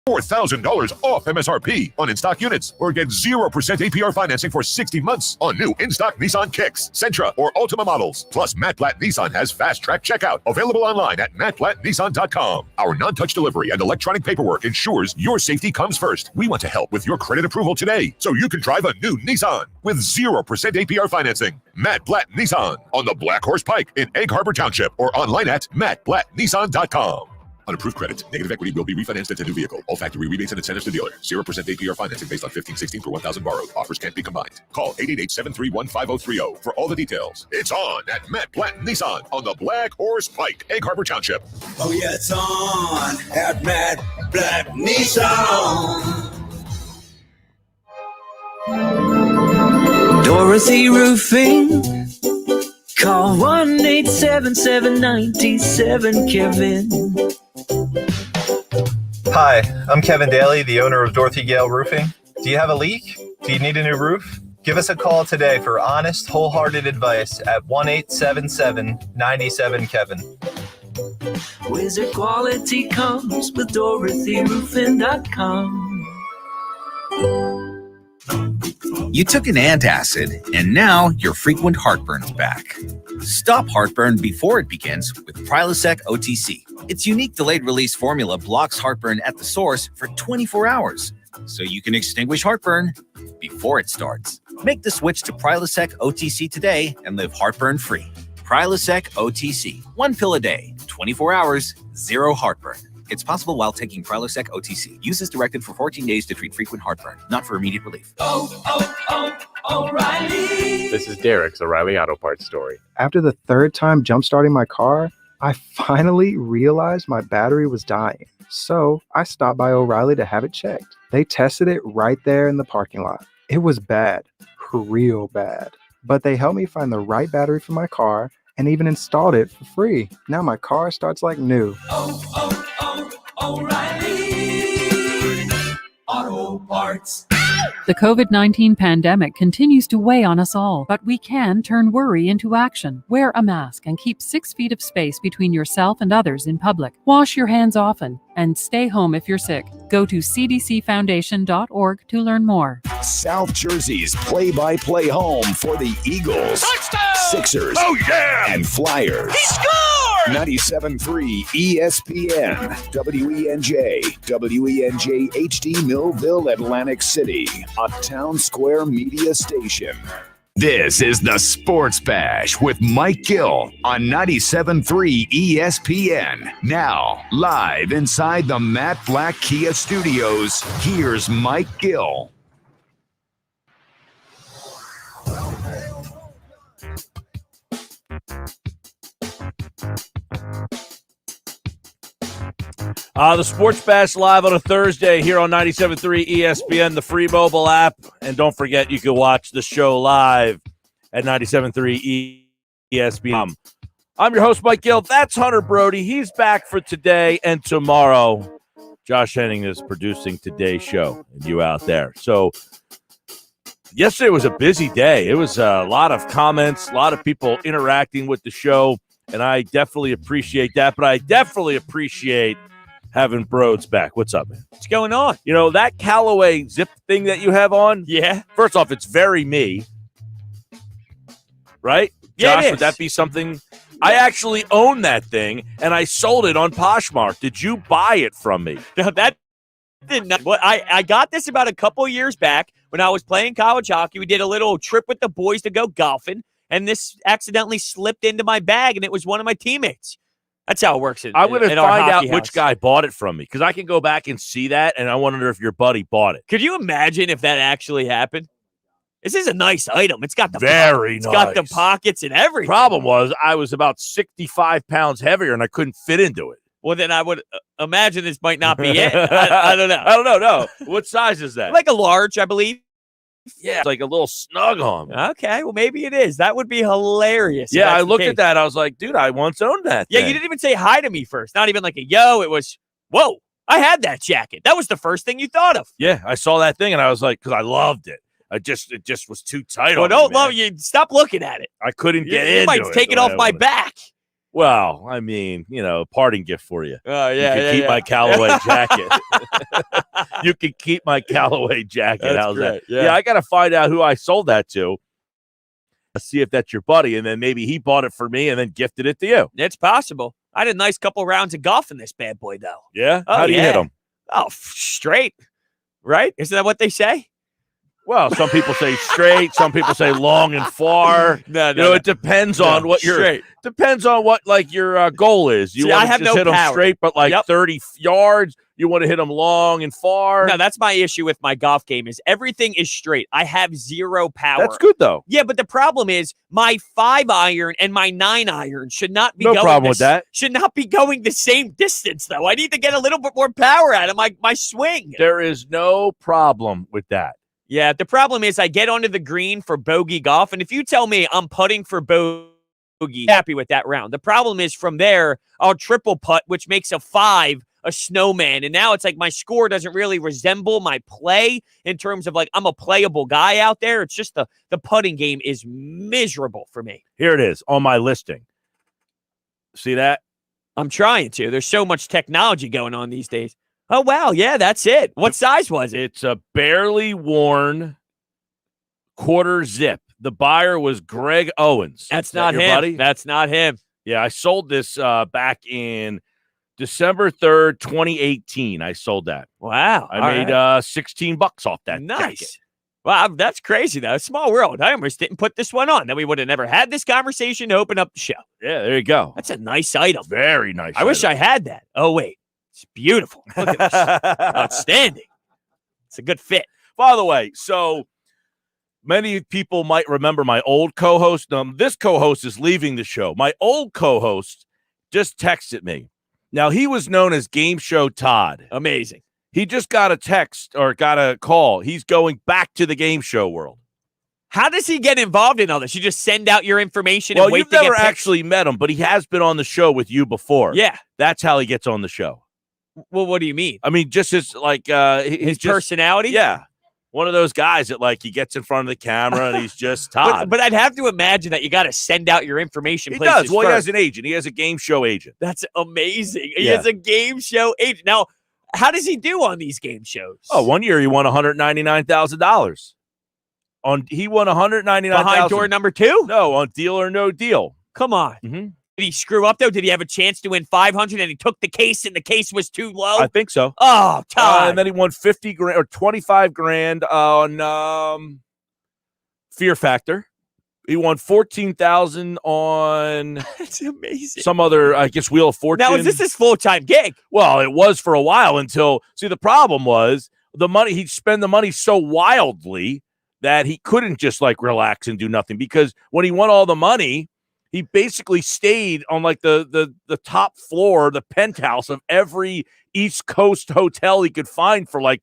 $4,000 off MSRP on in-stock units, or get 0% APR financing for 60 months on new in-stock Nissan Kicks, Sentra, or Altima models. Plus, Matt Blatt Nissan has fast-track checkout, available online at mattblattnissan.com. Our non-touch delivery and electronic paperwork ensures your safety comes first. We want to help with your credit approval today, so you can drive a new Nissan with 0% APR financing. Matt Blatt Nissan on the Black Horse Pike in Egg Harbor Township, or online at mattblattnissan.com. Unapproved credit. Negative equity will be refinanced into new vehicle. All factory rebates and incentives to dealer. 0% APR financing based on 15/16 per 1,000 borrowed. Offers can't be combined. Call 888-731-5030 for all the details. It's on at Matt Blatt Nissan on the Black Horse Pike, Egg Harbor Township. Oh yeah, it's on at Matt Blatt Nissan. Dorothy Roofing. Call 1-877-97-KEVIN. Hi, I'm Kevin Daly, the owner of Dorothy Gale Roofing. Do you have a leak? Do you need a new roof? Give us a call today for honest, wholehearted advice at 1-877-97-KEVIN. Wizard quality comes with DorothyRoofing.com. You took an antacid, and now your frequent heartburn's back. Stop heartburn before it begins with Prilosec OTC. Its unique delayed-release formula blocks heartburn at the source for 24 hours, so you can extinguish heartburn before it starts. Make the switch to Prilosec OTC today and live heartburn-free. Prilosec OTC. 1 pill a day, 24 hours, 0 heartburn. It's possible while taking Prilosec OTC. Use as directed for 14 days to treat frequent heartburn, not for immediate relief. O'Reilly. This is Derek's O'Reilly Auto Parts story. After the third time jump-starting my car, I finally realized my battery was dying. So I stopped by O'Reilly to have it checked. They tested it right there in the parking lot. It was bad, real bad. But they helped me find the right battery for my car and even installed it for free. Now my car starts like new. O'Reilly Auto Parts. The COVID-19 pandemic continues to weigh on us all, but we can turn worry into action. Wear a mask and keep 6 feet of space between yourself and others in public. Wash your hands often and stay home if you're sick. Go to cdcfoundation.org to learn more. South Jersey's play-by-play home for the Eagles, Touchdown! Sixers, and Flyers. He scored! 97.3 ESPN, WENJ, WENJ HD Millville, Atlantic City, a Town Square media station. This is the Sports Bash with Mike Gill on 97.3 ESPN. Now, live inside the Matt Blatt Kia Studios, here's Mike Gill. The Sports Bash live on a Thursday here on 97.3 ESPN, the free mobile app. And don't forget, you can watch the show live at 97.3 ESPN. I'm your host, Mike Gill. That's Hunter Brody. He's back for today and tomorrow. Josh Henning is producing today's show, and you out there. So yesterday was a busy day. It was a lot of comments, a lot of people interacting with the show, and I definitely appreciate that. But I definitely appreciate having Brodes back. What's up, man? What's going on? You know, that Callaway zip thing that you have on? Yeah. First off, it's very me. Right? Yeah, Josh, it is. would that be something? I actually own that thing, and I sold it on Poshmark. Did you buy it from me? No, that did not. Well, I got this about a couple years back when I was playing college hockey. We did a little trip with the boys to go golfing, and this accidentally slipped into my bag, and it was one of my teammates. That's how it works. I'm going to find out which guy bought it from me, because I can go back and see that, and I wonder if your buddy bought it. Could you imagine if that actually happened? This is a nice item. It's got the It's got the pockets and everything. Problem was, I was about 65 pounds heavier, and I couldn't fit into it. Well, then I would imagine this might not be it. I don't know. I don't know. No. What size is that? Like a large, I believe. Yeah, it's like a little snug on me. Okay, well, maybe it is. That would be hilarious. Yeah, I looked at that. I was like, dude, I once owned that Yeah, thing. you didn't even say hi to me first. Not even like a yo. It was, whoa, I had that jacket. That was the first thing you thought of. Yeah, I saw that thing, and I was like, because I loved it. It just was too tight Well, on don't me, love man. you. Stop looking at it. I couldn't get You into might it. take it off my back. Well, I mean, parting gift for you. Oh, You yeah, can keep my Callaway jacket. You can keep my Callaway jacket. That's How's great. that? Yeah. I got to find out who I sold that to. See if that's your buddy, and then maybe he bought it for me and then gifted it to you. It's possible. I had a nice couple rounds of golf in this bad boy, though. Yeah? Oh, How do you hit them? Oh, straight. Right? Isn't that what they say? Well, some people say straight, some people say long and far. No. It depends on what straight. Depends on what your goal is. You want to just hit them straight, but 30 yards. You want to hit them long and far. No, that's my issue with my golf game is everything is straight. I have zero power. That's good though. Yeah, but the problem is my 5-iron and my 9-iron should not be should not be going the same distance though. I need to get a little bit more power out of my swing. There is no problem with that. Yeah, the problem is I get onto the green for bogey golf, and if you tell me I'm putting for bogey, happy with that round. The problem is from there, I'll triple putt, which makes a 5 a snowman, and now it's like my score doesn't really resemble my play in terms of I'm a playable guy out there. It's just the putting game is miserable for me. Here it is on my listing. See that? I'm trying to. There's so much technology going on these days. Oh, wow. Yeah, that's it. What size was it? It's a barely worn quarter zip. The buyer was Greg Owens. That's not him. Buddy? That's not him. Yeah, I sold this back in December 3rd, 2018. I sold that. Wow. I made $16 off that. Nice. Jacket. Wow, that's crazy, though. Small world. I almost didn't put this one on. Then we would have never had this conversation to open up the show. Yeah, there you go. That's a nice item. Very nice. I wish I had that. Oh, wait. It's beautiful. Look at this. Outstanding. It's a good fit. By the way, so many people might remember my old co-host. This co-host is leaving the show. My old co-host just texted me. Now, he was known as Game Show Todd. Amazing. He just got a text or got a call. He's going back to the game show world. How does he get involved in all this? You just send out your information and wait you've to get never picked? actually met him, but he has been on the show with you before. Yeah. That's how he gets on the show. Well, what do you mean? I mean, just his his personality? Yeah. One of those guys that he gets in front of the camera and he's just Todd. But I'd have to imagine that you got to send out your information. He does. Well, first. he has an agent. He has a game show agent. That's amazing. He has a game show agent. Now, how does he do on these game shows? Oh, one year he won $199,000. He won $199,000 behind door number 2. No, on Deal or No Deal. Come on. Mm-hmm. Did he screw up though? Did he have a chance to win 500 and he took the case and the case was too low? I think so. Oh, Todd. And then he won $50,000 or $25,000 on Fear Factor. He won $14,000 on That's amazing. some other, I guess, Wheel of Fortune. Now, is this his full-time gig? Well, it was for a while until, the problem was the money, he'd spend the money so wildly that he couldn't just relax and do nothing, because when he won all the money, he basically stayed on the top floor, the penthouse of every East Coast hotel he could find for a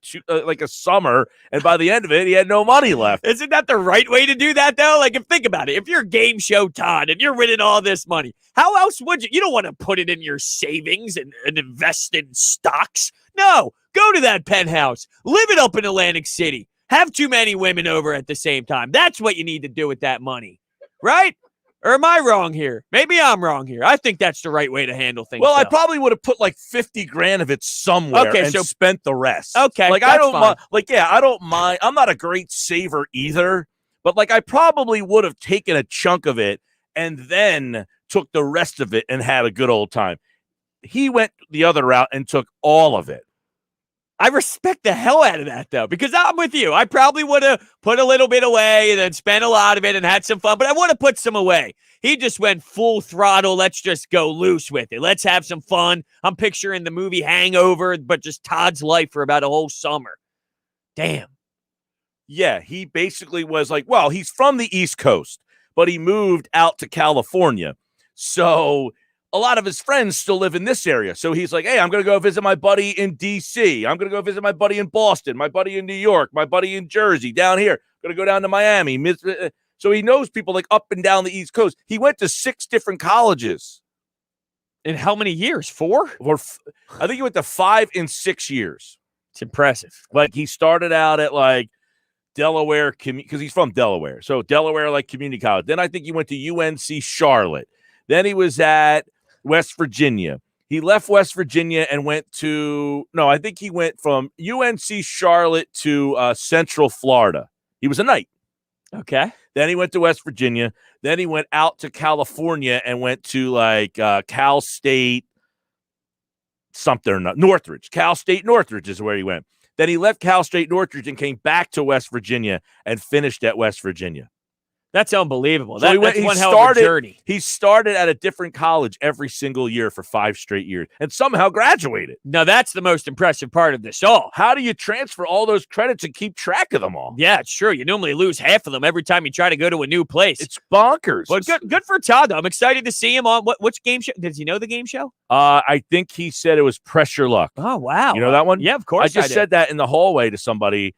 summer. And by the end of it, he had no money left. Isn't that the right way to do that, though? Think about it. If you're Game Show Todd and you're winning all this money, how else would you? You don't want to put it in your savings and invest in stocks. No, go to that penthouse. Live it up in Atlantic City. Have too many women over at the same time. That's what you need to do with that money. Right? Or am I wrong here? Maybe I'm wrong here. I think that's the right way to handle things. Well, though. I probably would have put $50,000 of it somewhere and spent the rest. Okay, I don't mind. I don't mind. I'm not a great saver either, but I probably would have taken a chunk of it and then took the rest of it and had a good old time. He went the other route and took all of it. I respect the hell out of that, though, because I'm with you. I probably would have put a little bit away and then spent a lot of it and had some fun, but I would have put some away. He just went full throttle. Let's just go loose with it. Let's have some fun. I'm picturing the movie Hangover, but just Todd's life for about a whole summer. Damn. Yeah, he basically was he's from the East Coast, but he moved out to California. So a lot of his friends still live in this area. So he's like, hey, I'm going to go visit my buddy in D.C. I'm going to go visit my buddy in Boston, my buddy in New York, my buddy in Jersey, down here. Going to go down to Miami. So he knows people up and down the East Coast. He went to 6 different colleges. In how many years? 4? I think he went to 5 in 6 years. It's impressive. He started out at Delaware, because he's from Delaware. So Delaware, community college. Then I think he went to UNC Charlotte. Then he was at West Virginia. He left West Virginia and went to I think he went from UNC Charlotte to Central Florida. He was a Knight. Okay. Then he went to West Virginia. Then he went out to California and went to Cal State something or not. Northridge. Cal State Northridge is where he went. Then he left Cal State Northridge and came back to West Virginia and finished at West Virginia. That's unbelievable. So That's one hell of a journey. He started at a different college every single year for 5 straight years and somehow graduated. Now, that's the most impressive part of this all. How do you transfer all those credits and keep track of them all? Yeah, it's true. You normally lose half of them every time you try to go to a new place. It's bonkers. But good for Todd, though. I'm excited to see him on which game show? Does he know the game show? I think he said it was Pressure Luck. Oh, wow. You know that one? Yeah, of course. I just said that in the hallway to somebody.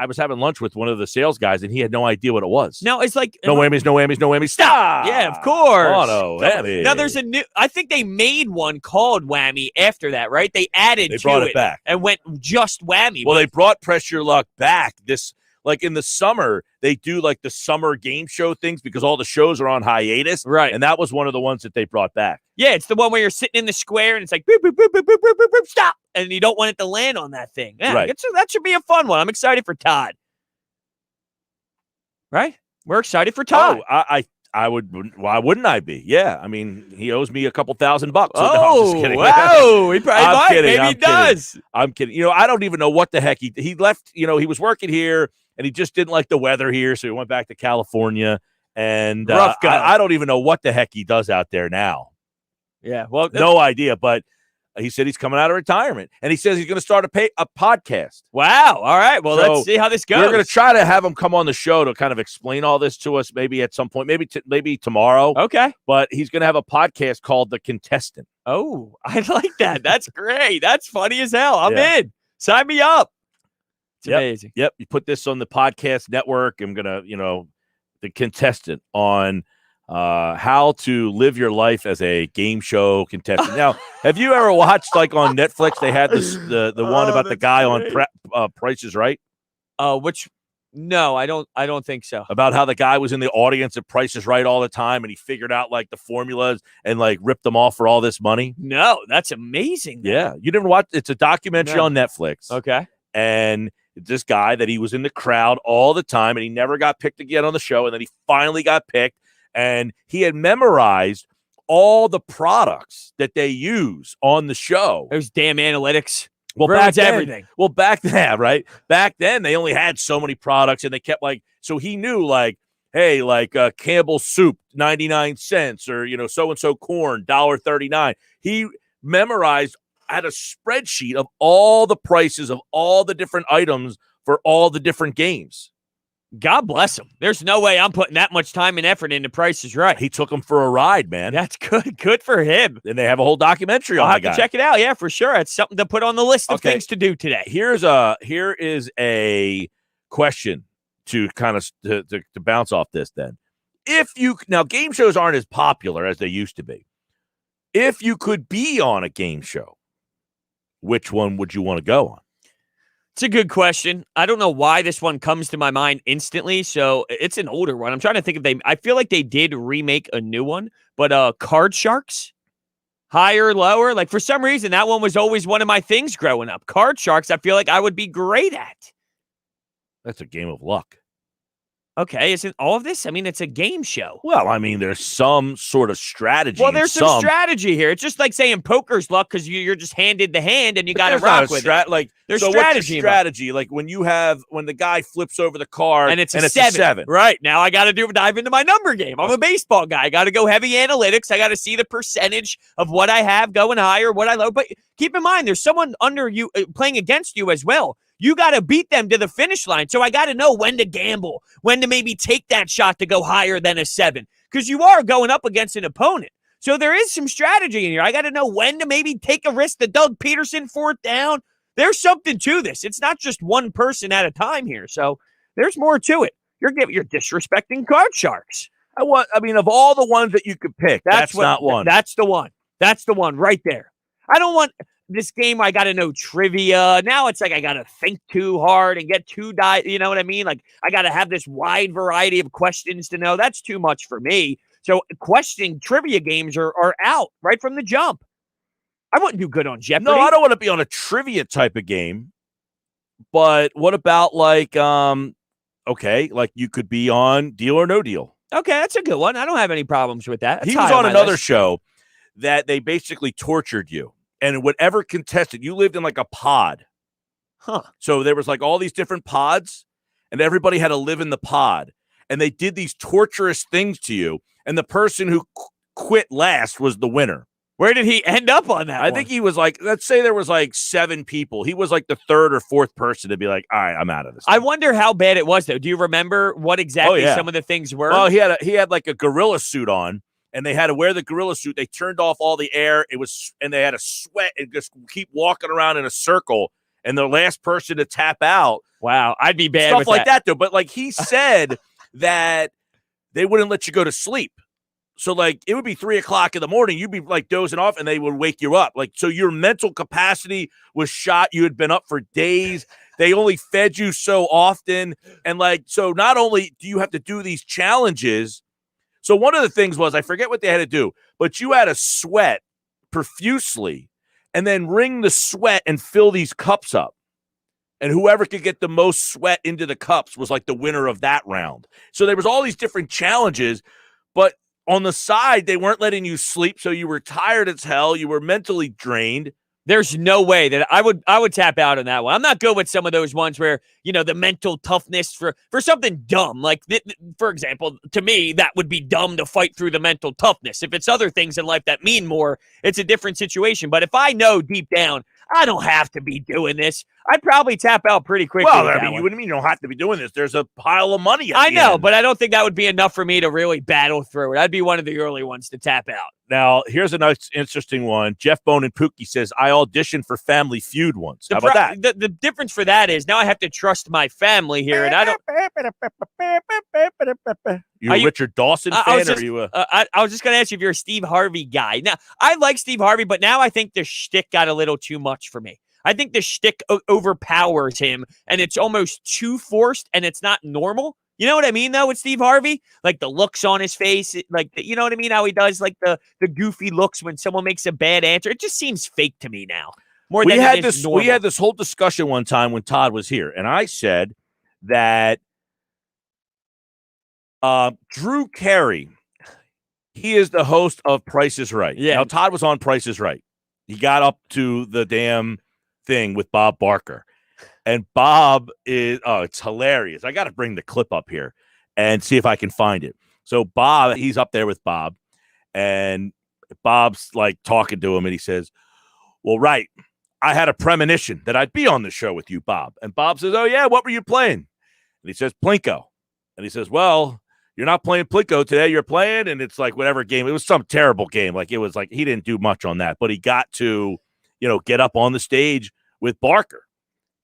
I was having lunch with one of the sales guys, and he had no idea what it was. No, it's like no whammies, no whammies, no whammies. Stop. Yeah, of course. Oh, no whammy. Now there's a new. I think they made one called Whammy after that, right? They brought it back and went just Whammy. Well, they brought Pressure Luck back. In the summer, they do the summer game show things because all the shows are on hiatus. Right. And that was one of the ones that they brought back. Yeah, it's the one where you're sitting in the square and it's like, boop, boop, boop, boop, boop, boop, boop, boop, stop. And you don't want it to land on that thing. Yeah, right. That should be a fun one. I'm excited for Todd. Right? We're excited for Todd. Oh, I would. Why wouldn't I be? Yeah. I mean, he owes me a couple $1,000. So oh, no, I'm just kidding. Wow. He probably might. Kidding, Maybe he does. I'm kidding. I don't even know what the heck he left. He was working here and he just didn't like the weather here. So he went back to California and rough guy. I don't even know what the heck he does out there now. Yeah. Well, no idea. But he said he's coming out of retirement and he says he's going to start a podcast. Wow. All right. Well, let's see how this goes. We're going to try to have him come on the show to kind of explain all this to us maybe at some point, maybe tomorrow. Okay. But he's going to have a podcast called The Contestant. Oh, I like that. That's great. That's funny as hell. I'm Yeah. in. Sign me up. It's amazing. Yep. You put this on the podcast network. I'm going to, The Contestant on how to live your life as a game show contestant. Now, have you ever watched on Netflix? They had the one about the guy great. on Price is Right. No, I don't think so. About how the guy was in the audience at Price is Right all the time, and he figured out the formulas and ripped them off for all this money. No, that's amazing. Yeah, you didn't watch. It's a documentary on Netflix. Okay, and this guy that he was in the crowd all the time, and he never got picked again on the show, and then he finally got picked. And he had memorized all the products that they use on the show. Those damn analytics. Well, ruins everything. Back then they only had so many products, and they kept so he knew hey, Campbell's soup, 99 cents, or so-and-so corn, $1.39. He memorized, had a spreadsheet of all the prices of all the different items for all the different games. God bless him. There's no way I'm putting that much time and effort into Price is Right. He took him for a ride, man. That's good. Good for him. And they have a whole documentary on the guy. I'll have to check it out. Yeah, for sure. It's something to put on the list of things to do today. Here is a question to kind of to bounce off this then. Now game shows aren't as popular as they used to be. If you could be on a game show, which one would you want to go on? It's a good question. I don't know why this one comes to my mind instantly. So it's an older one. I'm trying to think if I feel like they did remake a new one, but Card Sharks, higher, lower. For some reason, that one was always one of my things growing up. Card Sharks, I feel like I would be great at. That's a game of luck. Okay, isn't all of this? I mean, it's a game show. Well, I mean, there's some sort of strategy. Well, there's some strategy here. It's just like saying poker's luck because you're just handed the hand and you got to rock with it. There's strategy. What's your strategy? When the guy flips over the card and it's a seven. Right. Now I got to dive into my number game. I'm a baseball guy. I got to go heavy analytics. I got to see the percentage of what I have going higher, what I low. But keep in mind, there's someone under you playing against you as well. You got to beat them to the finish line. So I got to know when to gamble, when to maybe take that shot to go higher than a 7, because you are going up against an opponent. So there is some strategy in here. I got to know when to maybe take a risk. The Doug Peterson 4th down. There's something to this. It's not just one person at a time here. So there's more to it. You're disrespecting Card Sharks. Of all the ones that you could pick, that's not one. That's the one. That's the one right there. I don't want this game. I got to know trivia. Now it's I got to think too hard and get too you know what I mean? I got to have this wide variety of questions to know. That's too much for me. So questioning trivia games are out right from the jump. I wouldn't do good on Jeopardy. No, I don't want to be on a trivia type of game. But what about like you could be on Deal or No Deal. Okay, that's a good one. I don't have any problems with that. That's He was high on my another list. show that they basically tortured you. And whatever contestant, you lived in like a pod. Huh. So there was like all these different pods, and everybody had to live in the pod. And they did these torturous things to you. And the person who quit last was the winner. Where did he end up on that I think he was like, let's say there was like 7 people. He was like the 3rd or 4th person to be like, all right, I'm out of this. I wonder how bad it was, though. Do you remember what exactly some of the things were? Well, he had like a gorilla suit on, and they had to wear the gorilla suit. They turned off all the air. And they had to sweat and just keep walking around in a circle. And the last person to tap out. Wow, I'd be bad Stuff with like that, though. But like he said that they wouldn't let you go to sleep. So, like, it would be 3 o'clock in the morning. You'd be, like, dozing off, and they would wake you up. Like, so your mental capacity was shot. You had been up for days. They only fed you so often. And, like, so not only do you have to do these challenges. So one of the things was, I forget what they had to do, but you had to sweat profusely and then wring the sweat and fill these cups up. And whoever could get the most sweat into the cups was, like, the winner of that round. So there was all these different challenges, but on the side, they weren't letting you sleep, so you were tired as hell. You were mentally drained. There's no way that I would tap out on that one. I'm not good with some of those ones where, the mental toughness for something dumb. Like, for example, to me, that would be dumb to fight through the mental toughness. If it's other things in life that mean more, it's a different situation. But if I know deep down, I don't have to be doing this, I'd probably tap out pretty quickly. Well, I mean, you wouldn't mean you don't have to be doing this. There's a pile of money. I know, but I don't think that would be enough for me to really battle through it. I'd be one of the early ones to tap out. Now, here's a nice, interesting one. Jeff Bone and Pookie says, I auditioned for Family Feud once. How about that? The difference for that is now I have to trust my family here, and I don't. You a Richard Dawson fan, or are you a? I was just going to ask you if you're a Steve Harvey guy. Now, I like Steve Harvey, but now I think the shtick got a little too much for me. I think the shtick overpowers him, and it's almost too forced, and it's not normal. You know what I mean, though, with Steve Harvey? Like the looks on his face, like, you know what I mean? How he does like the goofy looks when someone makes a bad answer. It just seems fake to me now. We had this whole discussion one time when Todd was here, and I said that Drew Carey, he is the host of Price is Right. Yeah. Now, Todd was on Price is Right. He got up to the damn thing with Bob Barker. And Bob is, it's hilarious. I got to bring the clip up here and see if I can find it. So Bob, he's up there with Bob, and Bob's like talking to him, and he says, well, right, I had a premonition that I'd be on the show with you, Bob. And Bob says, oh, yeah, what were you playing? And he says, Plinko. And he says, well, you're not playing Plinko today. You're playing, and it's like whatever game. It was some terrible game. Like, it was like he didn't do much on that, but he got to, get up on the stage with Barker.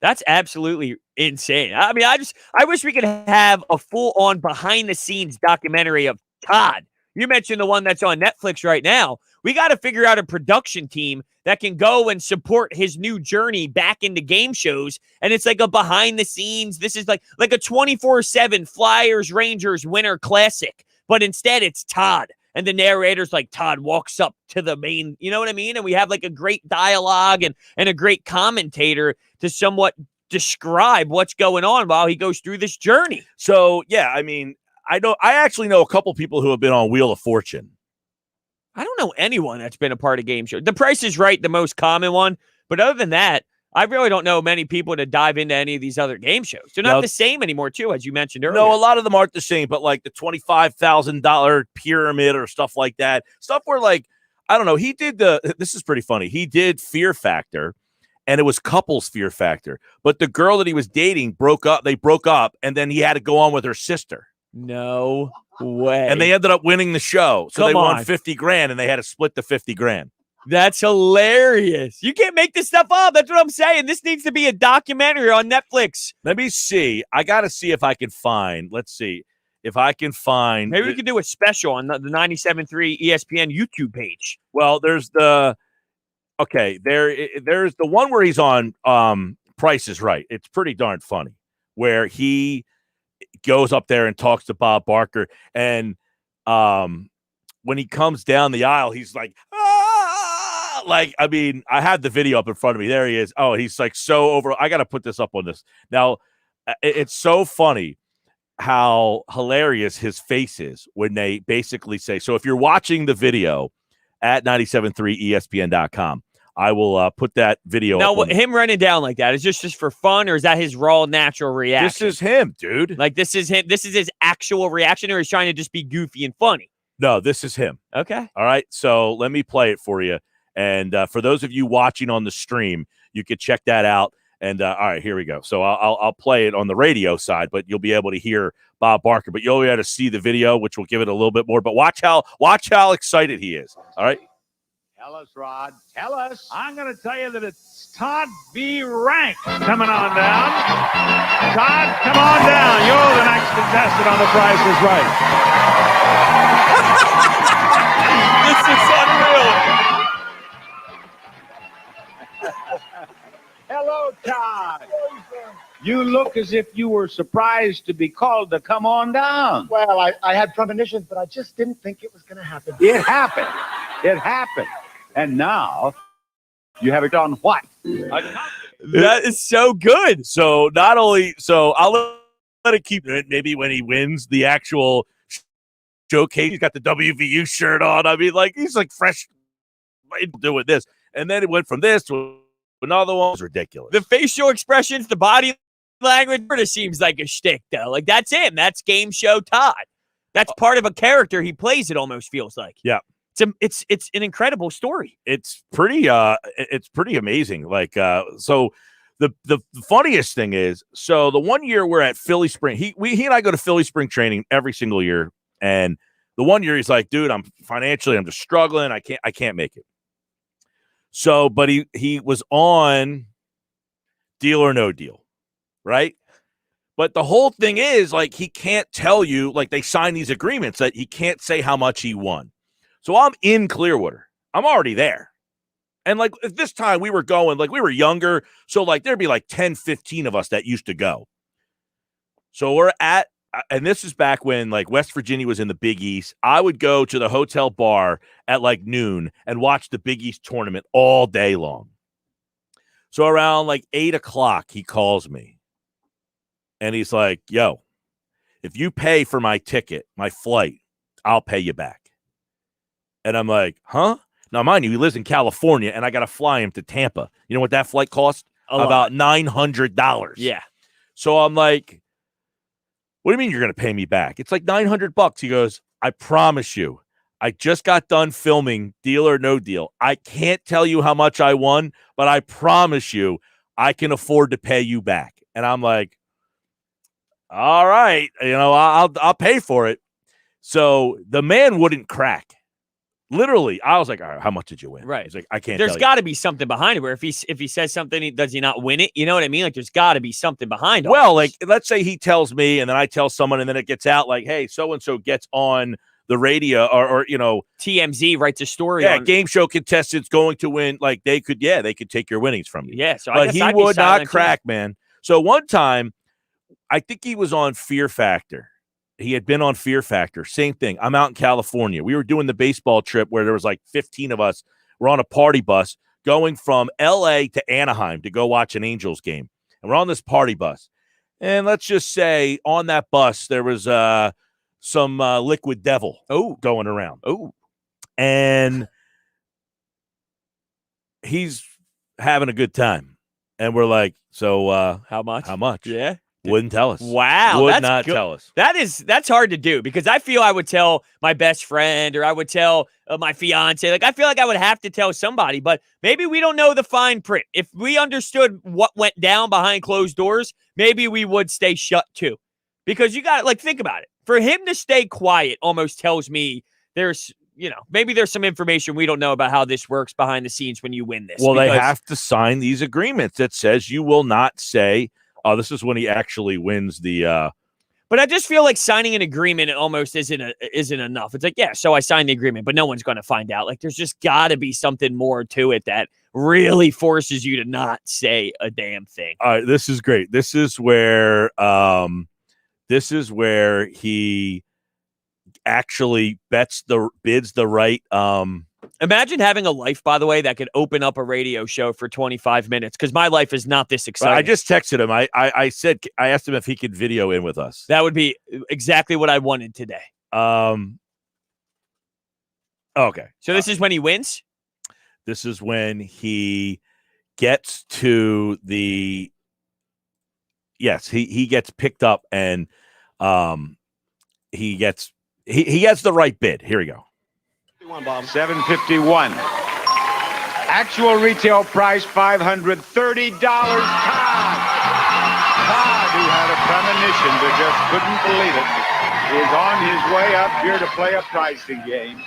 That's absolutely insane. I mean, I wish we could have a full-on behind-the-scenes documentary of Todd. You mentioned the one that's on Netflix right now. We got to figure out a production team that can go and support his new journey back into game shows. And it's like a behind-the-scenes. This is like a 24/7 Flyers Rangers Winter Classic. But instead, it's Todd. And the narrator's like, Todd walks up to the main, you know what I mean? And we have like a great dialogue and a great commentator to somewhat describe what's going on while he goes through this journey. So, yeah, I mean, I actually know a couple people who have been on Wheel of Fortune. I don't know anyone that's been a part of game show. The Price is Right, the most common one. But other than that, I really don't know many people to dive into any of these other game shows. They're not the same anymore, too, as you mentioned earlier. No, a lot of them aren't the same, but like the $25,000 pyramid or stuff like that. Stuff where, like, I don't know, this is pretty funny. He did Fear Factor, and it was couples Fear Factor. But the girl that he was dating they broke up, and then he had to go on with her sister. No way. And they ended up winning the show. So they won $50,000, and they had to split the $50,000. That's hilarious. You can't make this stuff up. That's what I'm saying. This needs to be a documentary on Netflix. Let me see. I got to see if I can find. Let's see if I can find. Maybe we could do a special on the 97.3 ESPN YouTube page. Well, there's there's the one where he's on Price is Right. It's pretty darn funny, where he goes up there and talks to Bob Barker, and when he comes down the aisle, he's like, ah! Like, I mean, I had the video up in front of me. There he is. Oh, he's like so over. I got to put this up on this. Now, it's so funny how hilarious his face is when they basically say, so if you're watching the video at 973ESPN.com, I will put that video now, up. Him running down like that, is this just for fun, or is that his raw, natural reaction? This is him, dude. Like, this is him. This is his actual reaction, or he's trying to just be goofy and funny? No, this is him. Okay. All right. So let me play it for you. And for those of you watching on the stream, you could check that out. And all right, here we go. So I'll play it on the radio side, but you'll be able to hear Bob Barker. But you'll be able to see the video, which will give it a little bit more. But watch how excited he is. All right. Tell us, Rod. Tell us. I'm going to tell you that it's Todd B. Rank coming on down. Todd, come on down. You're the next contestant on The Price is Right. This is unreal. Hello, Todd. You look as if you were surprised to be called to come on down. Well, I had premonitions, but I just didn't think it was going to happen. It happened. It happened. And now you have it on what? That is so good. So not only, so I'll let it keep it. Maybe when he wins the actual showcase, he's got the WVU shirt on. I mean, like, he's like fresh doing this. And then it went from this to another one. It was ridiculous. The facial expressions, the body language, it seems like a shtick, though. Like, that's him. That's game show Todd. That's part of a character he plays, it almost feels like. Yeah. It's an incredible story. It's pretty amazing. Like, so the funniest thing is, so the one year we're at Philly Spring, he and I go to Philly Spring training every single year. And the one year he's like, dude, I'm just struggling. I can't make it. So, but he was on Deal or No Deal, right? But the whole thing is, like, he can't tell you, like, they sign these agreements that he can't say how much he won. So I'm in Clearwater. I'm already there. And, like, at this time we were going, like, we were younger. So, like, there'd be like 10, 15 of us that used to go. So we're at, and this is back when, like, West Virginia was in the Big East. I would go to the hotel bar at like noon and watch the Big East tournament all day long. So around like 8 o'clock, he calls me and he's like, yo, if you pay for my ticket, my flight, I'll pay you back. And I'm like, huh? Now, mind you, he lives in California, and I got to fly him to Tampa. You know what that flight cost? About $900. Yeah. So I'm like, what do you mean you're going to pay me back? It's like $900. He goes, I promise you, I just got done filming Deal or No Deal. I can't tell you how much I won, but I promise you, I can afford to pay you back. And I'm like, all right, I'll pay for it. So the man wouldn't crack. Literally, I was like, all right, how much did you win? Right. He's like, I can't. There's got to be something behind it. Where if he says something, does he not win it? You know what I mean? Like, there's got to be something behind it. Well, like, let's say he tells me, and then I tell someone, and then it gets out, like, hey, so and so gets on the radio, or TMZ writes a story. Yeah, on game show contestants going to win. Like, they could take your winnings from you. Yeah, so but he would not crack, man. So one time, I think he was on Fear Factor. He had been on Fear Factor. Same thing. I'm out in California. We were doing the baseball trip where there was like 15 of us. We're on a party bus going from L.A. to Anaheim to go watch an Angels game. And we're on this party bus. And let's just say on that bus, there was some liquid devil going around. Oh. And he's having a good time. And we're like, so how much? How much? Yeah. Wouldn't tell us. Wow. Would that's not good. tell us. That's hard to do, because I feel I would tell my best friend, or I would tell my fiance. Like, I feel like I would have to tell somebody, but maybe we don't know the fine print. If we understood what went down behind closed doors, maybe we would stay shut too. Because you got to, like, think about it. For him to stay quiet almost tells me there's, maybe there's some information we don't know about how this works behind the scenes when you win this. Well, they have to sign these agreements that says you will not say, oh, this is when he actually wins the But I just feel like signing an agreement almost isn't enough. It's like, yeah, so I signed the agreement, but no one's going to find out. Like, there's just got to be something more to it that really forces you to not say a damn thing. All right, this is great. This is where he actually bids the right. Imagine having a life, by the way, that could open up a radio show for 25 minutes, because my life is not this exciting. I just texted him. I asked him if he could video in with us. That would be exactly what I wanted today. Okay. So this is when he wins? This is when he gets to the yes, he gets picked up and he gets the right bid. Here we go. $751. Actual retail price $530. Todd, who had a premonition but just couldn't believe it, is on his way up here to play a pricing game.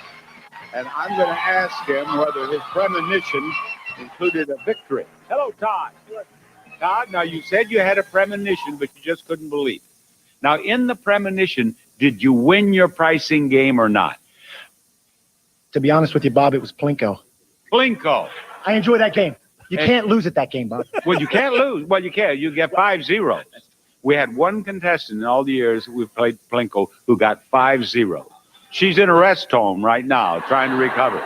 And I'm going to ask him whether his premonition included a victory. Hello, Todd. Todd, now you said you had a premonition, but you just couldn't believe it. Now, in the premonition, did you win your pricing game or not? To be honest with you, Bob, it was Plinko. Plinko. I enjoy that game. You can't lose at that game, Bob. Well, you can't lose. Well, you can. You get 5-0. We had one contestant in all the years we've played Plinko who got 5-0. She's in a rest home right now trying to recover.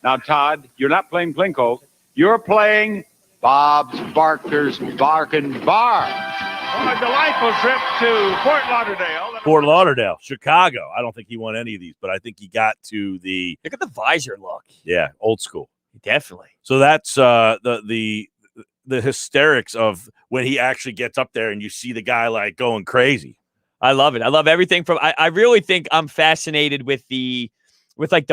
Now, Todd, you're not playing Plinko. You're playing Bob's Barker's Barkin' Bar. On a delightful trip to Fort Lauderdale. Fort Lauderdale, Chicago. I don't think he won any of these, but I think he got to the. Look at the visor look. Yeah, old school. Definitely. So that's the hysterics of when he actually gets up there and you see the guy like going crazy. I love it. I love everything from. I really think I'm fascinated with the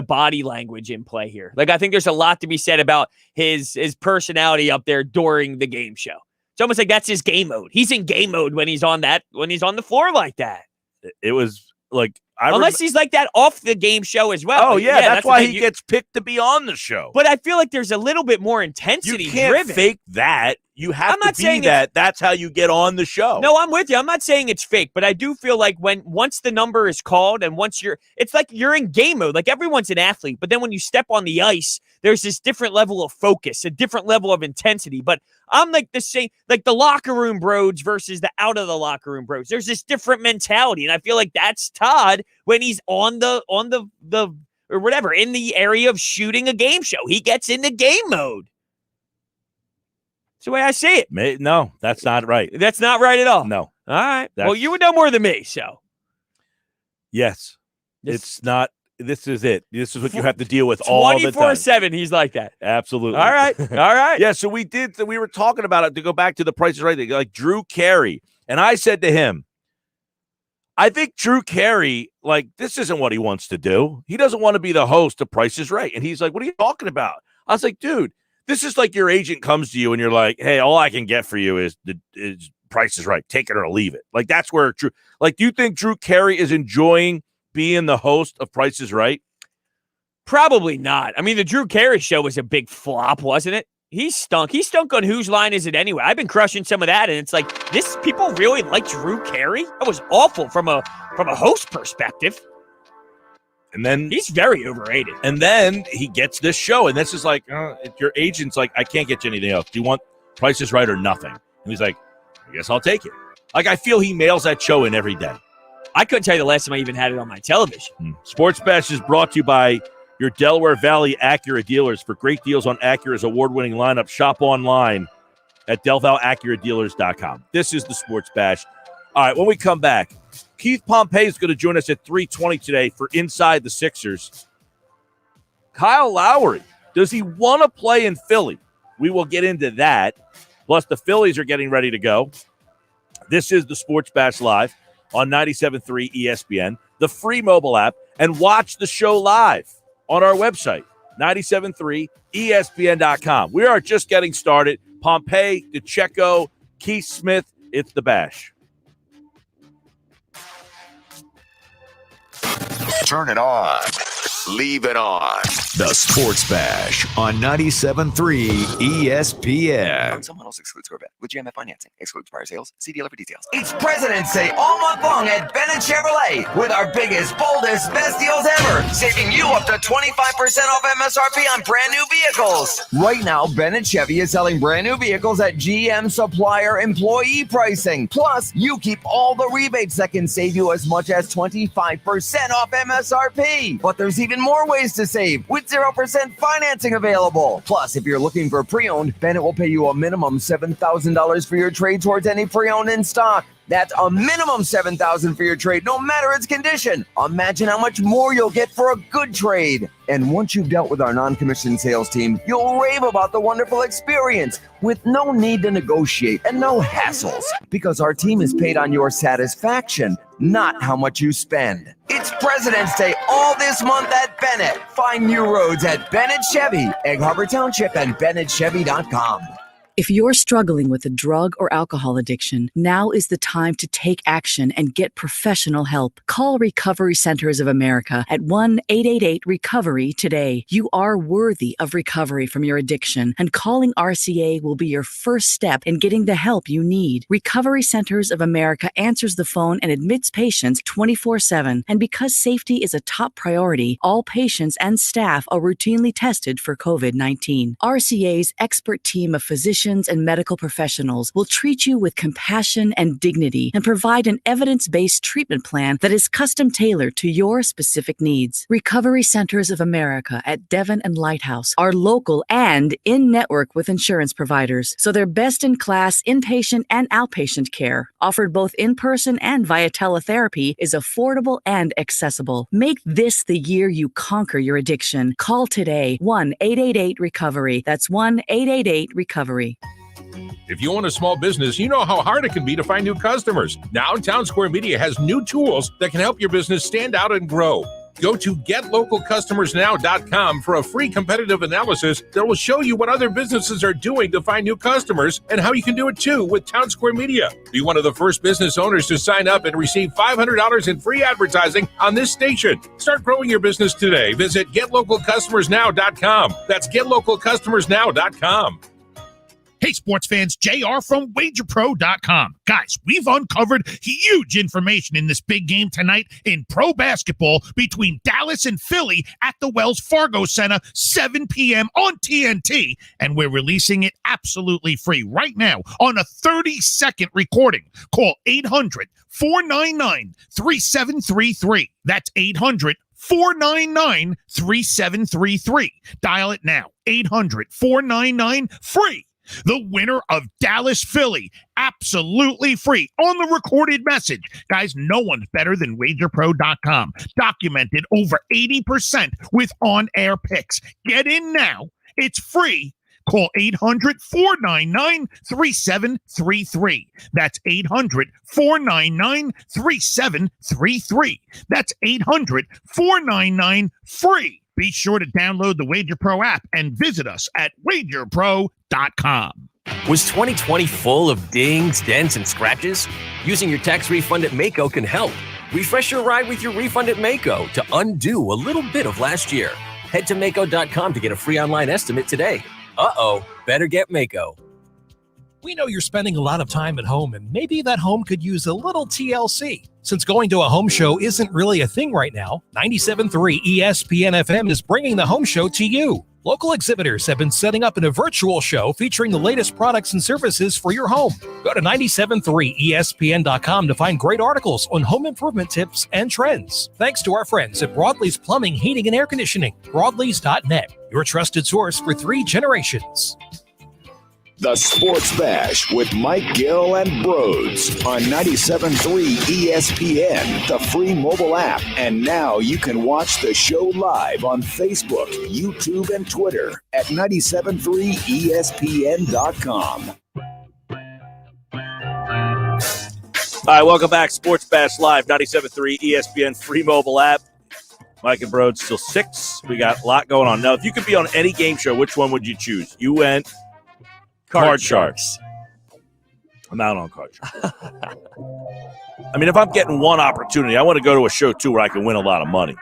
body language in play here. Like, I think there's a lot to be said about his personality up there during the game show. It's almost like that's his game mode. He's in game mode when he's on the floor like that. It was like unless he's like that off the game show as well. Oh yeah, that's why he gets picked to be on the show. But I feel like there's a little bit more intensity. You can't driven. fake that. You have to be that. That's how you get on the show. No, I'm with you. I'm not saying it's fake, but I do feel like once the number is called and it's like you're in game mode. Like, everyone's an athlete, but then when you step on the ice, there's this different level of focus, a different level of intensity. But I'm like the same, like the locker room Brodes versus the out of the locker room Brodes. There's this different mentality, and I feel like that's Todd when he's on the or whatever in the area of shooting a game show. He gets into game mode. That's the way I see it. No, that's not right. That's not right at all. No. All right. Well, you would know more than me, so. Yes. It's not. This is it. This is what you have to deal with all the time. 24/7, he's like that. Absolutely. All right. All right. Yeah, so we were talking about it, to go back to the Price is Right thing, like Drew Carey. And I said to him, I think Drew Carey, like, this isn't what he wants to do. He doesn't want to be the host of Price is Right. And he's like, what are you talking about? I was like, dude, this is like your agent comes to you and you're like, hey, all I can get for you is Price is Right. Take it or leave it. Like, that's where Drew, like, do you think Drew Carey is enjoying being the host of Price is Right? Probably not. I mean, the Drew Carey show was a big flop, wasn't it? He stunk. He stunk on Whose Line Is It Anyway? I've been crushing some of that, and it's like, people really like Drew Carey? That was awful from a host perspective. And then he's very overrated. And then he gets this show, and this is like, your agent's like, I can't get you anything else. Do you want Price is Right or nothing? And he's like, I guess I'll take it. Like, I feel he mails that show in every day. I couldn't tell you the last time I even had it on my television. Sports Bash is brought to you by your Delaware Valley Acura dealers. For great deals on Acura's award-winning lineup, shop online at DelValAcuraDealers.com. This is the Sports Bash. All right, when we come back, Keith Pompey is going to join us at 3:20 today for Inside the Sixers. Kyle Lowry, does he want to play in Philly? We will get into that. Plus, the Phillies are getting ready to go. This is the Sports Bash Live on 97.3 ESPN, the free mobile app, and watch the show live on our website, 97.3ESPN.com. We are just getting started. Pompey, DeCecco, Keith Smith, it's the Bash. Turn it on. leave it on. The Sports Bash on 97.3 ESPN. Someone else excludes Corvette with GMF financing. Excludes prior sales. See dealer for details. It's President's Day all month long at Bennett Chevrolet with our biggest, boldest, best deals ever. Saving you up to 25% off MSRP on brand new vehicles. Right now, Bennett Chevy is selling brand new vehicles at GM supplier employee pricing. Plus, you keep all the rebates that can save you as much as 25% off MSRP. But there's even more ways to save with 0% financing available. Plus, if you're looking for pre-owned, Bennett will pay you a minimum $7,000 for your trade towards any pre-owned in stock. That's a minimum $7,000 for your trade, no matter its condition. Imagine how much more you'll get for a good trade. And once you've dealt with our non-commissioned sales team, you'll rave about the wonderful experience with no need to negotiate and no hassles, because our team is paid on your satisfaction, not how much you spend. It's President's Day all this month at Bennett. Find new roads at Bennett Chevy, Egg Harbor Township, and BennettChevy.com. If you're struggling with a drug or alcohol addiction, now is the time to take action and get professional help. Call Recovery Centers of America at 1-888-RECOVERY today. You are worthy of recovery from your addiction, and calling RCA will be your first step in getting the help you need. Recovery Centers of America answers the phone and admits patients 24/7. And because safety is a top priority, all patients and staff are routinely tested for COVID-19. RCA's expert team of physicians and medical professionals will treat you with compassion and dignity and provide an evidence-based treatment plan that is custom-tailored to your specific needs. Recovery Centers of America at Devon and Lighthouse are local and in-network with insurance providers, so their best-in-class inpatient and outpatient care, offered both in-person and via teletherapy, is affordable and accessible. Make this the year you conquer your addiction. Call today, 1-888-RECOVERY. That's 1-888-RECOVERY. If you own a small business, you know how hard it can be to find new customers. Now, Town Square Media has new tools that can help your business stand out and grow. Go to GetLocalCustomersNow.com for a free competitive analysis that will show you what other businesses are doing to find new customers and how you can do it too with Town Square Media. Be one of the first business owners to sign up and receive $500 in free advertising on this station. Start growing your business today. Visit GetLocalCustomersNow.com. That's GetLocalCustomersNow.com. Hey, sports fans, JR from WagerPro.com. Guys, we've uncovered huge information in this big game tonight in pro basketball between Dallas and Philly at the Wells Fargo Center, 7 p.m. on TNT, and we're releasing it absolutely free right now on a 30-second recording. Call 800-499-3733. That's 800-499-3733. Dial it now, 800-499-FREE. The winner of Dallas Philly, absolutely free on the recorded message. Guys, no one's better than WagerPro.com. Documented over 80% with on-air picks. Get in now. It's free. Call 800-499-3733. That's 800-499-3733. That's 800-499-FREE. Be sure to download the Wager Pro app and visit us at WagerPro.com. Was 2020 full of dings, dents, and scratches? Using your tax refund at Maaco can help. Refresh your ride with your refund at Maaco to undo a little bit of last year. Head to Maaco.com to get a free online estimate today. Better get Maaco. We know you're spending a lot of time at home, and maybe that home could use a little TLC. Since going to a home show isn't really a thing right now, 97.3 ESPN FM is bringing the home show to you. Local exhibitors have been setting up in a virtual show featuring the latest products and services for your home. Go to 97.3ESPN.com to find great articles on home improvement tips and trends. Thanks to our friends at Broadleys Plumbing, Heating, and Air Conditioning. Broadleys.net, your trusted source for 3 generations. The Sports Bash with Mike Gill and Brodes on 97.3 ESPN, the free mobile app. And now you can watch the show live on Facebook, YouTube, and Twitter at 97.3ESPN.com. All right, welcome back. Sports Bash Live, 97.3 ESPN free mobile app. Mike and Brodes till 6. We got a lot going on. Now, if you could be on any game show, which one would you choose? You went Card Sharks. I'm out on Card Sharks. I mean, if I'm getting one opportunity, I want to go to a show, too, where I can win a lot of money.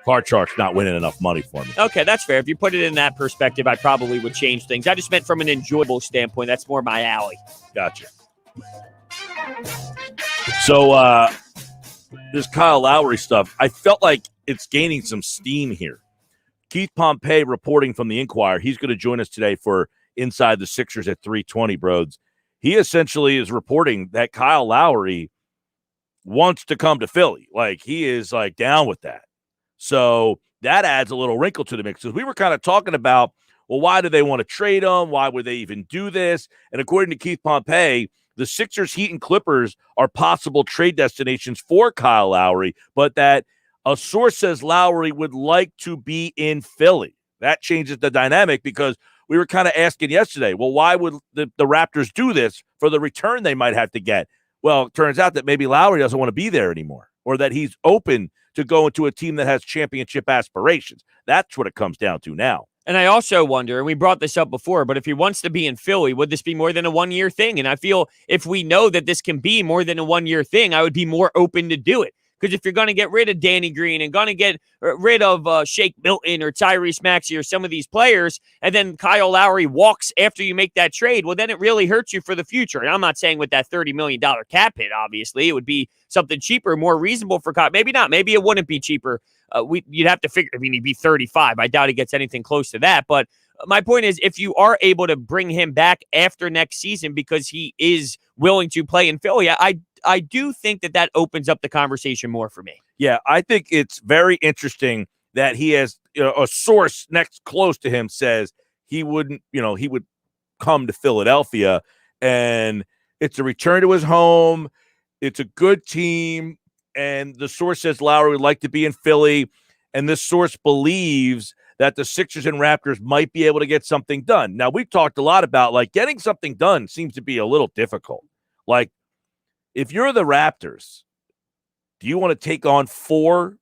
Card Shark's not winning enough money for me. Okay, that's fair. If you put it in that perspective, I probably would change things. I just meant from an enjoyable standpoint. That's more my alley. Gotcha. So this Kyle Lowry stuff, I felt like it's gaining some steam here. Keith Pompey reporting from the Inquirer. He's going to join us today for Inside the Sixers at 3:20, Brodes. He essentially is reporting that Kyle Lowry wants to come to Philly. Like, he is, like, down with that. So that adds a little wrinkle to the mix. Because we were kind of talking about, well, why do they want to trade him? Why would they even do this? And according to Keith Pompey, the Sixers, Heat, and Clippers are possible trade destinations for Kyle Lowry, but that a source says Lowry would like to be in Philly. That changes the dynamic because we were kind of asking yesterday, well, why would the Raptors do this for the return they might have to get? Well, it turns out that maybe Lowry doesn't want to be there anymore, or that he's open to go into a team that has championship aspirations. That's what it comes down to now. And I also wonder, and we brought this up before, but if he wants to be in Philly, would this be more than a one-year thing? And I feel if we know that this can be more than a one-year thing, I would be more open to do it. Because if you're going to get rid of Danny Green and going to get rid of Shake Milton or Tyrese Maxey or some of these players, and then Kyle Lowry walks after you make that trade, well, then it really hurts you for the future. And I'm not saying with that $30 million cap hit, obviously. It would be something cheaper, more reasonable for Kyle. Maybe not. Maybe it wouldn't be cheaper. You'd have to figure, I mean, he'd be 35. I doubt he gets anything close to that. But my point is, if you are able to bring him back after next season because he is willing to play in Philly, I do think that opens up the conversation more for me. Yeah, I think it's very interesting that he has a source next close to him says he wouldn't, he would come to Philadelphia, and it's a return to his home. It's a good team, and the source says Lowry would like to be in Philly, and this source believes that the Sixers and Raptors might be able to get something done. Now, we've talked a lot about, like, getting something done seems to be a little difficult. Like, if you're the Raptors, do you want to take on 4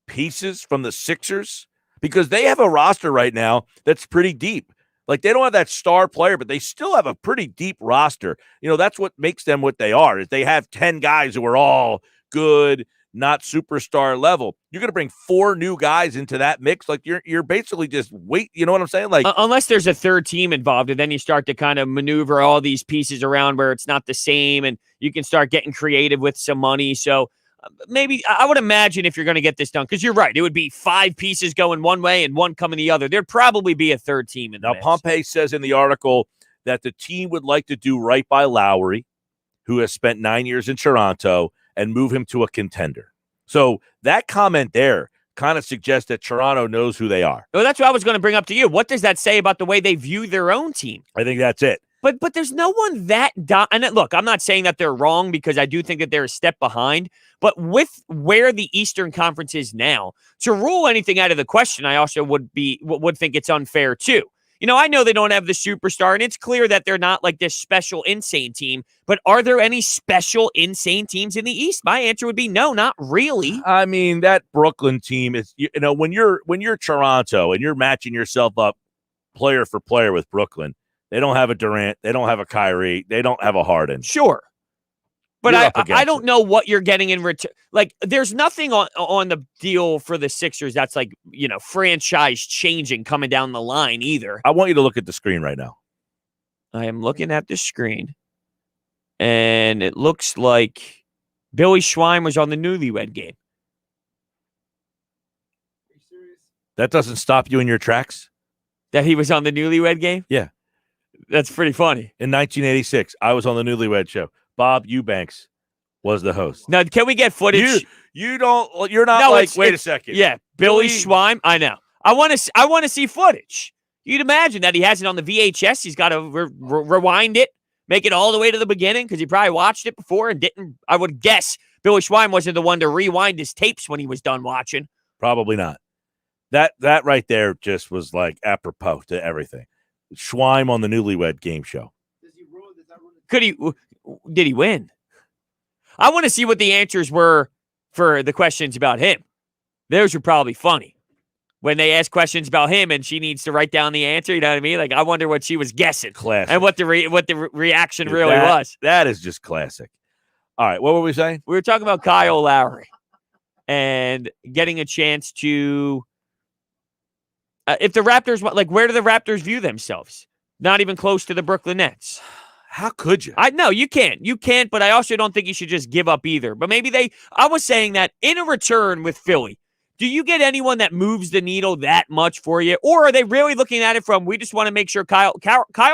pieces from the Sixers? Because they have a roster right now that's pretty deep. Like, they don't have that star player, but they still have a pretty deep roster. That's what makes them what they are, is they have 10 guys who are all good, not superstar level. You're going to bring 4 new guys into that mix. Like, you're basically just wait. You know what I'm saying? Like, unless there's a third team involved, and then you start to kind of maneuver all these pieces around where it's not the same, and you can start getting creative with some money. So maybe I would imagine if you're going to get this done, because you're right, it would be 5 pieces going one way and 1 coming the other. There'd probably be a third team in the mix. Pompey says in the article that the team would like to do right by Lowry, who has spent 9 years in Toronto, and move him to a contender. So that comment there kind of suggests that Toronto knows who they are. Well, that's what I was going to bring up to you. What does that say about the way they view their own team? I think that's it. But there's no one that and look, I'm not saying that they're wrong, because I do think that they're a step behind. But with where the Eastern Conference is now, to rule anything out of the question, I also would think it's unfair too. I know they don't have the superstar, and it's clear that they're not like this special insane team, but are there any special insane teams in the East? My answer would be no, not really. I mean, that Brooklyn team is, when you're Toronto and you're matching yourself up player for player with Brooklyn, they don't have a Durant, they don't have a Kyrie, they don't have a Harden. Sure. But I don't know what you're getting in return. Like, there's nothing on the deal for the Sixers that's like, franchise changing coming down the line either. I want you to look at the screen right now. I am looking at the screen, and it looks like Billy Schwein was on the Newlywed Game. Are you serious? That doesn't stop you in your tracks? That he was on the Newlywed Game? Yeah. That's pretty funny. In 1986, I was on the Newlywed Show. Bob Eubanks was the host. Now, can we get footage? You're not wait a second. Yeah, Billy Schwein. I know. I want to see footage. You'd imagine that he has it on the VHS. He's got to rewind it, make it all the way to the beginning, because he probably watched it before and didn't. I would guess Billy Schwein wasn't the one to rewind his tapes when he was done watching. Probably not. That right there just was like apropos to everything. Schwein on the Newlywed Game Show. Did he win? I want to see what the answers were for the questions about him. Those are probably funny. When they ask questions about him and she needs to write down the answer, you know what I mean? Like, I wonder what she was guessing. Classic. And what the reaction really was. That is just classic. All right, what were we saying? We were talking about Kyle Lowry. and getting a chance to if the Raptors, like, where do the Raptors view themselves? Not even close to the Brooklyn Nets. How could you? I know you can't. You can't, but I also don't think you should just give up either. But maybe I was saying that in a return with Philly, do you get anyone that moves the needle that much for you? Or are they really looking at it from, we just want to make sure Kyle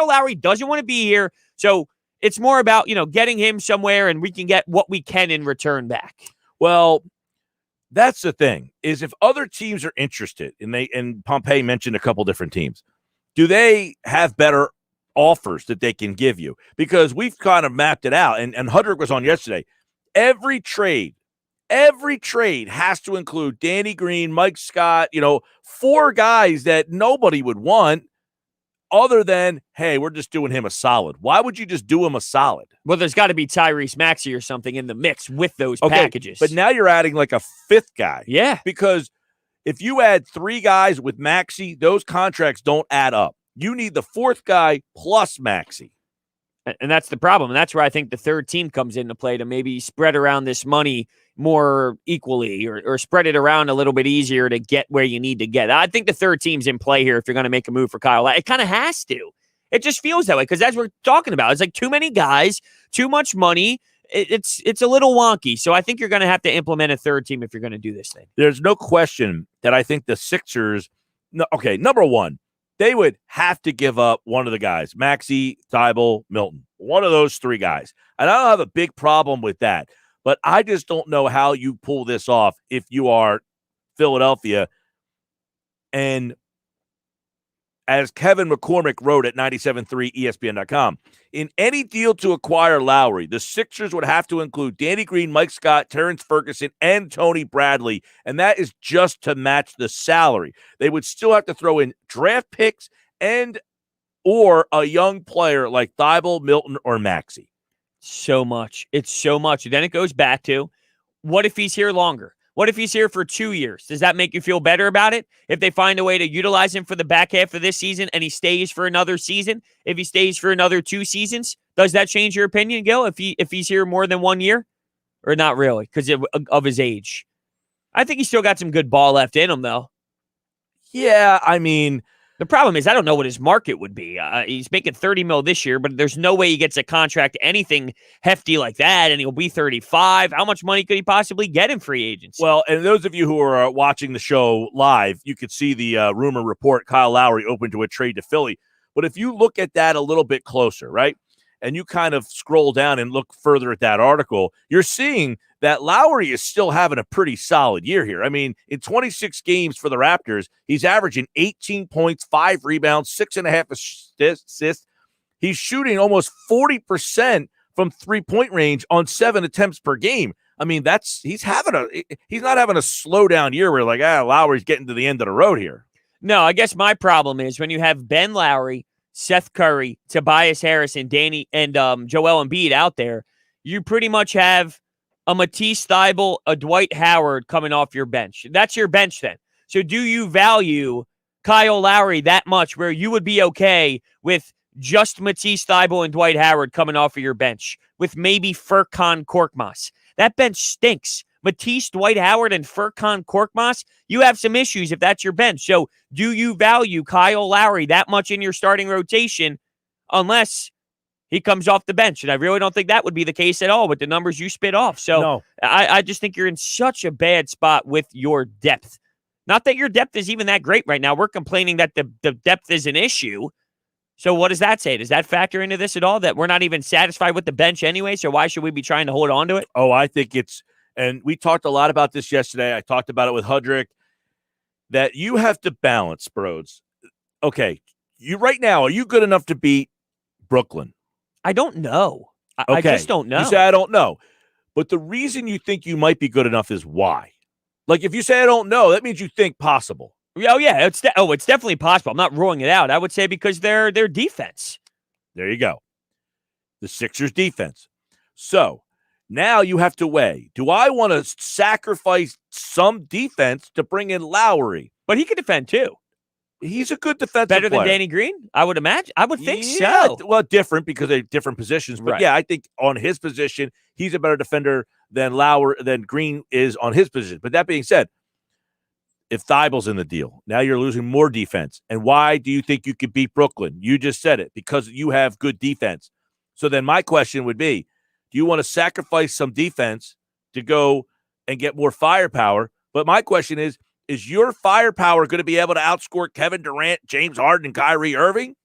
Lowry doesn't want to be here. So it's more about, getting him somewhere and we can get what we can in return back. Well, that's the thing, is if other teams are interested, and Pompey mentioned a couple different teams, do they have better offers that they can give you? Because we've kind of mapped it out, and Hudrick was on yesterday. Every trade has to include Danny Green, Mike Scott, 4 guys that nobody would want other than, hey, we're just doing him a solid. Why would you just do him a solid? Well, there's got to be Tyrese Maxey or something in the mix with those packages. But now you're adding like a 5th guy. Yeah. Because if you add 3 guys with Maxey, those contracts don't add up. You need the 4th guy plus Maxey. And that's the problem. And that's where I think the third team comes into play to maybe spread around this money more equally or spread it around a little bit easier to get where you need to get. I think the third team's in play here if you're going to make a move for Kyle. It kind of has to. It just feels that way because that's what we're talking about. It's like too many guys, too much money. It's a little wonky. So I think you're going to have to implement a third team if you're going to do this thing. There's no question that I think the Sixers, number one, they would have to give up one of the guys, Maxey, Thibault, Milton, one of those 3 guys. And I don't have a big problem with that. But I just don't know how you pull this off if you are Philadelphia. And as Kevin McCormick wrote at 97.3 ESPN.com, in any deal to acquire Lowry, the Sixers would have to include Danny Green, Mike Scott, Terrence Ferguson, and Tony Bradley, and that is just to match the salary. They would still have to throw in draft picks or a young player like Thibault, Milton, or Maxey. So much. It's so much. Then it goes back to, what if he's here longer? What if he's here for 2 years? Does that make you feel better about it? If they find a way to utilize him for the back half of this season and he stays for another season, if he stays for another 2 seasons, does that change your opinion, Gil, if he's here more than 1 year? Or not really, because of his age? I think he's still got some good ball left in him, though. Yeah, I mean, the problem is I don't know what his market would be. He's making $30 million this year, but there's no way he gets a contract anything hefty like that, and he'll be 35. How much money could he possibly get in free agency? Well, and those of you who are watching the show live, you could see the rumor report, Kyle Lowry open to a trade to Philly. But if you look at that a little bit closer, right, and you kind of scroll down and look further at that article, you're seeing that Lowry is still having a pretty solid year here. I mean, in 26 games for the Raptors, he's averaging 18 points, 5 rebounds, 6.5 assists. He's shooting almost 40% from 3-point range on 7 attempts per game. I mean, he's not having a slow down year where like, Lowry's getting to the end of the road here. No, I guess my problem is when you have Ben Lowry, Seth Curry, Tobias Harris, and Joel Embiid out there, you pretty much have a Matisse Thybulle, a Dwight Howard coming off your bench. That's your bench then. So do you value Kyle Lowry that much where you would be okay with just Matisse Thybulle and Dwight Howard coming off of your bench with maybe Furkan Korkmaz? That bench stinks. Matisse, Dwight Howard, and Furkan Korkmaz, you have some issues if that's your bench. So do you value Kyle Lowry that much in your starting rotation unless he comes off the bench? And I really don't think that would be the case at all with the numbers you spit off. So no. I just think you're in such a bad spot with your depth. Not that your depth is even that great right now. We're complaining that the depth is an issue. So what does that say? Does that factor into this at all, that we're not even satisfied with the bench anyway? So why should we be trying to hold on to it? Oh, I think and we talked a lot about this yesterday. I talked about it with Hudrick, that you have to balance, Brodes. Okay, right now, are you good enough to beat Brooklyn? I don't know. I just don't know. You say, I don't know. But the reason you think you might be good enough is why? Like, if you say, I don't know, that means you think possible. Oh, yeah. It's definitely possible. I'm not ruling it out. I would say because their defense. There you go. The Sixers' defense. So now you have to weigh, do I want to sacrifice some defense to bring in Lowry? But he can defend too. He's a good defensive Better than player. Danny Green? I would imagine. I would think Yeah, so. well, different because they're different positions. But Right. yeah, I think on his position, he's a better defender than Lowry, than Green is on his position. But that being said, if Thibault's in the deal, now you're losing more defense. And why do you think you could beat Brooklyn? You just said it, because you have good defense. So then my question would be, do you want to sacrifice some defense to go and get more firepower? But my question is your firepower going to be able to outscore Kevin Durant, James Harden, and Kyrie Irving?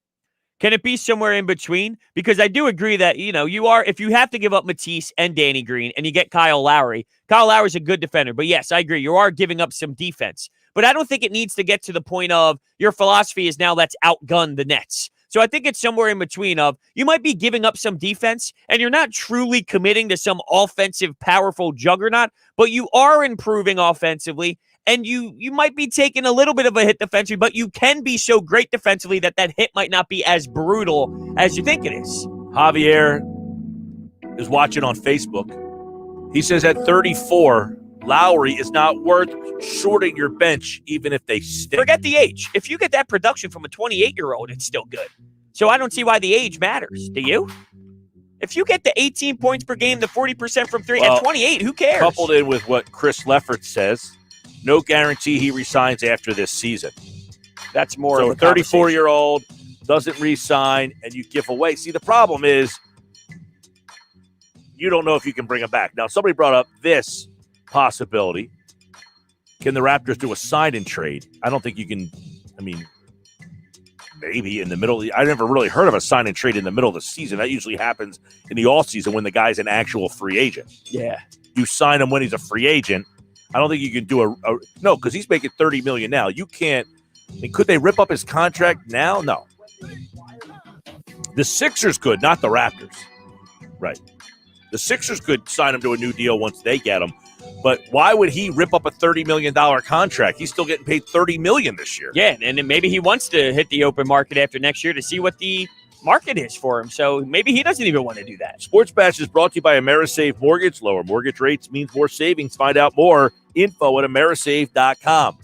Can it be somewhere in between? Because I do agree that, you are, if you have to give up Matisse and Danny Green and you get Kyle Lowry's a good defender. But yes, I agree. You are giving up some defense. But I don't think it needs to get to the point of your philosophy is now let's outgun the Nets. So I think it's somewhere in between of you might be giving up some defense and you're not truly committing to some offensive, powerful juggernaut, but you are improving offensively. And you might be taking a little bit of a hit defensively, but you can be so great defensively that hit might not be as brutal as you think it is. Javier is watching on Facebook. He says at 34, Lowry is not worth shorting your bench even if they stick. Forget the age. If you get that production from a 28-year-old, it's still good. So I don't see why the age matters. Do you? If you get the 18 points per game, the 40% from three, at 28, who cares? Coupled in with what Chris Leffert says, no guarantee he resigns after this season. That's more so of a 34-year-old doesn't resign, and you give away. See, the problem is you don't know if you can bring him back. Now, somebody brought up this possibility. Can the Raptors do a sign-and trade? I don't think you can. I mean, maybe in the middle. I never really heard of a sign-and trade in the middle of the season. That usually happens in the offseason when the guy's an actual free agent. Yeah. You sign him when he's a free agent. I don't think you can do no, because he's making $30 million now. You can't. And could they rip up his contract now? No. The Sixers could, not the Raptors. Right. The Sixers could sign him to a new deal once they get him. But why would he rip up a $30 million contract? He's still getting paid $30 million this year. Yeah, and then maybe he wants to hit the open market after next year to see what the market is for him. So maybe he doesn't even want to do that. Sports Bash is brought to you by Amerisave Mortgage. Lower mortgage rates means more savings. Find out more info at Amerisave.com.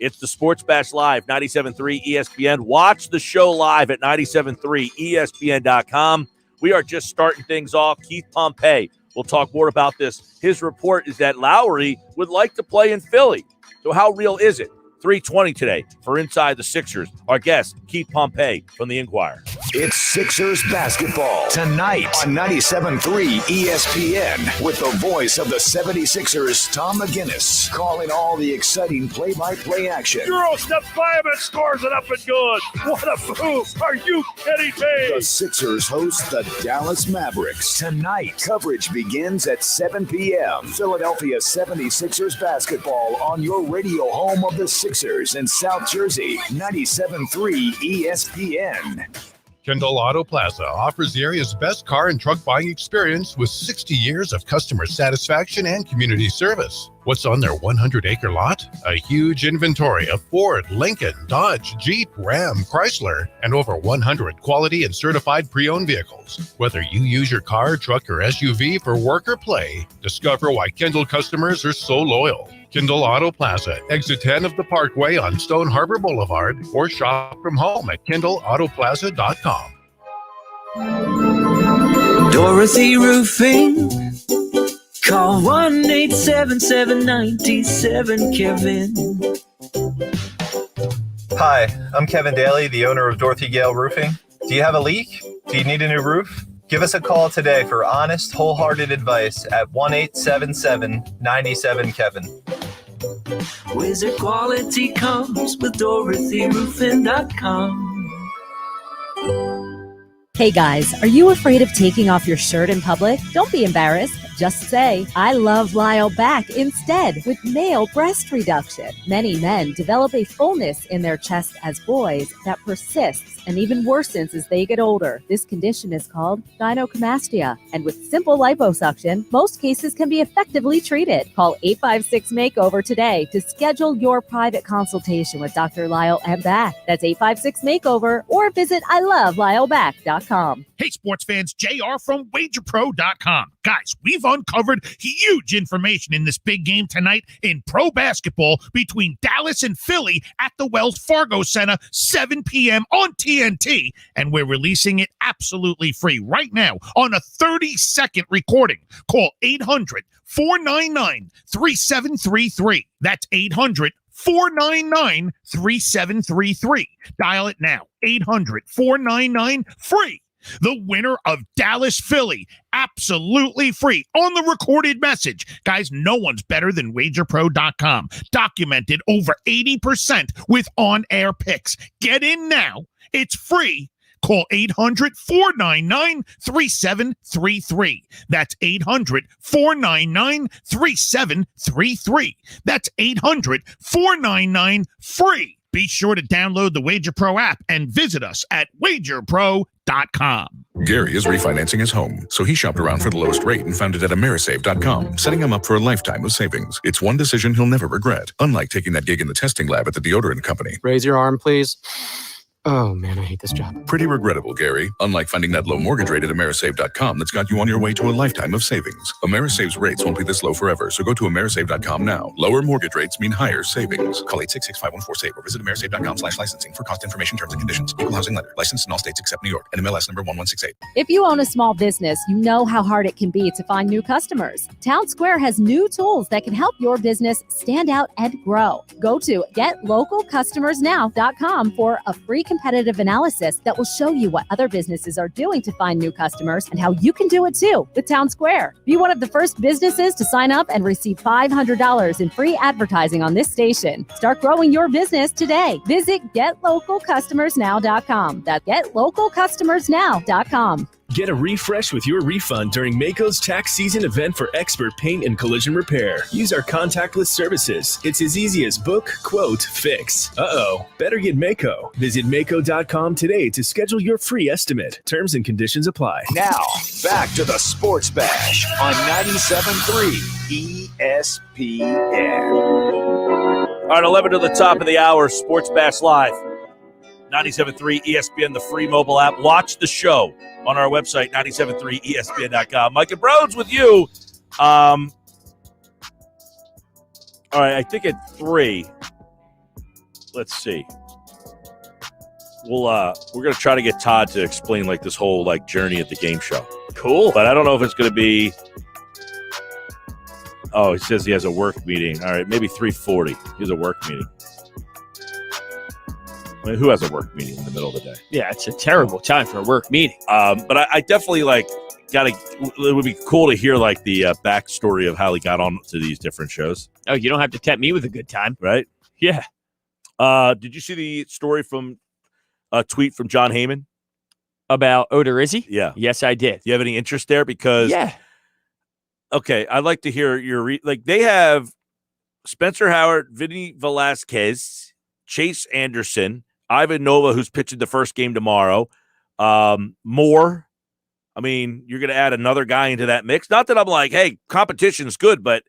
It's the Sports Bash Live, 97.3 ESPN. Watch the show live at 97.3 ESPN.com. We are just starting things off. Keith Pompey will talk more about this. His report is that Lowry would like to play in Philly. So how real is it? 3:20 today for Inside the Sixers. Our guest, Keith Pompey from the Inquirer. It's Sixers basketball tonight on 97.3 ESPN with the voice of the 76ers, Tom McGinnis, calling all the exciting play-by-play action. Euro steps by him and scores it up and good. What a move. Are you kidding me? The Sixers host the Dallas Mavericks. Tonight, coverage begins at 7 p.m. Philadelphia 76ers basketball on your radio home of the Sixers in South Jersey, 97.3 ESPN. Kendall Auto Plaza offers the area's best car and truck buying experience with 60 years of customer satisfaction and community service. What's on their 100-acre lot? A huge inventory of Ford, Lincoln, Dodge, Jeep, Ram, Chrysler, and over 100 quality and certified pre-owned vehicles. Whether you use your car, truck, or SUV for work or play, discover why Kendall customers are so loyal. Kendall Auto Plaza, exit 10 of the Parkway on Stone Harbor Boulevard, or shop from home at KendallAutoplaza.com. Dorothy Roofing. Call 1-877-97-Kevin. Hi, I'm Kevin Daly, the owner of Dorothy Gale Roofing. Do you have a leak? Do you need a new roof? Give us a call today for honest, wholehearted advice at 1-877-97-Kevin. Wizard quality comes with DorothyRoofing.com. Hey guys, are you afraid of taking off your shirt in public? Don't be embarrassed. Just say, I love Lyle back instead with male breast reduction. Many men develop a fullness in their chest as boys that persists and even worsens as they get older. This condition is called gynecomastia, and with simple liposuction, most cases can be effectively treated. Call 856-MAKEOVER today to schedule your private consultation with Dr. Lyle and Back. That's 856-MAKEOVER, or visit ILoveLyleBack.com. Hey, sports fans, JR from WagerPro.com. Guys, we've uncovered huge information in this big game tonight in pro basketball between Dallas and Philly at the Wells Fargo Center, 7 p.m. on TNT. And we're releasing it absolutely free right now on a 30-second recording. Call 800-499-3733. That's 800-499-3733. Dial it now. 800-499-FREE. The winner of Dallas Philly, absolutely free on the recorded message. Guys, no one's better than wagerpro.com. Documented over 80% with on-air picks. Get in now. It's free. Call 800-499-3733. That's 800-499-3733. That's 800-499-FREE. Be sure to download the Wager Pro app and visit us at wagerpro.com. Gary is refinancing his home, so he shopped around for the lowest rate and found it at Amerisave.com, setting him up for a lifetime of savings. It's one decision he'll never regret, unlike taking that gig in the testing lab at the deodorant company. Raise your arm, please. Oh, man, I hate this job. Pretty regrettable, Gary. Unlike finding that low mortgage rate at Amerisave.com that's got you on your way to a lifetime of savings. Amerisave's rates won't be this low forever, so go to Amerisave.com now. Lower mortgage rates mean higher savings. Call 866-514-SAVE or visit Amerisave.com/licensing for cost information, terms, and conditions. Equal housing lender. Licensed in all states except New York. NMLS number 1168. If you own a small business, you know how hard it can be to find new customers. Town Square has new tools that can help your business stand out and grow. Go to GetLocalCustomersNow.com for a free competitive analysis that will show you what other businesses are doing to find new customers and how you can do it too with Town Square. Be one of the first businesses to sign up and receive $500 in free advertising on this station. Start growing your business today. Visit GetLocalCustomersNow.com. That's GetLocalCustomersNow.com. Get a refresh with your refund during Maaco's tax season event for expert paint and collision repair. Use our contactless services. It's as easy as book, quote, fix. Better get Maaco. Visit Maaco.com today to schedule your free estimate. Terms and conditions apply. Now, back to the Sports Bash on 97.3 ESPN. All right, 11 to the top of the hour, Sports Bash Live. 97.3 ESPN, the free mobile app. Watch the show on our website, 97.3ESPN.com. Mike and Brodes with you. All right, I think at 3, let's see. We're going to try to get Todd to explain like this whole like journey at the game show. Cool. But I don't know if it's going to be. Oh, he says he has a work meeting. All right, maybe 3:40. He has a work meeting. I mean, who has a work meeting in the middle of the day? Yeah, it's a terrible time for a work meeting. But I definitely it would be cool to hear like the backstory of how he got on to these different shows. Oh, you don't have to tempt me with a good time. Right? Yeah. Did you see the story from a tweet from John Heyman? About Odorizzi? Yeah. Yes, I did. Do you have any interest there? Because yeah. Okay, I'd like to hear your they have Spencer Howard, Vinny Velasquez, Chase Anderson, Ivan Nova, who's pitching the first game tomorrow. Moore. I mean, you're going to add another guy into that mix. Not that I'm like, hey, competition's good, but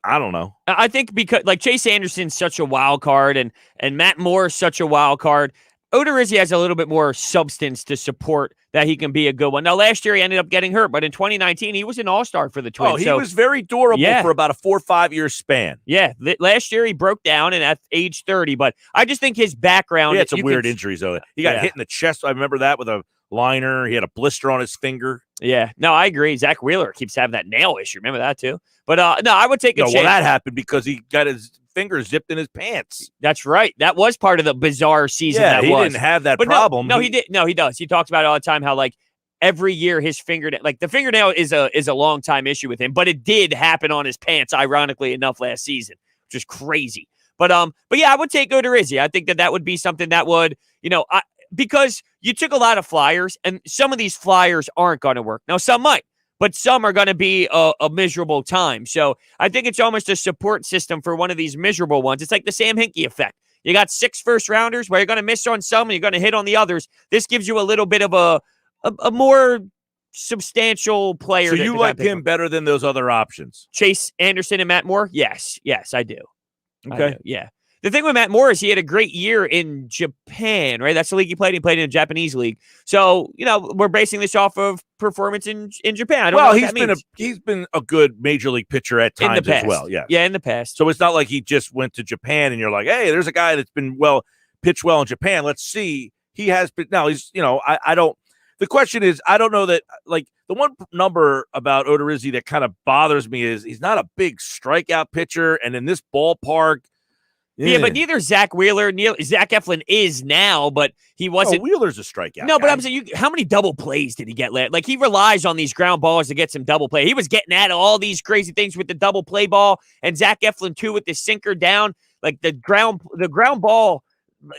I don't know. I think because like Chase Anderson's such a wild card and Matt Moore is such a wild card. Odorizzi has a little bit more substance to support that he can be a good one. Now, last year he ended up getting hurt, but in 2019 he was an all-star for the Twins. Oh, he was very durable for about a 4 or 5 year span. Yeah, last year he broke down and at age 30, but I just think his background. He had some weird injuries, though. He got hit in the chest. I remember that with a liner. He had a blister on his finger. Yeah, no, I agree. Zach Wheeler keeps having that nail issue. Remember that too? But no, I would take a chance. Well, that happened because he got his finger zipped in his pants. That's right. That was part of the bizarre season. Yeah, he didn't have that problem. No, he did. No, he does. He talks about it all the time. How like every year his fingernail, like the fingernail, is a long time issue with him. But it did happen on his pants, ironically enough, last season, which is crazy. But yeah, I would take Odorizzi. I think that would be something that would, because you took a lot of flyers, and some of these flyers aren't going to work. Now, some might. But some are going to be a miserable time. So I think it's almost a support system for one of these miserable ones. It's like the Sam Hinkie effect. You got 6 first-rounders where you're going to miss on some and you're going to hit on the others. This gives you a little bit of a more substantial player. So you like him better than those other options? Chase Anderson and Matt Moore? Yes, I do. Okay. I do, yeah. The thing with Matt Moore is he had a great year in Japan, right? That's the league he played. He played in a Japanese league. So, we're basing this off of performance in Japan. I don't know what he's been a good major league pitcher at times in the past. as well. Yeah, in the past. So it's not like he just went to Japan and you're like, hey, there's a guy that's been pitched well in Japan. Let's see. He has been. Now he's, I don't. The question is, I don't know that, like, the one number about Odorizzi that kind of bothers me is he's not a big strikeout pitcher, and in this ballpark. Yeah, but neither Zach Wheeler, Zach Eflin is now, but he wasn't. Wheeler's a strikeout. No, but I'm saying, how many double plays did he get? Like, he relies on these ground balls to get some double play. He was getting at all these crazy things with the double play ball, and Zach Eflin too with the sinker down, like the ground ball.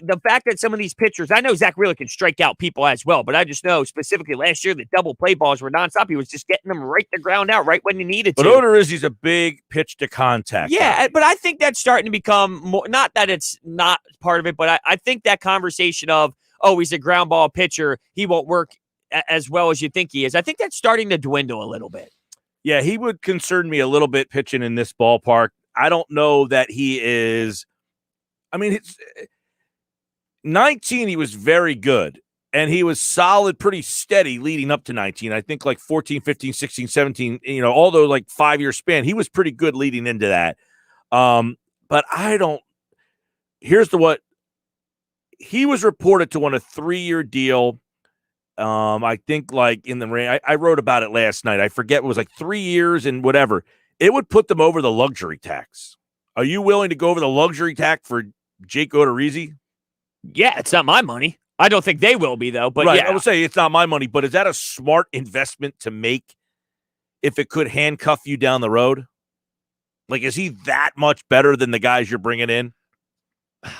The fact that some of these pitchers, I know Zach Wheeler can strike out people as well, but I just know specifically last year the double play balls were nonstop. He was just getting them right the ground out, right when he needed to. But Odorizzi's a big pitch to contact. Yeah, but I think that's starting to become more, not that it's not part of it, but I think that conversation of, he's a ground ball pitcher, he won't work as well as you think he is. I think that's starting to dwindle a little bit. Yeah, he would concern me a little bit pitching in this ballpark. I don't know that he is. I mean, it's 19, he was very good, and he was solid, pretty steady leading up to 19. I think like 14, 15, 16, 17, although like 5-year span, he was pretty good leading into that. But here's what he was reported to on a 3-year deal. I think like in the rain, I wrote about it last night. I forget, it was like 3 years and whatever. It would put them over the luxury tax. Are you willing to go over the luxury tax for Jake Odorizzi? Yeah, it's not my money. I don't think they will be, though. But right, yeah, I would say it's not my money, but is that a smart investment to make if it could handcuff you down the road? Like, is he that much better than the guys you're bringing in?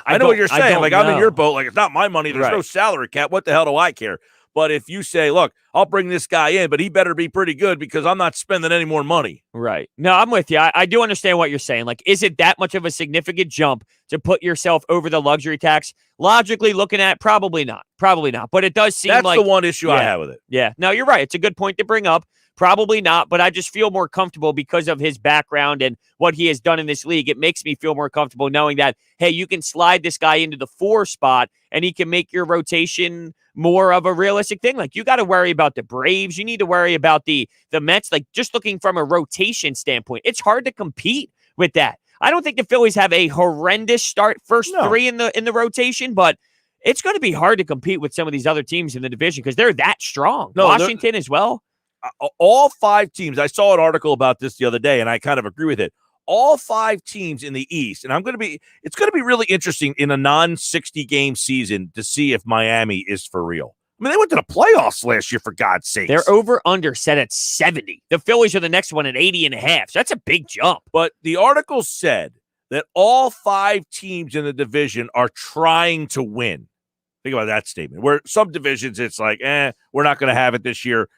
I know what you're saying. Like, I'm in your boat. Like, it's not my money. There's no salary cap. What the hell do I care? But if you say, look, I'll bring this guy in, but he better be pretty good because I'm not spending any more money. Right. No, I'm with you. I do understand what you're saying. Like, is it that much of a significant jump to put yourself over the luxury tax? Logically looking at, probably not. Probably not. But it does seem That's like the one issue I have with it. Yeah. No, you're right. It's a good point to bring up. Probably not, but I just feel more comfortable because of his background and what he has done in this league. It makes me feel more comfortable knowing that, hey, you can slide this guy into the 4 spot and he can make your rotation more of a realistic thing. Like, you got to worry about the Braves. You need to worry about the Mets. Like, just looking from a rotation standpoint, it's hard to compete with that. I don't think the Phillies have a horrendous first 3 in the rotation, but it's going to be hard to compete with some of these other teams in the division because they're that strong. Washington as well. All 5 teams, I saw an article about this the other day, and I kind of agree with it. All 5 teams in the East, and it's going to be really interesting in a non-60 game season to see if Miami is for real. I mean, they went to the playoffs last year, for God's sake. They're over-under set at 70. The Phillies are the next one at 80.5, so that's a big jump. But the article said that all 5 teams in the division are trying to win. Think about that statement. Where some divisions, it's like, we're not going to have it this year.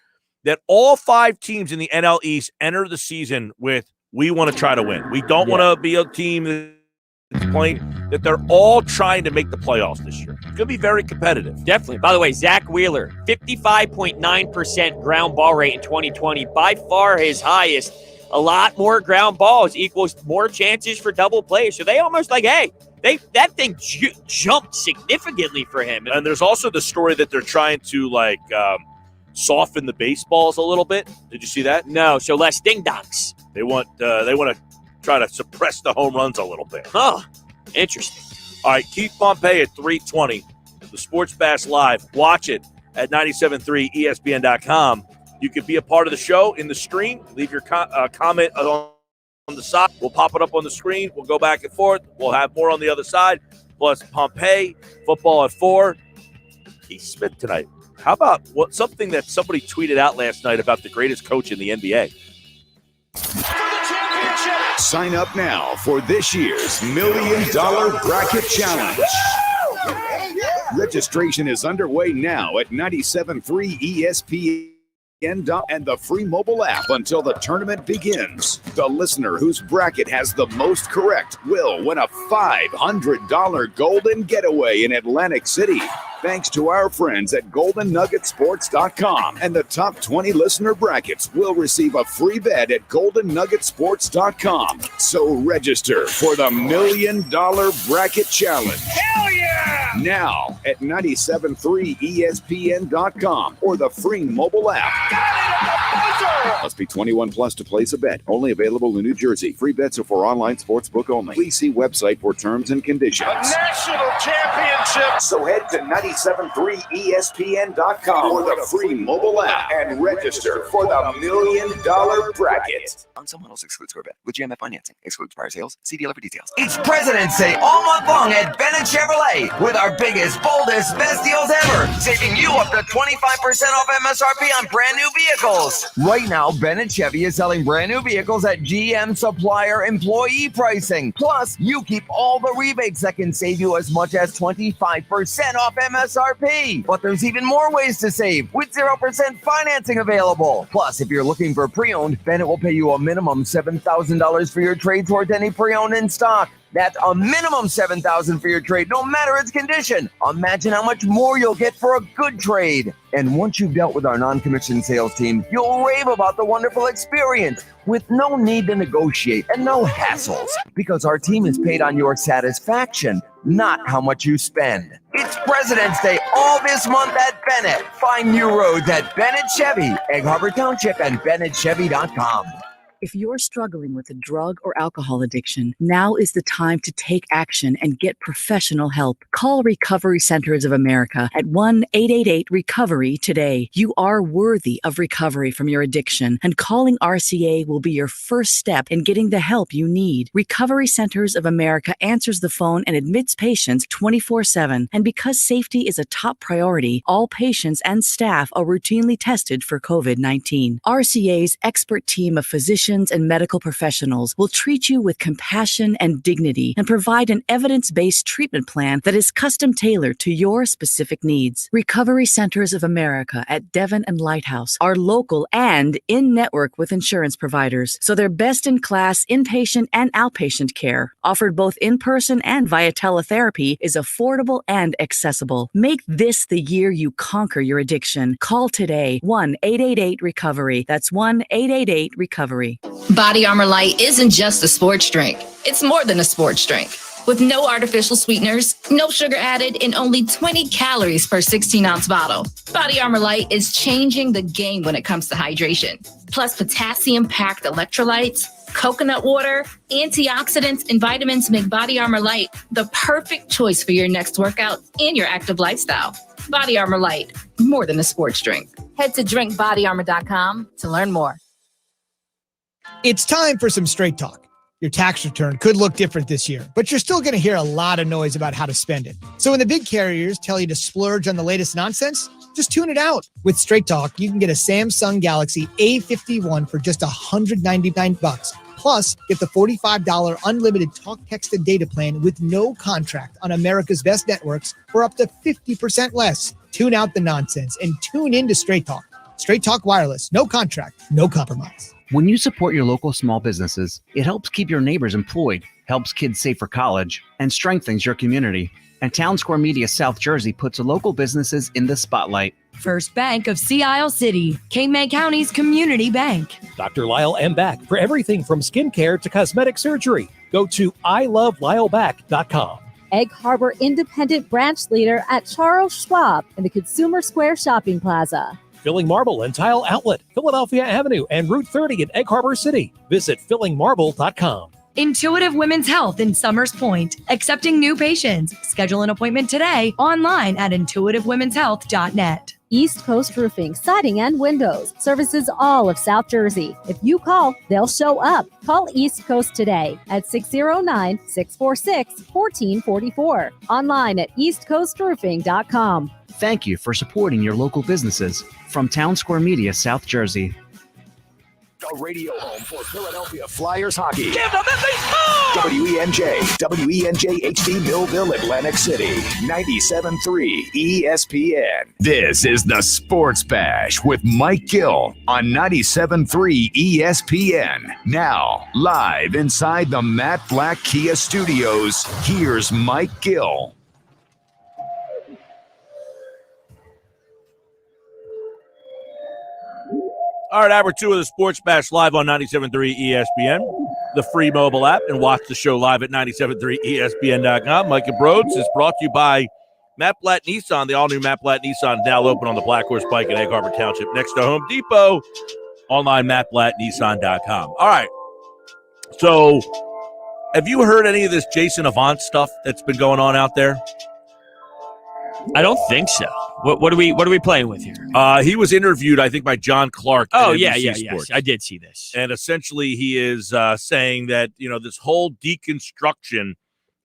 That all 5 teams in the NL East enter the season with, we want to try to win. We don't want to be a team that's playing, that they're all trying to make the playoffs this year. It's going to be very competitive. Definitely. By the way, Zach Wheeler, 55.9% ground ball rate in 2020, by far his highest. A lot more ground balls equals more chances for double plays. So they almost like, hey, that thing jumped significantly for him. And there's also the story that they're trying to soften the baseballs a little bit. Did you see that? No, so less ding-dongs. They want to try to suppress the home runs a little bit. Huh. Interesting. All right, Keith Pompey at 3:20. The Sports Bash Live. Watch it at 97.3 ESPN.com. You can be a part of the show in the stream. Leave your comment on the side. We'll pop it up on the screen. We'll go back and forth. We'll have more on the other side. Plus Pompey, football at 4. Keith Smith tonight. How about something that somebody tweeted out last night about the greatest coach in the NBA? Sign up now for this year's $1 Million Bracket Challenge. Registration is underway now at 97.3 ESPN and the free mobile app until the tournament begins. The listener whose bracket has the most correct will win a $500 golden getaway in Atlantic City. Thanks to our friends at GoldenNuggetSports.com, and the top 20 listener brackets will receive a free bet at GoldenNuggetSports.com. So register for the $1 Million Bracket Challenge. Hell yeah! Now at 973ESPN.com or the free mobile app. Must be 21 plus to place a bet. Only available in New Jersey. Free bets are for online sportsbook only. Please see website for terms and conditions. A national championship. So head to 973ESPN.com or the free mobile app and register for the $1 Million Bracket. On some models excludes score bet. With GMF financing, excludes prior sales. See dealer for details. It's President's Day all month long at Bennett Chevrolet with our biggest, boldest, best deals ever, saving you up to 25% off MSRP on brand new vehicles. Right now, Bennett Chevy is selling brand new vehicles at GM supplier employee pricing. Plus, you keep all the rebates that can save you as much as 25% off MSRP. But there's even more ways to save with 0% financing available. Plus, if you're looking for pre-owned, Bennett will pay you a minimum $7,000 for your trade towards any pre-owned in stock. That's a minimum $7,000 for your trade, no matter its condition. Imagine how much more you'll get for a good trade. And once you've dealt with our non-commissioned sales team, you'll rave about the wonderful experience with no need to negotiate and no hassles, because our team is paid on your satisfaction, not how much you spend. It's President's Day all this month at Bennett. Find new roads at Bennett Chevy, Egg Harbor Township, and BennettChevy.com. If you're struggling with a drug or alcohol addiction, now is the time to take action and get professional help. Call Recovery Centers of America at 1-888-RECOVERY today. You are worthy of recovery from your addiction, and calling RCA will be your first step in getting the help you need. Recovery Centers of America answers the phone and admits patients 24/7. And because safety is a top priority, all patients and staff are routinely tested for COVID-19. RCA's expert team of physicians and medical professionals will treat you with compassion and dignity and provide an evidence-based treatment plan that is custom-tailored to your specific needs. Recovery Centers of America at Devon and Lighthouse are local and in-network with insurance providers, so they're best-in-class inpatient and outpatient care, offered both in-person and via teletherapy, is affordable and accessible. Make this the year you conquer your addiction. Call today, 1-888-RECOVERY. That's 1-888-RECOVERY. Body Armor Light isn't just a sports drink. It's more than a sports drink. With no artificial sweeteners, no sugar added, and only 20 calories per 16-ounce bottle. Body Armor Light is changing the game when it comes to hydration. Plus potassium-packed electrolytes, coconut water, antioxidants, and vitamins make Body Armor Light the perfect choice for your next workout and your active lifestyle. Body Armor Light, more than a sports drink. Head to drinkbodyarmor.com to learn more. It's time for some straight talk. Your tax return could look different this year, but you're still going to hear a lot of noise about how to spend it. So when the big carriers tell you to splurge on the latest nonsense, just tune it out. With Straight Talk, you can get a Samsung Galaxy A51 for just $199. Plus, get the $45 unlimited talk, text, and data plan with no contract on America's best networks for up to 50% less. Tune out the nonsense and tune into Straight Talk. Straight Talk Wireless, no contract, no compromise. When you support your local small businesses, it helps keep your neighbors employed, helps kids save for college, and strengthens your community. And Town Square Media South Jersey puts local businesses in the spotlight. First Bank of Sea Isle City, Cape County's community bank. Dr. Lyle M. Back for everything from skincare to cosmetic surgery. Go to ilovelylback.com. Egg Harbor Independent Branch Leader at Charles Schwab in the Consumer Square Shopping Plaza. Filling Marble and Tile Outlet, Philadelphia Avenue and Route 30 in Egg Harbor City. Visit fillingmarble.com. Intuitive Women's Health in Summers Point, accepting new patients. Schedule an appointment today online at intuitivewomenshealth.net. East Coast Roofing, Siding and Windows services all of South Jersey. If you call, they'll show up. Call East Coast today at 609-646-1444. Online at eastcoastroofing.com. Thank you for supporting your local businesses. From Town Square Media, South Jersey. The radio home for Philadelphia Flyers hockey. Give them the WENJ, WENJ HD Millville, Atlantic City, 97.3 ESPN. This is the Sports Bash with Mike Gill on 97.3 ESPN. Now, live inside the Matt Black Kia Studios, here's Mike Gill. All right, hour 2 of the Sports Bash live on 97.3 ESPN, the free mobile app, and watch the show live at 97.3ESPN.com. Mike and Brodes is brought to you by Matt Blatt Nissan. The all-new Matt Blatt Nissan now open on the Black Horse Pike in Egg Harbor Township next to Home Depot. Online, MattBlattNissan.com. All right, so have you heard any of this Jason Avant stuff that's been going on out there? I don't think so. What are we playing with here? He was interviewed, I think, by John Clark. Oh, at yeah, NBC yeah, Sports. yes. I did see this. And essentially he is saying that, this whole deconstruction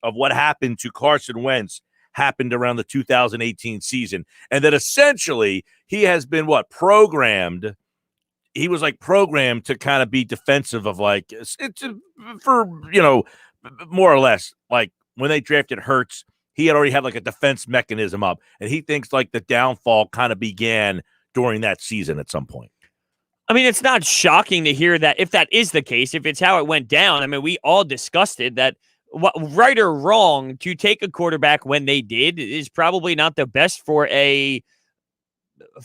of what happened to Carson Wentz happened around the 2018 season. And that essentially he has been, programmed. He was, programmed to kind of be defensive of, for, more or less, when they drafted Hurts, he had already had a defense mechanism up, and he thinks the downfall kind of began during that season at some point. I mean, it's not shocking to hear that if that is the case, if it's how it went down. I mean, we all discussed it that right or wrong to take a quarterback when they did is probably not the best for a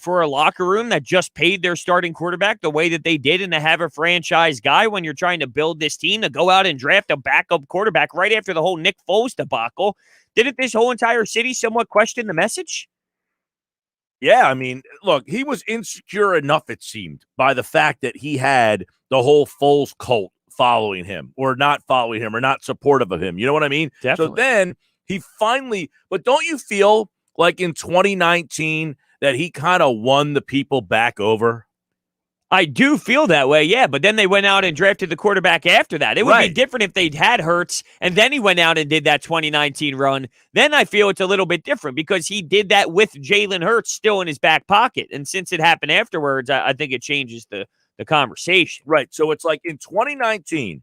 locker room that just paid their starting quarterback the way that they did, and to have a franchise guy when you're trying to build this team to go out and draft a backup quarterback right after the whole Nick Foles debacle. Didn't this whole entire city somewhat question the message? Yeah, I mean, look, he was insecure enough, it seemed, by the fact that he had the whole Foles cult following him or not following him or not supportive of him. You know what I mean? Definitely. So then he finally, but don't you feel like in 2019 that he kind of won the people back over? I do feel that way, yeah, but then they went out and drafted the quarterback after that. It would be different if they'd had Hurts, and then he went out and did that 2019 run. Then I feel it's a little bit different because he did that with Jalen Hurts still in his back pocket, and since it happened afterwards, I think it changes the conversation. Right, so it's in 2019,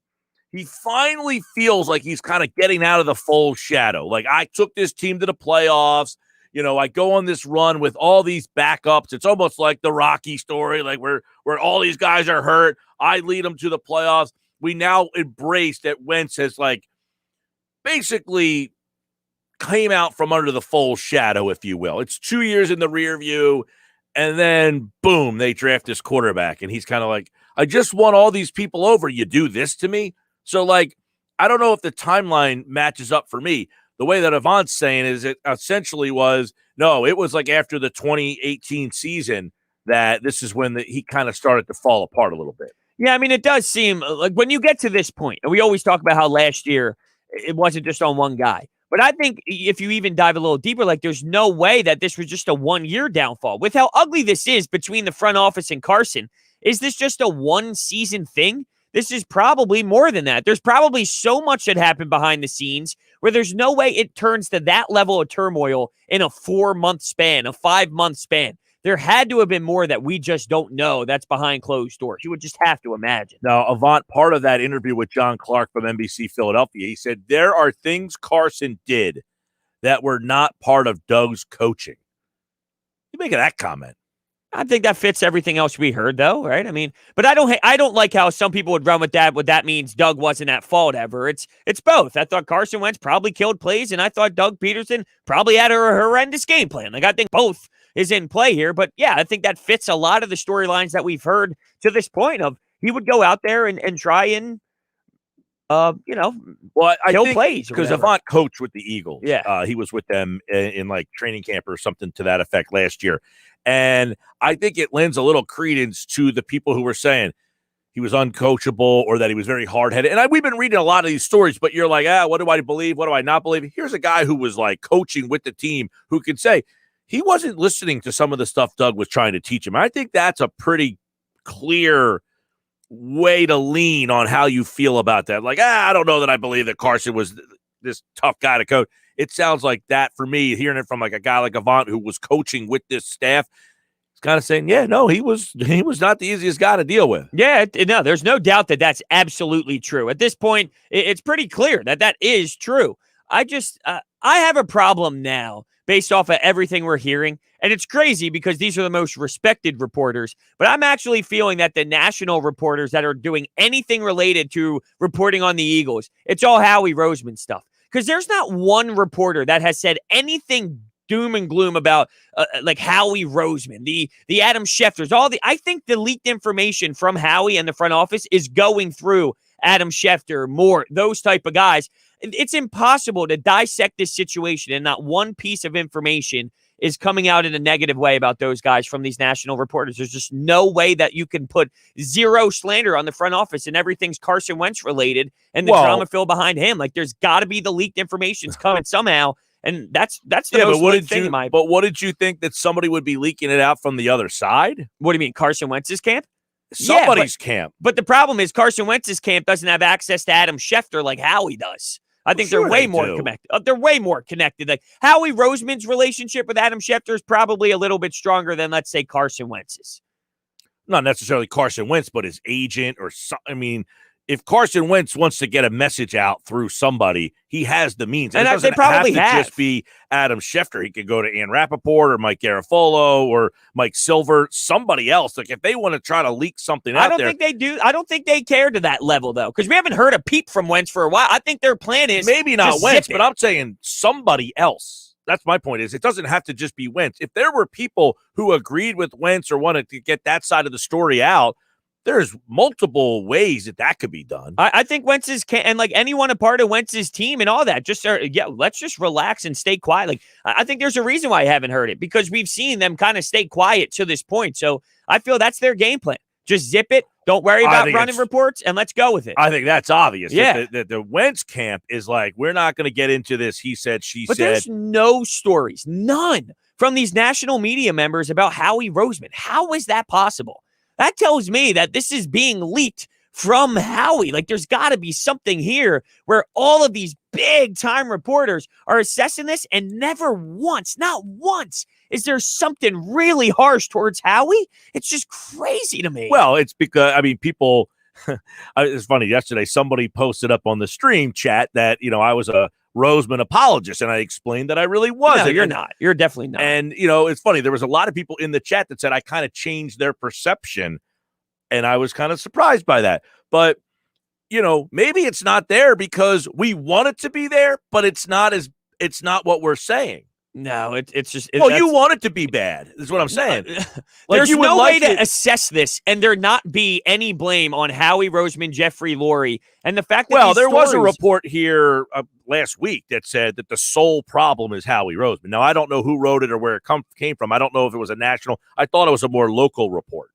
he finally feels like he's kind of getting out of the Foles shadow. I took this team to the playoffs. I go on this run with all these backups. It's almost like the Rocky story, where all these guys are hurt. I lead them to the playoffs. We now embrace that Wentz has basically came out from under the Foles shadow, if you will. It's 2 years in the rear view, and then boom, they draft this quarterback, and he's kind of I just won all these people over. You do this to me? So I don't know if the timeline matches up for me. The way that Avant's saying is it essentially was, no, it was after the 2018 season that this is when he kind of started to fall apart a little bit. Yeah, I mean, it does seem like when you get to this point, and we always talk about how last year it wasn't just on one guy. But I think if you even dive a little deeper, there's no way that this was just a one-year downfall. With how ugly this is between the front office and Carson, is this just a one-season thing? This is probably more than that. There's probably so much that happened behind the scenes where there's no way it turns to that level of turmoil in a 4-month span, a 5-month span. There had to have been more that we just don't know that's behind closed doors. You would just have to imagine. Now, Avant, part of that interview with John Clark from NBC Philadelphia, he said, there are things Carson did that were not part of Doug's coaching. You make of that comment? I think that fits everything else we heard, though, right? I mean, but I don't like how some people would run with that. What that means, Doug wasn't at fault ever. It's both. I thought Carson Wentz probably killed plays, and I thought Doug Peterson probably had a horrendous game plan. I think both is in play here. But yeah, I think that fits a lot of the storylines that we've heard to this point. Of he would go out there and try and well, I kill think plays because Avant coached with the Eagles. Yeah, he was with them in training camp or something to that effect last year. And I think it lends a little credence to the people who were saying he was uncoachable or that he was very hard-headed. And we've been reading a lot of these stories, but you're what do I believe? What do I not believe? Here's a guy who was coaching with the team who could say he wasn't listening to some of the stuff Doug was trying to teach him. I think that's a pretty clear way to lean on how you feel about that. I don't know that I believe that Carson was this tough guy to coach. It sounds like that for me, hearing it from a guy like Avant who was coaching with this staff. It's kind of saying, yeah, no, he was not the easiest guy to deal with. Yeah, no, there's no doubt that that's absolutely true. At this point, it's pretty clear that is true. I have a problem now based off of everything we're hearing. And it's crazy because these are the most respected reporters. But I'm actually feeling that the national reporters that are doing anything related to reporting on the Eagles, it's all Howie Roseman stuff. Because there's not one reporter that has said anything doom and gloom about like Howie Roseman, the Adam Schefters, I think the leaked information from Howie and the front office is going through Adam Schefter, Moore, those type of guys. It's impossible to dissect this situation and not one piece of information is coming out in a negative way about those guys from these national reporters. There's just no way that you can put zero slander on the front office and everything's Carson Wentz related and the drama filled behind him. Like there's got to be the leaked information's coming somehow. And that's the most lit thing in my. But what did you think that somebody would be leaking it out from the other side? What do you mean, Carson Wentz's camp? Somebody's camp. But the problem is Carson Wentz's camp doesn't have access to Adam Schefter like Howie does. I think they're way more connected. They're way more connected. Like Howie Roseman's relationship with Adam Schefter is probably a little bit stronger than, let's say, Carson Wentz's. Not necessarily Carson Wentz, but his agent or I mean, if Carson Wentz wants to get a message out through somebody, he has the means. And it doesn't have to just be Adam Schefter. He could go to Ian Rappaport or Mike Garafolo or Mike Silver, somebody else. Like if they want to try to leak something out there. I don't think they do. I don't think they care to that level, though, because we haven't heard a peep from Wentz for a while. I think their plan is maybe not Wentz, but I'm saying somebody else. That's my point is it doesn't have to just be Wentz. If there were people who agreed with Wentz or wanted to get that side of the story out, there's multiple ways that could be done. I think Wentz's and like anyone a part of Wentz's team and all that, let's just relax and stay quiet. Like I think there's a reason why I haven't heard it because we've seen them kind of stay quiet to this point. So I feel that's their game plan. Just zip it. Don't worry about running reports and let's go with it. I think that's obvious. Yeah. The Wentz camp is like, we're not going to get into this. He said, she but said. There's no stories, none from these national media members about Howie Roseman. How is that possible? That tells me that this is being leaked from Howie. Like there's got to be something here where all of these big time reporters are assessing this and never once, not once, is there something really harsh towards Howie? It's just crazy to me. Well, it's because, I mean, people, it's funny. Yesterday, somebody posted up on the stream chat that, I was a Roseman apologist, and I explained that I really wasn't. No, you're not. You're definitely not. And, it's funny. There was a lot of people in the chat that said I kind of changed their perception, and I was kind of surprised by that. But, maybe it's not there because we want it to be there, but it's not what we're saying. No, it's just. You want it to be bad. Is what I'm saying. There's no way to assess this, and there not be any blame on Howie Roseman, Jeffrey Lurie, and the fact that. Well, there was a report here last week that said that the sole problem is Howie Roseman. Now, I don't know who wrote it or where it came from. I don't know if it was a national. I thought it was a more local report.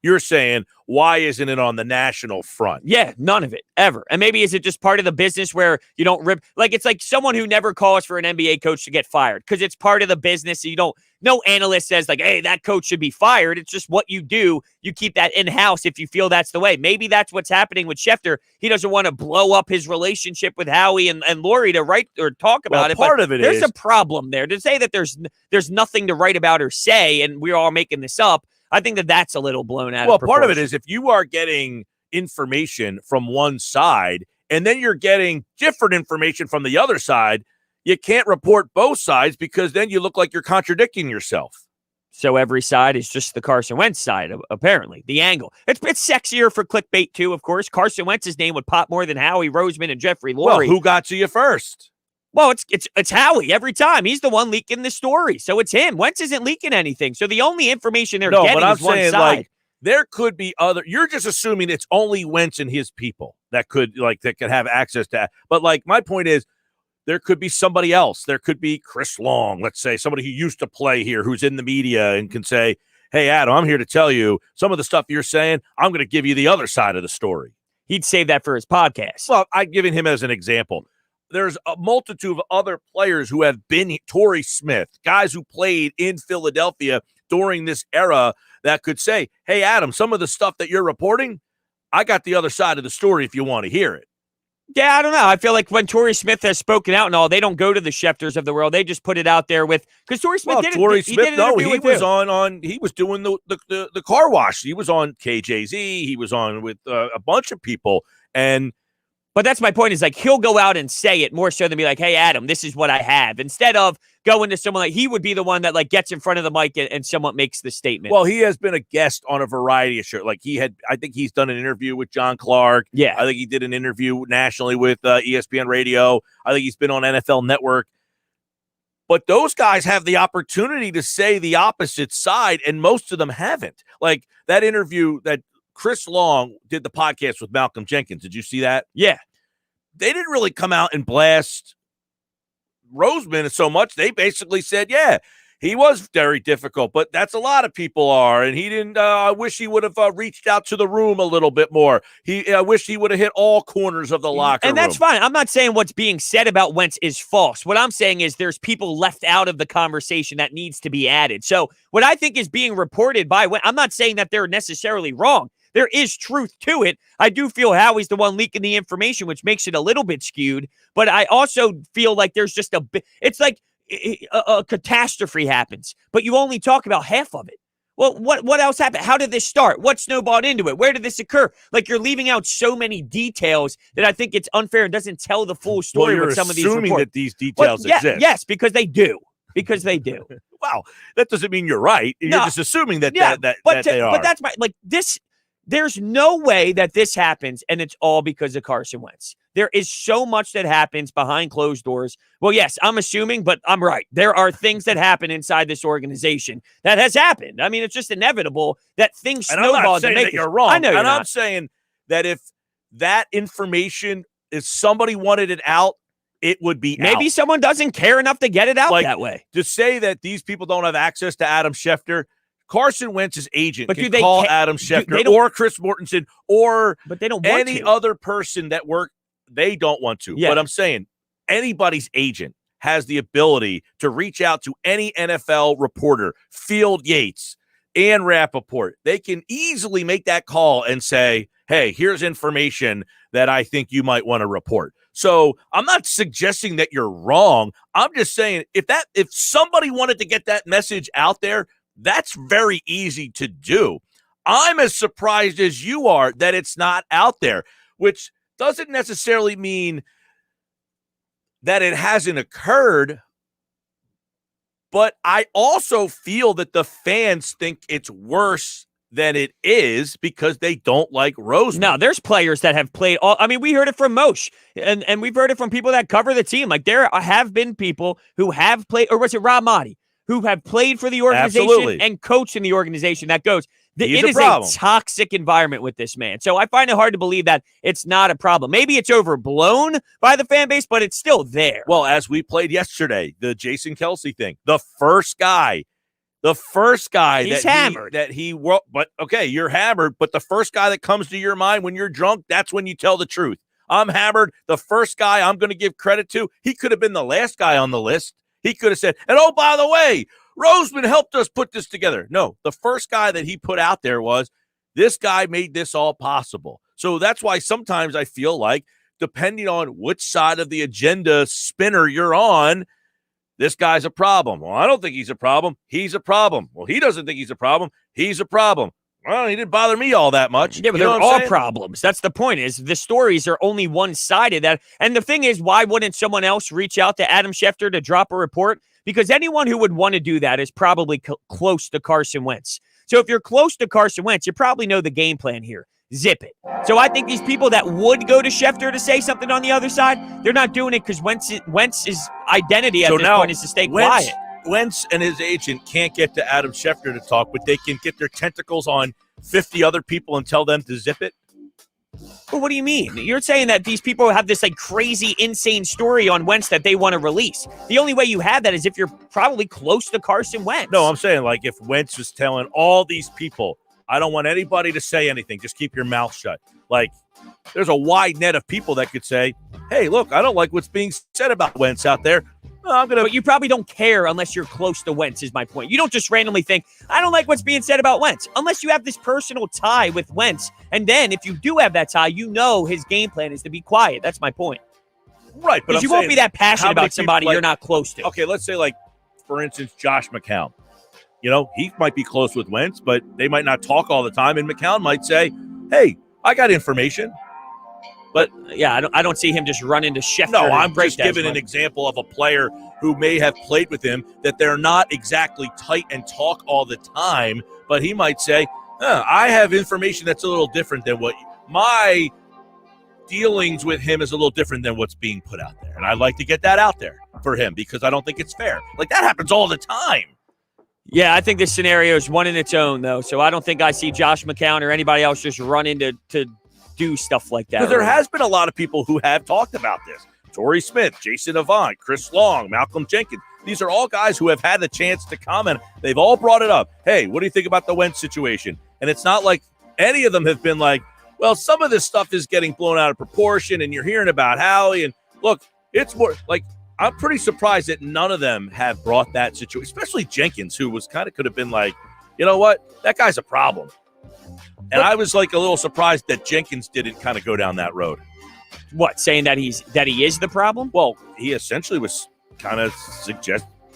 You're saying, why isn't it on the national front? Yeah, none of it, ever. And maybe is it just part of the business where you don't rip? Like, it's like someone who never calls for an NBA coach to get fired because it's part of the business. So no analyst says, like, hey, that coach should be fired. It's just what you do. You keep that in-house if you feel that's the way. Maybe that's what's happening with Schefter. He doesn't want to blow up his relationship with Howie and Lowry to write or talk about it. Part of it there's a problem there. To say that there's nothing to write about or say, and we're all making this up, I think that's a little blown out of proportion. Well, part of it is if you are getting information from one side and then you're getting different information from the other side, you can't report both sides because then you look like you're contradicting yourself. So every side is just the Carson Wentz side, apparently, the angle. It's sexier for clickbait, too, of course. Carson Wentz's name would pop more than Howie Roseman and Jeffrey Lurie. Well, who got to you first? Well, it's Howie every time. He's the one leaking the story. So it's him. Wentz isn't leaking anything. So the only information they're getting is one side. Like, there could be you're just assuming it's only Wentz and his people that could have access to that. But like my point is there could be somebody else. There could be Chris Long, let's say, somebody who used to play here who's in the media and can say, hey, Adam, I'm here to tell you some of the stuff you're saying. I'm going to give you the other side of the story. He'd save that for his podcast. Well, I'm giving him as an example. There's a multitude of other players who have been Torrey Smith, guys who played in Philadelphia during this era that could say, hey, Adam, some of the stuff that you're reporting, I got the other side of the story if you want to hear it. Yeah, I don't know. I feel like when Torrey Smith has spoken out and all, they don't go to the Schefters of the world. They just put it out there with because Torrey Smith did it. Torrey Smith, he was on. He was doing the car wash. He was on KJZ. He was on with a bunch of people. But that's my point is like he'll go out and say it more so than be like, hey, Adam, this is what I have. Instead of going to someone like he would be the one that like gets in front of the mic and someone makes the statement. Well, he has been a guest on a variety of shows. Like I think he's done an interview with John Clark. Yeah. I think he did an interview nationally with ESPN Radio. I think he's been on NFL Network. But those guys have the opportunity to say the opposite side, and most of them haven't. Like that interview that Chris Long did the podcast with Malcolm Jenkins. Did you see that? Yeah. They didn't really come out and blast Roseman so much. They basically said, yeah, he was very difficult, but that's a lot of people are. And he didn't, I wish he would have reached out to the room a little bit more. I wish he would have hit all corners of the locker room. And that's fine. I'm not saying what's being said about Wentz is false. What I'm saying is there's people left out of the conversation that needs to be added. So what I think is being reported by Wentz, I'm not saying that they're necessarily wrong. There is truth to it. I do feel Howie's the one leaking the information, which makes it a little bit skewed. But I also feel like there's just a bit, it's like a catastrophe happens, but you only talk about half of it. Well, what else happened? How did this start? What snowballed into it? Where did this occur? Like, you're leaving out so many details that I think it's unfair and doesn't tell the full story with some of these reports. Assuming that these details exist. Yes, because they do. Because they do. Wow, that doesn't mean you're right. You're just assuming that, that they are. But that's my, like, this. There's no way that this happens and it's all because of Carson Wentz. There is so much that happens behind closed doors. Well, yes, I'm assuming, but I'm right. There are things that happen inside this organization that has happened. I mean, it's just inevitable that things snowball. I'm not saying that you're wrong. I know you're and not. I'm saying that if that information, if somebody wanted it out, it would be Maybe out. someone doesn't care enough to get it out that way. To say that these people don't have access to Adam Schefter, Carson Wentz's agent But can do they call ca- Adam do- Schefter they don't- or Chris Mortensen or But they don't want any to. other person that work. They don't want to. Yeah. But I'm saying anybody's agent has the ability to reach out to any NFL reporter, Field Yates and Rappaport. They can easily make that call and say, hey, here's information that I think you might want to report. So I'm not suggesting that you're wrong. I'm just saying if somebody wanted to get that message out there, that's very easy to do. I'm as surprised as you are that it's not out there, which doesn't necessarily mean that it hasn't occurred. But I also feel that the fans think it's worse than it is because they don't like Roseman. No, there's players that have played all. I mean, we heard it from Moshe, and we've heard it from people that cover the team. Like, there have been people who have played, or was it Rob Mahdi, who have played for the organization Absolutely. and coached in the organization that goes. He's It a is problem. a toxic environment with this man. So I find it hard to believe that it's not a problem. Maybe it's overblown by the fan base, but it's still there. Well, as we played yesterday, the Jason Kelsey thing, the first guy He's hammered. But okay, you're hammered, but the first guy that comes to your mind when you're drunk, that's when you tell the truth. I'm hammered. The first guy I'm going to give credit to, he could have been the last guy on the list. He could have said, and oh, by the way, Roseman helped us put this together. No, the first guy that he put out there was, this guy made this all possible. So that's why sometimes I feel like, depending on which side of the agenda spinner you're on, this guy's a problem. Well, I don't think he's a problem. He's a problem. Well, he doesn't think he's a problem. He's a problem. Well, he didn't bother me all that much. Yeah, but they're all problems. That's the point, is the stories are only one-sided. And the thing is, why wouldn't someone else reach out to Adam Schefter to drop a report? Because anyone who would want to do that is probably close to Carson Wentz. So if you're close to Carson Wentz, you probably know the game plan here. Zip it. So I think these people that would go to Schefter to say something on the other side, they're not doing it because Wentz's identity at this point is to stay quiet. Wentz and his agent can't get to Adam Schefter to talk, but they can get their tentacles on 50 other people and tell them to zip it. Well, what do you mean? You're saying that these people have this like crazy, insane story on Wentz that they want to release. The only way you have that is if you're probably close to Carson Wentz. No, I'm saying like if Wentz was telling all these people, I don't want anybody to say anything. Just keep your mouth shut. Like, there's a wide net of people that could say, hey, look, I don't like what's being said about Wentz out there. But you probably don't care unless you're close to Wentz, is my point. You don't just randomly think, I don't like what's being said about Wentz, unless you have this personal tie with Wentz. And then if you do have that tie, you know his game plan is to be quiet. That's my point. Right, but Because you won't be that passionate about somebody you're not close to. Okay, let's say, like, for instance, Josh McCown. You know, he might be close with Wentz, but they might not talk all the time. And McCown might say, hey, I got information. But yeah, I don't see him just running to Schefter. No, and I'm break just that giving an example of a player who may have played with him that they're not exactly tight and talk all the time, but he might say, I have information that's a little different than what my dealings with him is a little different than what's being put out there. And I'd like to get that out there. for him because I don't think it's fair. Like, that happens all the time. Yeah, I think this scenario is one in its own, though. So I don't think I see Josh McCown or anybody else just run into to do stuff like that. Because there has been a lot of people who have talked about this. Torrey Smith, Jason Avant, Chris Long, Malcolm Jenkins. These are all guys who have had the chance to comment. They've all brought it up. Hey, what do you think about the Wentz situation? And it's not like any of them have been like, well, some of this stuff is getting blown out of proportion, and you're hearing about Howie. And look, it's more like, I'm pretty surprised that none of them have brought that situation, especially Jenkins, who was kind of could have been like, you know what, that guy's a problem. And I was like a little surprised that Jenkins didn't kind of go down that road. What, saying that he is the problem? Well, he essentially was kind of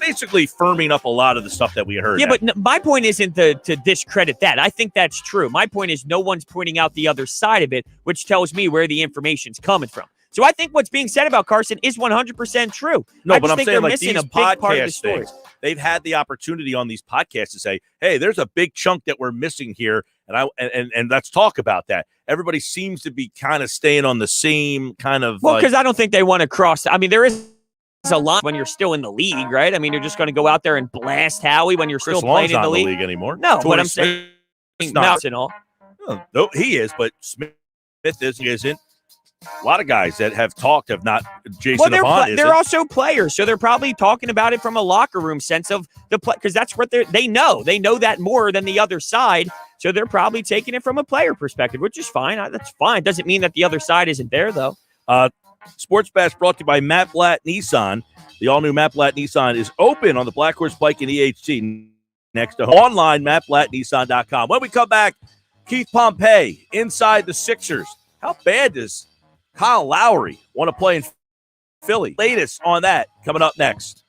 basically firming up a lot of the stuff that we heard. Yeah, but my point isn't to discredit that. I think that's true. My point is no one's pointing out the other side of it, which tells me where the information's coming from. So I think what's being said about Carson is 100% true. No, but I'm saying like these a big part of the podcast story. things, they've had the opportunity on these podcasts to say, hey, there's a big chunk that we're missing here, and let's talk about that. Everybody seems to be kind of staying on the same kind of Well, because I don't think they want to cross. I mean, there is a lot when you're still in the league, right? I mean, you're just going to go out there and blast Howie when you're Chris still playing Long's in the not league anymore. No, Torrey but I'm Smith saying not. and all. No, he is, but Smith isn't. A lot of guys that have talked have not. Jason Avant they're also players, so they're probably talking about it from a locker room sense of the play, because that's what they know. They know that more than the other side, so they're probably taking it from a player perspective, which is fine. That's fine. Doesn't mean that the other side isn't there, though. Sports Bash brought to you by Matt Blatt Nissan. The all-new Matt Blatt Nissan is open on the Black Horse Bike and EHC next to online, mattblattnissan.com. When we come back, Keith Pompey inside the Sixers. How bad does Kyle Lowry want to play in Philly? Latest on that coming up next.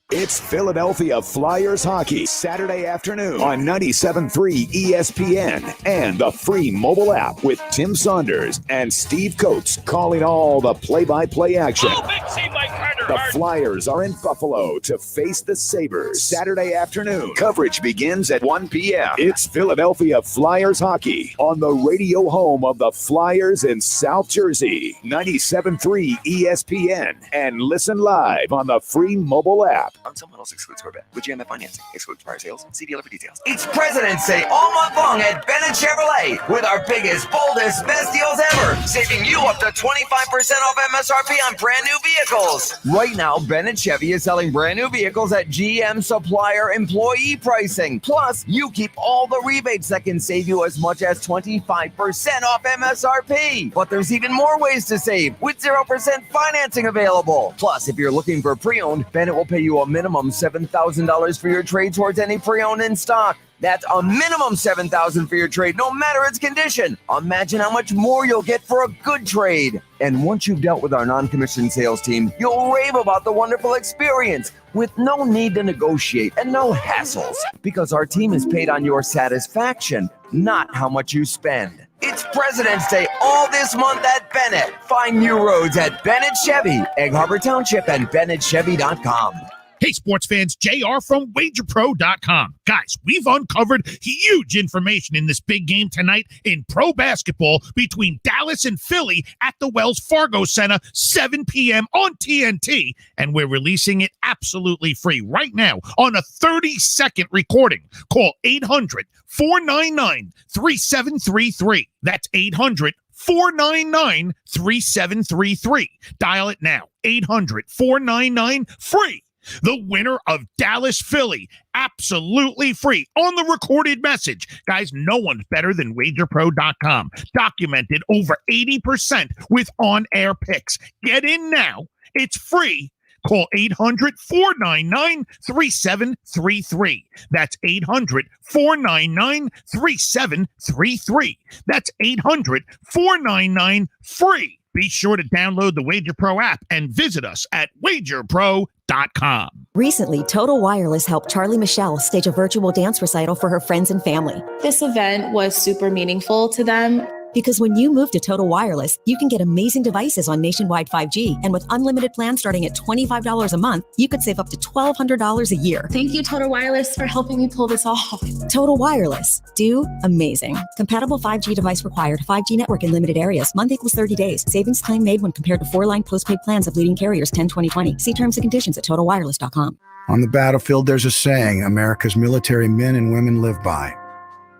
It's Philadelphia Flyers hockey Saturday afternoon on 97.3 ESPN and the free mobile app with Tim Saunders and Steve Coates calling all the play-by-play action. The Flyers are in Buffalo to face the Sabres Saturday afternoon. Coverage begins at 1 p.m. It's Philadelphia Flyers hockey on the radio home of the Flyers in South Jersey, 97.3 ESPN, and listen live on the free mobile app. On someone else excludes Corvette. With GMF financing, excludes prior sales. See dealer for details. It's President's Day all month long at Bennett Chevrolet with our biggest, boldest, best deals ever, saving you up to 25% off MSRP on brand new vehicles. Right now, Bennett Chevy is selling brand new vehicles at GM supplier employee pricing. Plus, you keep all the rebates that can save you as much as 25% off MSRP. But there's even more ways to save with 0% financing available. Plus, if you're looking for pre-owned, Bennett will pay you a minimum $7,000 for your trade towards any pre-owned in stock. That's a minimum $7,000 for your trade, no matter its condition. Imagine how much more you'll get for a good trade. And once you've dealt with our non-commissioned sales team, you'll rave about the wonderful experience with no need to negotiate and no hassles, because our team is paid on your satisfaction, not how much you spend. It's President's Day all this month at Bennett. Find new roads at Bennett Chevy, Egg Harbor Township, and BennettChevy.com. Hey, sports fans, JR from WagerPro.com. Guys, we've uncovered huge information in this big game tonight in pro basketball between Dallas and Philly at the Wells Fargo Center, 7 p.m. on TNT, and we're releasing it absolutely free right now on a 30-second recording. Call 800-499-3733. That's 800-499-3733. Dial it now, 800-499-FREE. The winner of Dallas Philly, absolutely free on the recorded message. Guys, no one's better than WagerPro.com. Documented over 80% with on-air picks. Get in now. It's free. Call 800-499-3733. That's 800-499-3733. That's 800-499-FREE. Be sure to download the Wager Pro app and visit us at WagerPro.com. Recently, Total Wireless helped Charlie Michelle stage a virtual dance recital for her friends and family. This event was super meaningful to them. Because when you move to Total Wireless, you can get amazing devices on nationwide 5G. And with unlimited plans starting at $25 a month, you could save up to $1,200 a year. Thank you, Total Wireless, for helping me pull this off. Total Wireless. Do amazing. Compatible 5G device required. 5G network in limited areas. Month equals 30 days. Savings claim made when compared to 4-line postpaid plans of leading carriers 10-20-20. See terms and conditions at TotalWireless.com. On the battlefield, there's a saying America's military men and women live by.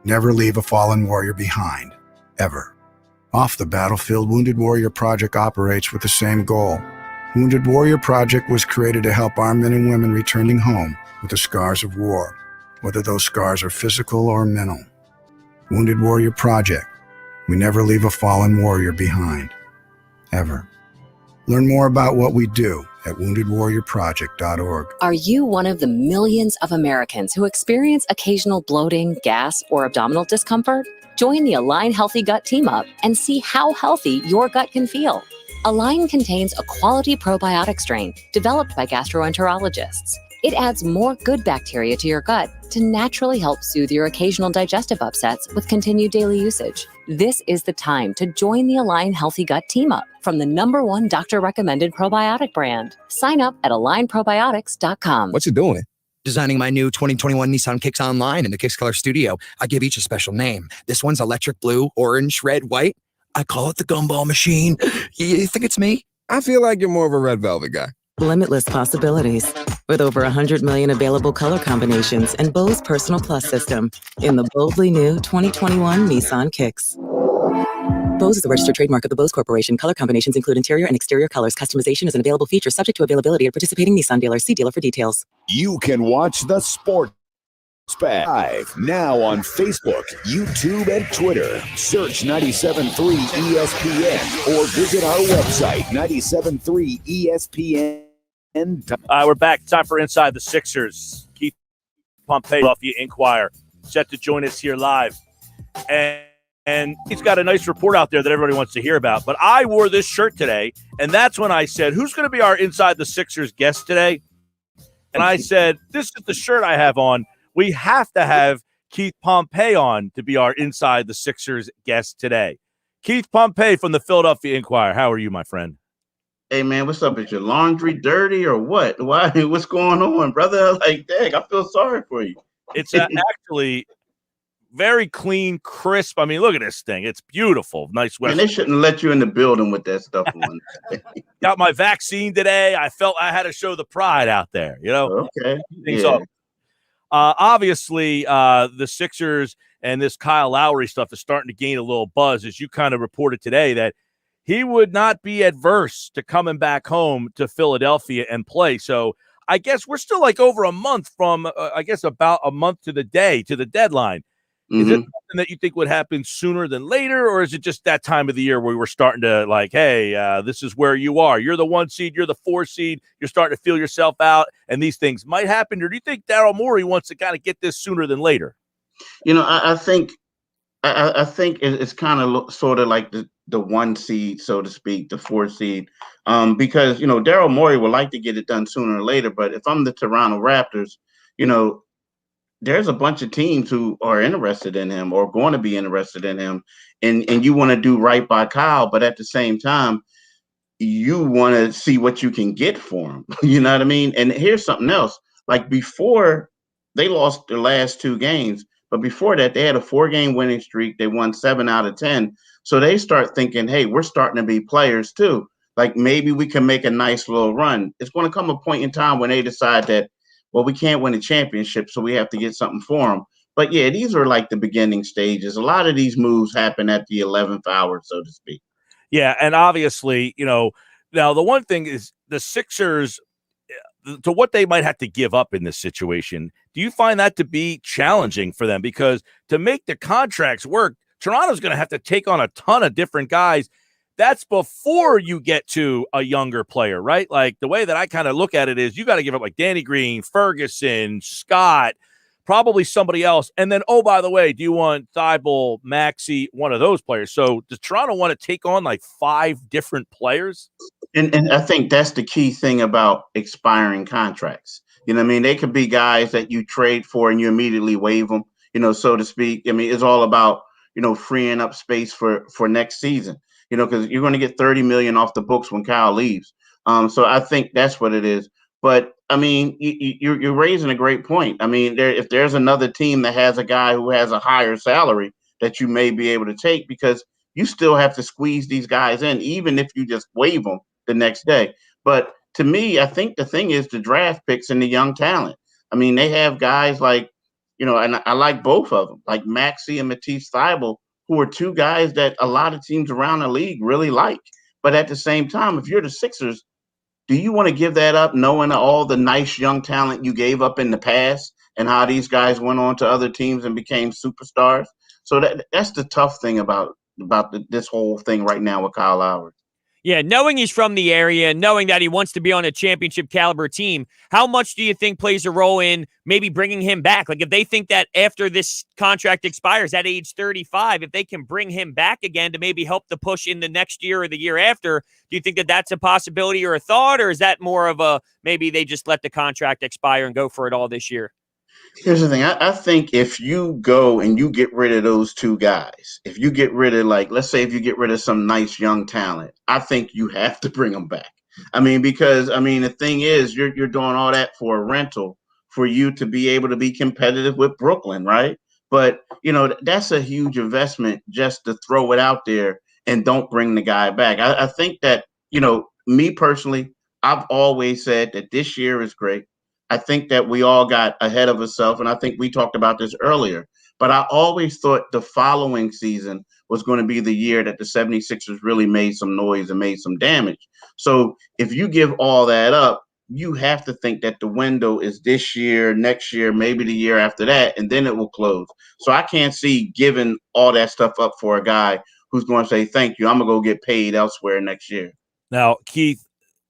Never leave a fallen warrior behind. Ever. Off the battlefield, Wounded Warrior Project operates with the same goal. Wounded Warrior Project was created to help our men and women returning home with the scars of war, whether those scars are physical or mental. Wounded Warrior Project. We never leave a fallen warrior behind. Ever. Learn more about what we do at woundedwarriorproject.org. Are you one of the millions of Americans who experience occasional bloating, gas, or abdominal discomfort? Join the Align Healthy Gut Team Up and see how healthy your gut can feel. Align contains a quality probiotic strain developed by gastroenterologists. It adds more good bacteria to your gut to naturally help soothe your occasional digestive upsets with continued daily usage. This is the time to join the Align Healthy Gut Team Up from the #1 doctor-recommended probiotic brand. Sign up at alignprobiotics.com. What you doing? Designing my new 2021 Nissan Kicks Online in the Kicks Color Studio. I give each a special name. This one's electric blue, orange, red, white. I call it the gumball machine. You think it's me? I feel like you're more of a red velvet guy. Limitless possibilities. With over 100 million available color combinations and Bose Personal Plus system in the boldly new 2021 Nissan Kicks. Bose is a registered trademark of the Bose Corporation. Color combinations include interior and exterior colors. Customization is an available feature subject to availability at participating Nissan dealers. See dealer for details. You can watch the Sports Bash live now on Facebook, YouTube, and Twitter. Search 97.3 ESPN or visit our website, 97.3 ESPN. We're back. Time for Inside the Sixers. Keith Pompey, Philadelphia Inquirer, set to join us here live. And he's got a nice report out there that everybody wants to hear about. But I wore this shirt today, and that's when I said, who's going to be our Inside the Sixers guest today? And I said, this is the shirt I have on. We have to have Keith Pompey on to be our Inside the Sixers guest today. Keith Pompey from the Philadelphia Inquirer. How are you, my friend? Hey, man, what's up? Is your laundry dirty or what? Why? What's going on, brother? Like, dang, I feel sorry for you. It's actually very clean, crisp. I mean, look at this thing. It's beautiful. Nice weather. And they shouldn't let you in the building with that stuff on. Got my vaccine today. I felt I had to show the pride out there, you know? Okay. Yeah. Obviously, the Sixers and this Kyle Lowry stuff is starting to gain a little buzz, as you kind of reported today, that he would not be adverse to coming back home to Philadelphia and play. So I guess we're still like over a month from, about a month to the day, to the deadline. Is it something that you think would happen sooner than later, or is it just that time of the year where we're starting to like, hey, this is where you are. You're the 1 seed, you're the 4 seed. You're starting to feel yourself out, and these things might happen. Or do you think Daryl Morey wants to kind of get this sooner than later? You know, I think it's kind of sort of like the 1 seed, so to speak, the 4 seed, because, you know, Daryl Morey would like to get it done sooner or later. But if I'm the Toronto Raptors, you know, there's a bunch of teams who are interested in him or going to be interested in him. And you want to do right by Kyle, but at the same time, you want to see what you can get for him. You know what I mean? And here's something else. Like before, they lost their last 2 games, but before that, they had a 4-game winning streak. They won 7 out of 10. So they start thinking, hey, we're starting to be players too. Like maybe we can make a nice little run. It's going to come a point in time when they decide that, well, we can't win a championship, so we have to get something for them. But yeah, these are like the beginning stages. A lot of these moves happen at the 11th hour, so to speak. Yeah, and obviously, you know, now the one thing is the Sixers, to what they might have to give up in this situation, do you find that to be challenging for them? Because to make the contracts work, Toronto's going to have to take on a ton of different guys. That's before you get to a younger player, right? Like the way that I kind of look at it is you got to give up like Danny Green, Ferguson, Scott, probably somebody else. And then, oh, by the way, do you want Thibault, Maxey, one of those players? So does Toronto want to take on like 5 different players? And I think that's the key thing about expiring contracts. You know what I mean? They could be guys that you trade for and you immediately waive them, you know, so to speak. I mean, it's all about, freeing up space for next season. Because you're going to get $30 million off the books when Kyle leaves. So I think that's what it is. But I mean, you're raising a great point. I mean, if there's another team that has a guy who has a higher salary that you may be able to take, because you still have to squeeze these guys in, even if you just waive them the next day. But to me, I think the thing is the draft picks and the young talent. I mean, they have guys like, and I like both of them, like Maxey and Matisse Thybulle, who are two guys that a lot of teams around the league really like. But at the same time, if you're the Sixers, do you want to give that up knowing all the nice young talent you gave up in the past and how these guys went on to other teams and became superstars? So that's the tough thing about this whole thing right now with Kyle Lowry. Yeah, knowing he's from the area, knowing that he wants to be on a championship caliber team, how much do you think plays a role in maybe bringing him back? Like if they think that after this contract expires at age 35, if they can bring him back again to maybe help the push in the next year or the year after, do you think that that's a possibility or a thought, or is that more of a maybe they just let the contract expire and go for it all this year? Here's the thing. I think if you go and you get rid of those two guys, if you get rid of, like, let's say if you get rid of some nice young talent, I think you have to bring them back. I mean, because, the thing is, you're doing all that for a rental for you to be able to be competitive with Brooklyn, right? But, that's a huge investment just to throw it out there and don't bring the guy back. I think that, me personally, I've always said that this year is great. I think that we all got ahead of ourselves, and I think we talked about this earlier. But I always thought the following season was going to be the year that the 76ers really made some noise and made some damage. So if you give all that up, you have to think that the window is this year, next year, maybe the year after that, and then it will close. So I can't see giving all that stuff up for a guy who's going to say, thank you, I'm going to go get paid elsewhere next year. Now, Keith,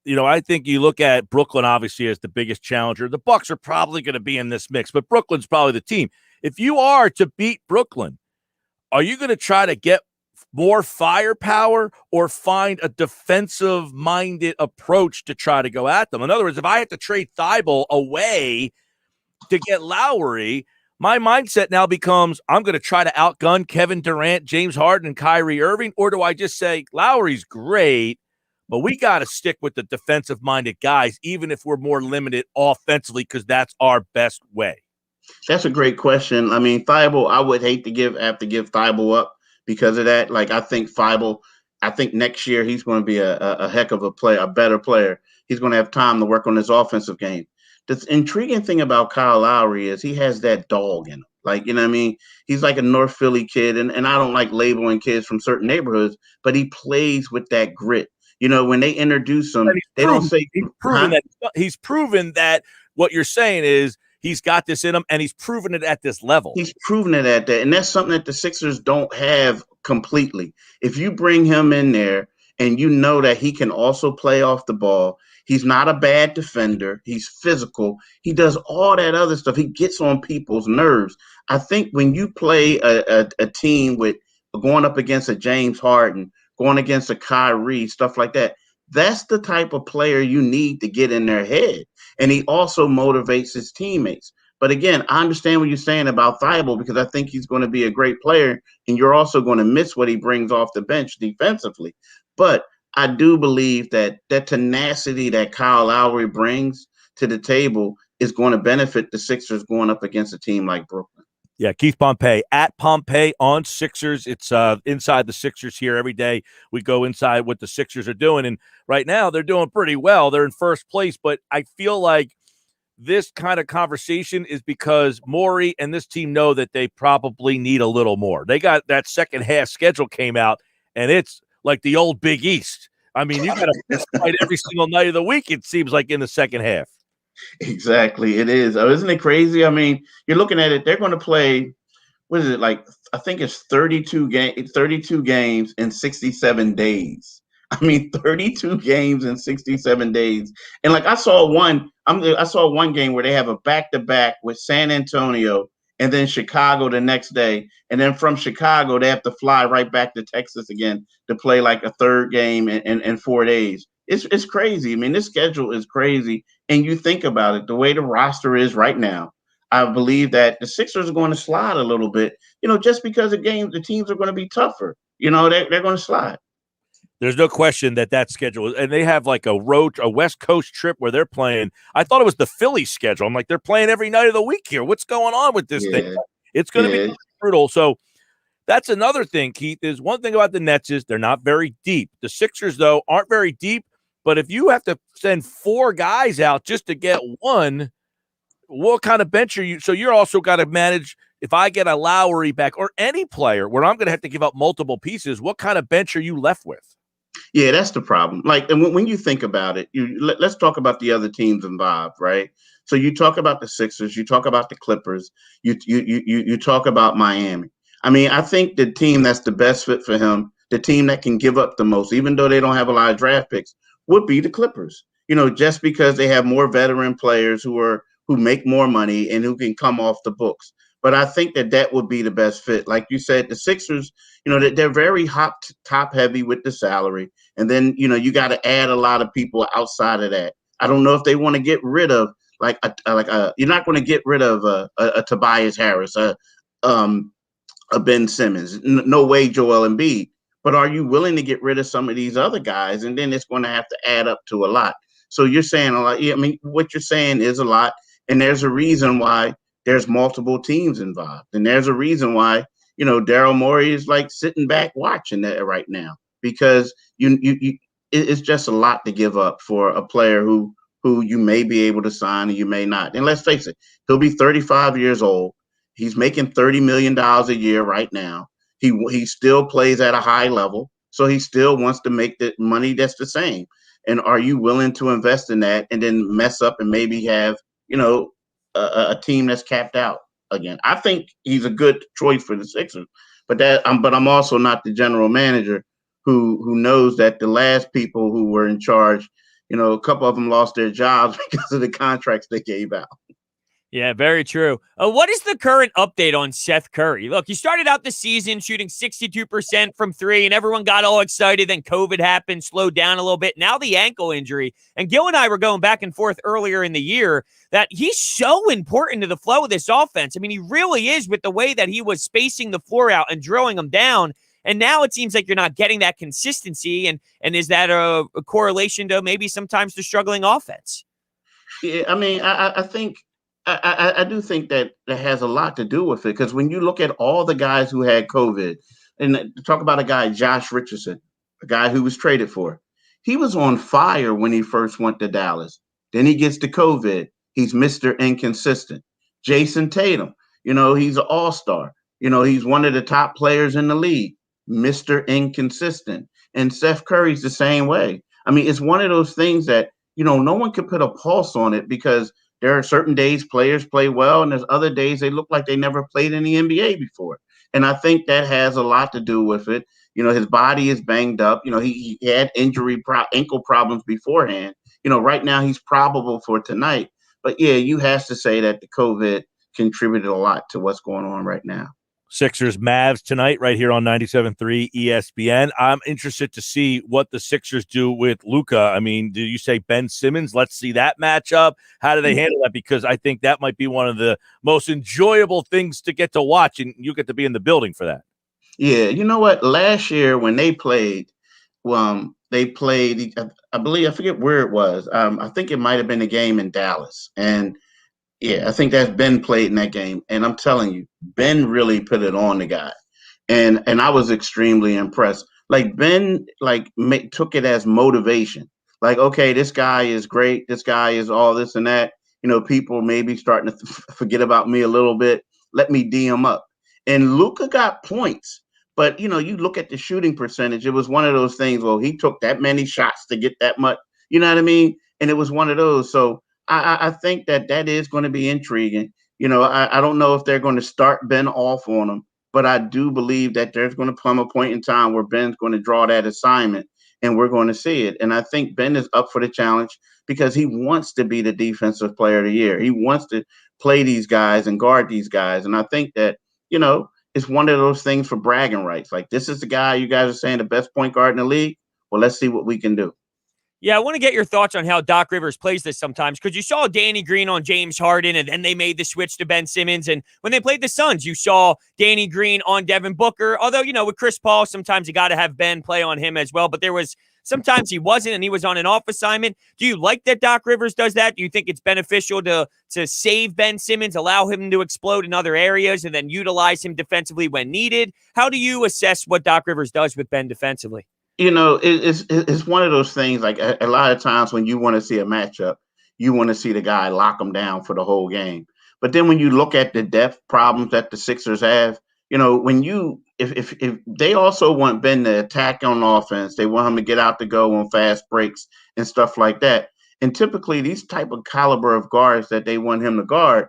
I think you look at Brooklyn obviously as the biggest challenger. The Bucks are probably going to be in this mix, but Brooklyn's probably the team. If you are to beat Brooklyn, are you going to try to get more firepower or find a defensive-minded approach to try to go at them? In other words, if I have to trade Thybulle away to get Lowry, my mindset now becomes I'm going to try to outgun Kevin Durant, James Harden, and Kyrie Irving, or do I just say Lowry's great, but we got to stick with the defensive-minded guys, even if we're more limited offensively, because that's our best way? That's a great question. I mean, Thybulle, I would hate to have to give Thybulle up because of that. Like, I think next year he's going to be a heck of a player, a better player. He's going to have time to work on his offensive game. The intriguing thing about Kyle Lowry is he has that dog in him. Like, he's like a North Philly kid, and I don't like labeling kids from certain neighborhoods, but he plays with that grit. When they introduce him, they don't say he's proven that what you're saying is he's got this in him, and he's proven it at this level. He's proven it at that, and that's something that the Sixers don't have completely. If you bring him in there and you know that he can also play off the ball, he's not a bad defender, he's physical, he does all that other stuff, he gets on people's nerves. I think when you play a team with going up against a James Harden, going against a Kyrie, stuff like that, that's the type of player you need to get in their head. And he also motivates his teammates. But again, I understand what you're saying about Thybulle because I think he's going to be a great player, and you're also going to miss what he brings off the bench defensively. But I do believe that that tenacity that Kyle Lowry brings to the table is going to benefit the Sixers going up against a team like Brooklyn. Yeah, Keith Pompey at Pompey on Sixers. It's inside the Sixers here every day. We go inside what the Sixers are doing, and right now they're doing pretty well. They're in first place, but I feel like this kind of conversation is because Morey and this team know that they probably need a little more. They got that second half schedule came out, and it's like the old Big East. I mean, you got to fight every single night of the week, it seems like, in the second half. Exactly. It is. Oh, isn't it crazy? I mean, you're looking at it. They're going to play, what is it, like, I think it's 32 games in 67 days. I mean, 32 games in 67 days. And like I saw one game where they have a back-to-back with San Antonio and then Chicago the next day. And then from Chicago, they have to fly right back to Texas again to play like a third game in 4 days. It's crazy. I mean, this schedule is crazy. And you think about it, the way the roster is right now, I believe that the Sixers are going to slide a little bit just because the teams are going to be tougher, they're going to slide. There's no question that schedule, and they have like a West Coast trip where they're playing. I thought it was the Philly schedule. I'm like, they're playing every night of the week here. What's going on with this thing? It's going to be brutal. So that's another thing, Keith, is one thing about the Nets is they're not very deep. The Sixers, though, aren't very deep. But if you have to send 4 guys out just to get one, what kind of bench are you? So you're also got to manage, if I get a Lowry back or any player where I'm going to have to give up multiple pieces, what kind of bench are you left with? Yeah, that's the problem. Like, and when you think about it, let's talk about the other teams involved, right? So you talk about the Sixers, you talk about the Clippers, you talk about Miami. I mean, I think the team that's the best fit for him, the team that can give up the most, even though they don't have a lot of draft picks, would be the Clippers. Just because they have more veteran players who make more money and who can come off the books. But I think that would be the best fit. Like you said, the Sixers, they're very top heavy with the salary. And then, you got to add a lot of people outside of that. I don't know if they want to get rid of you're not going to get rid of a Tobias Harris, a Ben Simmons, no way Joel Embiid. But are you willing to get rid of some of these other guys? And then it's going to have to add up to a lot. So you're saying a lot. Yeah, I mean, what you're saying is a lot. And there's a reason why there's multiple teams involved. And there's a reason why, Daryl Morey is like sitting back watching that right now, because it's just a lot to give up for a player who you may be able to sign and you may not. And let's face it, he'll be 35 years old. He's making $30 million a year right now. He still plays at a high level, so he still wants to make the money that's the same. And are you willing to invest in that and then mess up and maybe have, a team that's capped out again? I think he's a good choice for the Sixers, but I'm also not the general manager who knows that the last people who were in charge, a couple of them lost their jobs because of the contracts they gave out. Yeah, very true. What is the current update on Seth Curry? Look, he started out the season shooting 62% from 3, and everyone got all excited. Then COVID happened, slowed down a little bit. Now the ankle injury. And Gill and I were going back and forth earlier in the year that he's so important to the flow of this offense. I mean, he really is, with the way that he was spacing the floor out and drilling them down. And now it seems like you're not getting that consistency. And is that a correlation to maybe sometimes the struggling offense? Yeah, I mean, I think I do think that has a lot to do with it, because when you look at all the guys who had COVID, and talk about a guy, Josh Richardson, a guy who was traded for, he was on fire when he first went to Dallas. Then he gets to COVID. He's Mr. Inconsistent. Jason Tatum, he's an all-star. He's one of the top players in the league, Mr. Inconsistent. And Seth Curry's the same way. I mean, it's one of those things that, no one can put a pulse on it, because there are certain days players play well, and there's other days they look like they never played in the NBA before. And I think that has a lot to do with it. His body is banged up. He had ankle problems beforehand. Right now he's probable for tonight. But yeah, you have to say that the COVID contributed a lot to what's going on right now. Sixers Mavs tonight right here on 97.3 ESPN. I'm interested to see what the Sixers do with Luka. I mean, do you say Ben Simmons? Let's see that matchup. How do they handle that? Because I think that might be one of the most enjoyable things to get to watch, and you get to be in the building for that. Yeah, you know what? Last year when they played, I believe, I forget where it was. I think it might have been a game in Dallas. And yeah, I think that's Ben played in that game. And I'm telling you, Ben really put it on the guy. And I was extremely impressed. Like, Ben, took it as motivation. Like, okay, this guy is great. This guy is all this and that. People maybe starting to forget about me a little bit. Let me D him up. And Luka got points. But, you look at the shooting percentage. It was one of those things, well, he took that many shots to get that much. You know what I mean? And it was one of those. So I think that is going to be intriguing. I don't know if they're going to start Ben off on him, but I do believe that there's going to come a point in time where Ben's going to draw that assignment, and we're going to see it. And I think Ben is up for the challenge because he wants to be the defensive player of the year. He wants to play these guys and guard these guys. And I think that, it's one of those things for bragging rights. Like, this is the guy you guys are saying the best point guard in the league. Well, let's see what we can do. Yeah, I want to get your thoughts on how Doc Rivers plays this sometimes, because you saw Danny Green on James Harden, and then they made the switch to Ben Simmons. And when they played the Suns, you saw Danny Green on Devin Booker. Although, with Chris Paul, sometimes you got to have Ben play on him as well. But there was sometimes he wasn't, and he was on an off assignment. Do you like that Doc Rivers does that? Do you think it's beneficial to save Ben Simmons, allow him to explode in other areas, and then utilize him defensively when needed? How do you assess what Doc Rivers does with Ben defensively? It's one of those things, like a lot of times when you want to see a matchup, you want to see the guy lock them down for the whole game. But then when you look at the depth problems that the Sixers have, if they also want Ben to attack on offense, they want him to get out to go on fast breaks and stuff like that. And typically these type of caliber of guards that they want him to guard,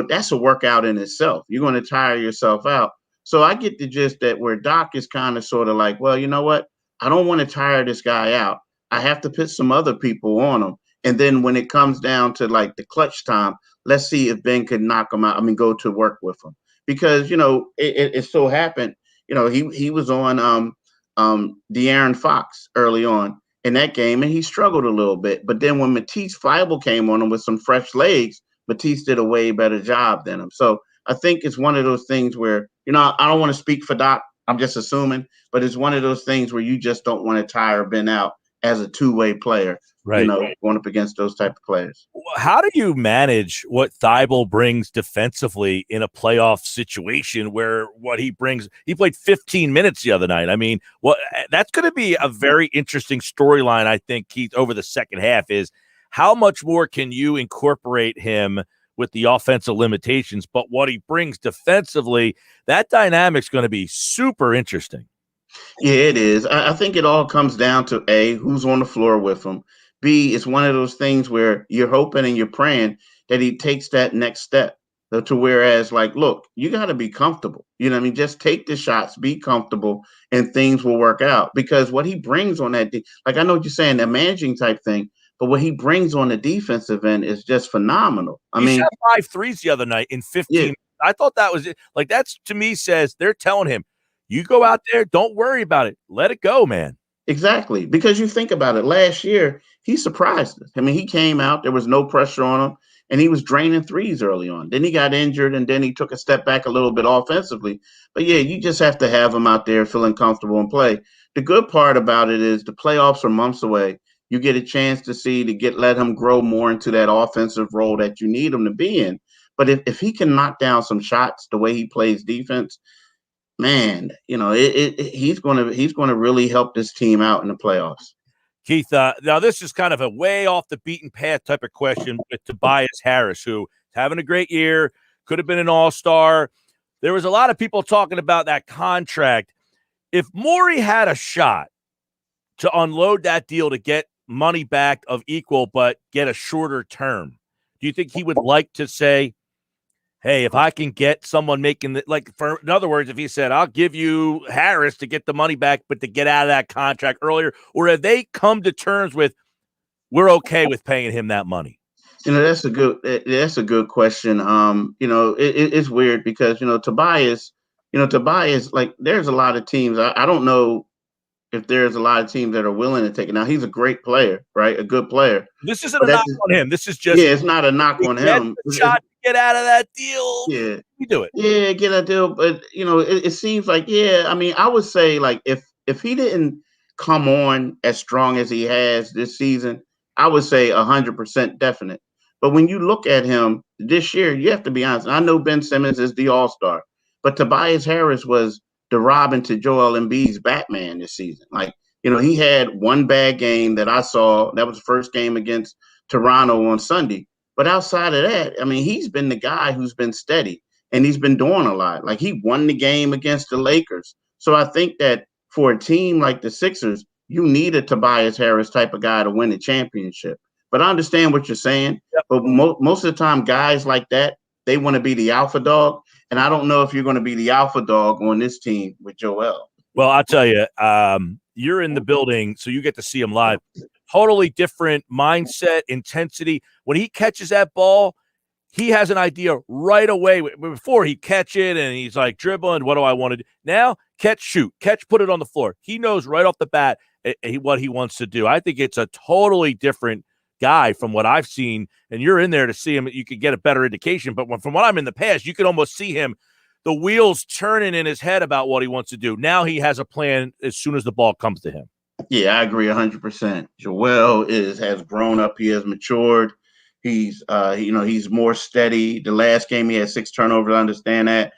that's a workout in itself. You're going to tire yourself out. So I get the gist that where Doc is kind of sort of like, well, you know what? I don't want to tire this guy out. I have to put some other people on him. And then when it comes down to like the clutch time, let's see if Ben could knock him out. Go to work with him. Because, it so happened, he was on De'Aaron Fox early on in that game, and he struggled a little bit. But then when Matisse Thybulle came on him with some fresh legs, Matisse did a way better job than him. So I think it's one of those things where, I don't want to speak for Doc. I'm just assuming, but it's one of those things where you just don't want to tire Ben out as a two-way player, right? Going up against those type of players. How do you manage what Thybulle brings defensively in a playoff situation where what he brings, he played 15 minutes the other night. That's going to be a very interesting storyline, I think, Keith, over the second half is how much more can you incorporate him with the offensive limitations, but what he brings defensively, that dynamic's going to be super interesting. Yeah, it is. I think it all comes down to A, who's on the floor with him. B, it's one of those things where you're hoping and you're praying that he takes that next step to whereas like, look, you got to be comfortable. Just take the shots, be comfortable, and things will work out because what he brings on that, like, I know what you're saying, that managing type thing, but what he brings on the defensive end is just phenomenal. He shot 5 threes the other night in 15 minutes. I thought that was it. Like, that's to me says they're telling him, you go out there, don't worry about it. Let it go, man. Exactly. Because you think about it, last year, he surprised us. He came out, there was no pressure on him, and he was draining threes early on. Then he got injured, and then he took a step back a little bit offensively. But yeah, you just have to have him out there feeling comfortable and play. The good part about it is the playoffs are months away. You get a chance to let him grow more into that offensive role that you need him to be in. But if he can knock down some shots the way he plays defense, man, he's going to really help this team out in the playoffs. Keith, now this is kind of a way off the beaten path type of question with Tobias Harris, who is having a great year, could have been an all-star. There was a lot of people talking about that contract. If Morey had a shot to unload that deal to get money back of equal but get a shorter term, do you think he would like to say, hey, if I can get someone making in other words, if he said, I'll give you Harris to get the money back, but to get out of that contract earlier, or have they come to terms with, we're okay with paying him that money? That's a good question. It's weird because, Tobias, like there's a lot of teams. I don't know if there's a lot of teams that are willing to take it. Now, he's a great player, right? A good player. This isn't a knock on him. This is just. Yeah, it's not a knock on him. Shot to get out of that deal. Yeah. You do it. Yeah, get a deal. But, it seems like, I would say, like, if he didn't come on as strong as he has this season, I would say 100% definite. But when you look at him this year, you have to be honest. I know Ben Simmons is the all-star, but Tobias Harris was the Robin to Joel Embiid's Batman this season. Like, he had one bad game that I saw. That was the first game against Toronto on Sunday. But outside of that, he's been the guy who's been steady, and he's been doing a lot. Like, he won the game against the Lakers. So I think that for a team like the Sixers, you need a Tobias Harris type of guy to win the championship. But I understand what you're saying. Yep. But most of the time, guys like that, they want to be the alpha dog. And I don't know if you're going to be the alpha dog on this team with Joel. Well, I'll tell you, you're in the building, so you get to see him live. Totally different mindset, intensity. When he catches that ball, he has an idea right away. Before he'd catch it and he's like dribbling, what do I want to do? Now, catch, shoot, catch, put it on the floor. He knows right off the bat what he wants to do. I think it's a totally different guy from what I've seen, and you're in there to see him. You could get a better indication, but from what I'm in the past, you can almost see him, the wheels turning in his head about what he wants to do. Now he has a plan as soon as the ball comes to him. Yeah, I agree 100%. Joel has grown up. He has matured. He's he's more steady. The last game he had 6 turnovers. I understand that.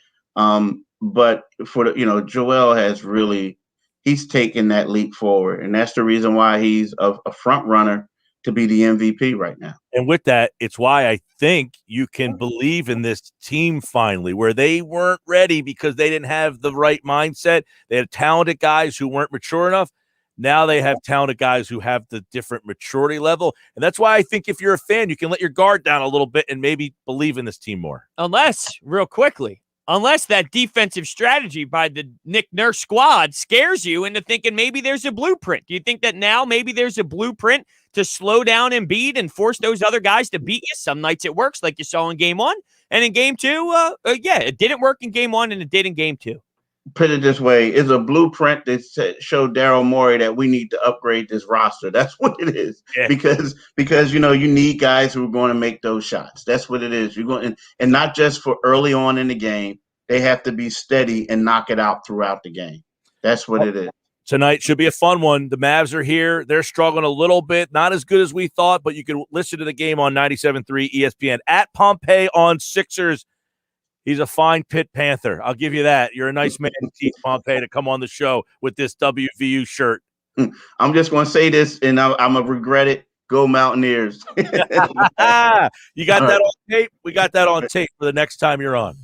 But for Joel has really, he's taken that leap forward, and that's the reason why he's a front runner to be the MVP right now. And with that, it's why I think you can believe in this team finally, where they weren't ready because they didn't have the right mindset. They had talented guys who weren't mature enough. Now they have talented guys who have the different maturity level. And that's why I think if you're a fan, you can let your guard down a little bit and maybe believe in this team more. Unless that defensive strategy by the Nick Nurse squad scares you into thinking maybe there's a blueprint. Do you think that now maybe there's a blueprint to slow down Embiid and force those other guys to beat you? Some nights it works, like you saw in game 1. And in game 2, it didn't work in game 1 and it did in game 2. Put it this way, it's a blueprint that showed Daryl Morey that we need to upgrade this roster. That's what it is. Yeah. Because you need guys who are going to make those shots. That's what it is. You're going and not just for early on in the game. They have to be steady and knock it out throughout the game. That's what it is. Tonight should be a fun one. The Mavs are here. They're struggling a little bit. Not as good as we thought, but you can listen to the game on 97.3 ESPN. At Pompey on Sixers. He's a fine Pitt Panther. I'll give you that. You're a nice man, Keith Pompey, to come on the show with this WVU shirt. I'm just going to say this, and I'm going to regret it. Go Mountaineers. You got that on tape? We got that on tape for the next time you're on.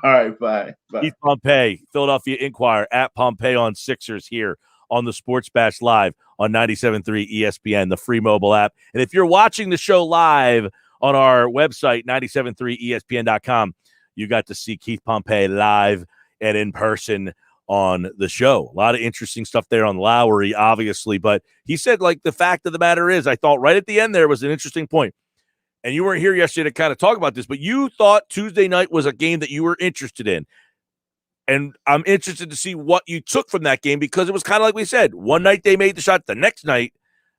All right, bye. Keith Pompey, Philadelphia Inquirer, at Pompey on Sixers here on the Sports Bash Live on 97.3 ESPN, the free mobile app. And if you're watching the show live on our website, 97.3ESPN.com, you got to see Keith Pompey live and in person on the show. A lot of interesting stuff there on Lowry, obviously. But he said, the fact of the matter is, I thought right at the end there was an interesting point. And you weren't here yesterday to kind of talk about this, but you thought Tuesday night was a game that you were interested in. And I'm interested to see what you took from that game, because it was kind of like we said. One night they made the shot. The next night,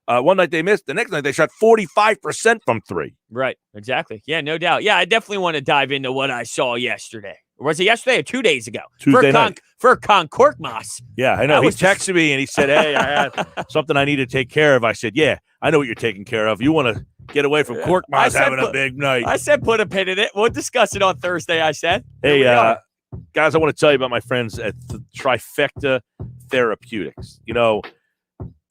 one night they missed. The next night they shot 45% from 3. Right. Exactly. Yeah, no doubt. Yeah, I definitely want to dive into what I saw yesterday. Or was it yesterday or 2 days ago? Tuesday night. For Concorkmas. Yeah, I know. He texted me and he said, hey, I had something I need to take care of. I said, yeah, I know what you're taking care of. You want to get away from Corkmas having a big night. I said put a pin in it. We'll discuss it on Thursday, I said. Hey, guys, I want to tell you about my friends at the Trifecta Therapeutics.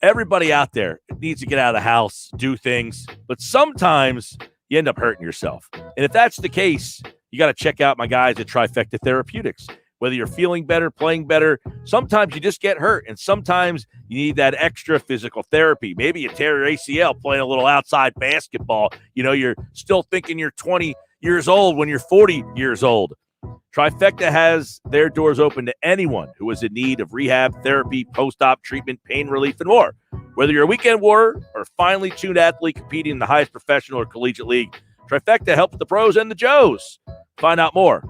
Everybody out there needs to get out of the house, do things, but sometimes you end up hurting yourself. And if that's the case, you got to check out my guys at Trifecta Therapeutics. Whether you're feeling better, playing better, sometimes you just get hurt, and sometimes you need that extra physical therapy. Maybe you tear your ACL playing a little outside basketball. You're still thinking you're 20 years old when you're 40 years old. Trifecta has their doors open to anyone who is in need of rehab, therapy, post-op treatment, pain relief, and more. Whether you're a weekend warrior or a finely tuned athlete competing in the highest professional or collegiate league, Trifecta helps the pros and the Joes. Find out more.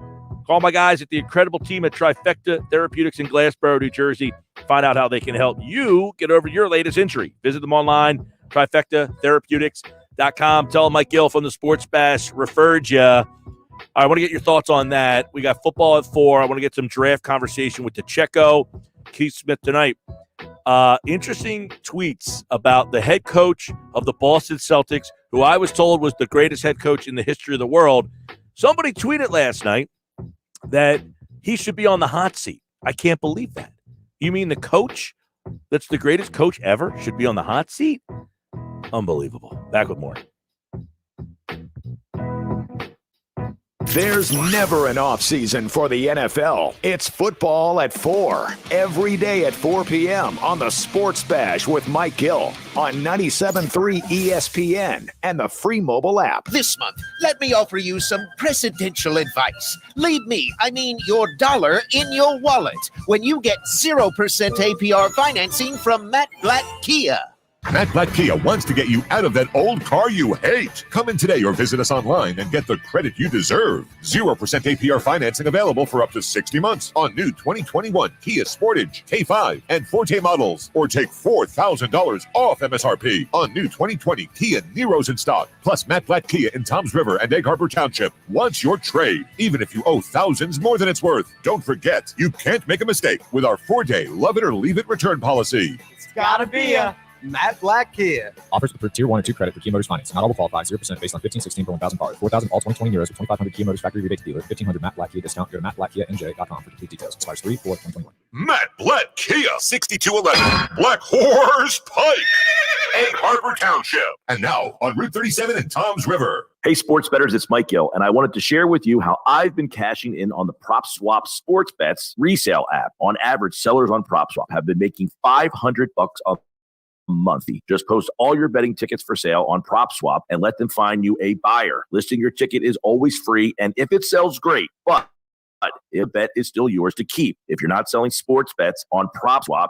Call my guys at the incredible team at Trifecta Therapeutics in Glassboro, New Jersey. Find out how they can help you get over your latest injury. Visit them online, trifectatherapeutics.com. Tell them Mike Gill from the Sports Bash referred you. I want to get your thoughts on that. We got football at 4. I want to get some draft conversation with DeCecco, Keith Smith tonight. Interesting tweets about the head coach of the Boston Celtics, who I was told was the greatest head coach in the history of the world. Somebody tweeted last night that he should be on the hot seat. I can't believe that. You mean the coach that's the greatest coach ever should be on the hot seat? Unbelievable. Back with more. There's never an off season for the NFL. It's football at 4, every day at 4 p.m. on the Sports Bash with Mike Gill on 97.3 ESPN and the free mobile app. This month, let me offer you some presidential advice. Leave your dollar in your wallet when you get 0% APR financing from Matt Blatt Kia. Matt Black Kia wants to get you out of that old car you hate. Come in today or visit us online and get the credit you deserve. 0% APR financing available for up to 60 months on new 2021 Kia Sportage, K5, and Forte models. Or take $4,000 off MSRP on new 2020 Kia Niros in stock. Plus Matt Black Kia in Toms River and Egg Harbor Township wants your trade, even if you owe thousands more than it's worth. Don't forget, you can't make a mistake with our 4-day love it or leave it return policy. It's gotta be a Matt Black Kia. Offers with Tier 1 and 2 credit for Kia Motors Finance. Not all will qualify. 0% based on 1516 per 1,000 par. 4,000 all 2020 euros with 2,500 Kia Motors factory rebate to dealer. 1,500 Matt Black Kia discount. Go to mattblackkianj.com for complete details. Expires 3/4/2021. Matt Black Kia, 6211 Black Horse Pike, Egg Harbor Township. And now on Route 37 in Toms River. Hey, sports bettors, it's Mike Gill, and I wanted to share with you how I've been cashing in on the PropSwap Sports Bets resale app. On average, sellers on PropSwap have been making $500 a month. Just post all your betting tickets for sale on PropSwap and let them find you a buyer. Listing your ticket is always free, and if it sells, great. But a bet is still yours to keep. If you're not selling sports bets on PropSwap,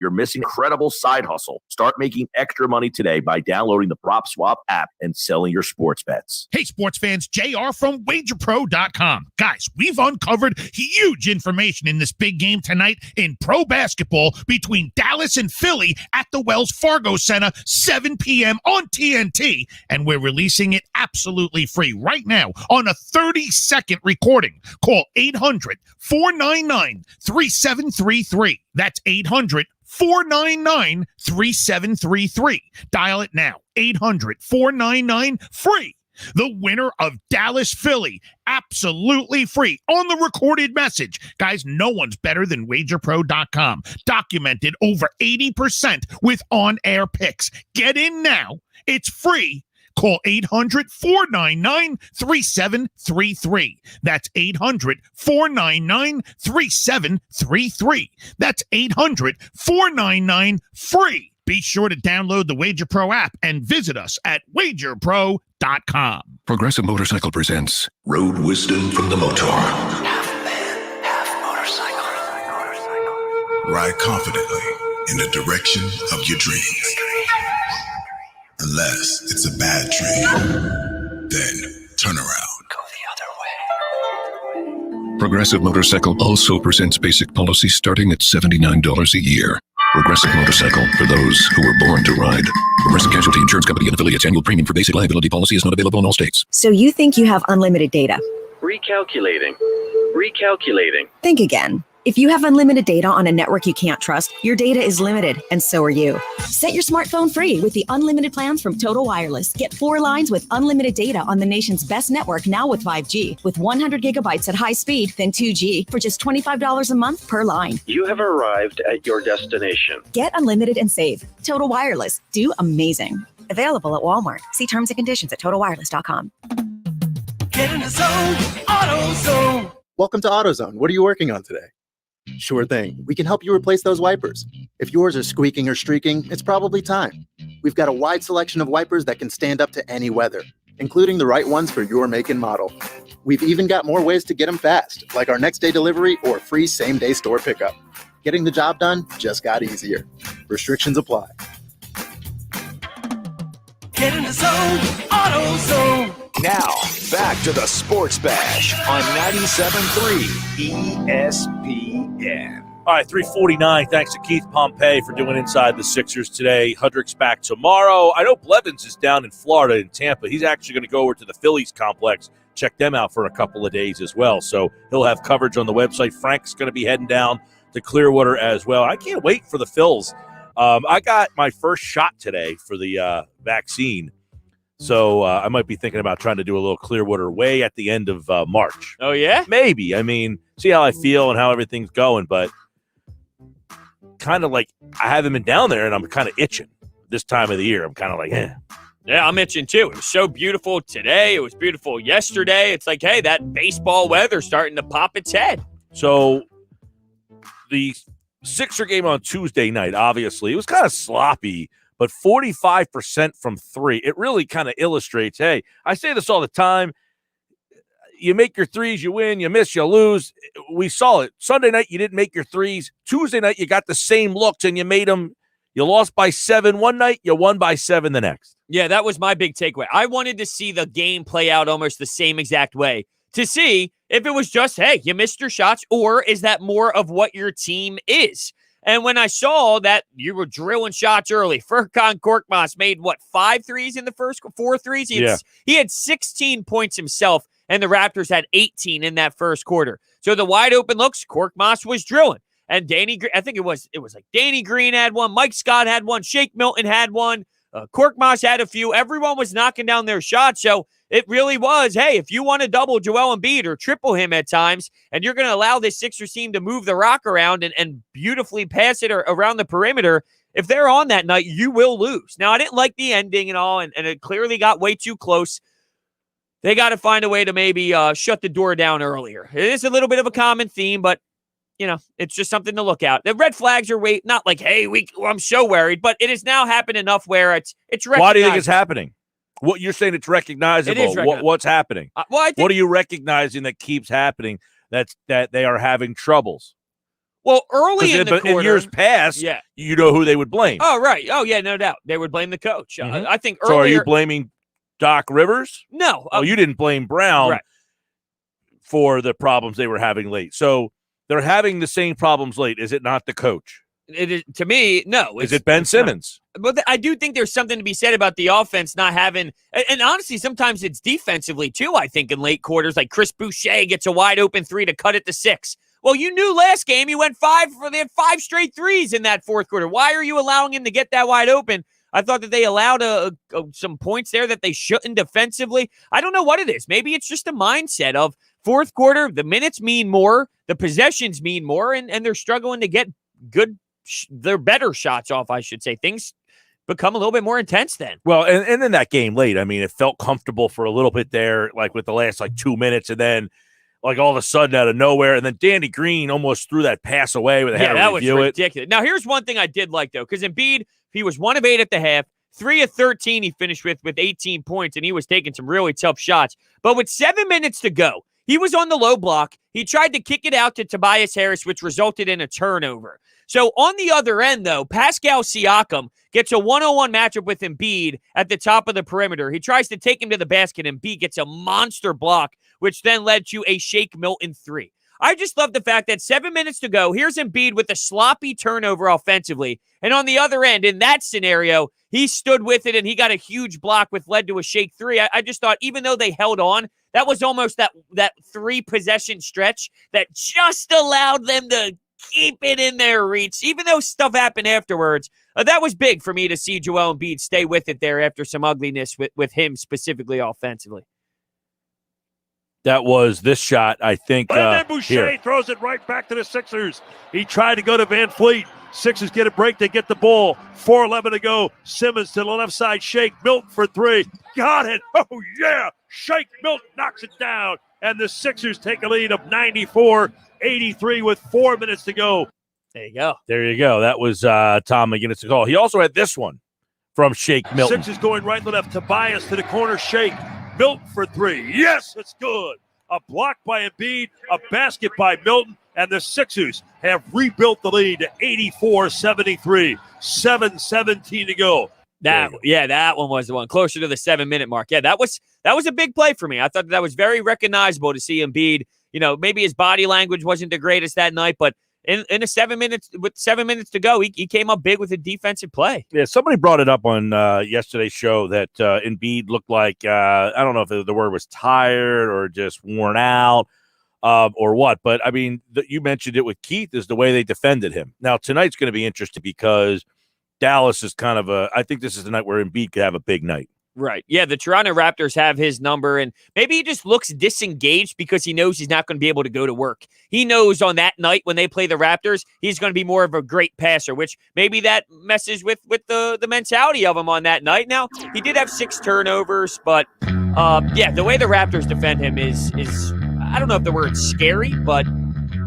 you're missing an incredible side hustle. Start making extra money today by downloading the PropSwap app and selling your sports bets. Hey, sports fans, JR from WagerPro.com. Guys, we've uncovered huge information in this big game tonight in pro basketball between Dallas and Philly at the Wells Fargo Center, 7 p.m. on TNT, and we're releasing it absolutely free right now on a 30-second recording. Call 800-499-3733. That's 800-499-3733. Dial it now. 800-499-FREE. The winner of Dallas Philly. Absolutely free on the recorded message. Guys, no one's better than WagerPro.com. Documented over 80% with on-air picks. Get in now. It's free. Call 800-499-3733. That's 800-499-3733. That's 800-499-FREE. Be sure to download the Wager Pro app and visit us at wagerpro.com. Progressive Motorcycle presents Road Wisdom from the Motor. Half man, half motorcycle. Ride confidently in the direction of your dreams. Unless it's a bad dream, then turn around. Go the other way. Progressive Motorcycle also presents basic policy starting at $79 a year. Progressive Motorcycle, for those who were born to ride. Progressive Casualty Insurance Company and affiliates. Annual premium for basic liability policy is not available in all states. So you think you have unlimited data? Recalculating. Think again. If you have unlimited data on a network you can't trust, your data is limited, and so are you. Set your smartphone free with the unlimited plans from Total Wireless. Get 4 lines with unlimited data on the nation's best network now with 5G, with 100 gigabytes at high speed, then 2G for just $25 a month per line. You have arrived at your destination. Get unlimited and save. Total Wireless. Do amazing. Available at Walmart. See terms and conditions at TotalWireless.com. Get in the zone, AutoZone. Welcome to AutoZone. What are you working on today? Sure thing. We can help you replace those wipers. If yours are squeaking or streaking, it's probably time. We've got a wide selection of wipers that can stand up to any weather, including the right ones for your make and model. We've even got more ways to get them fast, like our next day delivery or free same-day store pickup. Getting the job done just got easier. Restrictions apply. Get in the zone, AutoZone. Now, back to the Sports Bash on 97.3 ESPN. All right, 3:49. Thanks to Keith Pompey for doing Inside the Sixers today. Hudrick's back tomorrow. I know Blevins is down in Florida in Tampa. He's actually going to go over to the Phillies complex, check them out for a couple of days as well. So he'll have coverage on the website. Frank's going to be heading down to Clearwater as well. I can't wait for the Phils. I got my first shot today for the vaccine. So I might be thinking about trying to do a little Clearwater way at the end of March. Oh, yeah? Maybe. I mean, see how I feel and how everything's going. But kind of like I haven't been down there and I'm kind of itching this time of the year. I'm kind of like, eh. Yeah, I'm itching too. It was so beautiful today. It was beautiful yesterday. It's like, hey, that baseball weather's starting to pop its head. So the Sixer game on Tuesday night, obviously, it was kind of sloppy. But 45% from 3, it really kind of illustrates, hey, I say this all the time. You make your threes, you win. You miss, you lose. We saw it. Sunday night, you didn't make your threes. Tuesday night, you got the same looks, and you made them. You lost by 7 one night, you won by 7 the next. Yeah, that was my big takeaway. I wanted to see the game play out almost the same exact way to see if it was just, hey, you missed your shots, or is that more of what your team is? And when I saw that you were drilling shots early, Furkan Korkmaz made, 5 threes in the first 4 threes? He had 16 points himself, and the Raptors had 18 in that first quarter. So the wide open looks, Korkmaz was drilling. And I think it was like Danny Green had one, Mike Scott had one, Shake Milton had one, Korkmaz had a few. Everyone was knocking down their shots. So it really was, hey, if you want to double Joel Embiid or triple him at times, and you're going to allow this Sixers team to move the rock around and beautifully pass it around the perimeter, if they're on that night, you will lose. Now, I didn't like the ending and all, and it clearly got way too close. They got to find a way to maybe shut the door down earlier. It is a little bit of a common theme, but it's just something to look out. The red flags are not like, hey, I'm so worried, but it has now happened enough where it's recognized. Why do you think it's happening? What you're saying, it's recognizable. It is recognizable. What's happening? I think, what are you recognizing that keeps happening? That they are having troubles. Well, early in the quarter, in years past, you know who they would blame. Oh, right. Oh, yeah, no doubt. They would blame the coach. Mm-hmm. I think earlier. So are you blaming Doc Rivers? No. You didn't blame Brown for the problems they were having late. So they're having the same problems late. Is it not the coach? It is, to me, no. Is it Ben Simmons? But I do think there's something to be said about the offense not having, and honestly, sometimes it's defensively too, I think, in late quarters. Like Chris Boucher gets a wide open 3 to cut it to 6. Well, you knew last game he went 5 they had 5 straight threes in that fourth quarter. Why are you allowing him to get that wide open? I thought that they allowed some points there that they shouldn't defensively. I don't know what it is. Maybe it's just a mindset of fourth quarter, the minutes mean more, the possessions mean more, and they're struggling to get their better shots off, I should say. Things become a little bit more intense then. Well, and then that game late, I mean, it felt comfortable for a little bit there, like with the last 2 minutes, and then all of a sudden out of nowhere, and then Danny Green almost threw that pass away with a head to review was ridiculous. Now, here's one thing I did like, though, because Embiid, he was 1 of 8 at the half, 3 of 13 he finished with 18 points, and he was taking some really tough shots. But with 7 minutes to go, he was on the low block. He tried to kick it out to Tobias Harris, which resulted in a turnover. So on the other end, though, Pascal Siakam gets a 1-on-1 matchup with Embiid at the top of the perimeter. He tries to take him to the basket, and Embiid gets a monster block, which then led to a Shake Milton 3. I just love the fact that 7 minutes to go, here's Embiid with a sloppy turnover offensively. And on the other end, in that scenario, he stood with it, and he got a huge block, which led to a Shake 3. I just thought, even though they held on, that was almost that 3-possession stretch that just allowed them to keep it in their reach, even though stuff happened afterwards. That was big for me to see Joel Embiid stay with it there after some ugliness with him specifically offensively. That was this shot, I think. And then Boucher throws it right back to the Sixers. He tried to go to Van Fleet. Sixers get a break. They get the ball. 4:11 to go. Simmons to the left side. Shake Milton for 3. Got it. Oh, yeah. Shake Milton knocks it down. And the Sixers take a lead of 94-83 with 4 minutes to go. There you go. There you go. That was Tom McGinnis' call. He also had this one from Shake Milton. Sixers going right to left. Tobias to the corner. Shake Milton for 3. Yes, it's good. A block by Embiid, a basket by Milton, and the Sixers have rebuilt the lead to 84-73. 7:17 to go. That one was the one closer to the 7-minute mark. Yeah, that was a big play for me. I thought that was very recognizable to see Embiid. Maybe his body language wasn't the greatest that night, but in a 7 minutes with 7 minutes to go, he came up big with a defensive play. Yeah, somebody brought it up on yesterday's show that Embiid looked like I don't know if the word was tired or just worn out or what, but I mean, you mentioned it with Keith is the way they defended him. Now tonight's going to be interesting because Dallas is kind of I think this is the night where Embiid could have a big night. Right. Yeah, the Toronto Raptors have his number, and maybe he just looks disengaged because he knows he's not going to be able to go to work. He knows on that night when they play the Raptors, he's going to be more of a great passer, which maybe that messes with the mentality of him on that night. Now, he did have 6 turnovers, but the way the Raptors defend him is I don't know if the word's scary, but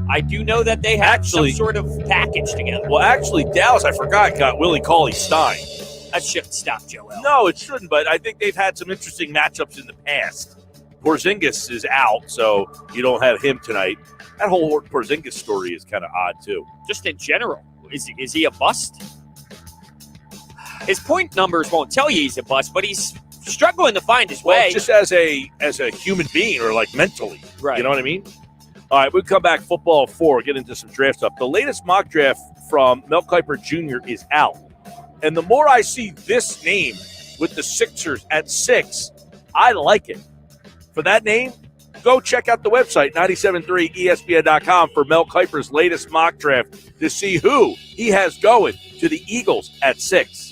I do know that they have some sort of package together. Well, actually, Dallas, I forgot, got Willie Cauley-Stein. That shouldn't stop Joel. No, it shouldn't, but I think they've had some interesting matchups in the past. Porzingis is out, so you don't have him tonight. That whole Porzingis story is kind of odd, too. Just in general. Is he a bust? His point numbers won't tell you he's a bust, but he's struggling to find his Well, way. just as a human being or like mentally. Right. You know what I mean? All right, we'll come back football 4, get into some draft stuff. The latest mock draft from Mel Kiper Jr. is out. And the more I see this name with the Sixers at 6, I like it. For that name, go check out the website, 973ESPN.com, for Mel Kiper's latest mock draft to see who he has going to the Eagles at 6.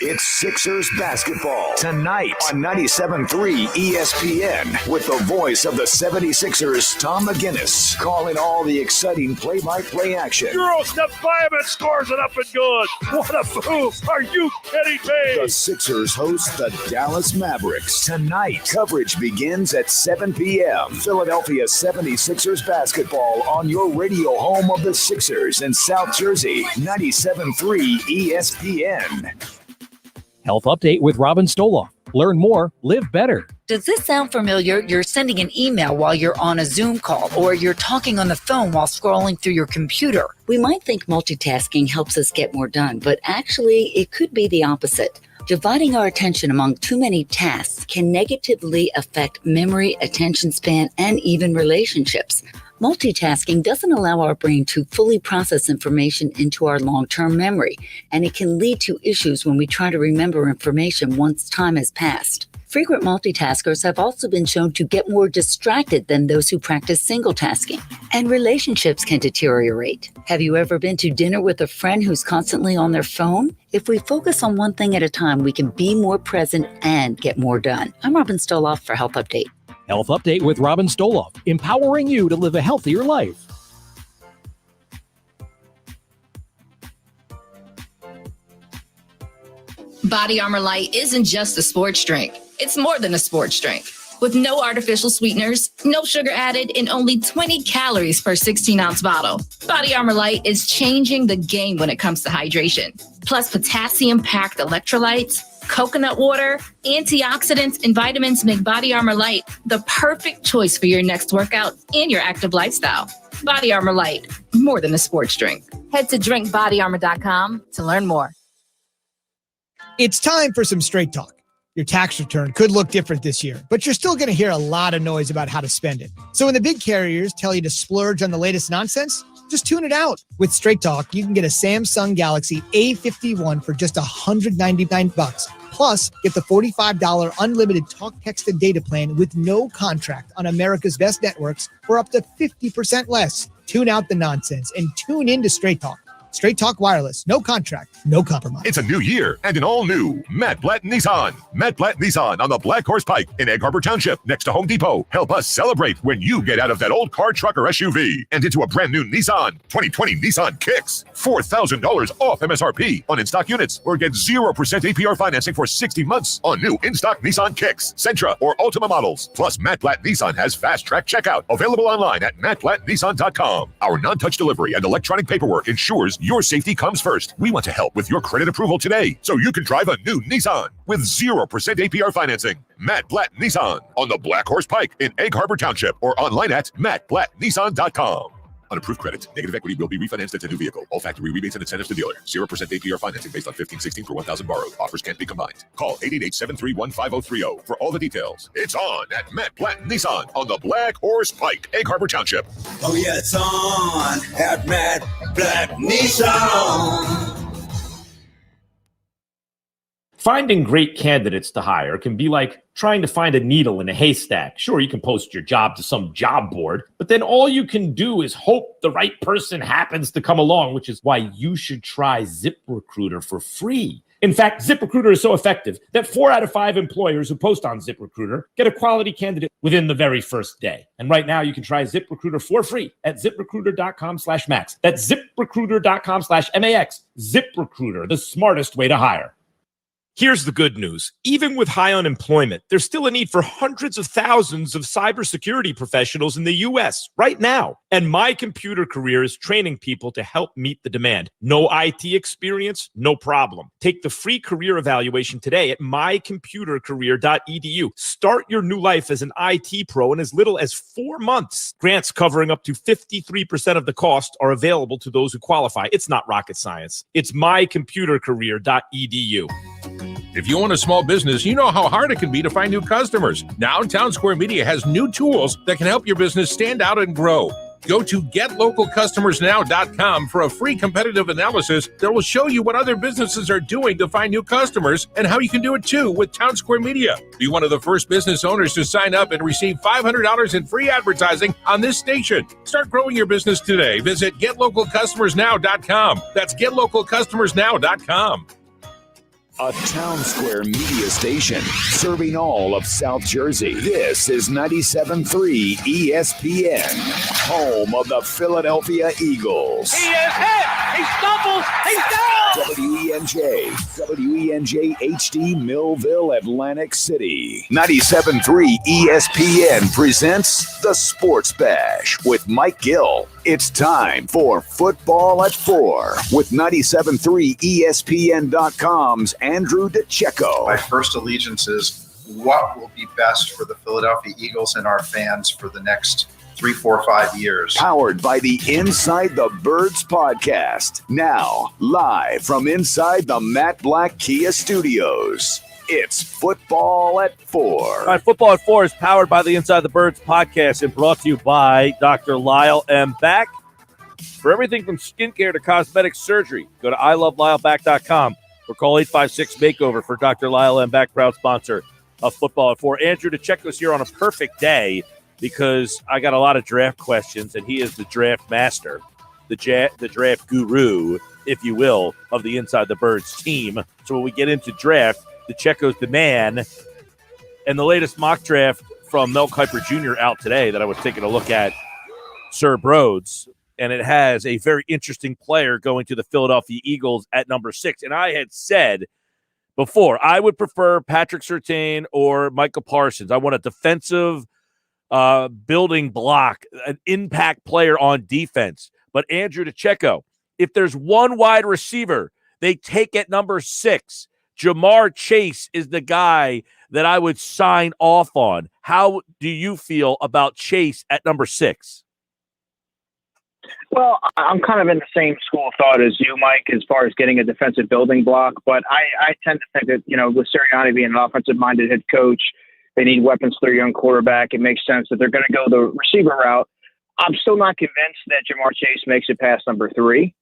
It's Sixers basketball tonight on 97.3 ESPN with the voice of the 76ers, Tom McGinnis, calling all the exciting play-by-play action. Euro steps by him and scores it up and good. What a move. Are you kidding me? The Sixers host the Dallas Mavericks tonight. Coverage begins at 7 p.m. Philadelphia 76ers basketball on your radio home of the Sixers in South Jersey, 97.3 ESPN. Health Update with Robin Stoloff. Learn more, live better. Does this sound familiar? You're sending an email while you're on a Zoom call, or you're talking on the phone while scrolling through your computer. We might think multitasking helps us get more done, but actually it could be the opposite. Dividing our attention among too many tasks can negatively affect memory, attention span, and even relationships. Multitasking doesn't allow our brain to fully process information into our long-term memory, and it can lead to issues when we try to remember information once time has passed. Frequent multitaskers have also been shown to get more distracted than those who practice single tasking, and relationships can deteriorate. Have you ever been to dinner with a friend who's constantly on their phone? If we focus on one thing at a time, we can be more present and get more done. I'm Robin Stoloff for Health Update. Health Update with Robin Stoloff, empowering you to live a healthier life. Body Armor Light isn't just a sports drink. It's more than a sports drink. With no artificial sweeteners, no sugar added, and only 20 calories per 16-ounce bottle. Body Armor Light is changing the game when it comes to hydration. Plus, potassium-packed electrolytes, coconut water, antioxidants, and vitamins make Body Armor Light the perfect choice for your next workout and your active lifestyle. Body Armor Light, more than a sports drink. Head to drinkbodyarmor.com to learn more. It's time for some straight talk. Your tax return could look different this year, but you're still going to hear a lot of noise about how to spend it. So when the big carriers tell you to splurge on the latest nonsense, just tune it out. With Straight Talk, you can get a Samsung Galaxy A51 for just $199. Plus, get the $45 unlimited talk, text, and data plan with no contract on America's best networks for up to 50% less. Tune out the nonsense and tune into Straight Talk. Straight Talk Wireless. No contract, no compromise. It's a new year and an all-new Matt Blatt Nissan. Matt Blatt Nissan on the Black Horse Pike in Egg Harbor Township next to Home Depot. Help us celebrate when you get out of that old car, truck, or SUV and into a brand new Nissan 2020 Nissan Kicks. $4,000 off MSRP on in-stock units, or get 0% APR financing for 60 months on new in-stock Nissan Kicks, Sentra, or Ultima models. Plus, Matt Blatt Nissan has fast-track checkout available online at mattblattnissan.com. Our non-touch delivery and electronic paperwork ensures your safety comes first. We want to help with your credit approval today so you can drive a new Nissan with 0% APR financing. Matt Blatt Nissan on the Black Horse Pike in Egg Harbor Township, or online at mattblattnissan.com. Unapproved credit. Negative equity will be refinanced into new vehicle. All factory rebates and incentives to dealer. 0% APR financing based on 1516 per 1,000 borrowed. Offers can't be combined. Call 888-731-5030 for all the details. It's on at Matt Blatt Nissan on the Black Horse Pike, Egg Harbor Township. Oh yeah, it's on at Matt Blatt Nissan. Finding great candidates to hire can be like trying to find a needle in a haystack. Sure, you can post your job to some job board, but then all you can do is hope the right person happens to come along, which is why you should try ZipRecruiter for free. In fact, ZipRecruiter is so effective that 4 out of 5 employers who post on ZipRecruiter get a quality candidate within the very first day. And right now you can try ZipRecruiter for free at ZipRecruiter.com/max. That's ZipRecruiter.com/MAX. ZipRecruiter, the smartest way to hire. Here's the good news. Even with high unemployment, there's still a need for hundreds of thousands of cybersecurity professionals in the U.S. right now. And My Computer Career is training people to help meet the demand. No IT experience? No problem. Take the free career evaluation today at mycomputercareer.edu. Start your new life as an IT pro in as little as 4 months. Grants covering up to 53% of the cost are available to those who qualify. It's not rocket science. It's mycomputercareer.edu. If you own a small business, you know how hard it can be to find new customers. Now, Town Square Media has new tools that can help your business stand out and grow. Go to GetLocalCustomersNow.com for a free competitive analysis that will show you what other businesses are doing to find new customers and how you can do it too with Town Square Media. Be one of the first business owners to sign up and receive $500 in free advertising on this station. Start growing your business today. Visit GetLocalCustomersNow.com. That's GetLocalCustomersNow.com. A Town Square media station serving all of South Jersey. This is 97.3 ESPN, home of the Philadelphia Eagles. He is hit. He stumbles. He's down. WENJ HD Millville, Atlantic City. 97.3 ESPN presents The Sports Bash with Mike Gill. It's time for Football at 4 with 97.3 ESPN.com's Andrew DeCecco. My first allegiance is what will be best for the Philadelphia Eagles and our fans for the next 3, 4, 5 years. Powered by the Inside the Birds podcast. Now, live from inside the Matt Black Kia Studios. It's Football at 4. All right, Football at 4 is powered by the Inside the Birds podcast and brought to you by Dr. Lyle M. Back. For everything from skincare to cosmetic surgery, go to ilovelylback.com or call 856-MAKEOVER for Dr. Lyle M. Back, proud sponsor of Football at 4. Andrew DeCecco's here on a perfect day because I got a lot of draft questions, and he is the draft master, the draft guru, if you will, of the Inside the Birds team. So when we get into draft, DeCecco's the man. And the latest mock draft from Mel Kiper Jr. out today that I was taking a look at, Sir Brodes, and it has a very interesting player going to the Philadelphia Eagles at number 6. And I had said before, I would prefer Patrick Surtain or Michael Parsons. I want a defensive building block, an impact player on defense. But Andrew DeCecco, if there's one wide receiver they take at number 6, Jamar Chase is the guy that I would sign off on. How do you feel about Chase at number 6? Well, I'm kind of in the same school of thought as you, Mike, as far as getting a defensive building block. But I tend to think that, with Sirianni being an offensive-minded head coach, they need weapons for their young quarterback. It makes sense that they're going to go the receiver route. I'm still not convinced that Jamar Chase makes it past number 3.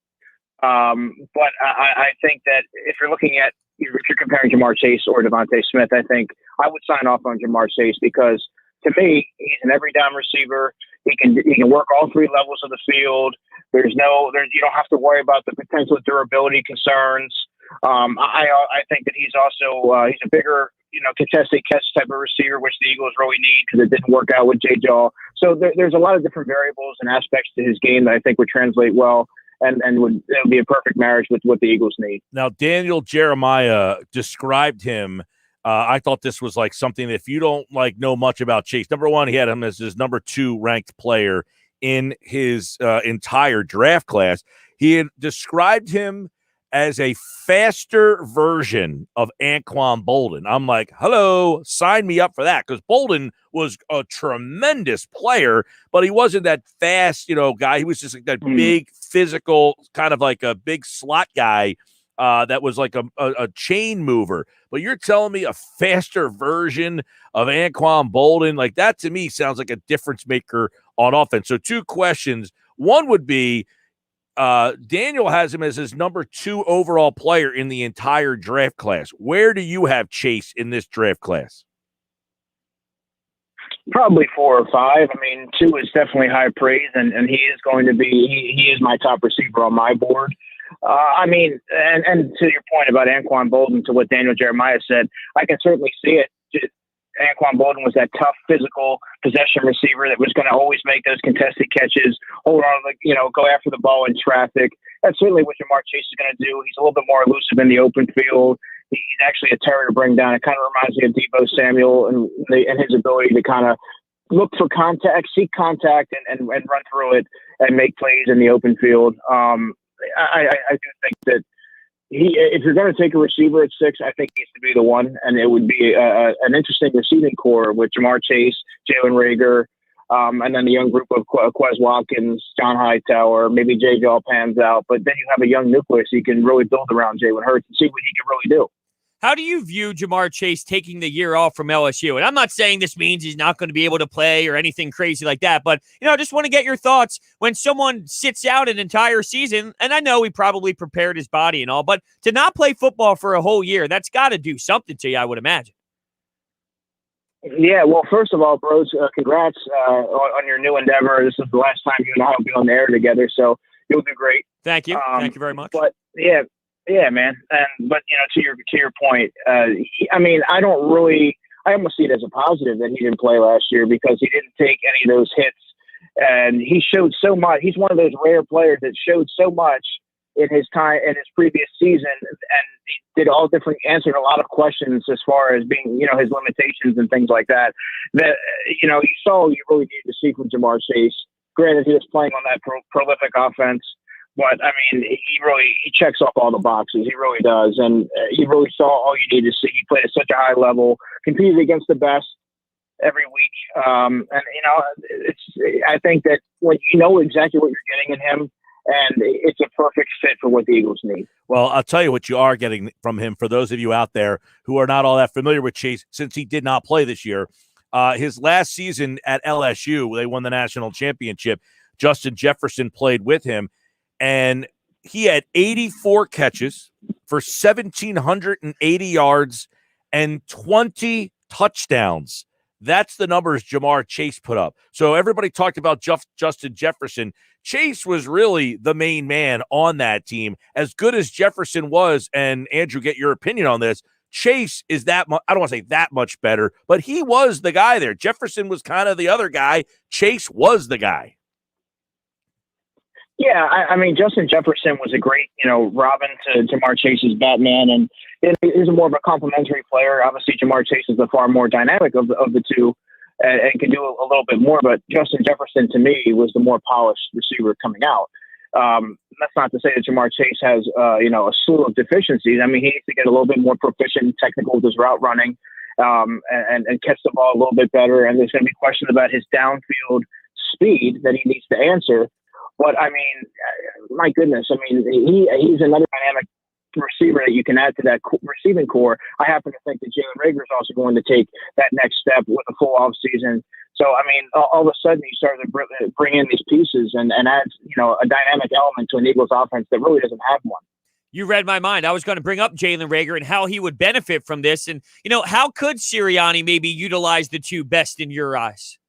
But I think that if you're comparing Jamar Chase or Devontae Smith, I think I would sign off on Jamar Chase because, to me, he's an every down receiver. He can work all 3 levels of the field. You don't have to worry about the potential durability concerns. I think that he's also he's a bigger contested catch type of receiver, which the Eagles really need because it didn't work out with J-Jaw. So there's a lot of different variables and aspects to his game that I think would translate well. And it would be a perfect marriage with what the Eagles need. Now, Daniel Jeremiah described him. I thought this was like something that if you don't know much about Chase, number 1, he had him as his number 2 ranked player in his entire draft class. He had described him as a faster version of Anquan Boldin. I'm like, hello, sign me up for that, because Boldin was a tremendous player, but he wasn't that fast, guy. He was just like that big, physical, kind of like a big slot guy that was like a chain mover. But you're telling me a faster version of Anquan Boldin, like that to me sounds like a difference maker on offense. So 2 questions. One would be, Daniel has him as his number 2 overall player in the entire draft class. Where do you have Chase in this draft class? Probably 4 or 5. I mean, 2 is definitely high praise, and he is going to be he is my top receiver on my board. And to your point about Anquan Boldin, to what Daniel Jeremiah said, I can certainly see it. Anquan Boldin was that tough, physical possession receiver that was going to always make those contested catches, hold on, go after the ball in traffic. That's certainly what Jamar Chase is going to do. He's a little bit more elusive in the open field. He's actually a terror to bring down. It kind of reminds me of Deebo Samuel and his ability to kind of look for contact, seek contact, and run through it and make plays in the open field. I do think that if you're going to take a receiver at 6, I think he needs to be the one, and it would be an interesting receiving core with Jamar Chase, Jalen Reagor, and then the young group of Quez Watkins, John Hightower, maybe J. Jaw pans out. But then you have a young nucleus you can really build around Jalen Hurts and see what he can really do. How do you view Jamar Chase taking the year off from LSU? And I'm not saying this means he's not going to be able to play or anything crazy like that, but, I just want to get your thoughts when someone sits out an entire season, and I know he probably prepared his body and all, but to not play football for a whole year, that's got to do something to you, I would imagine. Yeah, well, first of all, Brodes, congrats on your new endeavor. This is the last time you and I will be on the air together, so you'll do great. Thank you. Thank you very much. But, yeah, man. But to your point, I don't really. I almost see it as a positive that he didn't play last year because he didn't take any of those hits, and he showed so much. He's one of those rare players that showed so much in his time in his previous season, and he did all different, answered a lot of questions as far as being, his limitations and things like that. That you saw you really needed to see from Jamar Chase. Granted, he was playing on that prolific offense. But, he checks off all the boxes. He really does. And you really saw all you need to see. He played at such a high level, competed against the best every week. I think that when you know exactly what you're getting in him, and it's a perfect fit for what the Eagles need. Well, I'll tell you what you are getting from him. For those of you out there who are not all that familiar with Chase, since he did not play this year, his last season at LSU, they won the national championship. Justin Jefferson played with him. And he had 84 catches for 1,780 yards and 20 touchdowns. That's the numbers Jamar Chase put up. So everybody talked about Justin Jefferson. Chase was really the main man on that team. As good as Jefferson was, and Andrew, get your opinion on this, Chase is that much, I don't want to say that much better, but he was the guy there. Jefferson was kind of the other guy. Chase was the guy. Yeah, Justin Jefferson was a great, Robin to Jamar Chase's Batman, and he's more of a complementary player. Obviously, Jamar Chase is the far more dynamic of the two, and can do a little bit more. But Justin Jefferson, to me, was the more polished receiver coming out. That's not to say that Jamar Chase has, a slew of deficiencies. He needs to get a little bit more proficient and technical with his route running, and catch the ball a little bit better. And there's going to be questions about his downfield speed that he needs to answer. But, my goodness, he's another dynamic receiver that you can add to that receiving core. I happen to think that Jalen Reagor is also going to take that next step with a full offseason. So, all of a sudden you start to bring in these pieces and add, a dynamic element to an Eagles offense that really doesn't have one. You read my mind. I was going to bring up Jalen Reagor and how he would benefit from this. And, how could Sirianni maybe utilize the two best in your eyes?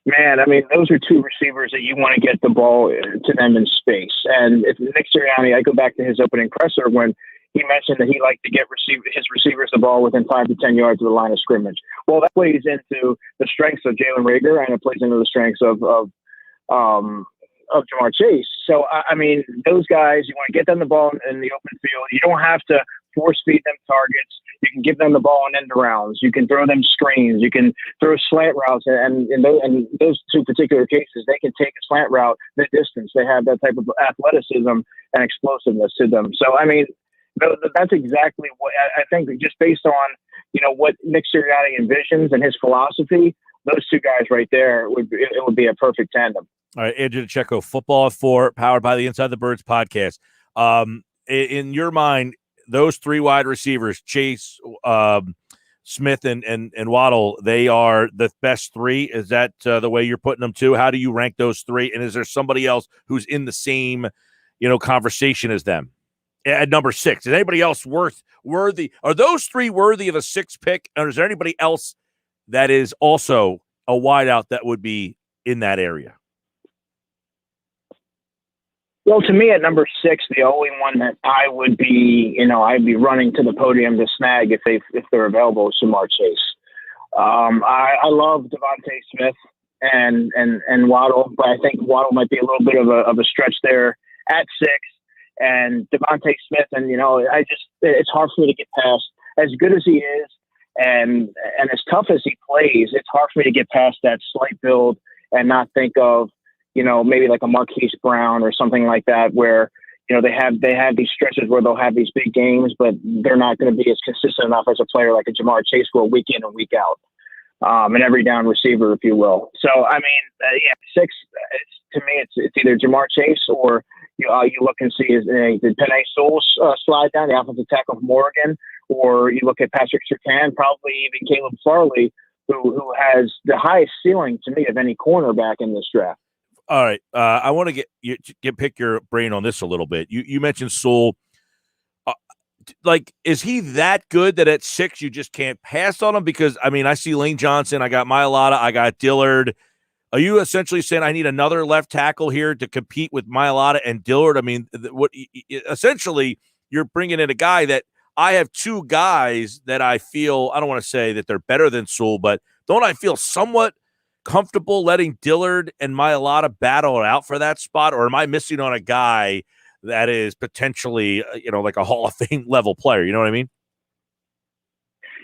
Man, those are two receivers that you want to get the ball to them in space. And if Nick Sirianni, I go back to his opening presser when he mentioned that he liked to get his receivers the ball within 5 to 10 yards of the line of scrimmage. Well, that plays into the strengths of Jalen Reagor, and it plays into the strengths of Jamar Chase. So, those guys, you want to get them the ball in the open field. You don't have to force feed them targets. You can give them the ball in end arounds. You can throw them screens. You can throw slant routes. And in those two particular cases, they can take a slant route the distance. They have that type of athleticism and explosiveness to them. So, that's exactly what I think, just based on, what Nick Sirianni envisions and his philosophy, those two guys right there, it would be a perfect tandem. All right, Andrew DeCecco, Football at 4, powered by the Inside the Birds podcast. In your mind, those three wide receivers, Chase, Smith, and Waddle, they are the best three. Is that the way you're putting them too? How do you rank those three? And is there somebody else who's in the same, conversation as them at number 6? Is anybody else worthy? Are those three worthy of a 6th pick? Or is there anybody else that is also a wideout that would be in that area? Well, to me, at number 6, the only one that I would be, I'd be running to the podium to snag if they're available is Jamar Chase. I love Devontae Smith and Waddle, but I think Waddle might be a little bit of a stretch there at 6. and Devontae Smith, and it's hard for me to get past. As good as he is, and as tough as he plays, it's hard for me to get past that slight build and not think of maybe like a Marquise Brown or something like that, where they have these stretches where they'll have these big games, but they're not going to be as consistent enough as a player like a Jamar Chase will week in and week out. An every down receiver, if you will. So, I mean, 6, to me, it's either Jamar Chase or you look and see did Penei Sewell slide down, the offensive tackle from Oregon, or you look at Patrick Surtain, probably even Caleb Farley, who has the highest ceiling to me of any cornerback in this draft. All right. I want to pick your brain on this a little bit. You mentioned Sewell. Is he that good that at 6 you just can't pass on him? Because, I mean, I see Lane Johnson, I got Mailata, I got Dillard. Are you essentially saying I need another left tackle here to compete with Mailata and Dillard? I mean, essentially you're bringing in a guy that I have 2 guys that I feel, I don't want to say that they're better than Sewell, but don't I feel somewhat comfortable letting Dillard and Mailata battle it out for that spot? Or am I missing on a guy that is potentially, like a Hall of Fame level player? You know what I mean?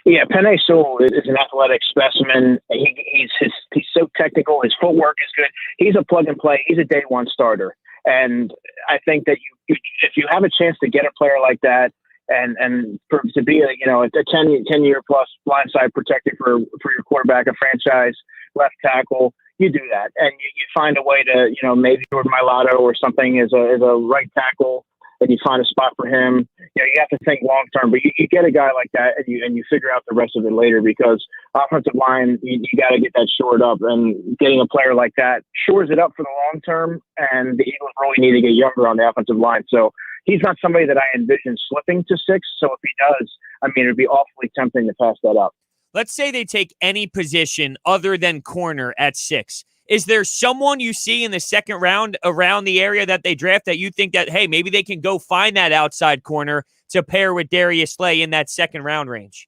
Yeah, Penei Sewell is an athletic specimen. He's so technical. His footwork is good. He's a plug and play. He's a day one starter. And I think that if you have a chance to get a player like that and to be a 10-year plus blindside protector for your quarterback, a franchise left tackle, you do that, and you find a way to, maybe Jordan Mailata or something as a right tackle, and you find a spot for him. You have to think long term, but you get a guy like that, and you figure out the rest of it later, because offensive line, you got to get that shored up, and getting a player like that shores it up for the long term. And the Eagles really need to get younger on the offensive line, so he's not somebody that I envision slipping to 6. So if he does, I mean, it'd be awfully tempting to pass that up. Let's say they take any position other than corner at 6. Is there someone you see in the second round around the area that they draft that you think that, hey, maybe they can go find that outside corner to pair with Darius Slay in that second round range?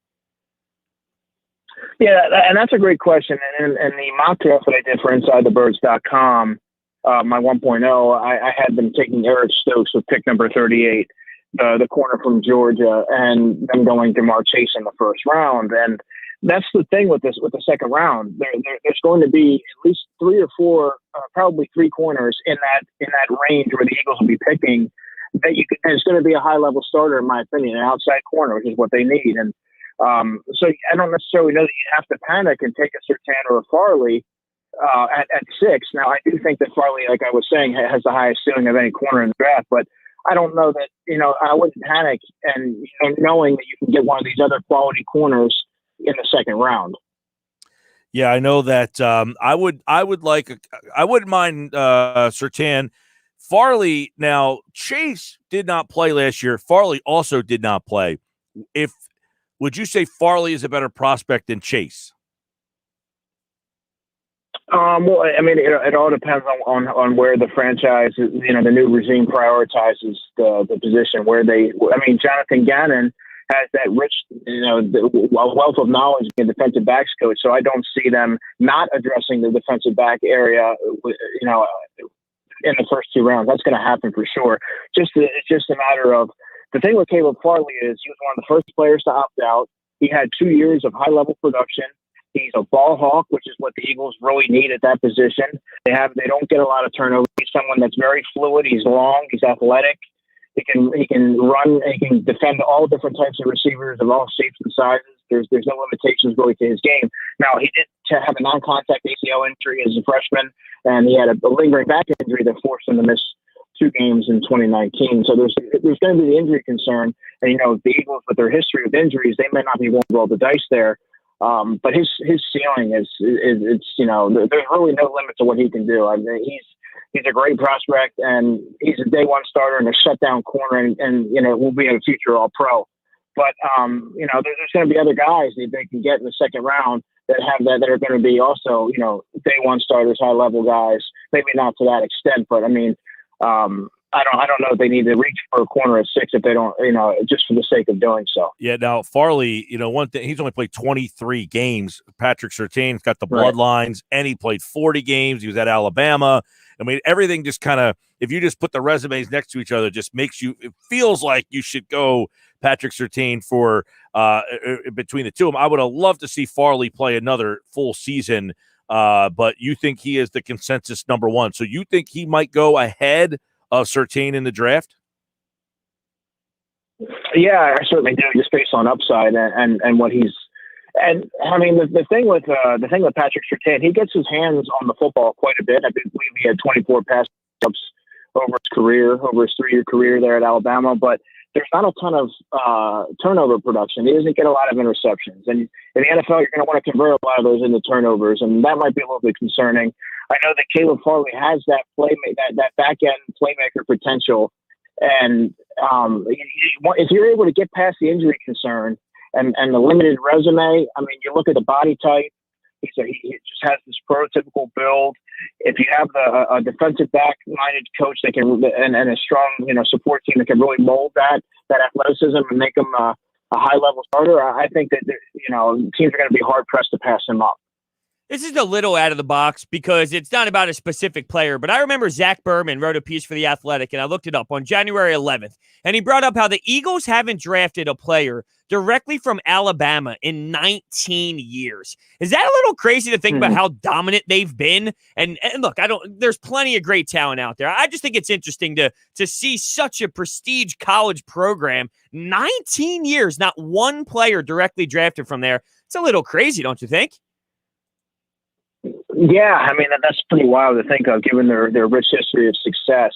Yeah, and that's a great question. And the mock draft that I did for InsideTheBirds.com, my 1.0, I had them taking Eric Stokes with pick number 38, the corner from Georgia, and them going Jamar Chase in the first round. And that's the thing with the second round. There's going to be at least 3 or 4, probably 3 corners in that range where the Eagles will be picking. And it's going to be a high level starter, in my opinion, an outside corner, which is what they need. And so I don't necessarily know that you have to panic and take a Surtain or a Farley at 6. Now, I do think that Farley, like I was saying, has the highest ceiling of any corner in the draft, but I don't know that, I wouldn't panic and knowing that you can get one of these other quality corners in the second round. Yeah, I know that. I wouldn't mind Surtain. Farley, now Chase did not play last year. Farley also did not play. Would you say Farley is a better prospect than Chase? Well, I mean, it all depends on where the franchise, the new regime prioritizes the position where Jonathan Gannon has that rich, wealth of knowledge being a defensive backs coach. So I don't see them not addressing the defensive back area, in the first 2 rounds. That's going to happen for sure. It's just a matter of, the thing with Caleb Farley is he was one of the first players to opt out. He had 2 years of high level production. He's a ball hawk, which is what the Eagles really need at that position. They don't get a lot of turnover. He's someone that's very fluid. He's long. He's athletic. He can run. He can defend all different types of receivers of all shapes and sizes. There's no limitations really to his game. Now, he did have a non-contact ACL injury as a freshman, and he had a lingering back injury that forced him to miss 2 games in 2019. So there's going to be the injury concern. And the Eagles, with their history of injuries, they may not be willing to roll the dice there. But his ceiling is there's really no limit to what he can do. I mean, he's a great prospect, and he's a day one starter and a shutdown corner, and will be a future All Pro. But there's going to be other guys that they can get in the second round that are going to be also day one starters, high level guys. Maybe not to that extent, but I mean, I don't know if they need to reach for a corner at 6 if they don't, just for the sake of doing so. Yeah, now Farley, one thing, he's only played 23 games. Patrick Surtain's got the bloodlines, and he played 40 games. He was at Alabama. I mean, everything just kind of, if you just put the resumes next to each other, just makes you, it feels like you should go Patrick Surtain for between the two of them. I would have loved to see Farley play another full season, but you think he is the consensus number one. So you think he might go ahead of Surtain in the draft? Yeah, I certainly do, just based on upside and what he's. And I mean, the thing with Patrick Surtain, he gets his hands on the football quite a bit. I believe he had 24 pass ups over his 3-year career there at Alabama. But there's not a ton of turnover production. He doesn't get a lot of interceptions, and in the NFL, you're going to want to convert a lot of those into turnovers, and that might be a little bit concerning. I know that Caleb Farley has that that back end playmaker potential, and if you're able to get past the injury concern and the limited resume, I mean, you look at the body type. He just has this prototypical build. If you have a defensive back-minded coach that can and a strong support team that can really mold that athleticism and make him a high-level starter, I think that teams are going to be hard-pressed to pass him up. This is a little out of the box because it's not about a specific player, but I remember Zach Berman wrote a piece for The Athletic, and I looked it up on January 11th, and he brought up how the Eagles haven't drafted a player directly from Alabama in 19 years. Is that a little crazy to think about how dominant they've been? And look, there's plenty of great talent out there. I just think it's interesting to see such a prestige college program, 19 years, not one player directly drafted from there. It's a little crazy, don't you think? Yeah, I mean, that's pretty wild to think of, given their rich history of success.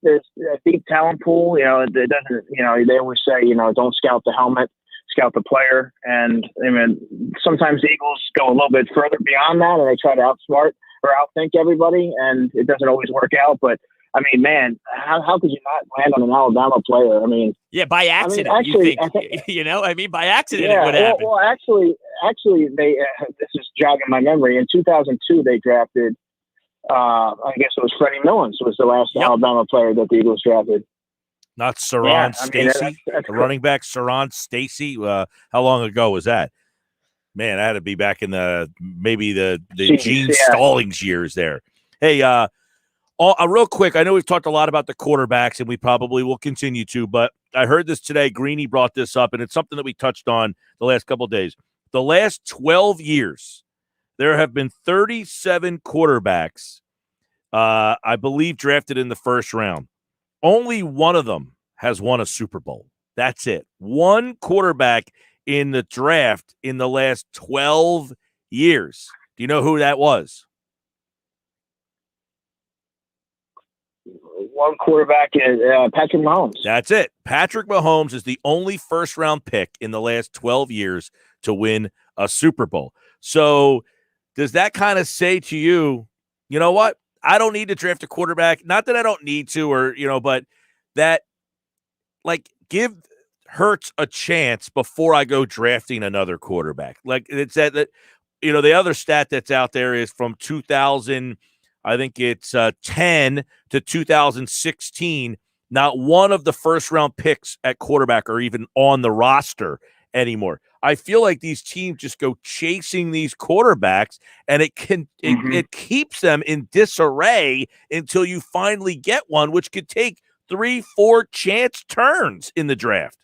There's a deep talent pool. It doesn't. They always say, don't scout the helmet, scout the player. And I mean, sometimes the Eagles go a little bit further beyond that, and they try to outsmart or outthink everybody, and it doesn't always work out. But I mean, man, how could you not land on an Alabama player? I mean, yeah, by accident. I mean, actually, by accident it would happen. Well, actually, they this is jogging my memory. In 2002, they drafted. I guess it was Freddie Millens was the last Alabama player that the Eagles drafted. Not Saron Stacy, the running back Saron Stacy. How long ago was that? Man, that had to be back in maybe the Gene Stallings years there. Hey, real quick, I know we've talked a lot about the quarterbacks, and we probably will continue to, but I heard this today. Greeny brought this up, and it's something that we touched on the last couple of days. The last 12 years, there have been 37 quarterbacks, I believe, drafted in the first round. Only one of them has won a Super Bowl. That's it. One quarterback in the draft in the last 12 years. Do you know who that was? One quarterback is Patrick Mahomes. That's it. Patrick Mahomes is the only first-round pick in the last 12 years to win a Super Bowl. So does that kind of say to you, you know what? I don't need to draft a quarterback. Not that I don't need to, or, but that, give Hurts a chance before I go drafting another quarterback. Like, it's that the other stat that's out there is from 2000, I think it's 10 to 2016. Not one of the first-round picks at quarterback are even on the roster anymore. I feel like these teams just go chasing these quarterbacks, and it keeps them in disarray until you finally get one, which could take 3-4 chance turns in the draft.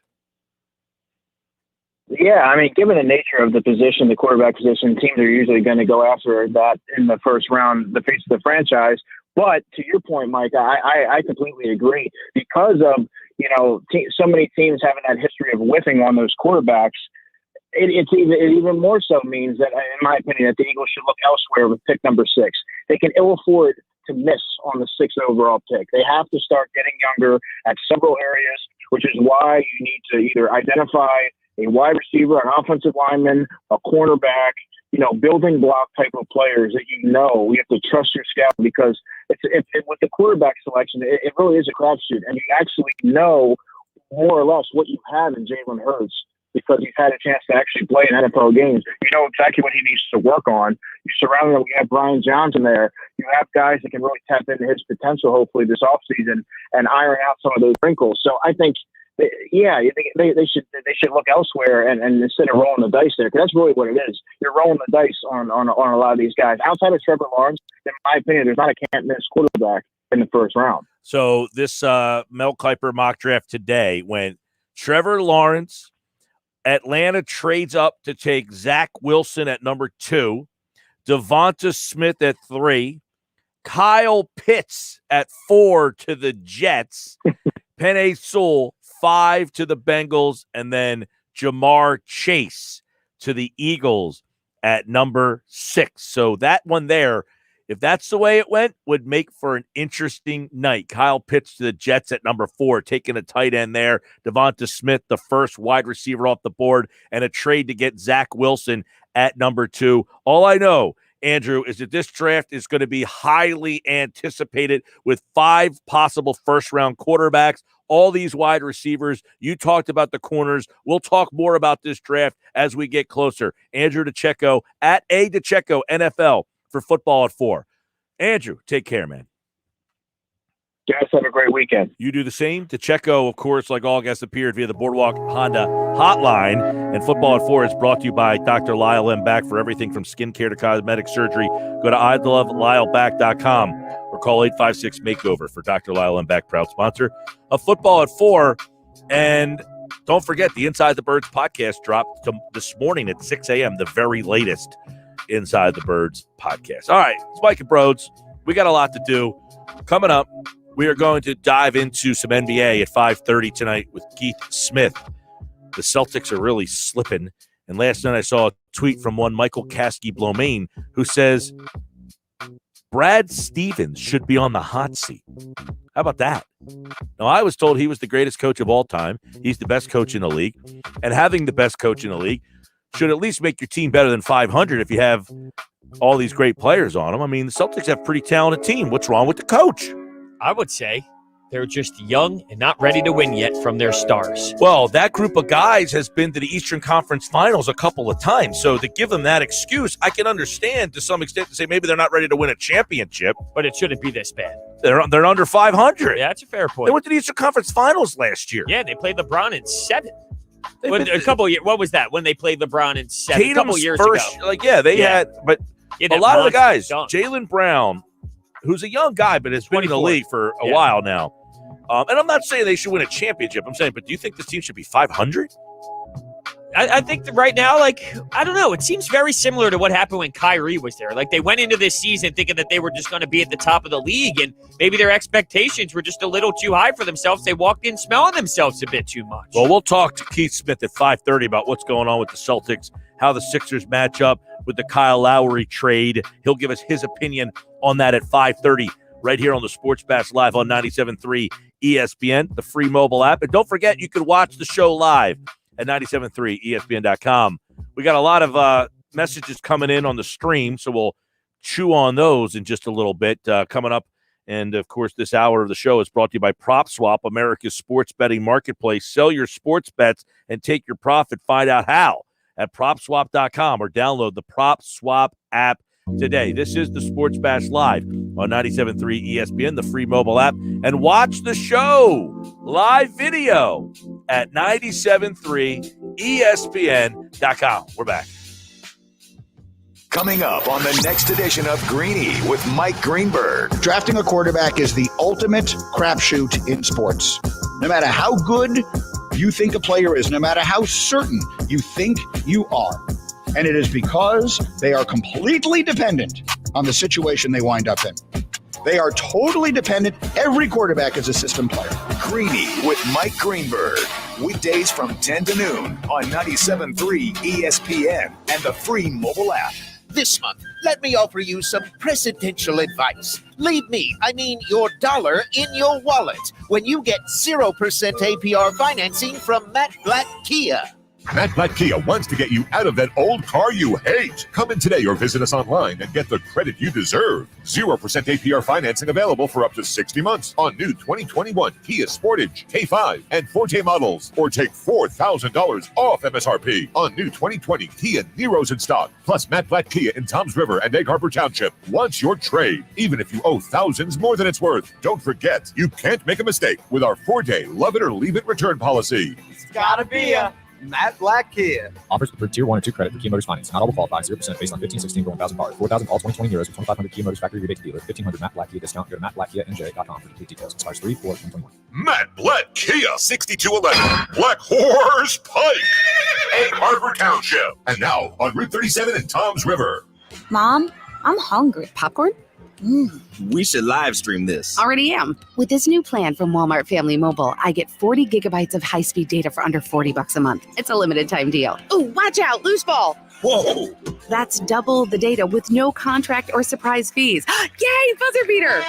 Yeah, I mean, given the nature of the position, the quarterback position, teams are usually going to go after that in the first round, the face of the franchise. But to your point, Mike, I completely agree. Because of, so many teams having that history of whiffing on those quarterbacks, it even more so means that, in my opinion, that the Eagles should look elsewhere with pick number 6. They can ill afford to miss on the 6th overall pick. They have to start getting younger at several areas, which is why you need to either identify a wide receiver, an offensive lineman, a cornerback, building block type of players that you have to trust your scout, because with the quarterback selection, it really is a crapshoot, and you actually know more or less what you have in Jalen Hurts because he's had a chance to actually play in NFL games. You know exactly what he needs to work on. You surround him. You have Brian Johnson there. You have guys that can really tap into his potential, hopefully, this offseason and iron out some of those wrinkles. So I think, they should look elsewhere and instead of rolling the dice there, because that's really what it is. You're rolling the dice on a lot of these guys. Outside of Trevor Lawrence, in my opinion, there's not a can't-miss quarterback in the first round. So this Mel Kiper mock draft today went Trevor Lawrence. Atlanta trades up to take Zach Wilson at number 2, Devonta Smith at 3, Kyle Pitts at 4 to the Jets, Penei Sewell 5 to the Bengals, and then Jamar Chase to the Eagles at number 6. So that one there, if that's the way it went, would make for an interesting night. Kyle Pitts to the Jets at number 4, taking a tight end there. Devonta Smith, the first wide receiver off the board, and a trade to get Zach Wilson at number 2. All I know, Andrew, is that this draft is going to be highly anticipated with 5 possible first-round quarterbacks, all these wide receivers. You talked about the corners. We'll talk more about this draft as we get closer. Andrew DeCecco at A DeCecco NFL for Football at 4. Andrew, take care, man. Guys, have a great weekend. You do the same. DeCecco, of course, like all guests, appeared via the Boardwalk Honda hotline. And Football at 4 is brought to you by Dr. Lyle M. Back for everything from skincare to cosmetic surgery. Go to ILoveLyleBack.com or call 856-MAKEOVER for Dr. Lyle M. Back, proud sponsor of Football at 4. And don't forget, the Inside the Birds podcast dropped this morning at 6 a.m., the very latest Inside the Birds podcast. All right, it's Mike and Brodes. We got a lot to do. Coming up, we are going to dive into some NBA at 5:30 tonight with Keith Smith. The Celtics are really slipping. And last night I saw a tweet from one Michael Kasky-Blomain who says Brad Stevens should be on the hot seat. How about that? Now, I was told he was the greatest coach of all time. He's the best coach in the league. And having the best coach in the league should at least make your team better than 500 if you have all these great players on them. I mean, the Celtics have a pretty talented team. What's wrong with the coach? I would say they're just young and not ready to win yet from their stars. Well, that group of guys has been to the Eastern Conference Finals a couple of times. So to give them that excuse, I can understand to some extent to say maybe they're not ready to win a championship. But it shouldn't be this bad. They're under 500. Yeah, that's a fair point. They went to the Eastern Conference Finals last year. Yeah, they played LeBron in 7. A couple of years. What was that? When they played LeBron in 7? Tatum's a couple years first, ago. Had, but Yeah, a lot of the guys, dunk. Jaylen Brown, who's a young guy, but has been in the league for a while now. And I'm not saying they should win a championship. I'm saying, but do you think this team should be 500? I think that right now, I don't know. It seems very similar to what happened when Kyrie was there. Like, they went into this season thinking that they were just going to be at the top of the league, and maybe their expectations were just a little too high for themselves. They walked in smelling themselves a bit too much. Well, we'll talk to Keith Smith at 5:30 about what's going on with the Celtics, how the Sixers match up with the Kyle Lowry trade. He'll give us his opinion on that at 5:30 right here on the Sports Bash Live on 97.3 ESPN, the free mobile app. And don't forget, you can watch the show live at 97.3ESPN.com. We got a lot of messages coming in on the stream, so we'll chew on those in just a little bit coming up. And, of course, this hour of the show is brought to you by PropSwap, America's sports betting marketplace. Sell your sports bets and take your profit. Find out how at PropSwap.com or download the PropSwap app today. This is the Sports Bash Live on 97.3 ESPN, the free mobile app. And watch the show live video at 97.3ESPN.com. We're back. Coming up on the next edition of Greeny with Mike Greenberg. Drafting a quarterback is the ultimate crapshoot in sports. No matter how good you think a player is, no matter how certain you think you are. And it is because they are completely dependent on the situation they wind up in. They are totally dependent. Every quarterback is a system player. Greeny with Mike Greenberg. Weekdays from 10 to noon on 97.3 ESPN and the free mobile app. This month, let me offer you some presidential advice. Leave your dollar in your wallet when you get 0% APR financing from Matt Blatt Kia. Matt Blatt Kia wants to get you out of that old car you hate. Come in today or visit us online and get the credit you deserve. 0% APR financing available for up to 60 months on new 2021 Kia Sportage, K5, and Forte models. Or take $4,000 off MSRP on new 2020 Kia Niros in stock. Plus, Matt Blatt Kia in Toms River and Egg Harbor Township wants your trade, even if you owe thousands more than it's worth. Don't forget, you can't make a mistake with our 4-day love it or leave it return policy. It's gotta be a Matt Blatt Kia. Offers for Tier 1 or 2 credit for Kia Motors finance. Not all will qualify. 0% based on 1516 for 1,000 cars. 4,000 all 2020 euros with 2,500 Kia Motors factory rebate to dealer. 1,500 Matt Blatt Kia discount. Go to mattblattkianj.com for complete details. Expires 3/4/2021. Matt Blatt Kia, 6211 Black Horse Pike, Egg Harbor Township. And now on Route 37 in Toms River. Mom, I'm hungry. Popcorn? We should live stream this. Already am. With this new plan from Walmart Family Mobile, I get 40 gigabytes of high-speed data for under $40 a month. It's a limited time deal. Ooh, watch out, loose ball. Whoa. That's double the data with no contract or surprise fees. Yay, buzzer beater.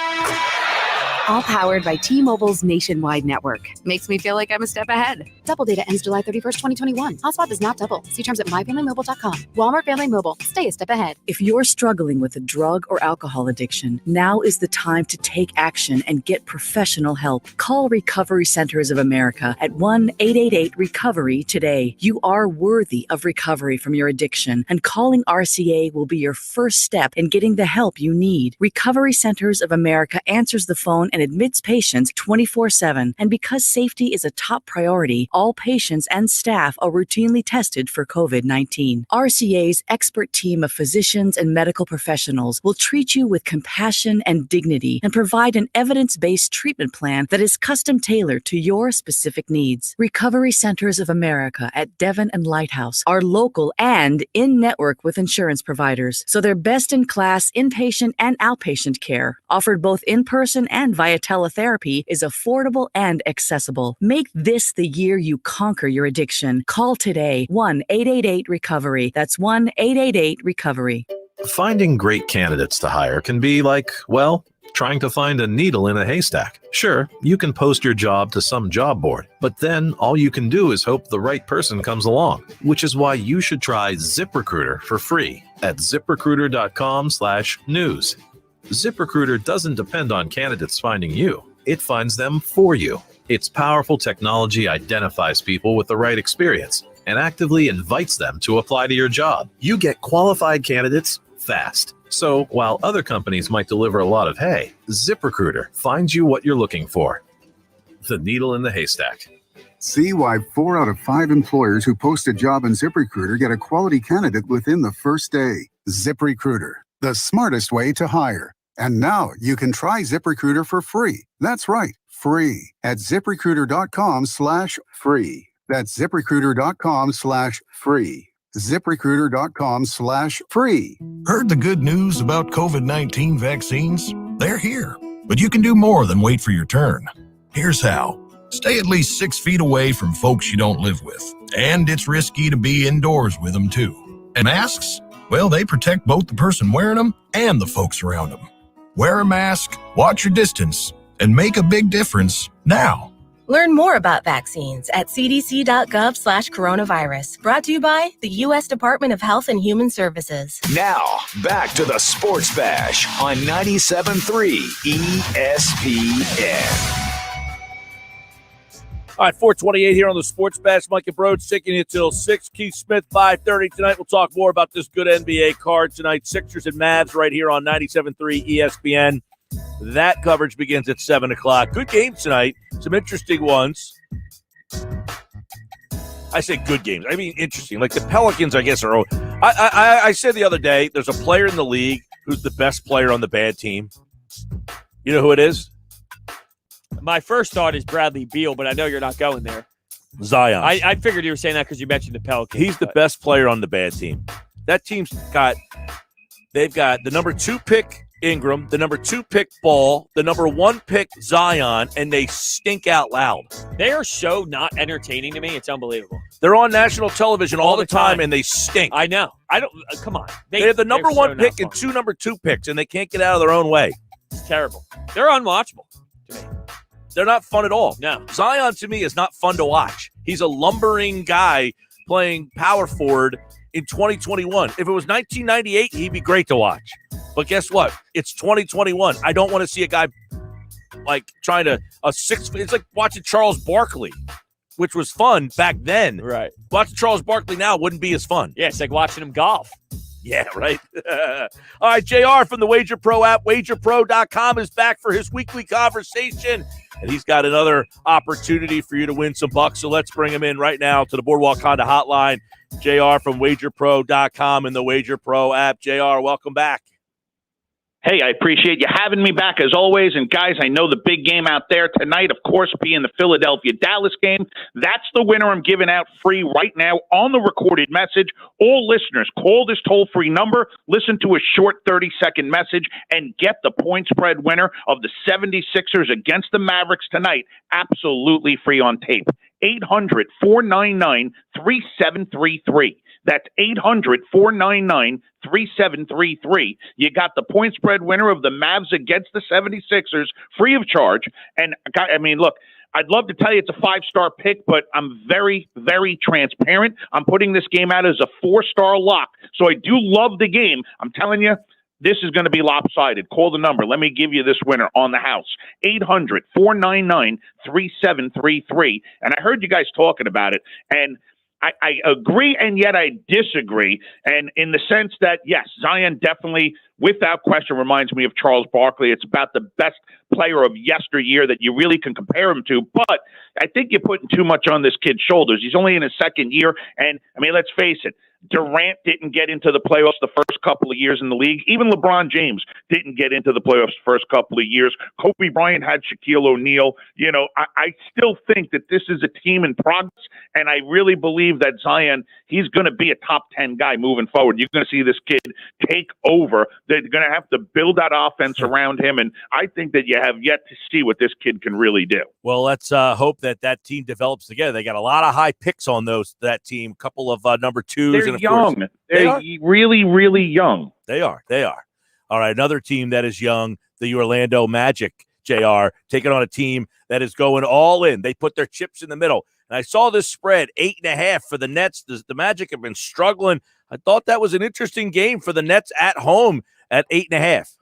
All powered by T-Mobile's nationwide network. Makes me feel like I'm a step ahead. Double data ends July 31st, 2021. Hotspot does not double. See terms at myfamilymobile.com. Walmart Family Mobile. Stay a step ahead. If you're struggling with a drug or alcohol addiction, now is the time to take action and get professional help. Call Recovery Centers of America at 1-888-RECOVERY today. You are worthy of recovery from your addiction, and calling RCA will be your first step in getting the help you need. Recovery Centers of America answers the phone and admits patients 24/7. And because safety is a top priority, all patients and staff are routinely tested for COVID-19. RCA's expert team of physicians and medical professionals will treat you with compassion and dignity and provide an evidence-based treatment plan that is custom-tailored to your specific needs. Recovery Centers of America at Devon and Lighthouse are local and in-network with insurance providers, so they're best-in-class inpatient and outpatient care, offered both in-person and via teletherapy, is affordable and accessible. Make this the year you conquer your addiction. Call today, 1-888-RECOVERY. That's 1-888-RECOVERY. Finding great candidates to hire can be like, well, trying to find a needle in a haystack. Sure, you can post your job to some job board, but then all you can do is hope the right person comes along, which is why you should try ZipRecruiter for free at ZipRecruiter.com/news. ZipRecruiter doesn't depend on candidates finding you. It finds them for you. Its powerful technology identifies people with the right experience and actively invites them to apply to your job. You get qualified candidates fast. So while other companies might deliver a lot of hay, ZipRecruiter finds you what you're looking for. The needle in the haystack. See why 4 out of 5 employers who post a job in ZipRecruiter get a quality candidate within the first day. ZipRecruiter, the smartest way to hire. And now you can try ZipRecruiter for free. That's right, free at ZipRecruiter.com/free. That's ZipRecruiter.com/free. ZipRecruiter.com/free. Heard the good news about COVID-19 vaccines? They're here, but you can do more than wait for your turn. Here's how. Stay at least 6 feet away from folks you don't live with. And it's risky to be indoors with them too. And masks? Well, they protect both the person wearing them and the folks around them. Wear a mask, watch your distance, and make a big difference now. Learn more about vaccines at cdc.gov/coronavirus. Brought to you by the U.S. Department of Health and Human Services. Now, back to the Sports Bash on 97.3 ESPN. All right, 428 here on the Sports Bash. Mike and Brodes taking you till 6. Keith Smith, 5:30 tonight. We'll talk more about this good NBA card tonight. Sixers and Mavs right here on 97.3 ESPN. That coverage begins at 7 o'clock. Good games tonight. Some interesting ones. I say good games. I mean interesting. Like the Pelicans, I guess, are. I said the other day, there's a player in the league who's the best player on the bad team. You know who it is? My first thought is Bradley Beal, but I know you're not going there. Zion. I figured you were saying that because you mentioned the Pelicans. He's the best player on the bad team. That team's they've got the number 2 pick Ingram, the number 2 pick Ball, the number 1 pick Zion, and they stink out loud. They are so not entertaining to me. It's unbelievable. They're on national television all the time, and they stink. I know. I don't. Come on. They have the number 1 pick and 2 number 2 picks, and they can't get out of their own way. It's terrible. They're unwatchable to me. They're not fun at all. No. Zion, to me, is not fun to watch. He's a lumbering guy playing power forward in 2021. If it was 1998, he'd be great to watch. But guess what? It's 2021. I don't want to see a guy like trying to it's like watching Charles Barkley, which was fun back then. Right. Watching Charles Barkley now wouldn't be as fun. Yeah, it's like watching him golf. Yeah, right. All right, JR from the Wager Pro app, wagerpro.com is back for his weekly conversation, and he's got another opportunity for you to win some bucks. So let's bring him in right now to the Boardwalk Honda hotline. JR from wagerpro.com and the Wager Pro app. JR, welcome back. Hey, I appreciate you having me back as always. And guys, I know the big game out there tonight, of course, being the Philadelphia-Dallas game. That's the winner I'm giving out free right now on the recorded message. All listeners, call this toll-free number, listen to a short 30-second message, and get the point spread winner of the 76ers against the Mavericks tonight absolutely free on tape. 800-499-3733. That's 800-499-3733. You got the point spread winner of the Mavs against the 76ers free of charge. And I mean, look, I'd love to tell you it's a 5-star pick, but I'm very, very transparent. I'm putting this game out as a 4-star lock. So I do love the game. I'm telling you, this is going to be lopsided. Call the number. Let me give you this winner on the house. 800-499-3733. And I heard you guys talking about it. And I agree, and yet I disagree. And in the sense that, yes, Zion definitely, without question, reminds me of Charles Barkley. It's about the best player of yesteryear that you really can compare him to. But I think you're putting too much on this kid's shoulders. He's only in his second year. And, I mean, let's face it. Durant didn't get into the playoffs the first couple of years in the league. Even LeBron James didn't get into the playoffs the first couple of years. Kobe Bryant had Shaquille O'Neal. You know, I still think that this is a team in progress, and I really believe that Zion, he's going to be a top 10 guy moving forward. You're going to see this kid take over. They're going to have to build that offense around him, and I think that you have yet to see what this kid can really do. Well, let's hope that team develops together. They got a lot of high picks on that team, a couple of number twos. They're young. They're really, really young. They are. All right, another team that is young, the Orlando Magic, JR, taking on a team that is going all in. They put their chips in the middle. And I saw this spread, 8.5 for the Nets. The Magic have been struggling. I thought that was an interesting game for the Nets at home at 8.5.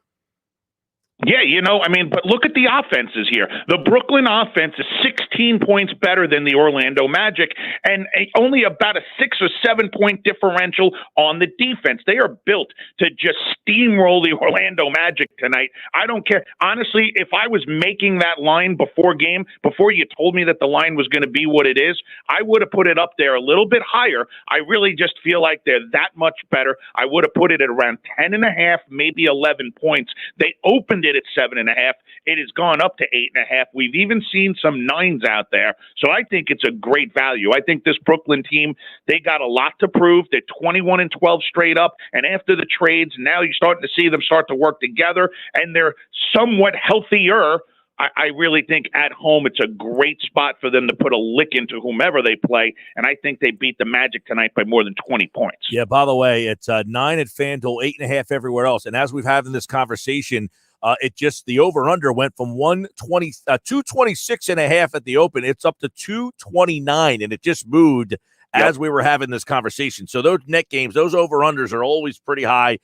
Yeah, you know, I mean, but look at the offenses here. The Brooklyn offense is 16 points better than the Orlando Magic, and only about a 6 or 7 point differential on the defense. They are built to just steamroll the Orlando Magic tonight. I don't care. Honestly, if I was making that line before you told me that the line was going to be what it is, I would have put it up there a little bit higher. I really just feel like they're that much better. I would have put it at around 10.5, maybe 11 points. They opened it at 7.5. It has gone up to 8.5. We've even seen some 9s out there. So I think it's a great value. I think this Brooklyn team, they got a lot to prove. They're 21-12 straight up. And after the trades, now you're starting to see them start to work together, and they're somewhat healthier. I really think at home it's a great spot for them to put a lick into whomever they play, and I think they beat the Magic tonight by more than 20 points. Yeah, by the way, it's 9 at FanDuel, 8.5 everywhere else. And as we've had in this conversation, the over-under went from 226.5 at the open. It's up to 229, and it just moved as we were having this conversation. So those net games, those over-unders are always pretty high.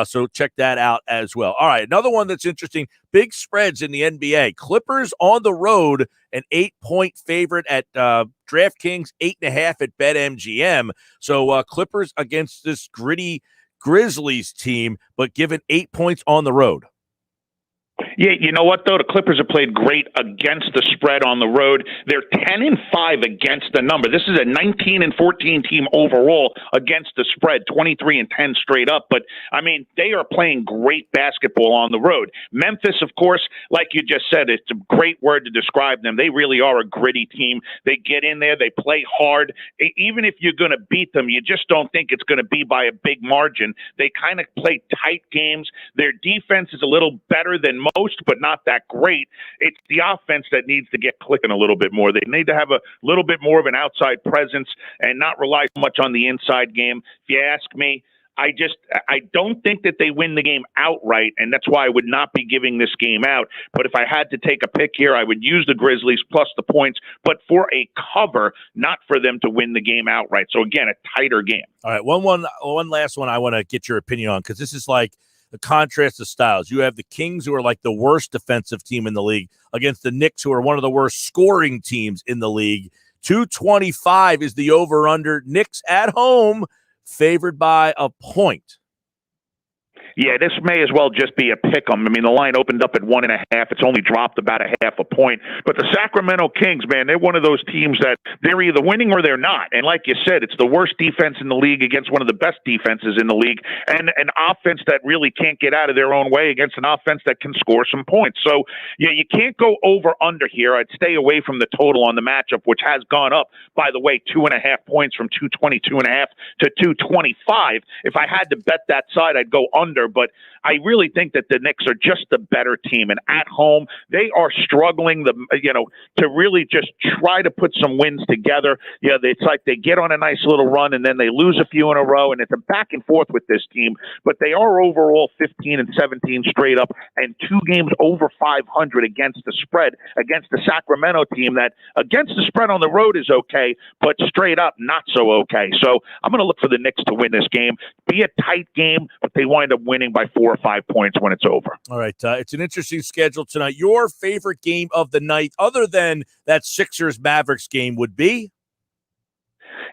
So check that out as well. All right, another one that's interesting, big spreads in the NBA. Clippers on the road, an 8-point favorite at DraftKings, 8.5 at BetMGM. So Clippers against this gritty Grizzlies team, but given 8 points on the road. Yeah, you know what, though? The Clippers have played great against the spread on the road. They're 10-5 against the number. This is a 19-14 team overall against the spread, 23-10 straight up. But, I mean, they are playing great basketball on the road. Memphis, of course, like you just said, it's a great word to describe them. They really are a gritty team. They get in there. They play hard. Even if you're going to beat them, you just don't think it's going to be by a big margin. They kind of play tight games. Their defense is a little better than most, but not that great. It's the offense that needs to get clicking a little bit more. They need to have a little bit more of an outside presence and not rely so much on the inside game. If you ask me, I don't think that they win the game outright, and that's why I would not be giving this game out. But if I had to take a pick here, I would use the Grizzlies plus the points, but for a cover, not for them to win the game outright. So again, a tighter game. All right, one last one I want to get your opinion on, because this is like the contrast of styles. You have the Kings, who are like the worst defensive team in the league, against the Knicks, who are one of the worst scoring teams in the league. 225 is the over-under. Knicks at home, favored by a point. Yeah, this may as well just be a pick 'em. I mean, the line opened up at 1.5. It's only dropped about a half a point. But the Sacramento Kings, man, they're one of those teams that they're either winning or they're not. And like you said, it's the worst defense in the league against one of the best defenses in the league, and an offense that really can't get out of their own way against an offense that can score some points. So, yeah, you can't go over-under here. I'd stay away from the total on the matchup, which has gone up, by the way, 2.5 points from 222.5 to 225. If I had to bet that side, I'd go under. But I really think that the Knicks are just the better team, and at home they are struggling to really just try to put some wins together. Yeah, it's like they get on a nice little run and then they lose a few in a row, and it's a back and forth with this team. But they are overall 15-17 straight up, and 2 games over 500 against the spread against the Sacramento team that against the spread on the road is okay, but straight up not so okay. So I'm going to look for the Knicks to win this game. Be a tight game, but they wind up winning by 4 or 5 points when it's over. All right. It's an interesting schedule tonight. Your favorite game of the night, other than that Sixers-Mavericks game, would be?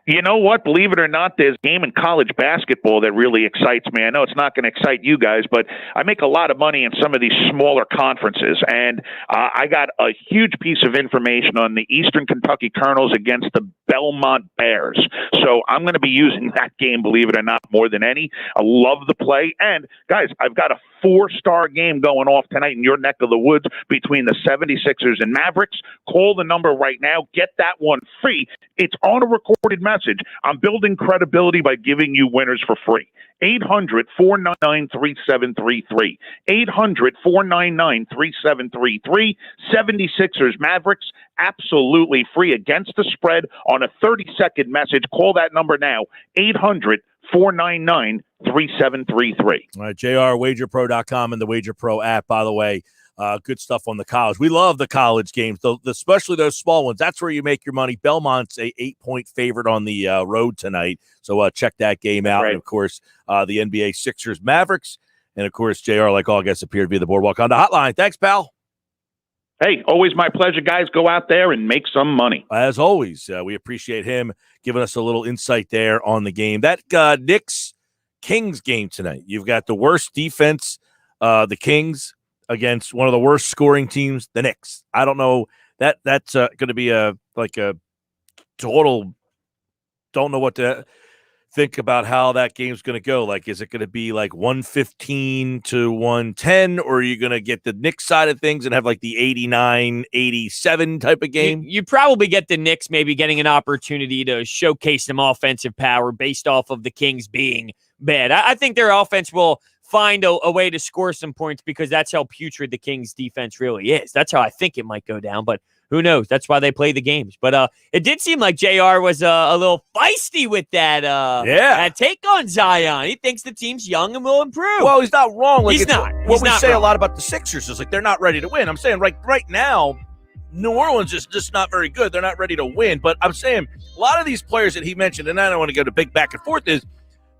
You know what? Believe it or not, there's a game in college basketball that really excites me. I know it's not going to excite you guys, but I make a lot of money in some of these smaller conferences, and I got a huge piece of information on the Eastern Kentucky Colonels against the Belmont Bears. So I'm going to be using that game, believe it or not, more than any. I love the play. And, guys, I've got a 4-star game going off tonight in your neck of the woods between the 76ers and Mavericks. Call the number right now. Get that one free. It's on a recorded message. I'm building credibility by giving you winners for free. 800-499-3733. 800-499-3733. 76ers Mavericks, absolutely free against the spread on a 30-second message. Call that number now. 800-499-3733. All right, JR, wagerpro.com and the Wager Pro app, by the way. Good stuff on the college. We love the college games, especially those small ones. That's where you make your money. Belmont's a 8-point favorite on the road tonight, so check that game out. Right. And, of course, the NBA Sixers Mavericks. And, of course, JR, like all guests, appeared via the Boardwalk on the hotline. Thanks, pal. Hey, always my pleasure, guys. Go out there and make some money. As always, we appreciate him giving us a little insight there on the game. That Knicks-Kings game tonight. You've got the worst defense, the Kings, against one of the worst scoring teams, the Knicks. I don't know. That's going to be a total. Don't know what to think about how that game's going to go. Like, is it going to be like 115 to 110, or are you going to get the Knicks side of things and have like the 89-87 type of game? You probably get the Knicks maybe getting an opportunity to showcase some offensive power based off of the Kings being bad. I think their offense will find a way to score some points because that's how putrid the Kings defense really is. That's how I think it might go down, but who knows? That's why they play the games. But it did seem like JR was a little feisty with that take on Zion. He thinks the team's young and will improve. Well, he's not wrong. Like, he's not. What we say a lot about the Sixers is like they're not ready to win. I'm saying right now, New Orleans is just not very good. They're not ready to win. But I'm saying a lot of these players that he mentioned, and I don't want to go to big back and forth, is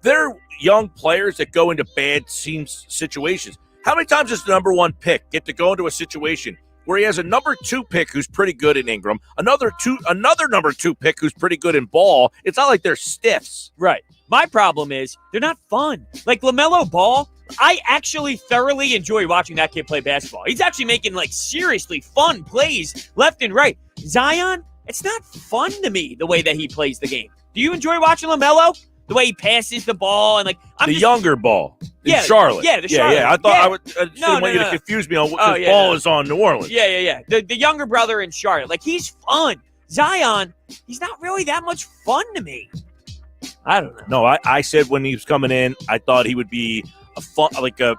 they're young players that go into bad situations. How many times does the number 1 pick get to go into a situation where he has a number 2 pick who's pretty good in Ingram, another number 2 pick who's pretty good in Ball? It's not like they're stiffs. Right. My problem is they're not fun. Like LaMelo Ball, I actually thoroughly enjoy watching that kid play basketball. He's actually making like seriously fun plays left and right. Zion, it's not fun to me the way that he plays the game. Do you enjoy watching LaMelo? The way he passes the ball and like younger Ball in Charlotte. Yeah, the Charlotte. Yeah. I thought I didn't want you to confuse me on what Ball is on New Orleans. Yeah. The younger brother in Charlotte. Like, he's fun. Zion, he's not really that much fun to me. I don't know. No, I said when he was coming in, I thought he would be I don't want to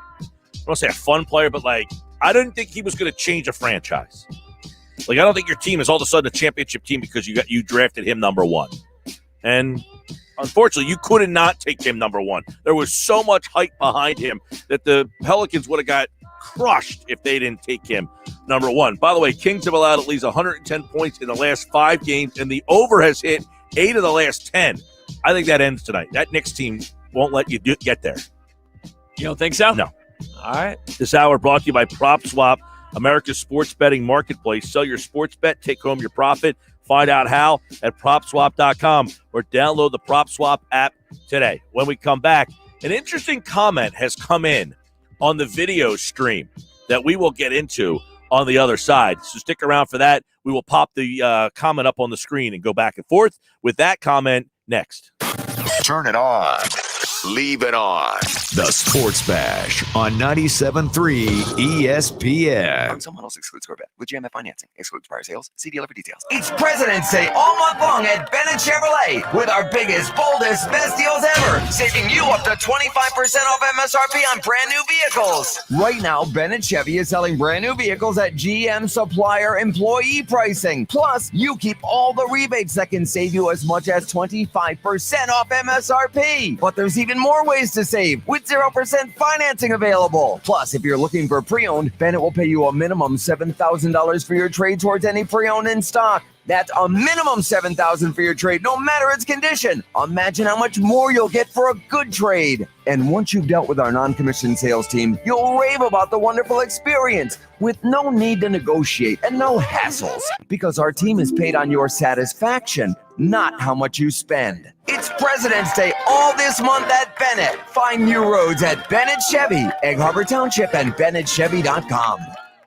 say a fun player, but like I didn't think he was going to change a franchise. Like, I don't think your team is all of a sudden a championship team because you drafted him number 1. And unfortunately, you couldn't not take him number one. There was so much hype behind him that the Pelicans would have got crushed if they didn't take him number one. By the way, Kings have allowed at least 110 points in the last 5 games, and the over has hit 8 of the last 10. I think that ends tonight. That Knicks team won't let you get there. You don't think so? No. All right. This hour brought to you by PropSwap, America's sports betting marketplace. Sell your sports bet, take home your profit. Find out how at PropSwap.com or download the PropSwap app today. When we come back, an interesting comment has come in on the video stream that we will get into on the other side. So stick around for that. We will pop the comment up on the screen and go back and forth with that comment next. Turn it on. Leave it on. The Sports Bash on 97.3 ESPN. From someone else excludes Corvette. With GMF financing. Excludes prior sales. See dealer for details. It's President's Day all month long at Bennett Chevrolet with our biggest, boldest, best deals ever. Saving you up to 25% off MSRP on brand new vehicles. Right now, Bennett Chevy is selling brand new vehicles at GM supplier employee pricing. Plus, you keep all the rebates that can save you as much as 25% off MSRP. But there's even more ways to save with 0% financing available. Plus, if you're looking for pre-owned, Bennett will pay you a minimum $7,000 for your trade towards any pre-owned in stock. That's a minimum $7,000 for your trade, no matter its condition. Imagine how much more you'll get for a good trade. And once you've dealt with our non-commissioned sales team, you'll rave about the wonderful experience with no need to negotiate and no hassles, because our team is paid on your satisfaction, not how much you spend. It's President's Day all this month at Bennett. Find new roads at Bennett Chevy, Egg Harbor Township, and BennettChevy.com.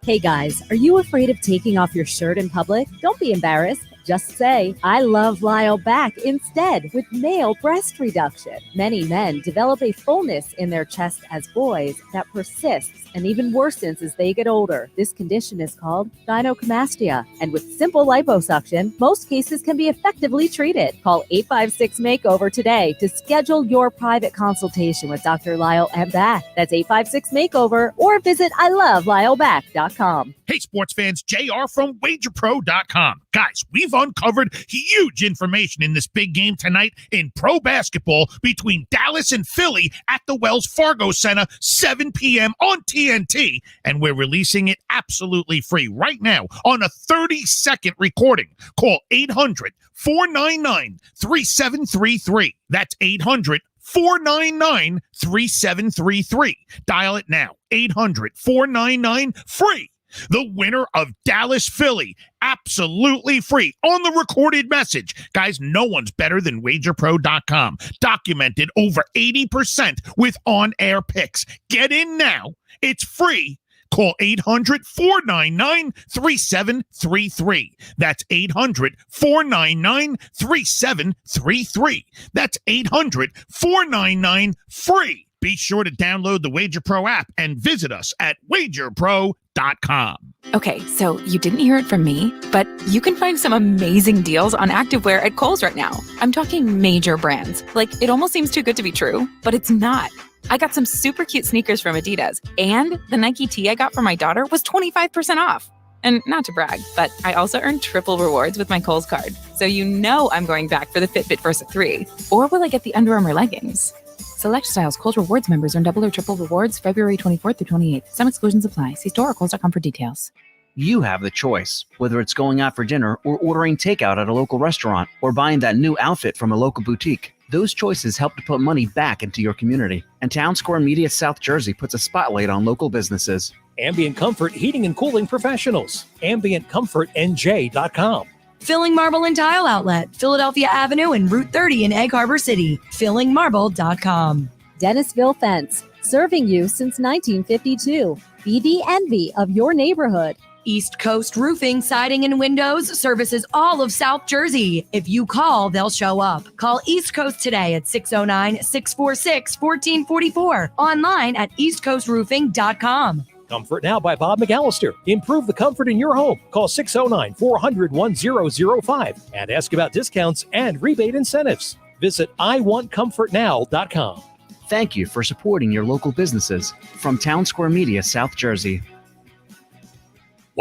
Hey guys, are you afraid of taking off your shirt in public? Don't be embarrassed. Just say, I love Lyle back instead with male breast reduction. Many men develop a fullness in their chest as boys that persists and even worsens as they get older. This condition is called gynecomastia, and with simple liposuction, most cases can be effectively treated. Call 856-MAKEOVER today to schedule your private consultation with Dr. Lyle and Back. That's 856-MAKEOVER, or visit ILoveLyleBack.com. Hey, sports fans, JR from WagerPro.com. Guys, we've uncovered huge information in this big game tonight in pro basketball between Dallas and Philly at the Wells Fargo Center, 7 p.m. on TNT, and we're releasing it absolutely free right now on a 30-second recording. Call 800-499-3733. That's 800-499-3733. Dial it now, 800-499-FREE. The winner of Dallas Philly, absolutely free on the recorded message. Guys, no one's better than WagerPro.com. Documented over 80% with on-air picks. Get in now. It's free. Call 800-499-3733. That's 800-499-3733. That's 800-499-FREE. Be sure to download the Wager Pro app and visit us at WagerPro.com. Okay, so you didn't hear it from me, but you can find some amazing deals on activewear at Kohl's right now. I'm talking major brands. Like, it almost seems too good to be true, but it's not. I got some super cute sneakers from Adidas, and the Nike tee I got for my daughter was 25% off. And not to brag, but I also earned triple rewards with my Kohl's card. So you know I'm going back for the Fitbit Versa 3. Or will I get the Under Armour leggings? Select styles. Kohl's Rewards members earn double or triple rewards February 24th through 28th. Some exclusions apply. See store or Kohls.com for details. You have the choice, whether it's going out for dinner or ordering takeout at a local restaurant or buying that new outfit from a local boutique. Those choices help to put money back into your community. And Town Square Media South Jersey puts a spotlight on local businesses. Ambient Comfort Heating and Cooling Professionals. AmbientComfortNJ.com. Filling Marble and Tile Outlet, Philadelphia Avenue and Route 30 in Egg Harbor City. FillingMarble.com. Dennisville Fence, serving you since 1952. Be the envy of your neighborhood. East Coast Roofing, Siding, and Windows services all of South Jersey. If you call, they'll show up. Call East Coast today at 609-646-1444. Online at eastcoastroofing.com. Comfort Now by Bob McAllister. Improve the comfort in your home. Call 609-400-1005 and ask about discounts and rebate incentives. Visit iwantcomfortnow.com. Thank you for supporting your local businesses from Town Square Media South Jersey.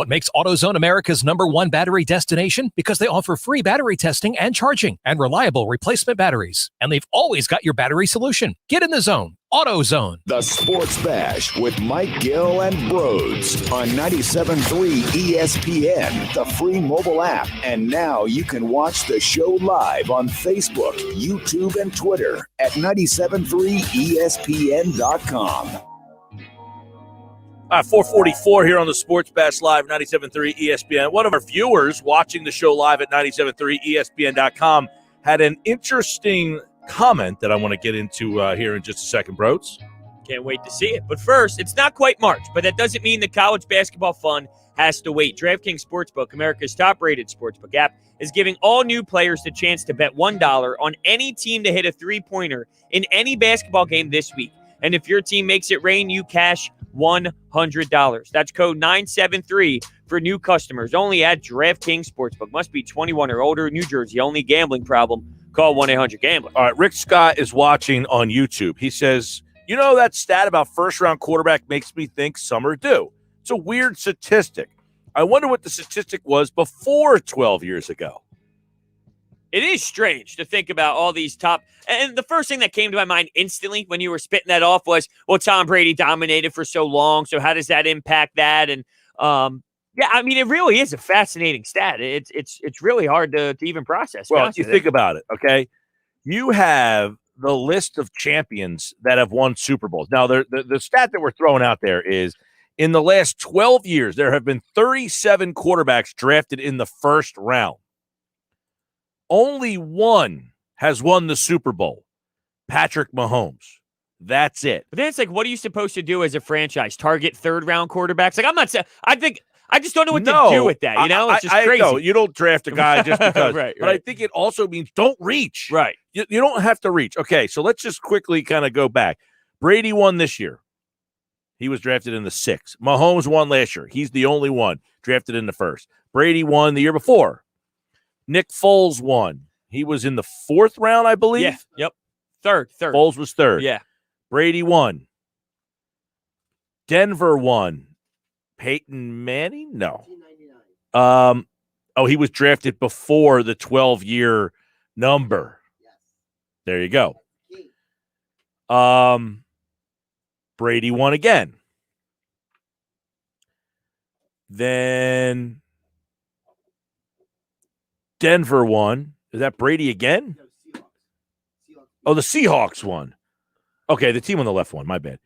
What makes AutoZone America's #1 battery destination? Because they offer free battery testing and charging and reliable replacement batteries. And they've always got your battery solution. Get in the zone. AutoZone. The Sports Bash with Mike Gill and Brodes on 97.3 ESPN, the free mobile app. And now you can watch the show live on Facebook, YouTube, and Twitter at 973ESPN.com. 444 here on the Sports Bash Live, 97.3 ESPN. One of our viewers watching the show live at 97.3 ESPN.com had an interesting comment that I want to get into here in just a second, Brodes. Can't wait to see it. But first, it's not quite March, but that doesn't mean the college basketball fun has to wait. DraftKings Sportsbook, America's top-rated sportsbook app, is giving all new players the chance to bet $1 on any team to hit a three-pointer in any basketball game this week. And if your team makes it rain, you cash $100. That's code 973 for new customers. Only at DraftKings Sportsbook. Must be 21 or older. New Jersey. Only gambling problem. Call 1-800-GAMBLER. All right, Rick Scott is watching on YouTube. He says, you know that stat about first-round quarterback makes me think some are due. It's a weird statistic. I wonder what the statistic was before 12 years ago. It is strange to think about all these top. And the first thing that came to my mind instantly when you were spitting that off was, well, Tom Brady dominated for so long. So how does that impact that? And yeah, I mean, it really is a fascinating stat. It's really hard to even process. Well, you think about it, okay? You have the list of champions that have won Super Bowls. Now, the stat that we're throwing out there is in the last 12 years, there have been 37 quarterbacks drafted in the first round. Only one has won the Super Bowl, Patrick Mahomes. That's it. But then it's like, what are you supposed to do as a franchise? Target third-round quarterbacks? Like, I'm not saying – I just don't know what to do with that, you know? It's just crazy. No, you don't draft a guy just because. Right. But I think it also means don't reach. Right. You don't have to reach. Okay, so let's just quickly kind of go back. Brady won this year. He was drafted in the 6th. Mahomes won last year. He's the only one drafted in the 1st. Brady won the year before. Nick Foles won. He was in the 4th round, I believe. Yeah. Yep. Third. Foles was 3rd. Yeah. Brady won. Denver won. Peyton Manning? No. He was drafted before the 12-year number. There you go. Brady won again. Then Denver won. Is that Brady again? Oh, the Seahawks won. Okay, the team on the left won. My bad.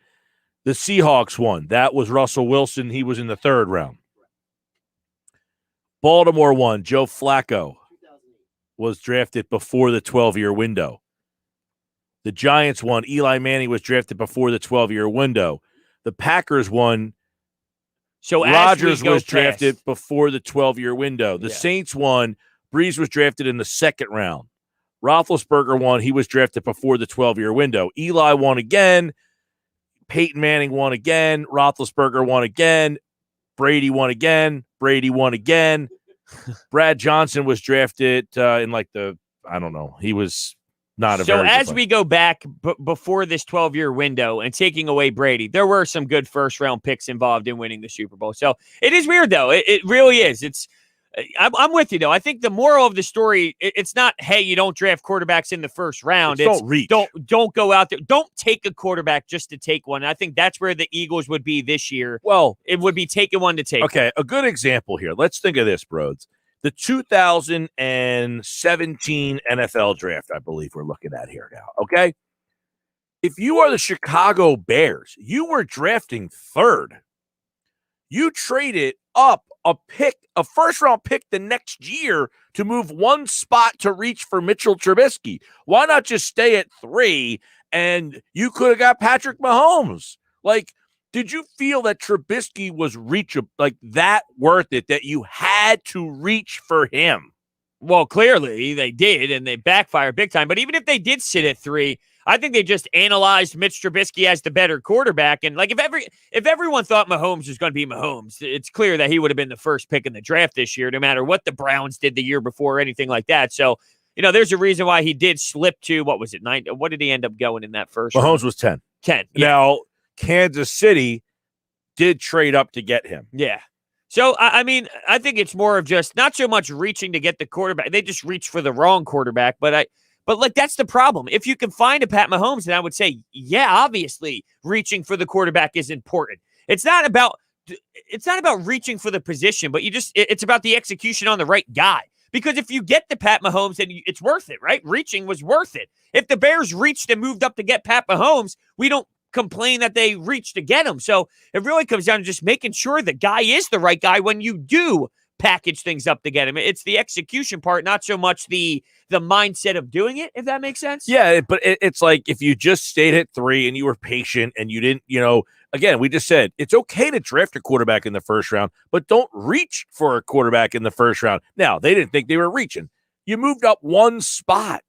The Seahawks won. That was Russell Wilson. He was in the 3rd round. Baltimore won. Joe Flacco was drafted before the 12-year window. The Giants won. Eli Manning was drafted before the 12-year window. The Packers won. So Rodgers was drafted before the 12-year window. The Saints won. Breeze was drafted in the 2nd round. Roethlisberger won. He was drafted before the 12-year window. Eli won again. Peyton Manning won again. Roethlisberger won again. Brady won again. Brady won again. Brad Johnson was drafted in I don't know. He was not a very So as we go back before this 12-year window and taking away Brady, there were some good first-round picks involved in winning the Super Bowl. So it is weird, though. It really is. I'm with you, though. I think the moral of the story, it's not, hey, you don't draft quarterbacks in the first round. It's don't reach. Don't go out there. Don't take a quarterback just to take one. And I think that's where the Eagles would be this year. Well, it would be taking one to take. Okay, a good example here. Let's think of this, Brodes. The 2017 NFL draft, I believe we're looking at here now, okay? If you are the Chicago Bears, you were drafting 3rd. You traded up a first-round pick the next year to move one spot to reach for Mitchell Trubisky. Why not just stay at 3 and you could have got Patrick Mahomes? Did you feel that Trubisky was reachable, that worth it, that you had to reach for him? Well, clearly they did, and they backfired big time. But even if they did sit at 3, I think they just analyzed Mitch Trubisky as the better quarterback. And if everyone thought Mahomes was going to be Mahomes, it's clear that he would have been the first pick in the draft this year, no matter what the Browns did the year before or anything like that. So, there's a reason why he did slip to, what was it, 9? What did he end up going in that first Mahomes round? was 10. 10. Yeah. Now, Kansas City did trade up to get him. Yeah. So, I mean, I think it's more of just not so much reaching to get the quarterback. They just reach for the wrong quarterback. But like, that's the problem. If you can find a Pat Mahomes, then I would say, yeah, obviously reaching for the quarterback is important. It's not about reaching for the position, but it's about the execution on the right guy. Because if you get the Pat Mahomes, then it's worth it, right? Reaching was worth it. If the Bears reached and moved up to get Pat Mahomes, we don't complain that they reached to get him. So it really comes down to just making sure the guy is the right guy when you do package things up to get him. It's the execution part, not so much the mindset of doing it, if that makes sense. Yeah, but it's like if you just stayed at 3 and you were patient and you didn't, again, we just said it's okay to draft a quarterback in the first round, but don't reach for a quarterback in the first round. Now, they didn't think they were reaching. You moved up one spot.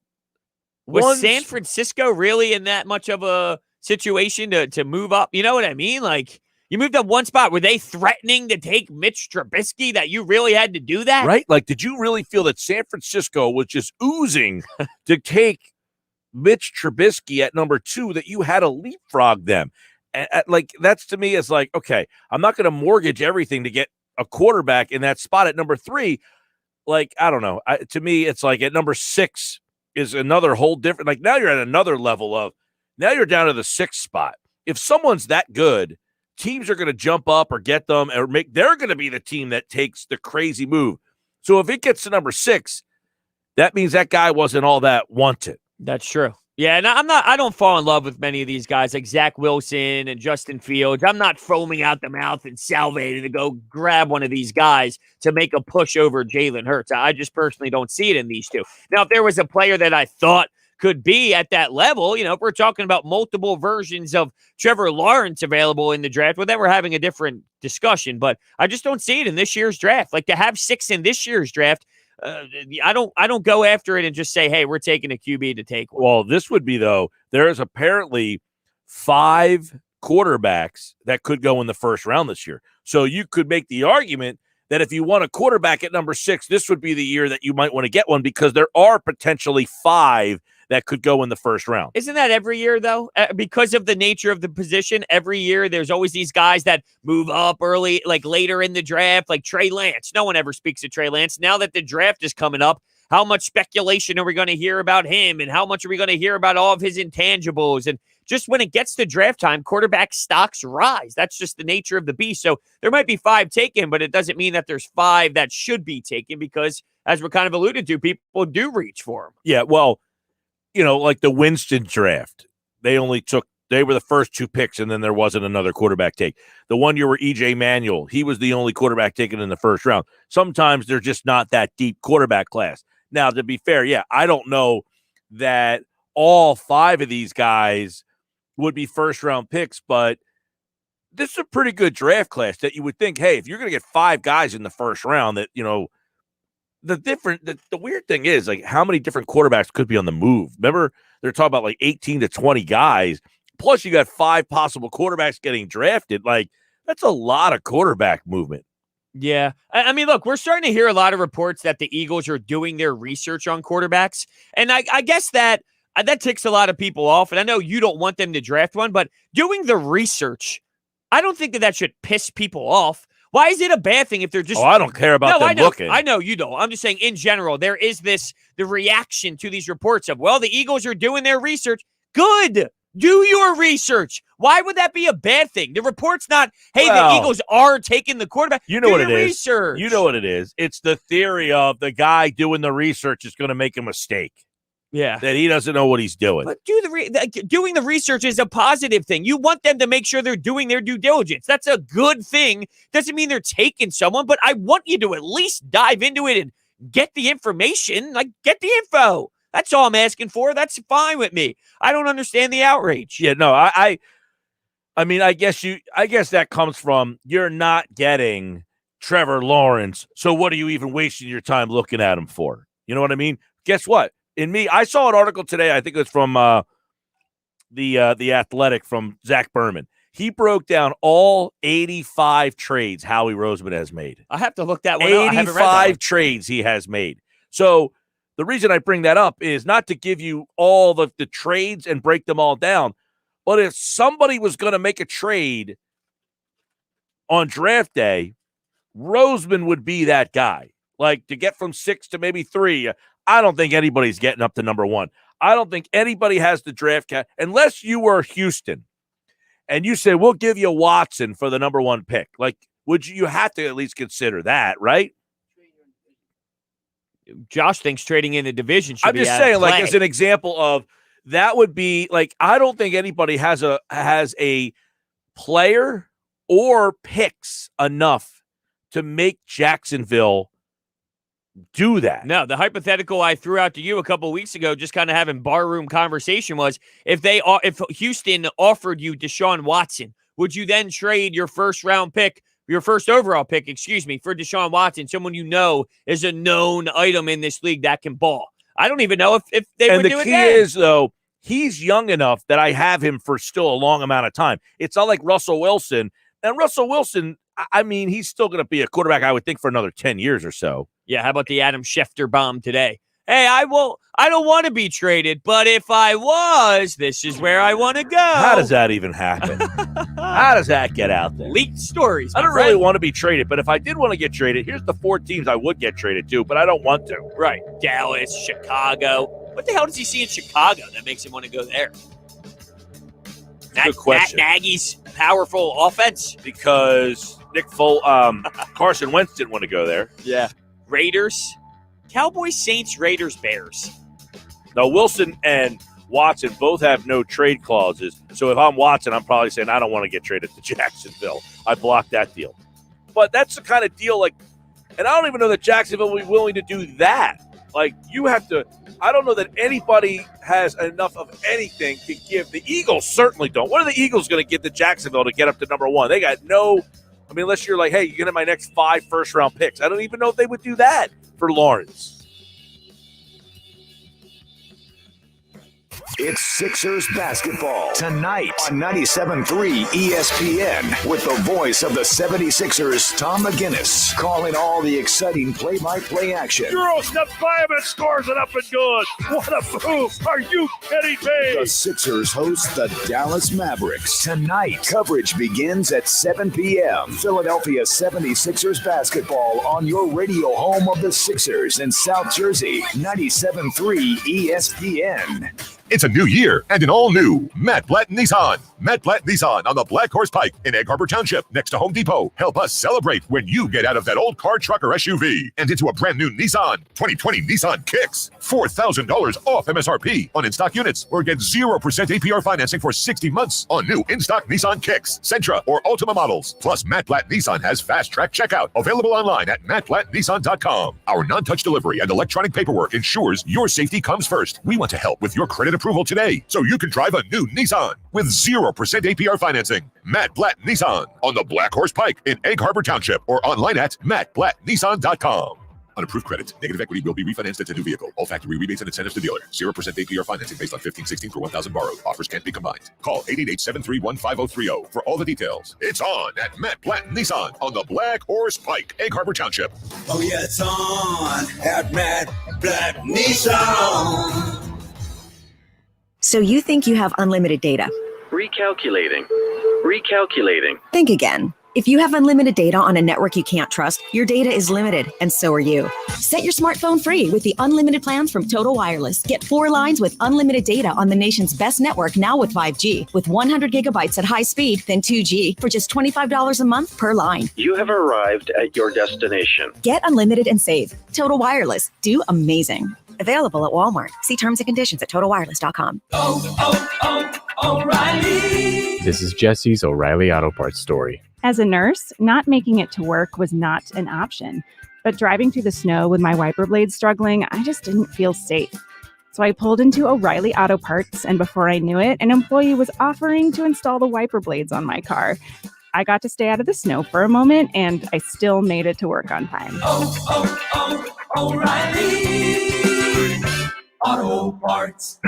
Was San Francisco really in that much of a situation to move up? You know what I mean? Like, you moved up one spot. Were they threatening to take Mitch Trubisky that you really had to do that? Right? Like, did you really feel that San Francisco was just oozing to take Mitch Trubisky at number 2, that you had to leapfrog them? And, like, that's to me is like, okay, I'm not going to mortgage everything to get a quarterback in that spot at number 3. Like, I don't know. To me, it's like at number 6 is another whole different, like, now you're at another level of, now you're down to the 6th spot. If someone's that good, teams are going to jump up or get them or they're going to be the team that takes the crazy move. So if it gets to number 6, that means that guy wasn't all that wanted. That's true. Yeah, and I don't fall in love with many of these guys like Zach Wilson and Justin Fields. I'm not foaming out the mouth and salivating to go grab one of these guys to make a push over Jalen Hurts. I just personally don't see it in these two. Now, if there was a player that I thought could be at that level, if we're talking about multiple versions of Trevor Lawrence available in the draft, well, then we're having a different discussion. But I just don't see it in this year's draft. Like, to have 6 in this year's draft, I don't go after it and just say, hey, we're taking a QB to take one. Well, this would be, though, there is apparently 5 quarterbacks that could go in the first round this year. So you could make the argument that if you want a quarterback at number 6, this would be the year that you might want to get one, because there are potentially 5 that could go in the first round. Isn't that every year, though? Because of the nature of the position, every year there's always these guys that move up early, like later in the draft, like Trey Lance. No one ever speaks of Trey Lance. Now that the draft is coming up, how much speculation are we going to hear about him, and how much are we going to hear about all of his intangibles? And just when it gets to draft time, quarterback stocks rise. That's just the nature of the beast. So there might be 5 taken, but it doesn't mean that there's 5 that should be taken, because, as we're kind of alluded to, people do reach for them. Yeah, well, like the Winston draft, they were the first 2 picks, and then there wasn't another quarterback take. The one year where EJ Manuel, he was the only quarterback taken in the first round. Sometimes they're just not that deep quarterback class. Now, to be fair, yeah, I don't know that all 5 of these guys would be first-round picks, but this is a pretty good draft class that you would think, hey, if you're going to get 5 guys in the first round, that, the weird thing is, like, how many different quarterbacks could be on the move? Remember, they're talking about like 18 to 20 guys, plus you got 5 possible quarterbacks getting drafted. Like, that's a lot of quarterback movement. Yeah. I mean, look, we're starting to hear a lot of reports that the Eagles are doing their research on quarterbacks. And I guess that ticks a lot of people off. And I know you don't want them to draft one, but doing the research, I don't think that should piss people off. Why is it a bad thing if they're just... Oh, I don't care about them looking. I know you don't. I'm just saying, in general, there is the reaction to these reports of, well, the Eagles are doing their research. Good. Do your research. Why would that be a bad thing? The report's not, hey, the Eagles are taking the quarterback. You know what it is. Research. You know what it is. It's the theory of the guy doing the research is going to make a mistake. Yeah. That he doesn't know what he's doing. But doing the research is a positive thing. You want them to make sure they're doing their due diligence. That's a good thing. Doesn't mean they're taking someone, but I want you to at least dive into it and get the information. Like, get the info. That's all I'm asking for. That's fine with me. I don't understand the outrage. Yeah, no, I mean, I guess that comes from you're not getting Trevor Lawrence. So what are you even wasting your time looking at him for? You know what I mean? Guess what? I saw an article today. I think it was from the Athletic, from Zach Berman. He broke down all 85 trades Howie Roseman has made. I have to look that one up. 85 trades he has made. So the reason I bring that up is not to give you all the trades and break them all down, but if somebody was going to make a trade on draft day, Roseman would be that guy. Like, to get from 6 to maybe 3, I don't think anybody's getting up to number 1. I don't think anybody has the draft cap unless you were Houston and you say, we'll give you Watson for the number 1 pick. Like, would you have to at least consider that, right? Josh thinks trading in the division should I'm be just out saying, of like, play. as an example of that would be like, I don't think anybody has a player or picks enough to make Jacksonville do that. No, the hypothetical I threw out to you a couple of weeks ago, just kind of having barroom conversation, was if Houston offered you Deshaun Watson, would you then trade your first overall pick, for Deshaun Watson, someone you know is a known item in this league that can ball? I don't even know if they would do it. And the key then. is, though, he's young enough that I have him for still a long amount of time. It's not like Russell Wilson. And Russell Wilson, I mean, he's still going to be a quarterback, I would think, for another 10 years or so. Yeah, how about the Adam Schefter bomb today? Hey, I don't want to be traded, but if I was, this is where I want to go. How does that even happen? How does that get out there? Leaked stories. I don't really want to be traded, but if I did want to get traded, here's the 4 teams I would get traded to, but I don't want to. Right. Dallas, Chicago. What the hell does he see in Chicago that makes him want to go there? Good question. Matt Nagy's powerful offense. Because Carson Wentz didn't want to go there. Yeah. Raiders, Cowboys, Saints, Raiders, Bears. Now, Wilson and Watson both have no trade clauses. So if I'm Watson, I'm probably saying I don't want to get traded to Jacksonville. I blocked that deal. But that's the kind of deal, like, and I don't even know that Jacksonville will be willing to do that. Like, you have to, I don't know that anybody has enough of anything to give. The Eagles certainly don't. What are the Eagles going to give to Jacksonville to get up to number 1? They got no, I mean, unless you're like, hey, you get my next 5 first-round picks. I don't even know if they would do that for Lawrence. It's Sixers basketball tonight on 97.3 ESPN with the voice of the 76ers, Tom McGinnis, calling all the exciting play-by-play action. Euro steps by him and scores it up and good. What a move. Are you kidding me? The Sixers host the Dallas Mavericks tonight. Coverage begins at 7 p.m. Philadelphia 76ers basketball on your radio home of the Sixers in South Jersey, 97.3 ESPN. It's a new year and an all-new Matt Blatt Nissan. Matt Blatt Nissan on the Black Horse Pike in Egg Harbor Township next to Home Depot. Help us celebrate when you get out of that old car, truck, or SUV and into a brand new Nissan. 2020 Nissan Kicks. $4,000 off MSRP on in-stock units or get 0% APR financing for 60 months on new in-stock Nissan Kicks, Sentra, or Altima models. Plus, Matt Blatt Nissan has fast-track checkout available online at mattblattnissan.com. Our non-touch delivery and electronic paperwork ensures your safety comes first. We want to help with your credit approval today so you can drive a new Nissan with 0% APR financing. Matt Blatt Nissan on the Black Horse Pike in Egg Harbor Township or online at mattblattnissan.com. Unapproved credit. Negative equity will be refinanced into new vehicle. All factory rebates and incentives to dealer. 0% APR financing based on 1516 per 1,000 borrowed. Offers can't be combined. Call 888-731-5030 for all the details. It's on at Matt Blatt Nissan on the Black Horse Pike, Egg Harbor Township. Oh yeah, it's on at Matt Blatt Nissan. So you think you have unlimited data? Recalculating. Think again. If you have unlimited data on a network you can't trust, your data is limited, and so are you. Set your smartphone free with the unlimited plans from Total Wireless. Get 4 lines with unlimited data on the nation's best network now with 5G, with 100 gigabytes at high speed, then 2G for just $25 a month per line. You have arrived at your destination. Get unlimited and save. Total Wireless. Do amazing. Available at Walmart. See terms and conditions at totalwireless.com. O'Reilly. This is Jesse's O'Reilly Auto Parts story. As a nurse, not making it to work was not an option. But driving through the snow with my wiper blades struggling, I just didn't feel safe. So I pulled into O'Reilly Auto Parts, and before I knew it, an employee was offering to install the wiper blades on my car. I got to stay out of the snow for a moment, and I still made it to work on time. O'Reilly Auto Parts.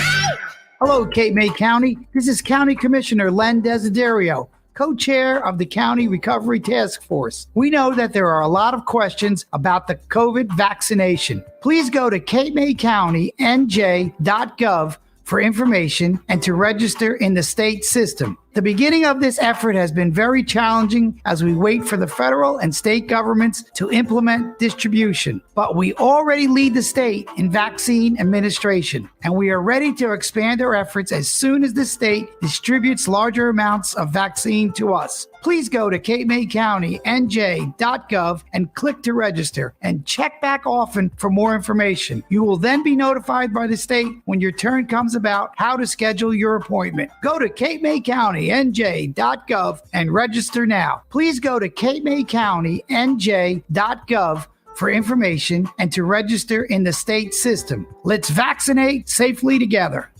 Hello, Cape May County. This is County Commissioner Len Desiderio, co-chair of the County Recovery Task Force. We know that there are a lot of questions about the COVID vaccination. Please go to capemaycountynj.gov for information and to register in the state system. The beginning of this effort has been very challenging as we wait for the federal and state governments to implement distribution. But we already lead the state in vaccine administration, and we are ready to expand our efforts as soon as the state distributes larger amounts of vaccine to us. Please go to capemaycounty.nj.gov and click to register and check back often for more information. You will then be notified by the state when your turn comes about how to schedule your appointment. Go to capemaycounty.nj.gov and register now. Please go to capemaycounty.nj.gov for information and to register in the state system. Let's vaccinate safely together.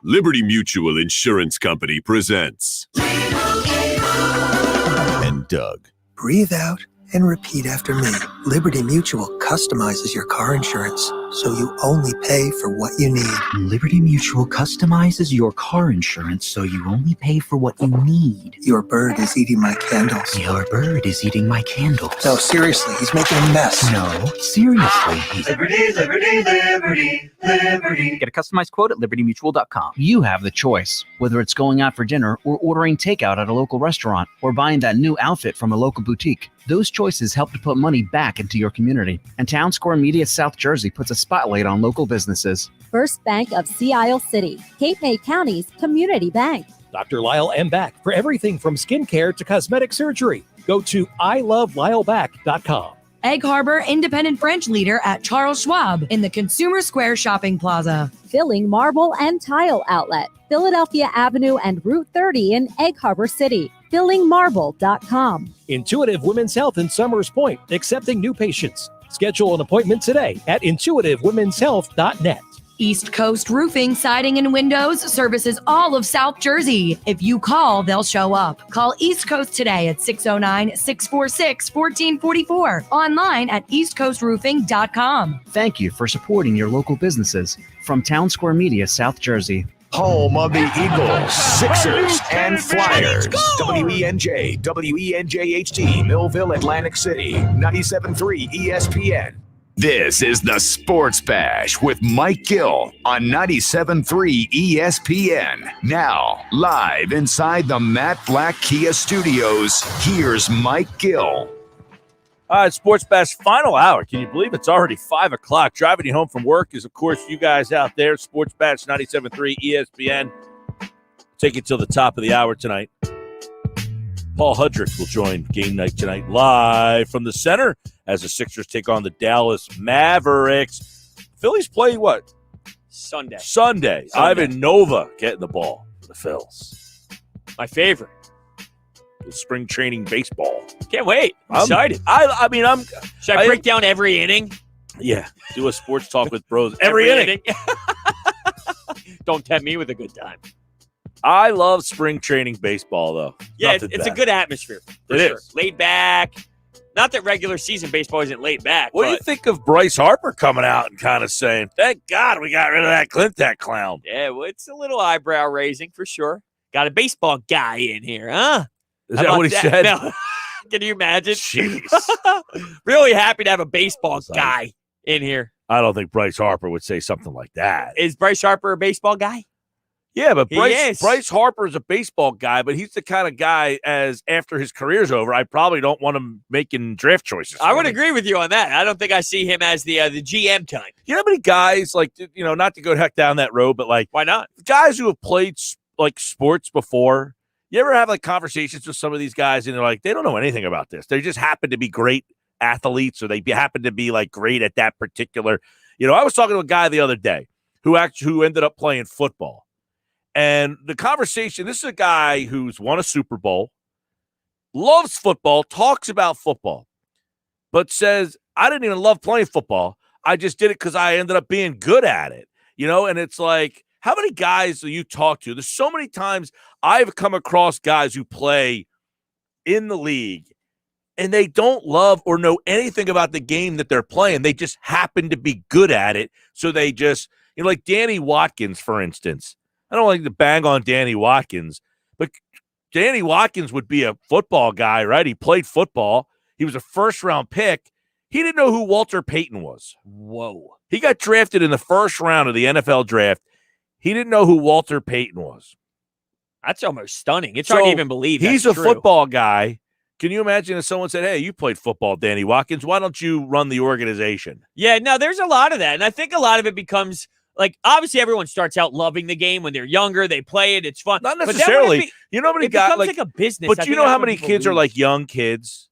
Liberty Mutual Insurance Company presents and Doug. Breathe out and repeat after me. Liberty Mutual customizes your car insurance so you only pay for what you need. Liberty Mutual customizes your car insurance so you only pay for what you need. Your bird is eating my candles. Your bird is eating my candles. No, seriously, he's making a mess. No, seriously, he's... Liberty, liberty, liberty, liberty. Get a customized quote at libertymutual.com. You have the choice, whether it's going out for dinner or ordering takeout at a local restaurant or buying that new outfit from a local boutique. Those choices help to put money back into your community. And Town Square Media South Jersey puts a spotlight on local businesses. First Bank of Sea Isle City, Cape May County's community bank. Dr. Lyle M. Back for everything from skincare to cosmetic surgery. Go to ilovelylback.com. Egg Harbor Independent French Leader at Charles Schwab in the Consumer Square Shopping Plaza. Filling Marble and Tile Outlet, Philadelphia Avenue and Route 30 in Egg Harbor City. FillingMarble.com. Intuitive Women's Health in Summers Point, accepting new patients. Schedule an appointment today at intuitivewomenshealth.net. East Coast Roofing, Siding, and Windows services all of South Jersey. If you call, they'll show up. Call East Coast today at 609-646-1444. Online at eastcoastroofing.com. Thank you for supporting your local businesses. From Town Square Media South Jersey. Home of the Eagles, Sixers, and Flyers. WENJ, WENJHD, Millville, Atlantic City, 97.3 ESPN. This is the Sports Bash with Mike Gill on 97.3 ESPN. Now, live inside the Matt Black Kia Studios, here's Mike Gill. All right, Sports Bash final hour. Can you believe it's already 5 o'clock? Driving you home from work is, of course, you guys out there. Sports Bash 97.3 ESPN. Take it till the top of the hour tonight. Paul Hudrick will join game night tonight live from the center as the Sixers take on the Dallas Mavericks. Phillies play what? Sunday. Ivan Nova getting the ball for the Phils. My favorite. The spring training baseball. Can't wait. I'm excited. Should I break down every inning? Yeah. Do a sports talk with bros every inning. Don't tempt me with a good time. I love spring training baseball, though. Yeah, it's a good atmosphere. It is. Laid back. Not that regular season baseball isn't laid back. What do you think of Bryce Harper coming out and kind of saying, thank God we got rid of that Clinton clown? Yeah, well, it's a little eyebrow raising for sure. Got a baseball guy in here, huh? Is that what he said? No. Can you imagine? Jeez. Really happy to have a baseball guy in here. I don't think Bryce Harper would say something like that. Is Bryce Harper a baseball guy? Yeah, but Bryce Harper is a baseball guy, but he's the kind of guy as after his career's over, I probably don't want him making draft choices. I would agree with you on that. I don't think I see him as the GM type. You know how many guys, like, you know, not to go heck down that road, but like, why not? Guys who have played like sports before. You ever have like conversations with some of these guys and they're like, they don't know anything about this. They just happen to be great athletes or they happen to be like great at that particular. You know, I was talking to a guy the other day who ended up playing football. And the conversation, this is a guy who's won a Super Bowl, loves football, talks about football, but says, I didn't even love playing football. I just did it because I ended up being good at it. You know, and it's like, how many guys do you talk to? There's so many times I've come across guys who play in the league and they don't love or know anything about the game that they're playing. They just happen to be good at it. So they just, you know, like Danny Watkins, for instance. I don't like to bang on Danny Watkins, but Danny Watkins would be a football guy, right? He played football. He was a first-round pick. He didn't know who Walter Payton was. Whoa. He got drafted in the first round of the NFL draft. He didn't know who Walter Payton was. That's almost stunning. It's hard to even believe he's that's a true. football guy. Can you imagine if someone said, hey, you played football, Danny Watkins. Why don't you run the organization? Yeah, no, there's a lot of that. And I think a lot of it becomes like, obviously everyone starts out loving the game when they're younger. They play it. It's fun. Not necessarily. You know how many it guys becomes like a business. But I you think know that's how when many people kids are lose. like young kids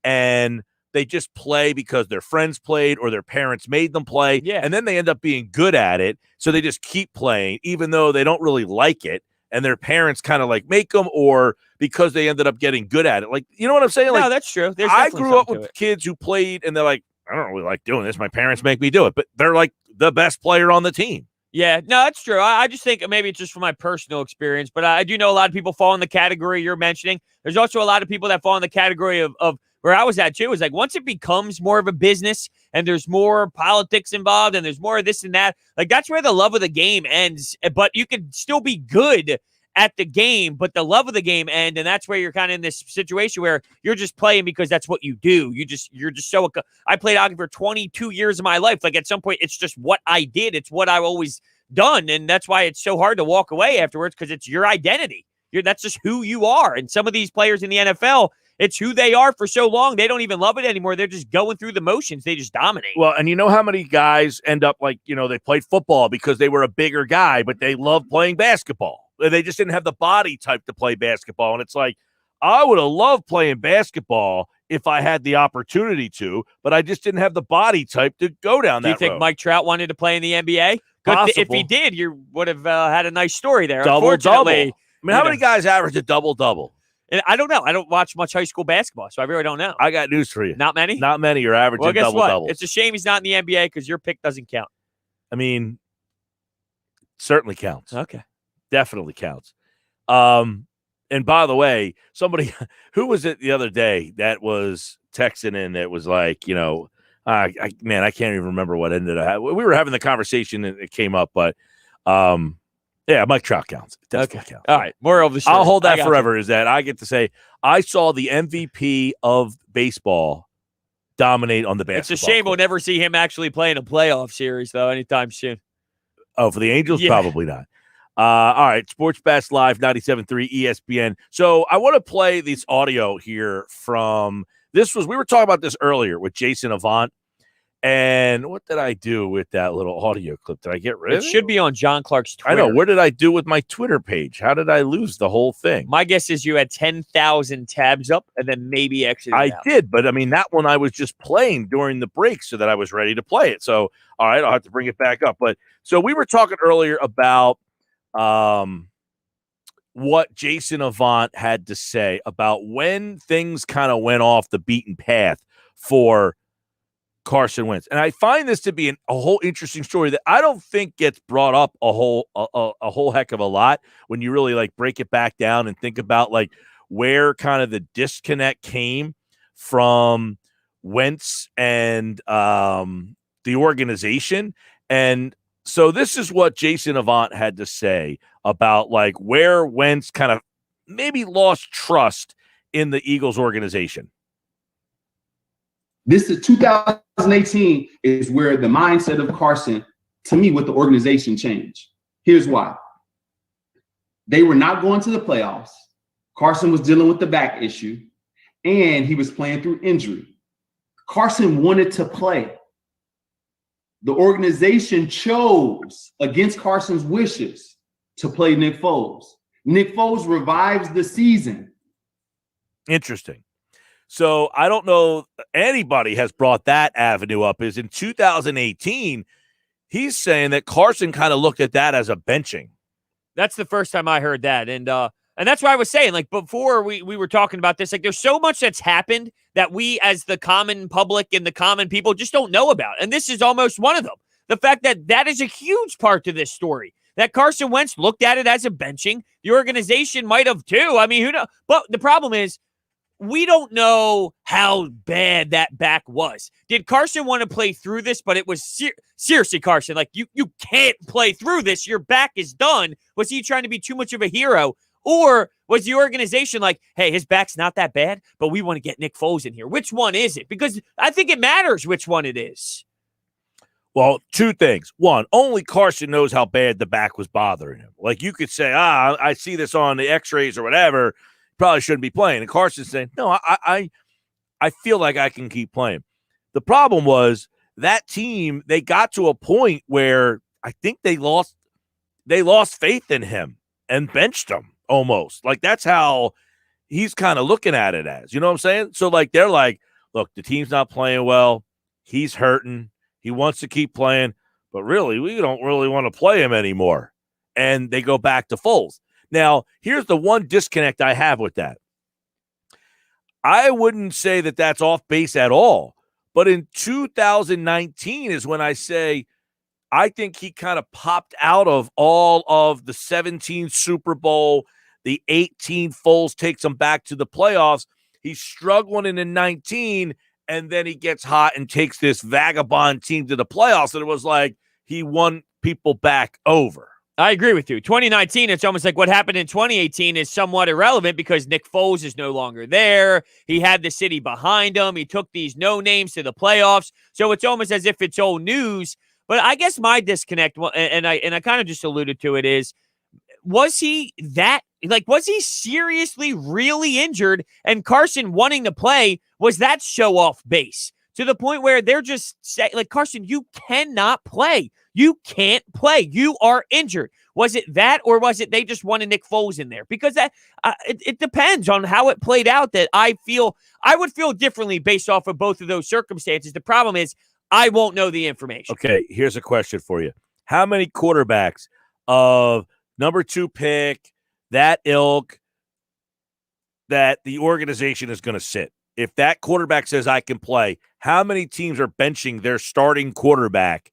and they just play because their friends played or their parents made them play. Yeah. And then they end up being good at it. So they just keep playing, even though they don't really like it. And their parents kind of like make them, or because they ended up getting good at it. Like, you know what I'm saying? No, Like, that's true. There's I definitely grew up something to with it. kids who played and they're like, I don't really like doing this. My parents make me do it, but they're like the best player on the team. Yeah, no, that's true. I just think maybe it's just from my personal experience, but I do know a lot of people fall in the category you're mentioning. There's also a lot of people that fall in the category of where I was at too. Is like once it becomes more of a business and there's more politics involved and there's more of this and that, like that's where the love of the game ends. But you can still be good at the game, but the love of the game ends, and that's where you're kind of in this situation where you're just playing because that's what you do. You're just so. I played hockey for 22 years of my life. Like at some point, it's just what I did. It's what I've always done, and that's why it's so hard to walk away afterwards because it's your identity. That's just who you are. And some of these players in the NFL, it's who they are for so long. They don't even love it anymore. They're just going through the motions. They just dominate. Well, and you know how many guys end up like, they played football because they were a bigger guy, but they loved playing basketball. They just didn't have the body type to play basketball. And it's like, I would have loved playing basketball if I had the opportunity to, but I just didn't have the body type to go down that road. Do you think Mike Trout wanted to play in the NBA? If he did, you would have had a nice story there. Double-double. I Unfortunately, mean, how many guys average a double-double? And I don't know. I don't watch much high school basketball, so I really don't know. I got news for you. Not many? Not many are averaging well, guess double-doubles. what? It's a shame he's not in the NBA because your pick doesn't count. I mean, certainly counts. Okay. Definitely counts. And by the way, somebody, who was it the other day that was texting in that was like, I can't even remember what ended up. We were having the conversation and it came up, but yeah, Mike Trout counts. Definitely counts. All right. Moral of the story. I'll hold that forever is that I get to say I saw the MVP of baseball dominate on the basketball. It's a shame court. we'll never see him actually play in a playoff series, though, anytime soon. Oh, for the Angels? Yeah. Probably not. All right, Sports Bash Live, 97.3 ESPN. So I want to play this audio here from we were talking about this earlier with Jason Avant. And what did I do with that little audio clip? Did I get rid of it? It should be on John Clark's Twitter. I know. What did I do with my Twitter page? How did I lose the whole thing? My guess is you had 10,000 tabs up and then maybe exited I out. did, but I mean, that one I was just playing during the break so that I was ready to play it. So, all right, I'll have to bring it back up. But so we were talking earlier about what Jason Avant had to say about when things kind of went off the beaten path for Carson Wentz. And I find this to be a whole interesting story that I don't think gets brought up a whole heck of a lot when you really like break it back down and think about like where kind of the disconnect came from Wentz and the organization. And so this is what Jason Avant had to say about like where Wentz kind of maybe lost trust in the Eagles organization. This is 2018 is where the mindset of Carson, to me, with the organization changed. Here's why. They were not going to the playoffs. Carson was dealing with the back issue, and he was playing through injury. Carson wanted to play. The organization chose, against Carson's wishes, to play Nick Foles. Nick Foles revives the season. Interesting. So I don't know anybody has brought that avenue up. Is in 2018, he's saying that Carson kind of looked at that as a benching. That's the first time I heard that. And that's why I was saying, like, before we were talking about this, like, there's so much that's happened that we as the common public and the common people just don't know about. And this is almost one of them. The fact that is a huge part to this story. That Carson Wentz looked at it as a benching. The organization might have too. I mean, who knows? But the problem is, we don't know how bad that back was. Did Carson want to play through this? But it was seriously, Carson, like you can't play through this. Your back is done. Was he trying to be too much of a hero? Or was the organization like, hey, his back's not that bad, but we want to get Nick Foles in here? Which one is it? Because I think it matters which one it is. Well, two things. One, only Carson knows how bad the back was bothering him. Like you could say, I see this on the x-rays or whatever. Probably shouldn't be playing. And Carson's saying, no, I feel like I can keep playing. The problem was that team, they got to a point where I think they lost faith in him and benched him almost. Like that's how he's kind of looking at it as, you know what I'm saying? So like, they're like, look, the team's not playing well. He's hurting. He wants to keep playing, but really, we don't really want to play him anymore. And they go back to Foles. Now, here's the one disconnect I have with that. I wouldn't say that that's off base at all. But in 2019 is when I say I think he kind of popped out of all of the 17 Super Bowl, the 18 Foles takes him back to the playoffs. He's struggling in the 19, and then he gets hot and takes this vagabond team to the playoffs. And it was like he won people back over. I agree with you. 2019, it's almost like what happened in 2018 is somewhat irrelevant because Nick Foles is no longer there. He had the city behind him. He took these no names to the playoffs. So it's almost as if it's old news. But I guess my disconnect, and I kind of just alluded to it, is was he seriously really injured? And Carson wanting to play, was that show off base to the point where they're just saying, like, Carson, you cannot play. You can't play. You are injured. Was it that, or was it they just wanted Nick Foles in there? Because that it depends on how it played out. That I would feel differently based off of both of those circumstances. The problem is I won't know the information. Okay, here's a question for you. How many quarterbacks of number 2 pick, that ilk, that the organization is going to sit? If that quarterback says I can play, how many teams are benching their starting quarterback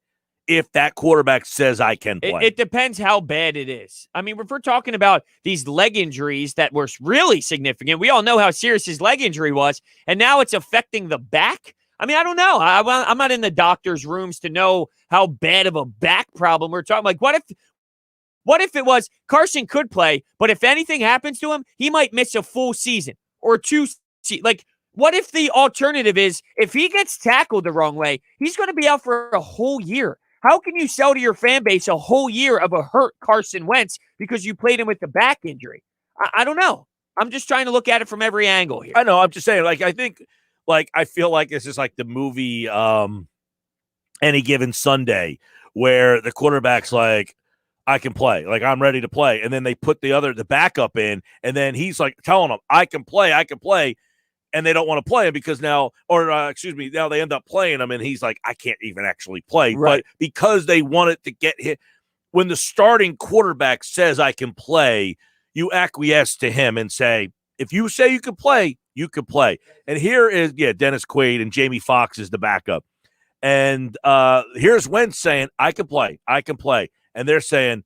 if that quarterback says I can play? It depends how bad it is. I mean, if we're talking about these leg injuries that were really significant, we all know how serious his leg injury was, and now it's affecting the back. I mean, I don't know. I'm not in the doctor's rooms to know how bad of a back problem we're talking. Like, what if it was Carson could play, but if anything happens to him, he might miss a full season or 2 like, what if the alternative is if he gets tackled the wrong way, he's going to be out for a whole year? How can you sell to your fan base a whole year of a hurt Carson Wentz because you played him with the back injury? I don't know. I'm just trying to look at it from every angle here. I know. I'm just saying, like, I think, like, I feel like this is like the movie Any Given Sunday where the quarterback's like, I can play. Like, I'm ready to play. And then they put the backup in, and then he's like telling them, I can play. And they don't want to play him because now they end up playing him, and he's like, I can't even actually play. Right. But because they wanted to get hit, when the starting quarterback says I can play, you acquiesce to him and say, if you say you can play, you can play. And here is, Dennis Quaid and Jamie Foxx is the backup. And here's Wentz saying, I can play. And they're saying,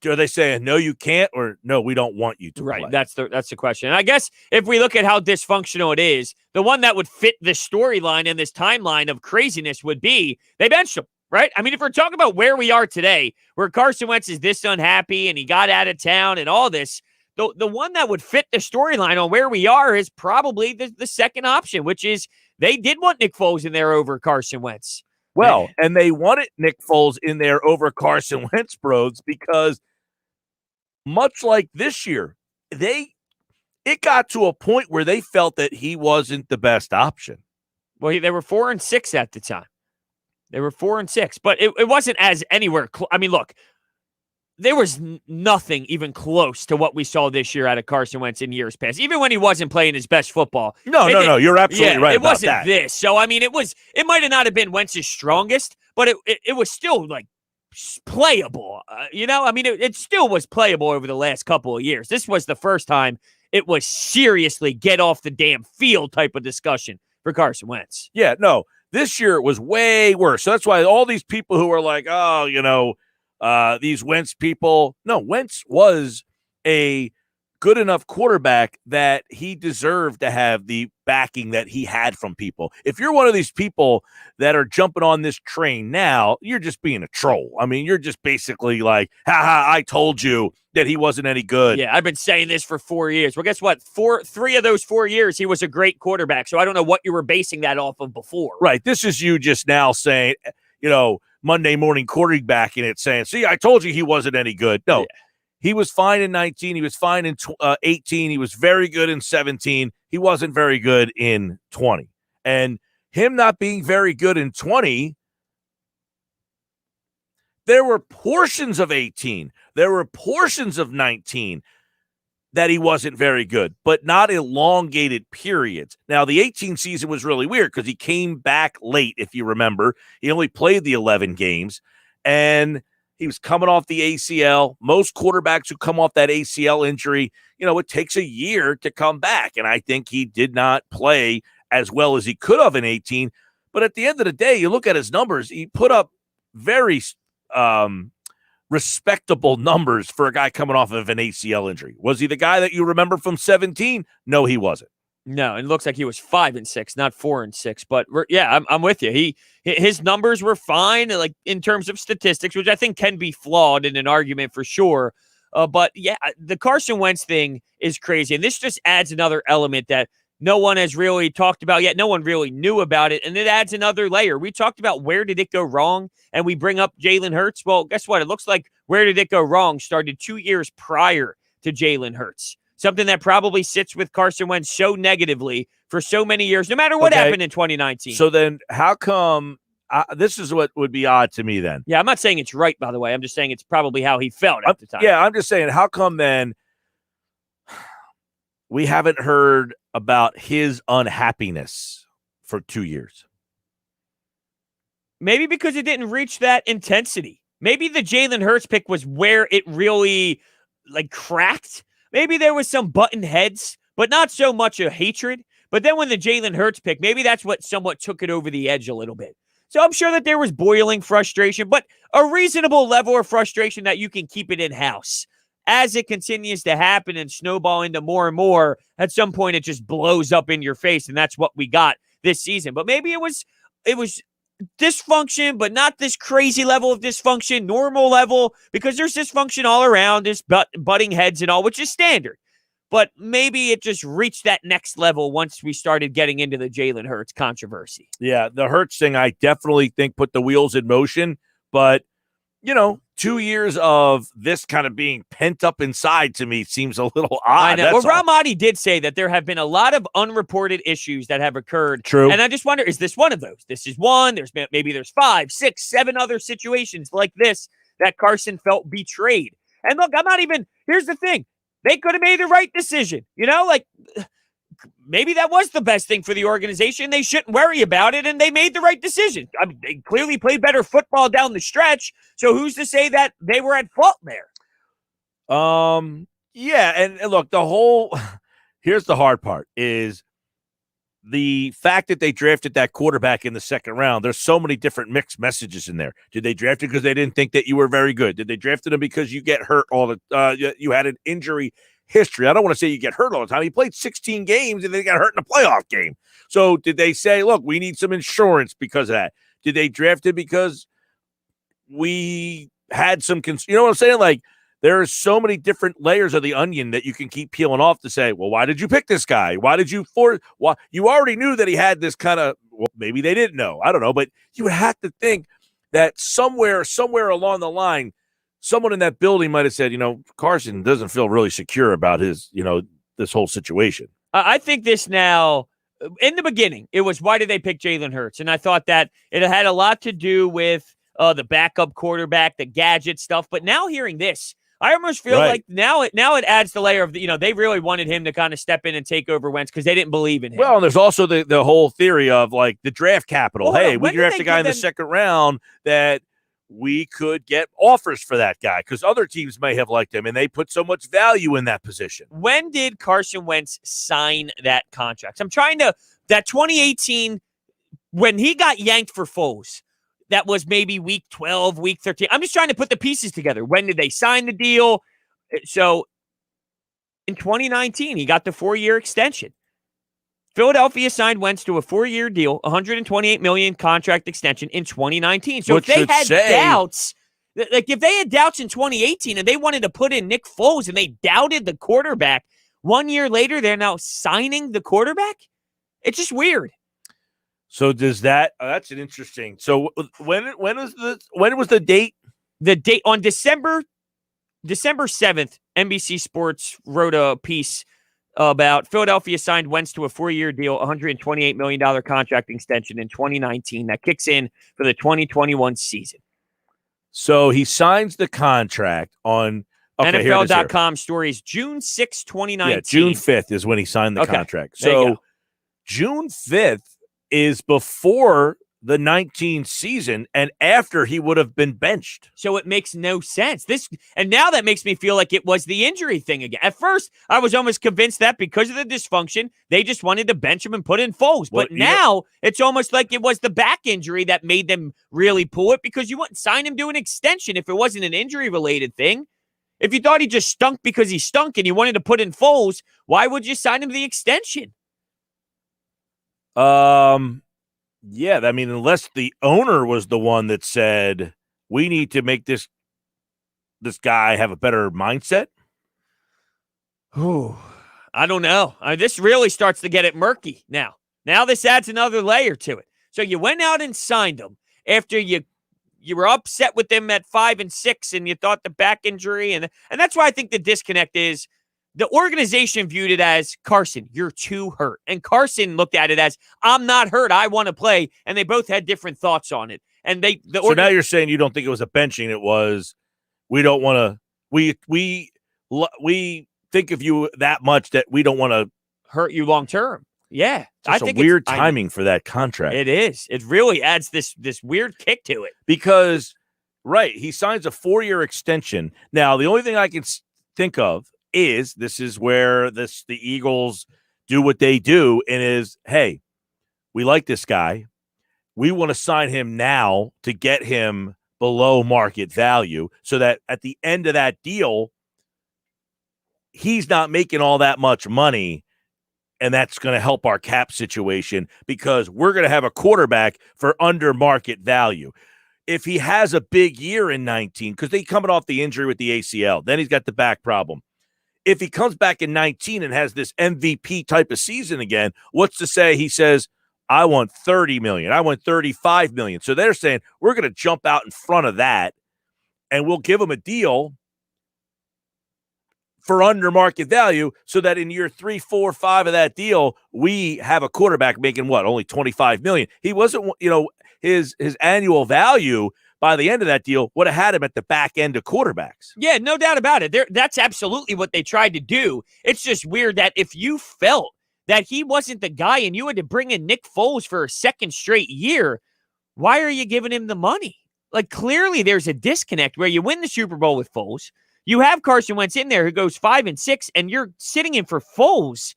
are they saying, no, you can't, or no, we don't want you to play? Right, that's the question. And I guess if we look at how dysfunctional it is, the one that would fit this storyline and this timeline of craziness would be they benched him, right? I mean, if we're talking about where we are today, where Carson Wentz is this unhappy and he got out of town and all this, the one that would fit the storyline on where we are is probably the second option, which is they did want Nick Foles in there over Carson Wentz. Well, and they wanted Nick Foles in there over Carson Wentz, Brodes, because much like this year, it got to a point where they felt that he wasn't the best option. Well, they were 4-6 at the time. They were 4-6, but it wasn't as anywhere. I mean, look, there was nothing even close to what we saw this year out of Carson Wentz in years past, even when he wasn't playing his best football. No, you're absolutely right. It about wasn't that. this. So, I mean, it might have not have been Wentz's strongest, but it was still like playable. I mean, it still was playable over the last couple of years. This was the first time it was seriously get off the damn field type of discussion for Carson Wentz. Yeah, no, this year it was way worse. So that's why all these people who are like, these Wentz people. No, Wentz was a good enough quarterback that he deserved to have the backing that he had from people. If you're one of these people that are jumping on this train now, you're just being a troll. I mean, you're just basically like, I told you that he wasn't any good. Yeah, I've been saying this for 4 years. Well, guess what? 3 of those 4 years, he was a great quarterback. So I don't know what you were basing that off of before. Right. This is you just now saying, Monday morning quarterbacking it saying, see, I told you he wasn't any good. No, he was fine in 19. He was fine in 18. He was very good in 17. He wasn't very good in 20. And him not being very good in 20, there were portions of 18. There were portions of 19 that he wasn't very good, but not elongated periods. Now, the 18 season was really weird because he came back late, if you remember. He only played the 11 games, and he was coming off the ACL. Most quarterbacks who come off that ACL injury, it takes a year to come back, and I think he did not play as well as he could have in 18. But at the end of the day, you look at his numbers, he put up very respectable numbers for a guy coming off of an ACL injury. Was he the guy that you remember from 17? No, he wasn't. No, it looks like he was 5-6, not 4-6. But I'm with you. His numbers were fine, like in terms of statistics, which I think can be flawed in an argument for sure. But the Carson Wentz thing is crazy, and this just adds another element that no one has really talked about yet. No one really knew about it, and it adds another layer. We talked about where did it go wrong, and we bring up Jalen Hurts. Well, guess what? It looks like where did it go wrong started 2 years prior to Jalen Hurts. Something that probably sits with Carson Wentz so negatively for so many years, no matter what happened in 2019. So then how come this is what would be odd to me then? Yeah, I'm not saying it's right, by the way. I'm just saying it's probably how he felt at the time. Yeah, I'm just saying, how come then we haven't heard about his unhappiness for 2 years? Maybe because it didn't reach that intensity. Maybe the Jalen Hurts pick was where it really cracked. Maybe there was some button heads, but not so much a hatred. But then when the Jalen Hurts pick, maybe that's what somewhat took it over the edge a little bit. So I'm sure that there was boiling frustration, but a reasonable level of frustration that you can keep it in-house. As it continues to happen and snowball into more and more, at some point it just blows up in your face, and that's what we got this season. But maybe it was dysfunction, but not this crazy level of dysfunction, normal level, because there's dysfunction all around, this butting heads and all, which is standard. But maybe it just reached that next level once we started getting into the Jalen Hurts controversy. Yeah, the Hurts thing, I definitely think put the wheels in motion, but 2 years of this kind of being pent up inside to me seems a little odd. I know. Well, Ramadi did say that there have been a lot of unreported issues that have occurred. True. And I just wonder, is this one of those? This is one. Maybe there's 5, 6, 7 other situations like this that Carson felt betrayed. And look, here's the thing. They could have made the right decision. Maybe that was the best thing for the organization. They shouldn't worry about it, and they made the right decision. I mean, they clearly played better football down the stretch, so who's to say that they were at fault there? Yeah, and look, here's the hard part is the fact that they drafted that quarterback in the second round. There's so many different mixed messages in there. Did they draft it because they didn't think that you were very good? Did they draft him because you get hurt you had an injury history? I don't want to say you get hurt all the time. He played 16 games and then he got hurt in a playoff game. So did they say, look, we need some insurance because of that? Did they draft it because we had some you know what I'm saying? There are so many different layers of the onion that you can keep peeling off to say, well, why did you pick this guy? Why did you why you already knew that he had this kind of, well, maybe they didn't know. I don't know, but you would have to think that somewhere along the line, someone in that building might have said, Carson doesn't feel really secure about his, this whole situation. I think this now, in the beginning, it was, why did they pick Jalen Hurts? And I thought that it had a lot to do with the backup quarterback, the gadget stuff. But now hearing this, I almost feel like now it adds the layer of, they really wanted him to kind of step in and take over Wentz because they didn't believe in him. Well, and there's also the whole theory of the draft capital. Well, hey, we draft a guy in the second round that we could get offers for that guy because other teams may have liked him and they put so much value in that position. When did Carson Wentz sign that contract? That 2018, when he got yanked for Foles, that was maybe week 12, week 13. I'm just trying to put the pieces together. When did they sign the deal? So in 2019, he got the 4-year extension. Philadelphia signed Wentz to a 4-year deal, $128 million contract extension in 2019. So if they had doubts, if they had doubts in 2018 and they wanted to put in Nick Foles and they doubted the quarterback, 1 year later, they're now signing the quarterback? It's just weird. So does that? That's an interesting. So when was the date? The date on December 7th, NBC Sports wrote a piece about Philadelphia signed Wentz to a 4-year deal, $128 million contract extension in 2019 that kicks in for the 2021 season. So he signs the contract on NFL.com stories June 6, 2019. Yeah, June 5th is when he signed the contract. So June 5th is before the 19 season and after he would have been benched. So it makes no sense. And now that makes me feel like it was the injury thing again. At first, I was almost convinced that because of the dysfunction, they just wanted to bench him and put in Foles. But now it's almost like it was the back injury that made them really pull it, because you wouldn't sign him to an extension if it wasn't an injury-related thing. If you thought he just stunk because he stunk and you wanted to put in Foles, why would you sign him to the extension? Yeah, I mean, unless the owner was the one that said, we need to make this guy have a better mindset. Ooh, I don't know. This really starts to get it murky now. Now this adds another layer to it. So you went out and signed him after you were upset with them at 5 and 6 and you thought the back injury. And that's why I think the disconnect is the organization viewed it as, Carson, you're too hurt. And Carson looked at it as, I'm not hurt, I want to play. And they both had different thoughts on it. And so now you're saying you don't think it was a benching. It was, we don't want to, we think of you that much that we don't want to hurt you long term. Yeah. I think weird timing for that contract. It is. It really adds this weird kick to it. Because, right, he signs a 4-year extension. Now, the only thing I can think of is this is where the Eagles do what they do, and is, hey, we like this guy. We want to sign him now to get him below market value so that at the end of that deal, he's not making all that much money, and that's going to help our cap situation because we're going to have a quarterback for under market value. If he has a big year in 19, because they coming off the injury with the ACL, then he's got the back problem. If he comes back in 19 and has this MVP type of season again, what's to say he says, I want 30 million, I want 35 million. So they're saying we're going to jump out in front of that and we'll give him a deal for under market value so that in year 3, 4, 5 of that deal, we have a quarterback making only 25 million. He wasn't, his annual value by the end of that deal would have had him at the back end of quarterbacks. Yeah, no doubt about it. That's absolutely what they tried to do. It's just weird that if you felt that he wasn't the guy and you had to bring in Nick Foles for a second straight year, why are you giving him the money? Like, clearly there's a disconnect where you win the Super Bowl with Foles. You have Carson Wentz in there who goes 5 and 6, and you're sitting in for Foles.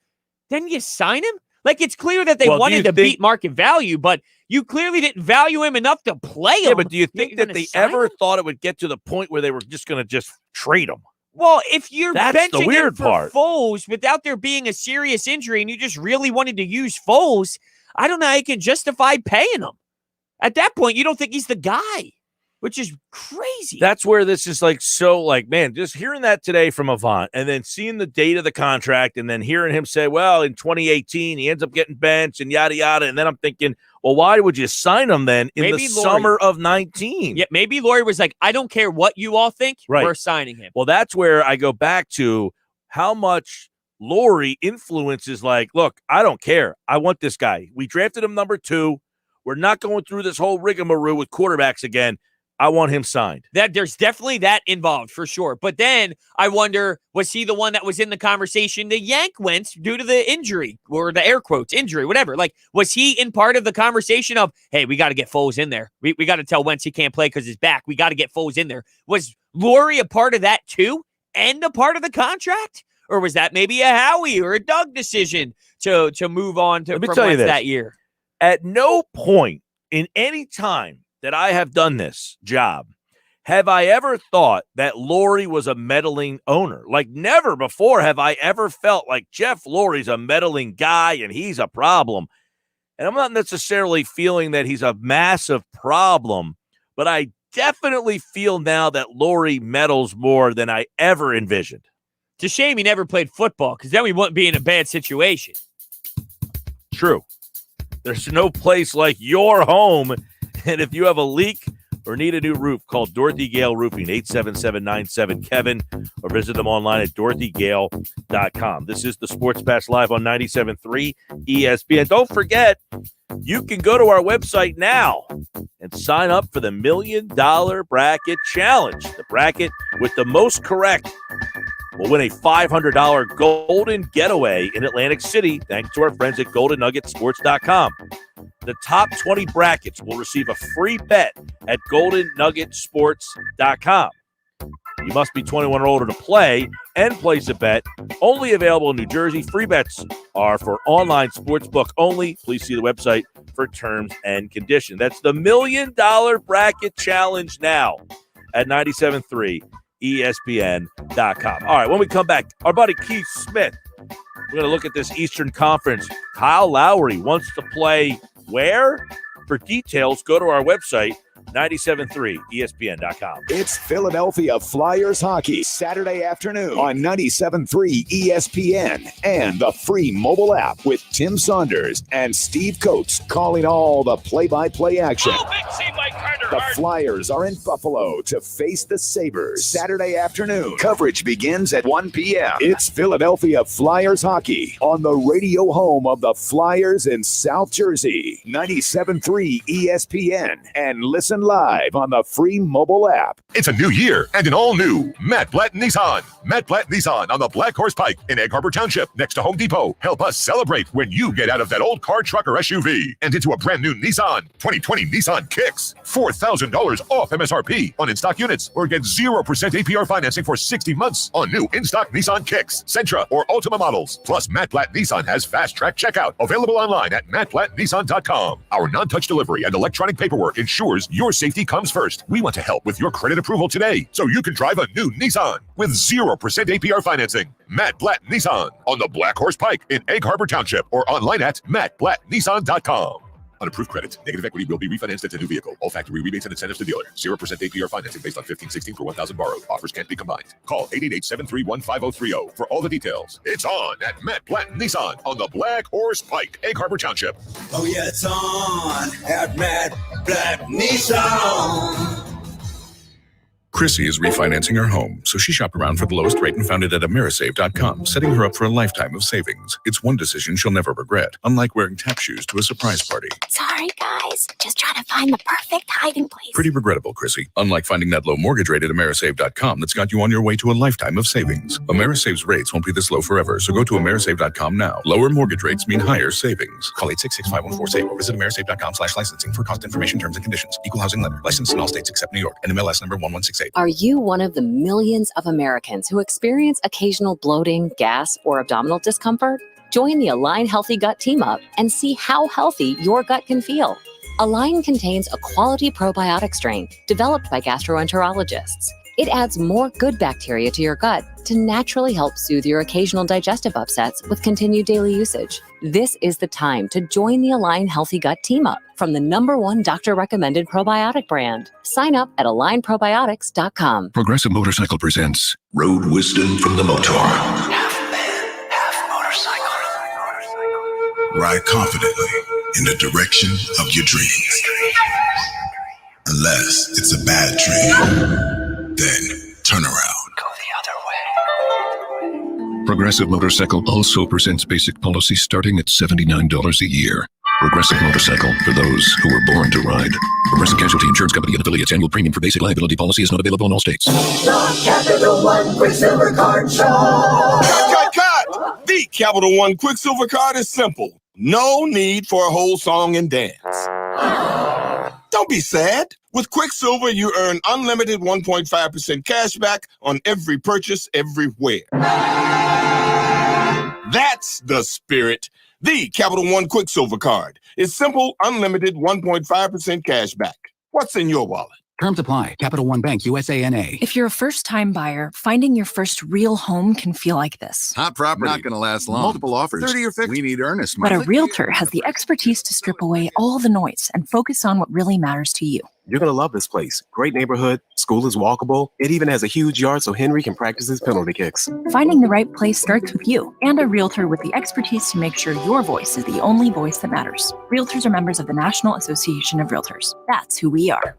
Then you sign him? Like, it's clear that they wanted to beat market value, but you clearly didn't value him enough to play him. Yeah, but do you think that they ever thought it would get to the point where they were just going to just trade him? Well, if you're That's the benching weird him for part. Foles without there being a serious injury and you just really wanted to use Foles, I don't know how you can justify paying him. At that point, you don't think he's the guy, which is crazy. That's where this is man, just hearing that today from Avant and then seeing the date of the contract and then hearing him say, well, in 2018, he ends up getting benched and yada, yada. And then I'm thinking, well, why would you sign him then in the summer of 19? Yeah, maybe Lowry was like, I don't care what you all think, right. We're signing him. Well, that's where I go back to how much Lowry influences look, I don't care. I want this guy. We drafted him number 2. We're not going through this whole rigmarole with quarterbacks again. I want him signed. There's definitely that involved for sure. But then I wonder, was he the one that was in the conversation to yank Wentz due to the injury or the air quotes injury, whatever? Like, was he in part of the conversation of, hey, we got to get Foles in there. We got to tell Wentz he can't play because he's back. We got to get Foles in there. Was Lowry a part of that too and a part of the contract? Or was that maybe a Howie or a Doug decision to move on from Wentz that year? At no point in any time that I have done this job, have I ever thought that Lowry was a meddling owner. Like, never before have I ever felt like Jeff Lowry's a meddling guy and he's a problem. And I'm not necessarily feeling that he's a massive problem, but I definitely feel now that Lowry meddles more than I ever envisioned. It's a shame he never played football because then we wouldn't be in a bad situation. True. There's no place like your home. And if you have a leak or need a new roof, call Dorothy Gale Roofing, 877-97-KEVIN, or visit them online at DorothyGale.com. This is the Sports Bash Live on 97.3 ESPN. Don't forget, you can go to our website now and sign up for the $1 Million Bracket Challenge. The bracket with the most correct will win a $500 golden getaway in Atlantic City, thanks to our friends at GoldenNuggetSports.com. The top 20 brackets will receive a free bet at GoldenNuggetSports.com. You must be 21 or older to play and place a bet. Only available in New Jersey. Free bets are for online sportsbook only. Please see the website for terms and conditions. That's the $1 Million Bracket Challenge now at 97.3 ESPN.com. All right, when we come back, our buddy Keith Smith, we're going to look at this Eastern Conference. Kyle Lowry wants to play where? For details, go to our website, 97.3 ESPN.com. It's Philadelphia Flyers hockey Saturday afternoon on 97.3 ESPN and the free mobile app with Tim Saunders and Steve Coates calling all the play-by-play action. The Flyers are in Buffalo to face the Sabres Saturday afternoon. Coverage begins at 1 p.m. It's Philadelphia Flyers hockey on the radio home of the Flyers in South Jersey, 97.3 ESPN, and listen live on the free mobile app. It's a new year and an all-new Matt Blatt Nissan. Matt Blatt Nissan on the Black Horse Pike in Egg Harbor Township next to Home Depot. Help us celebrate when you get out of that old car, truck, or SUV and into a brand new Nissan. 2020 Nissan Kicks. $4,000 off MSRP on in-stock units, or get 0% APR financing for 60 months on new in-stock Nissan Kicks, Sentra, or Altima models. Plus, Matt Blatt Nissan has fast-track checkout available online at mattblattnissan.com. Our non-touch delivery and electronic paperwork ensures your safety comes first. We want to help with your credit approval today so you can drive a new Nissan with 0% APR financing. Matt Blatt Nissan on the Black Horse Pike in Egg Harbor Township, or online at mattblattnissan.com. Unapproved credit. Negative equity will be refinanced into new vehicle. All factory rebates and incentives to dealer. 0% APR financing based on 1516 for 1,000 borrowed. Offers can't be combined. Call 888-731-5030 for all the details. It's on at Matt Blatt Nissan on the Black Horse Pike, Egg Harbor Township. Oh yeah, it's on at Matt Blatt Nissan. Chrissy is refinancing her home, so she shopped around for the lowest rate and found it at Amerisave.com, setting her up for a lifetime of savings. It's one decision she'll never regret, unlike wearing tap shoes to a surprise party. Sorry, guys. Just trying to find the perfect hiding place. Pretty regrettable, Chrissy. Unlike finding that low mortgage rate at Amerisave.com that's got you on your way to a lifetime of savings. Amerisave's rates won't be this low forever, so go to Amerisave.com now. Lower mortgage rates mean higher savings. Call 866-514-SAVE or visit Amerisave.com/licensing for cost information, terms, and conditions. Equal housing lender. Licensed in all states except New York. NMLS number 1168. Are you one of the millions of Americans who experience occasional bloating, gas, or abdominal discomfort? Join the Align Healthy Gut Team Up and see how healthy your gut can feel. Align contains a quality probiotic strain developed by gastroenterologists. It adds more good bacteria to your gut to naturally help soothe your occasional digestive upsets with continued daily usage. This is the time to join the Align Healthy Gut Team Up from the #1 doctor-recommended probiotic brand. Sign up at AlignProbiotics.com. Progressive Motorcycle presents Road Wisdom from the Motor. Half man, half motorcycle. Ride confidently in the direction of your dreams. Unless it's a bad dream, then turn around. Go the other way. Progressive Motorcycle also presents basic policy starting at $79 a year. Progressive Motorcycle, for those who were born to ride. Progressive Casualty Insurance Company and affiliates. Annual premium for basic liability policy is not available in all states. The Capital One Quicksilver Card Show. Cut! The Capital One Quicksilver Card is simple. No need for a whole song and dance. Don't be sad. With Quicksilver, you earn unlimited 1.5% cash back on every purchase everywhere. That's the spirit. The Capital One Quicksilver Card is simple, unlimited 1.5% cash back. What's in your wallet? Terms apply. Capital One Bank, USA, N.A. If you're a first-time buyer, finding your first real home can feel like this. Hot property. Not going to last long. Multiple offers. 30 or 50. We need earnest money. But a realtor has the expertise to strip away all the noise and focus on what really matters to you. You're going to love this place. Great neighborhood. School is walkable. It even has a huge yard so Henry can practice his penalty kicks. Finding the right place starts with you and a realtor with the expertise to make sure your voice is the only voice that matters. Realtors are members of the National Association of Realtors. That's who we are.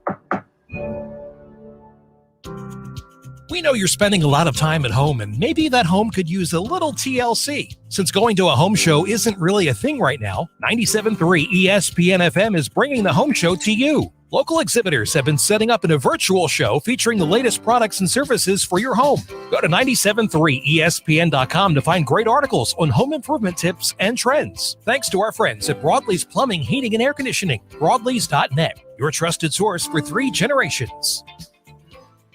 We know you're spending a lot of time at home, and maybe that home could use a little TLC. Since going to a home show isn't really a thing right now, 97.3 ESPN FM is bringing the home show to you. Local exhibitors have been setting up in a virtual show featuring the latest products and services for your home. Go to 973ESPN.com to find great articles on home improvement tips and trends. Thanks to our friends at Broadley's Plumbing, Heating, and Air Conditioning, Broadleys.net, your trusted source for 3 generations.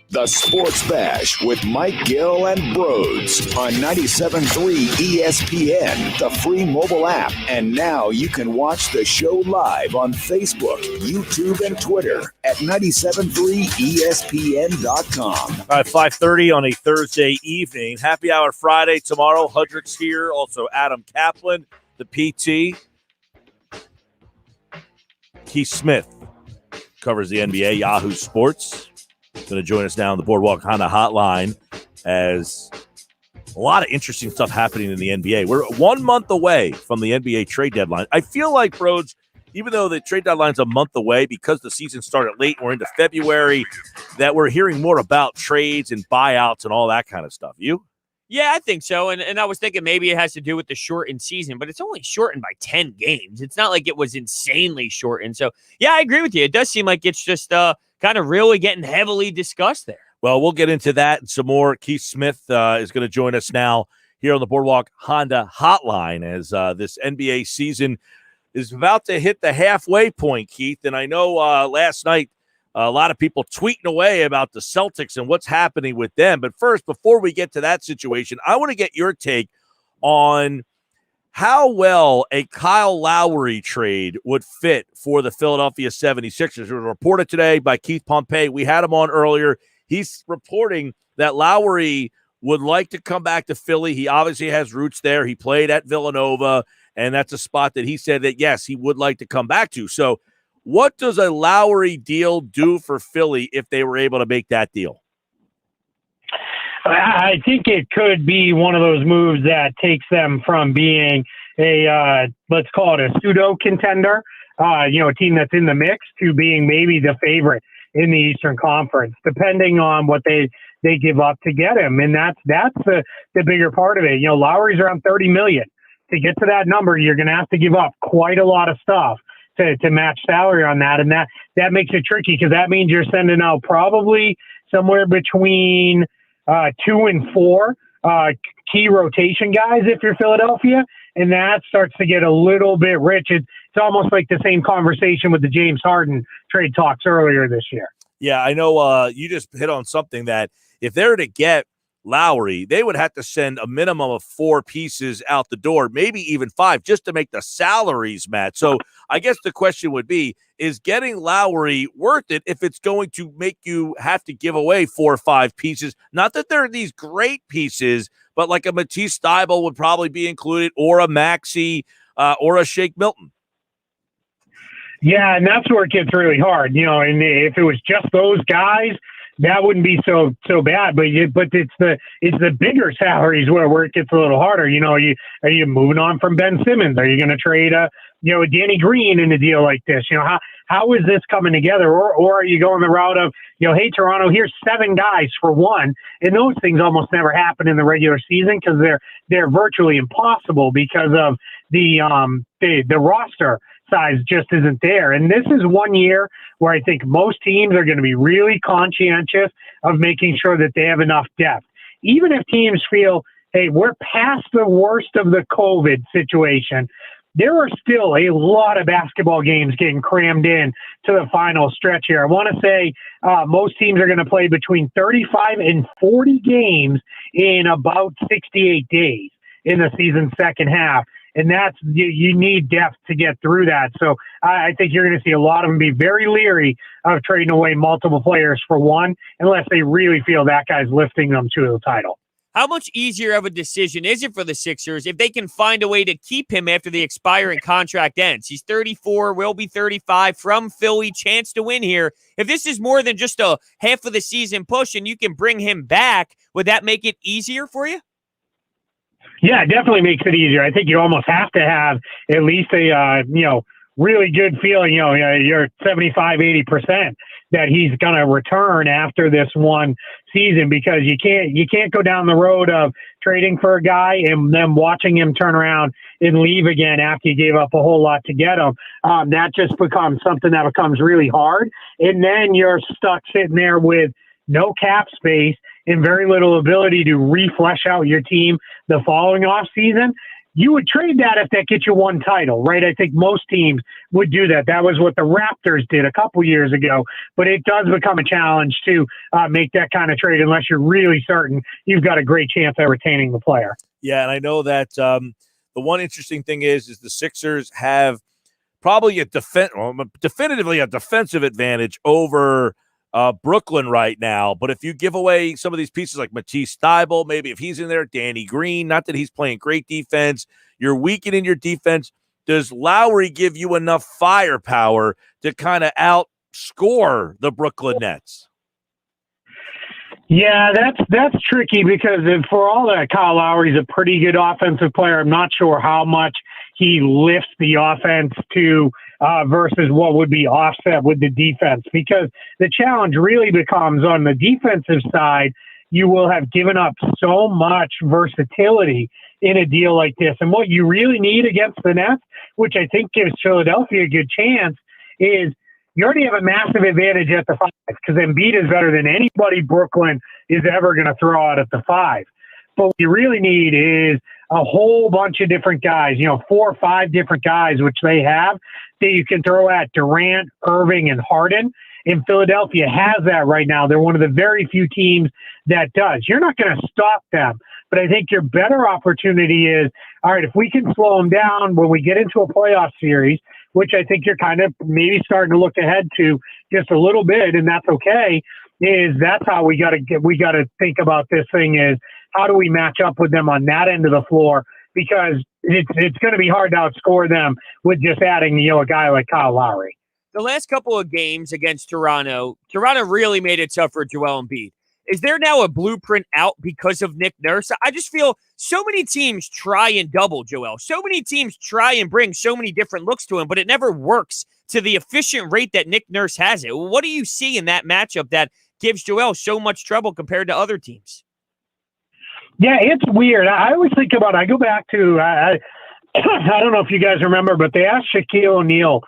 The Sports Bash with Mike Gill and Brodes on 97.3 ESPN, the free mobile app. And now you can watch the show live on Facebook, YouTube, and Twitter at 973ESPN.com. All right, 5:30 on a Thursday evening. Happy Hour Friday tomorrow. Hudrick's here. Also Adam Kaplan, the PT. Keith Smith covers the NBA, Yahoo Sports. Going to join us now on the Boardwalk Honda Hotline as a lot of interesting stuff happening in the NBA. We're 1 month away from the NBA trade deadline. I feel like, Brodes, even though the trade deadline's a month away, because the season started late, we're into February, that we're hearing more about trades and buyouts and all that kind of stuff. You? Yeah, I think so. And I was thinking maybe it has to do with the shortened season, but it's only shortened by 10 games. It's not like it was insanely shortened. So, yeah, I agree with you. It does seem like it's just kind of really getting heavily discussed there. Well, we'll get into that and some more. Keith Smith is going to join us now here on the Boardwalk Honda Hotline as this NBA season is about to hit the halfway point, Keith. And I know last night a lot of people tweeting away about the Celtics and what's happening with them. But first, before we get to that situation, I want to get your take on how well a Kyle Lowry trade would fit for the Philadelphia 76ers. It was reported today by Keith Pompey. We had him on earlier. He's reporting that Lowry would like to come back to Philly. He obviously has roots there. He played at Villanova, and that's a spot that he said that, yes, he would like to come back to. So what does a Lowry deal do for Philly if they were able to make that deal? I think it could be one of those moves that takes them from being a, let's call it a pseudo contender, a team that's in the mix, to being maybe the favorite in the Eastern Conference, depending on what they give up to get him. And that's the bigger part of it. Lowry's around $30 million. To get to that number, you're going to have to give up quite a lot of stuff to match salary on that. And that makes it tricky, because that means you're sending out probably somewhere between 2 and 4 key rotation guys if you're Philadelphia, and that starts to get a little bit rich. It's almost like the same conversation with the James Harden trade talks earlier this year. Yeah, I know you just hit on something that if they're to get Lowry, they would have to send a minimum of 4 pieces out the door, maybe even 5, just to make the salaries match. So I guess the question would be, is getting Lowry worth it if it's going to make you have to give away 4 or 5 pieces? Not that they're these great pieces, but like a Matisse Thybulle would probably be included, or a Maxey, or a Shake Milton. Yeah, and that's where it gets really hard. And if it was just those guys, that wouldn't be so bad, but it's the bigger salaries where it gets a little harder. Are you moving on from Ben Simmons? Are you going to trade a Danny Green in a deal like this? How is this coming together? Or are you going the route of, hey, Toronto, here's 7 guys for 1, and those things almost never happen in the regular season because they're virtually impossible because of the roster size just isn't there. And this is one year where I think most teams are going to be really conscientious of making sure that they have enough depth. Even if teams feel, hey, we're past the worst of the COVID situation, there are still a lot of basketball games getting crammed in to the final stretch here. I want to say most teams are going to play between 35 and 40 games in about 68 days in the season's second half. And that's you need depth to get through that. So I think you're going to see a lot of them be very leery of trading away multiple players for one, unless they really feel that guy's lifting them to the title. How much easier of a decision is it for the Sixers if they can find a way to keep him after the expiring contract ends? He's 34, will be 35, from Philly, chance to win here. If this is more than just a half of the season push and you can bring him back, would that make it easier for you? Yeah, it definitely makes it easier. I think you almost have to have at least a, really good feeling, you're 75, 80% that he's going to return after this one season, because you can't go down the road of trading for a guy and then watching him turn around and leave again after you gave up a whole lot to get him. That just becomes something that becomes really hard. And then you're stuck sitting there with no cap space and very little ability to refresh out your team the following off season. You would trade that if that gets you one title, right? I think most teams would do that. That was what the Raptors did a couple years ago. But it does become a challenge to make that kind of trade unless you're really certain you've got a great chance at retaining the player. Yeah, and I know that the one interesting thing is the Sixers have probably definitively a defensive advantage over Brooklyn right now. But if you give away some of these pieces like Matisse Thybulle, maybe if he's in there, Danny Green, not that he's playing great defense, you're weakening your defense. Does Lowry give you enough firepower to kind of outscore the Brooklyn Nets? Yeah, that's tricky, because for all that, Kyle Lowry's a pretty good offensive player. I'm not sure how much he lifts the offense to versus what would be offset with the defense, because the challenge really becomes on the defensive side. You will have given up so much versatility in a deal like this. And what you really need against the Nets, which I think gives Philadelphia a good chance, is you already have a massive advantage at the 5, because Embiid is better than anybody Brooklyn is ever going to throw out at the 5. But what you really need is a whole bunch of different guys, 4 or 5 different guys, which they have, that you can throw at Durant, Irving, and Harden. And Philadelphia has that right now. They're one of the very few teams that does. You're not going to stop them, but I think your better opportunity is, all right, if we can slow them down when we get into a playoff series, which I think you're kind of maybe starting to look ahead to just a little bit, and that's okay, is that's how we got to think about this thing, is how do we match up with them on that end of the floor? Because it's going to be hard to outscore them with just adding, a guy like Kyle Lowry. The last couple of games against Toronto really made it tough for Joel Embiid. Is there now a blueprint out because of Nick Nurse? I just feel so many teams try and double Joel. So many teams try and bring so many different looks to him, but it never works to the efficient rate that Nick Nurse has it. What do you see in that matchup that gives Joel so much trouble compared to other teams? Yeah, it's weird. I always think about, I go back to, I don't know if you guys remember, but they asked Shaquille O'Neal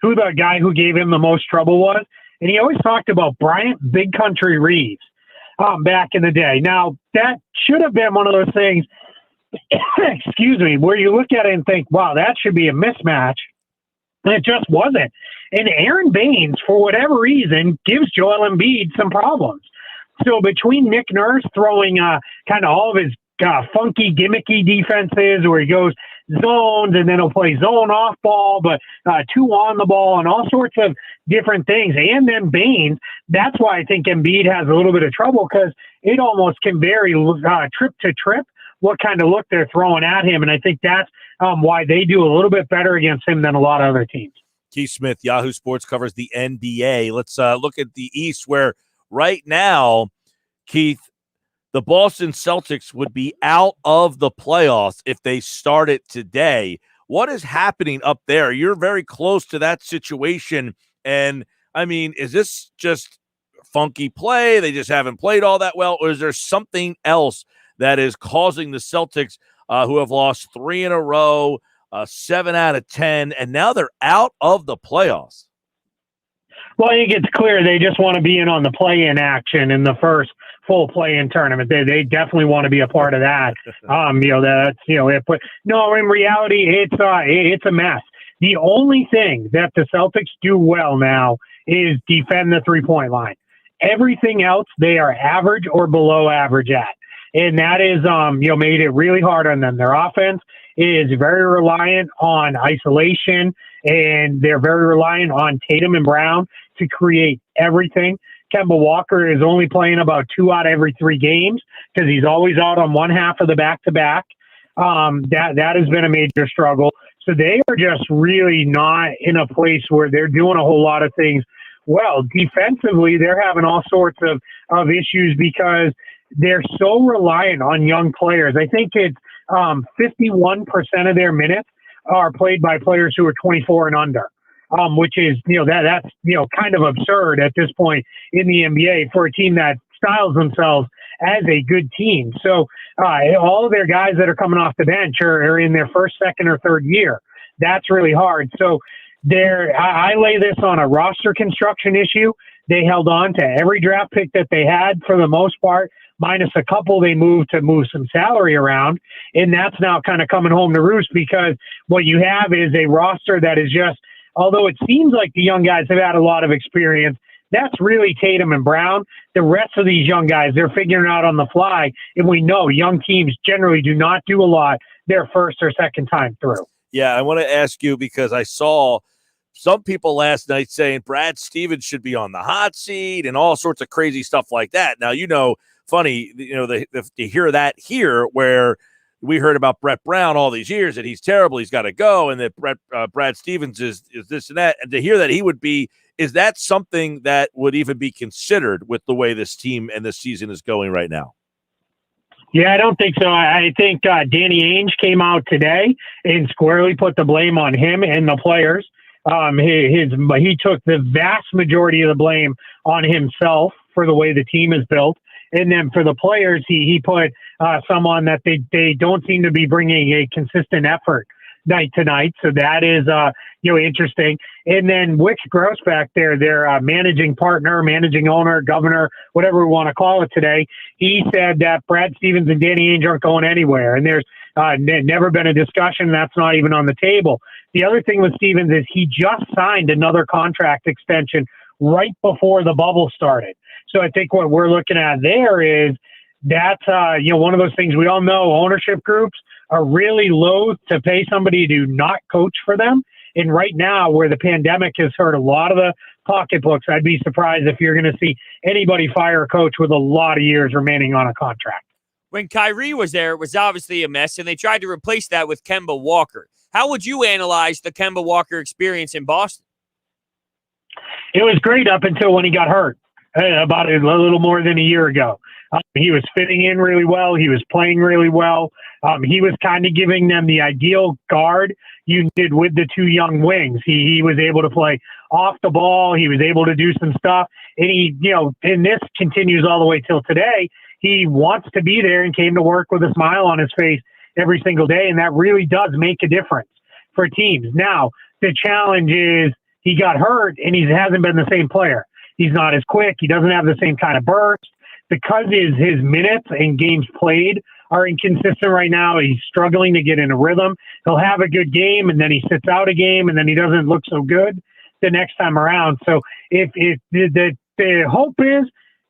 who the guy who gave him the most trouble was. And he always talked about Bryant Big Country Reeves back in the day. Now, that should have been one of those things, excuse me, where you look at it and think, wow, that should be a mismatch. And it just wasn't. And Aaron Baines, for whatever reason, gives Joel Embiid some problems. So between Nick Nurse throwing kind of all of his funky, gimmicky defenses where he goes zones and then he'll play zone off ball, but 2 on the ball and all sorts of different things. And then Baines, that's why I think Embiid has a little bit of trouble, because it almost can vary trip to trip what kind of look they're throwing at him. And I think that's why they do a little bit better against him than a lot of other teams. Keith Smith, Yahoo Sports, covers the NBA. Let's look at the East, where right now, Keith, the Boston Celtics would be out of the playoffs if they started today. What is happening up there? You're very close to that situation. And, I mean, is this just funky play? They just haven't played all that well? Or is there something else that is causing the Celtics, who have lost 3 in a row, 7 out of 10, and now they're out of the playoffs? Well, I think it's clear they just want to be in on the play-in action in the first full play-in tournament. They definitely want to be a part of that. But no, in reality, it's a mess. The only thing that the Celtics do well now is defend the 3-point line. Everything else they are average or below average at, and that is made it really hard on them. Their offense is very reliant on isolation, and they're very reliant on Tatum and Brown to create everything. Kemba Walker is only playing about 2 out of every 3 games because he's always out on one half of the back-to-back. That has been a major struggle. So they are just really not in a place where they're doing a whole lot of things well. Defensively, they're having all sorts of issues because they're so reliant on young players. I think it's 51% of their minutes are played by players who are 24 and under. Which is, that's kind of absurd at this point in the NBA for a team that styles themselves as a good team. So all of their guys that are coming off the bench are in their first, second, or third year. That's really hard. So I lay this on a roster construction issue. They held on to every draft pick that they had for the most part, minus a couple they moved to move some salary around. And that's now kind of coming home to roost because what you have is a roster that is just, although it seems like the young guys have had a lot of experience, that's really Tatum and Brown. The rest of these young guys, they're figuring out on the fly. And we know young teams generally do not do a lot their first or second time through. Yeah, I want to ask you because I saw some people last night saying Brad Stevens should be on the hot seat and all sorts of crazy stuff like that. Now, funny, to hear that here where we heard about Brett Brown all these years that he's terrible, he's got to go, and that Brad Stevens is this and that. And to hear that he would be, is that something that would even be considered with the way this team and this season is going right now? Yeah, I don't think so. I think Danny Ainge came out today and squarely put the blame on him and the players. He took the vast majority of the blame on himself for the way the team is built. And then for the players, he put some on that they don't seem to be bringing a consistent effort night to night. So that is interesting. And then Wick Grossbeck, their managing partner, managing owner, governor, whatever we want to call it today, he said that Brad Stevens and Danny Ainge aren't going anywhere. And there's never been a discussion. That's not even on the table. The other thing with Stevens is he just signed another contract extension right before the bubble started. So I think what we're looking at there is that's one of those things we all know. Ownership groups are really loath to pay somebody to not coach for them. And right now, where the pandemic has hurt a lot of the pocketbooks, I'd be surprised if you're going to see anybody fire a coach with a lot of years remaining on a contract. When Kyrie was there, it was obviously a mess, and they tried to replace that with Kemba Walker. How would you analyze the Kemba Walker experience in Boston? It was great up until when he got hurt. About a little more than a year ago. He was fitting in really well. He was playing really well. He was kind of giving them the ideal guard you did with the 2 young wings. He was able to play off the ball. He was able to do some stuff. And and this continues all the way till today. He wants to be there and came to work with a smile on his face every single day. And that really does make a difference for teams. Now, the challenge is he got hurt and he hasn't been the same player. He's not as quick. He doesn't have the same kind of burst. Because his minutes and games played are inconsistent right now, he's struggling to get in a rhythm. He'll have a good game, and then he sits out a game, and then he doesn't look so good the next time around. So if the hope is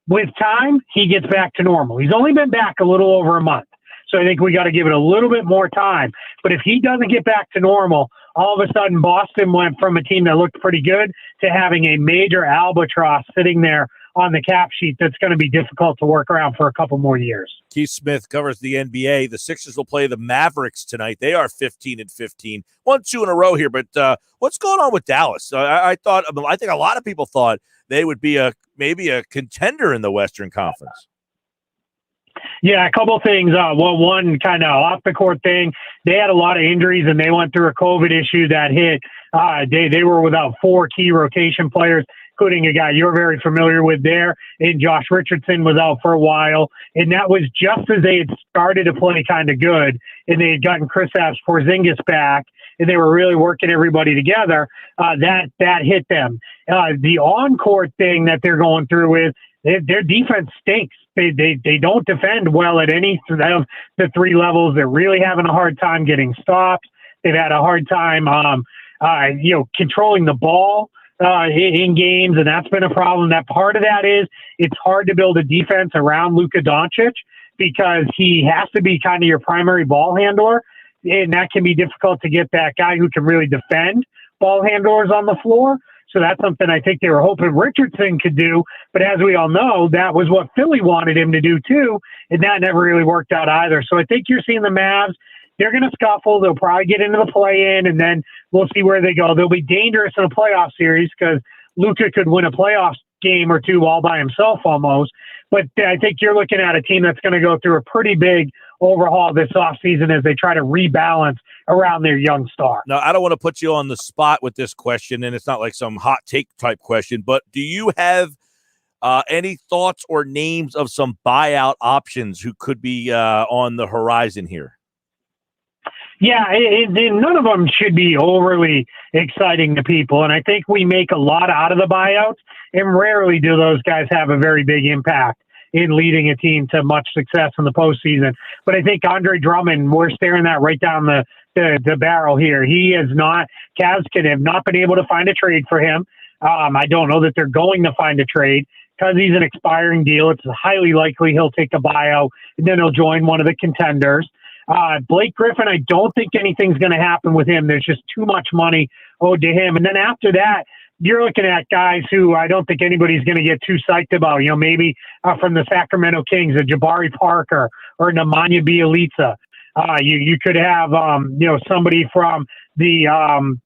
with time, he gets back to normal. He's only been back a little over a month. So I think we got to give it a little bit more time. But if he doesn't get back to normal, all of a sudden Boston went from a team that looked pretty good to having a major albatross sitting there on the cap sheet that's going to be difficult to work around for a couple more years. Keith Smith covers the NBA. The Sixers will play the Mavericks tonight. They are 15-15. 1-2 in a row here, but what's going on with Dallas? I think a lot of people thought they would be maybe a contender in the Western Conference. Yeah, a couple things. One kind of off the court thing. They had a lot of injuries and they went through a COVID issue that hit. They were without 4 key rotation players, including a guy you're very familiar with there, and Josh Richardson was out for a while. And that was just as they had started to play kind of good, and they had gotten Kristaps Porzingis back, and they were really working everybody together. That hit them. The on-court thing that they're going through is their defense stinks. They don't defend well at any of the 3 levels. They're really having a hard time getting stops. They've had a hard time, controlling the ball in games, and that's been a problem. That part of that is it's hard to build a defense around Luka Doncic because he has to be kind of your primary ball handler. and that can be difficult to get that guy who can really defend ball handlers on the floor. So that's something I think they were hoping Richardson could do. But as we all know, that was what Philly wanted him to do too, and that never really worked out either. So I think you're seeing the Mavs. They're going to scuffle. They'll probably get into the play-in, and then we'll see where they go. They'll be dangerous in a playoff series because Luka could win a playoff game or two all by himself almost. But I think you're looking at a team that's going to go through a pretty big overhaul this offseason as they try to rebalance around their young star. Now, I don't want to put you on the spot with this question, and it's not like some hot take type question, but do you have any thoughts or names of some buyout options who could be on the horizon here? Yeah, none of them should be overly exciting to people, and I think we make a lot out of the buyouts, and rarely do those guys have a very big impact in leading a team to much success in the postseason. But I think Andre Drummond, we're staring that right down the barrel here. He is not, Cavs have not been able to find a trade for him. I don't know that they're going to find a trade because he's an expiring deal. It's highly likely he'll take a buyout and then he'll join one of the contenders. Blake Griffin, I don't think anything's going to happen with him. There's just too much money owed to him. And then after that, you're looking at guys who I don't think anybody's going to get too psyched about. You know, maybe from the Sacramento Kings, a Jabari Parker or Nemanja Bjelica. You could have somebody from the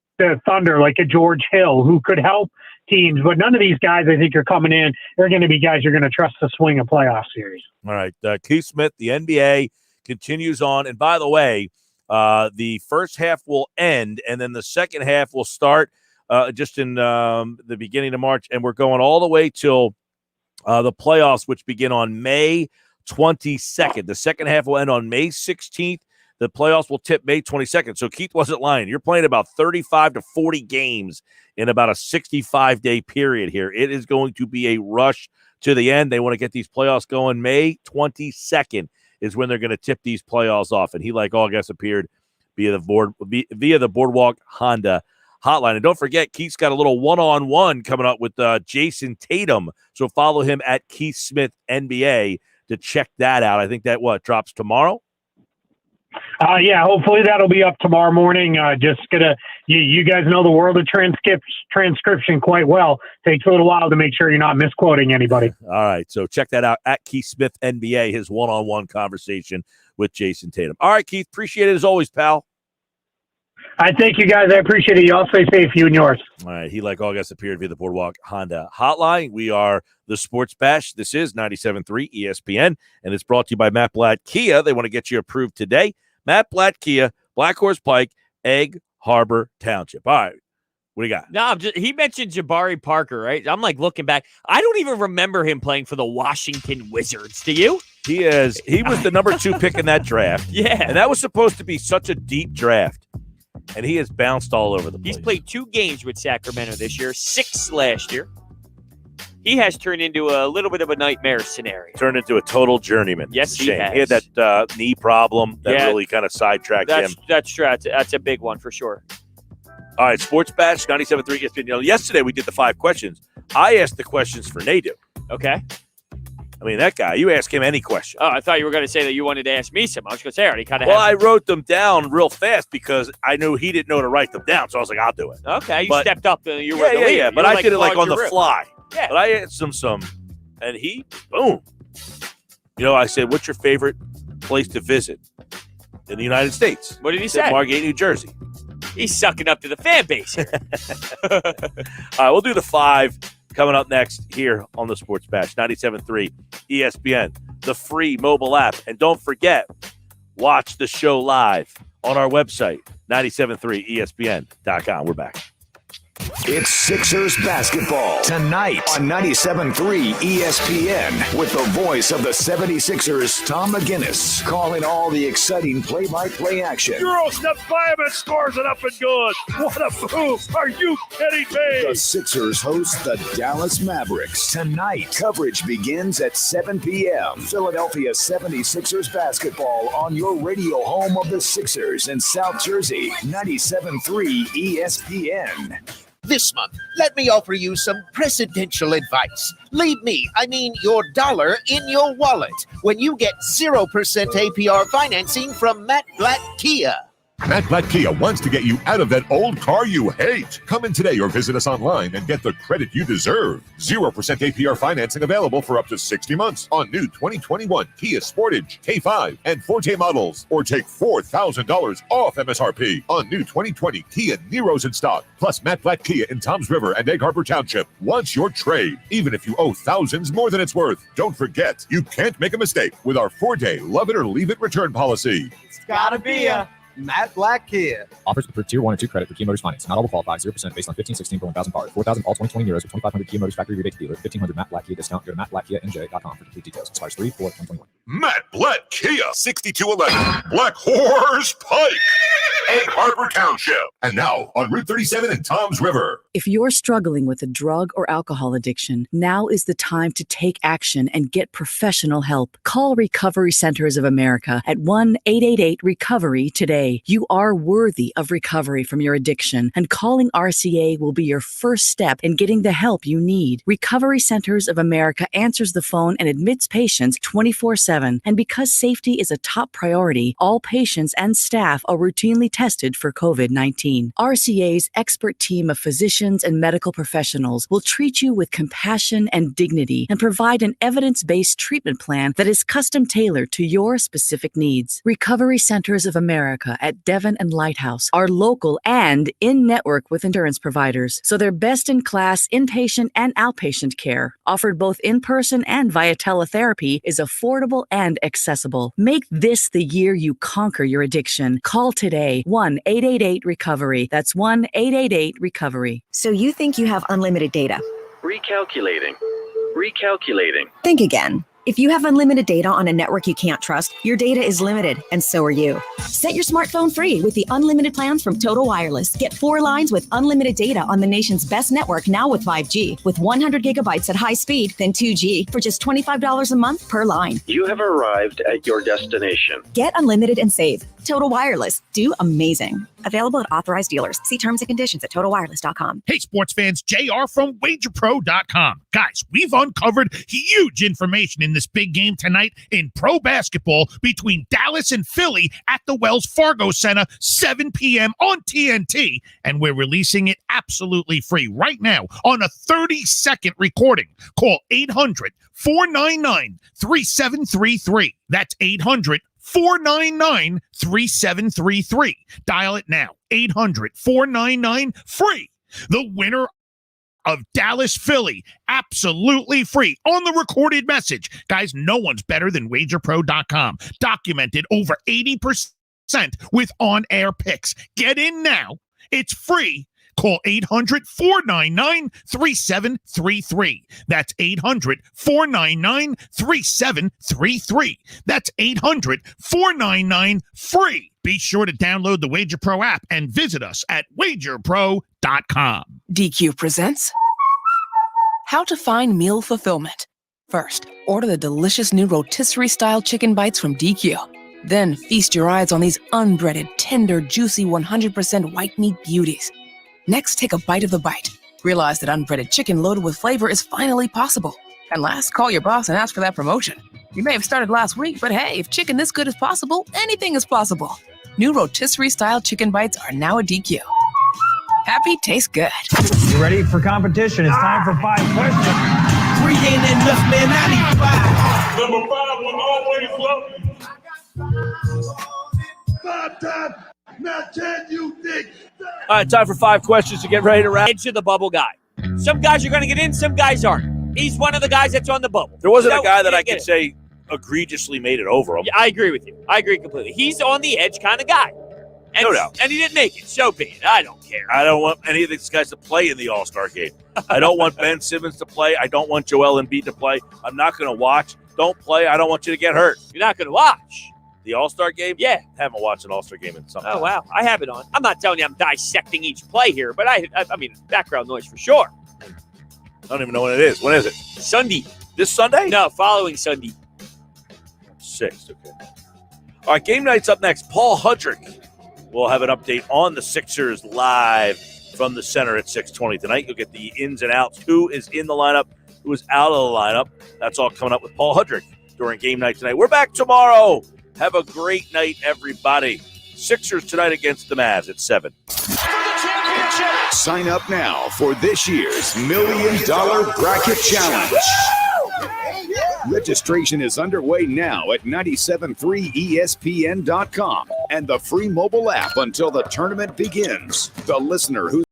Thunder, like a George Hill, who could help teams. But none of these guys, I think, are coming in. They're going to be guys you're going to trust to swing a playoff series. All right, Keith Smith, the NBA continues on. And by the way, the first half will end, and then the second half will start just in the beginning of March, and we're going all the way till the playoffs, which begin on May 22nd. The second half will end on May 16th. The playoffs will tip May 22nd. So Keith wasn't lying. You're playing about 35 to 40 games in about a 65-day period here. It is going to be a rush to the end. They want to get these playoffs going. May 22nd is when they're going to tip these playoffs off. And he, like all guests, appeared via the Boardwalk Honda hotline. And don't forget, Keith's got a little one-on-one coming up with Jason Tatum. So follow him at Keith Smith NBA to check that out. I think that drops tomorrow. Yeah, hopefully that'll be up tomorrow morning. You guys know the world of transcription quite well. Takes a little while to make sure you're not misquoting anybody. All right, so check that out at Keith Smith NBA, his one-on-one conversation with Jason Tatum. All right, Keith, appreciate it as always, pal. I thank you guys. I appreciate it. Y'all stay safe, you and yours. All right, he, like all guests, appeared via the Boardwalk Honda hotline. We are the Sports Bash. This is 97.3 ESPN, and it's brought to you by Matt Blatt Kia. They want to get you approved today. Matt Blatt Kia, Black Horse Pike, Egg Harbor Township. All right, what do you got? No, he mentioned Jabari Parker, right? I'm like looking back. I don't even remember him playing for the Washington Wizards. Do you? He was the number 2 pick in that draft. Yeah. And that was supposed to be such a deep draft. And he has bounced all over the place. He's played 2 games with Sacramento this year, 6 last year. He has turned into a little bit of a nightmare scenario. Turned into a total journeyman. Yes, he has. He had that knee problem that really kind of sidetracked him. That's true. That's a big one for sure. All right, Sports Bash, 97.3 ESPN. Yesterday we did the 5 questions. I asked the questions for Nadu. Okay. I mean, that guy, you ask him any question. Oh, I thought you were going to say that you wanted to ask me some. I was going to say I already kind of I wrote them down real fast because I knew he didn't know to write them down. So I was like, I'll do it. Okay, you stepped up. You were the leader. Yeah, but I did it like on the fly. Yeah. But I asked him some, and he, boom. I said, what's your favorite place to visit in the United States? What did he say? Margate, New Jersey. He's sucking up to the fan base here. All right, we'll do the 5 coming up next here on the Sports Bash, 97.3 ESPN, the free mobile app. And don't forget, watch the show live on our website, 973ESPN.com. We're back. It's Sixers basketball tonight on 97.3 ESPN with the voice of the 76ers, Tom McGinnis, calling all the exciting play-by-play action. Euro steps by him and scores it up and good. What a move. Are you kidding me? The Sixers host the Dallas Mavericks tonight. Coverage begins at 7 p.m. Philadelphia 76ers basketball on your radio home of the Sixers in South Jersey, 97.3 ESPN. This month, let me offer you some presidential advice. Leave your dollar in your wallet when you get 0% APR financing from Matt Blatt Kia. Matt Blatt Kia wants to get you out of that old car you hate. Come in today or visit us online and get the credit you deserve. 0% APR financing available for up to 60 months on new 2021 Kia Sportage, K5, and Forte models. Or take $4,000 off MSRP on new 2020 Kia Niros in stock. Plus Matt Blatt Kia in Toms River and Egg Harbor Township wants your trade, even if you owe thousands more than it's worth. Don't forget, you can't make a mistake with our 4-day love it or leave it return policy. It's gotta be a Matt Blatt Kia. Offers for Tier 1 and 2 credit for Kia Motors Finance. Not all will qualify. 0% based on 1516 for 1,000 par. 4,000 all 2020 euros with 2,500 Kia Motors factory rebate to dealer. 1,500 Matt Blatt Kia discount. Go to mattblattkianj.com for complete details. Expires 3/4/2021. Matt Blatt Kia, 6211 Black Horse Pike, Egg Harbor Township. And now on Route 37 in Toms River. If you're struggling with a drug or alcohol addiction, now is the time to take action and get professional help. Call Recovery Centers of America at 1-888-RECOVERY today. You are worthy of recovery from your addiction, and calling RCA will be your first step in getting the help you need. Recovery Centers of America answers the phone and admits patients 24/7. And because safety is a top priority, all patients and staff are routinely tested for COVID-19. RCA's expert team of physicians and medical professionals will treat you with compassion and dignity and provide an evidence-based treatment plan that is custom-tailored to your specific needs. Recovery Centers of America at Devon and Lighthouse are local and in-network with insurance providers, so they're best-in-class inpatient and outpatient care, offered both in-person and via teletherapy, is affordable and accessible. Make this the year you conquer your addiction. Call today, 1-888-RECOVERY. That's 1-888-RECOVERY. So you think you have unlimited data? Recalculating. Think again. If you have unlimited data on a network you can't trust, your data is limited, and so are you. Set your smartphone free with the unlimited plans from Total Wireless. Get 4 lines with unlimited data on the nation's best network now with 5G, with 100 gigabytes at high speed, then 2G for just $25 a month per line. You have arrived at your destination. Get unlimited and save. Total Wireless. Do amazing. Available at authorized dealers. See terms and conditions at totalwireless.com. Hey, sports fans, JR from WagerPro.com. Guys, we've uncovered huge information in this big game tonight in pro basketball between Dallas and Philly at the Wells Fargo Center, 7 p.m. on TNT, and we're releasing it absolutely free right now on a 30-second recording. Call 800-499-3733. That's 800-499-3733. Dial it now. 800-499-FREE. The winner of Dallas Philly, absolutely free on the recorded message. Guys, no one's better than WagerPro.com. Documented over 80% with on-air picks. Get in now. It's free. Call 800-499-3733. That's 800-499-3733. That's 800-499-FREE. Be sure to download the Wager Pro app and visit us at WagerPro.com. DQ presents How to Find Meal Fulfillment. First, order the delicious new rotisserie-style chicken bites from DQ. Then feast your eyes on these unbreaded, tender, juicy 100% white meat beauties. Next, take a bite of the bite. Realize that unbreaded chicken loaded with flavor is finally possible. And last, call your boss and ask for that promotion. You may have started last week, but hey, if chicken this good is possible, anything is possible. New rotisserie-style chicken bites are now at DQ. Happy tastes good. You ready for competition? It's time for 5 questions. 3 ain't enough, man. I need 5. Number 5 will always love. 5 times. Now can you think? All right, time for 5 questions to get ready to wrap. Edge of the bubble guy. Some guys are going to get in, some guys aren't. He's one of the guys that's on the bubble. There wasn't a guy that I could say egregiously made it over him. Yeah, I agree with you. I agree completely. He's on the edge kind of guy. And, no doubt. And he didn't make it. So be it. I don't care. I don't want any of these guys to play in the All-Star game. I don't want Ben Simmons to play. I don't want Joel Embiid to play. I'm not going to watch. Don't play. I don't want you to get hurt. You're not going to watch. The All-Star game? Yeah. Haven't watched an All-Star game in some time. Oh, wow. I have it on. I'm not telling you I'm dissecting each play here, but I mean, background noise for sure. I don't even know when it is. When is it? Sunday. This Sunday? No, following Sunday. 6th, okay. All right, game night's up next. Paul Hudrick will have an update on the Sixers live from the center at 6:20 tonight. You'll get the ins and outs. Who is in the lineup? Who is out of the lineup? That's all coming up with Paul Hudrick during game night tonight. We're back tomorrow. Have a great night, everybody. Sixers tonight against the Mavs at 7. Sign up now for this year's $1 Million Bracket Challenge. Registration is underway now at 973ESPN.com and the free mobile app until the tournament begins. The listener who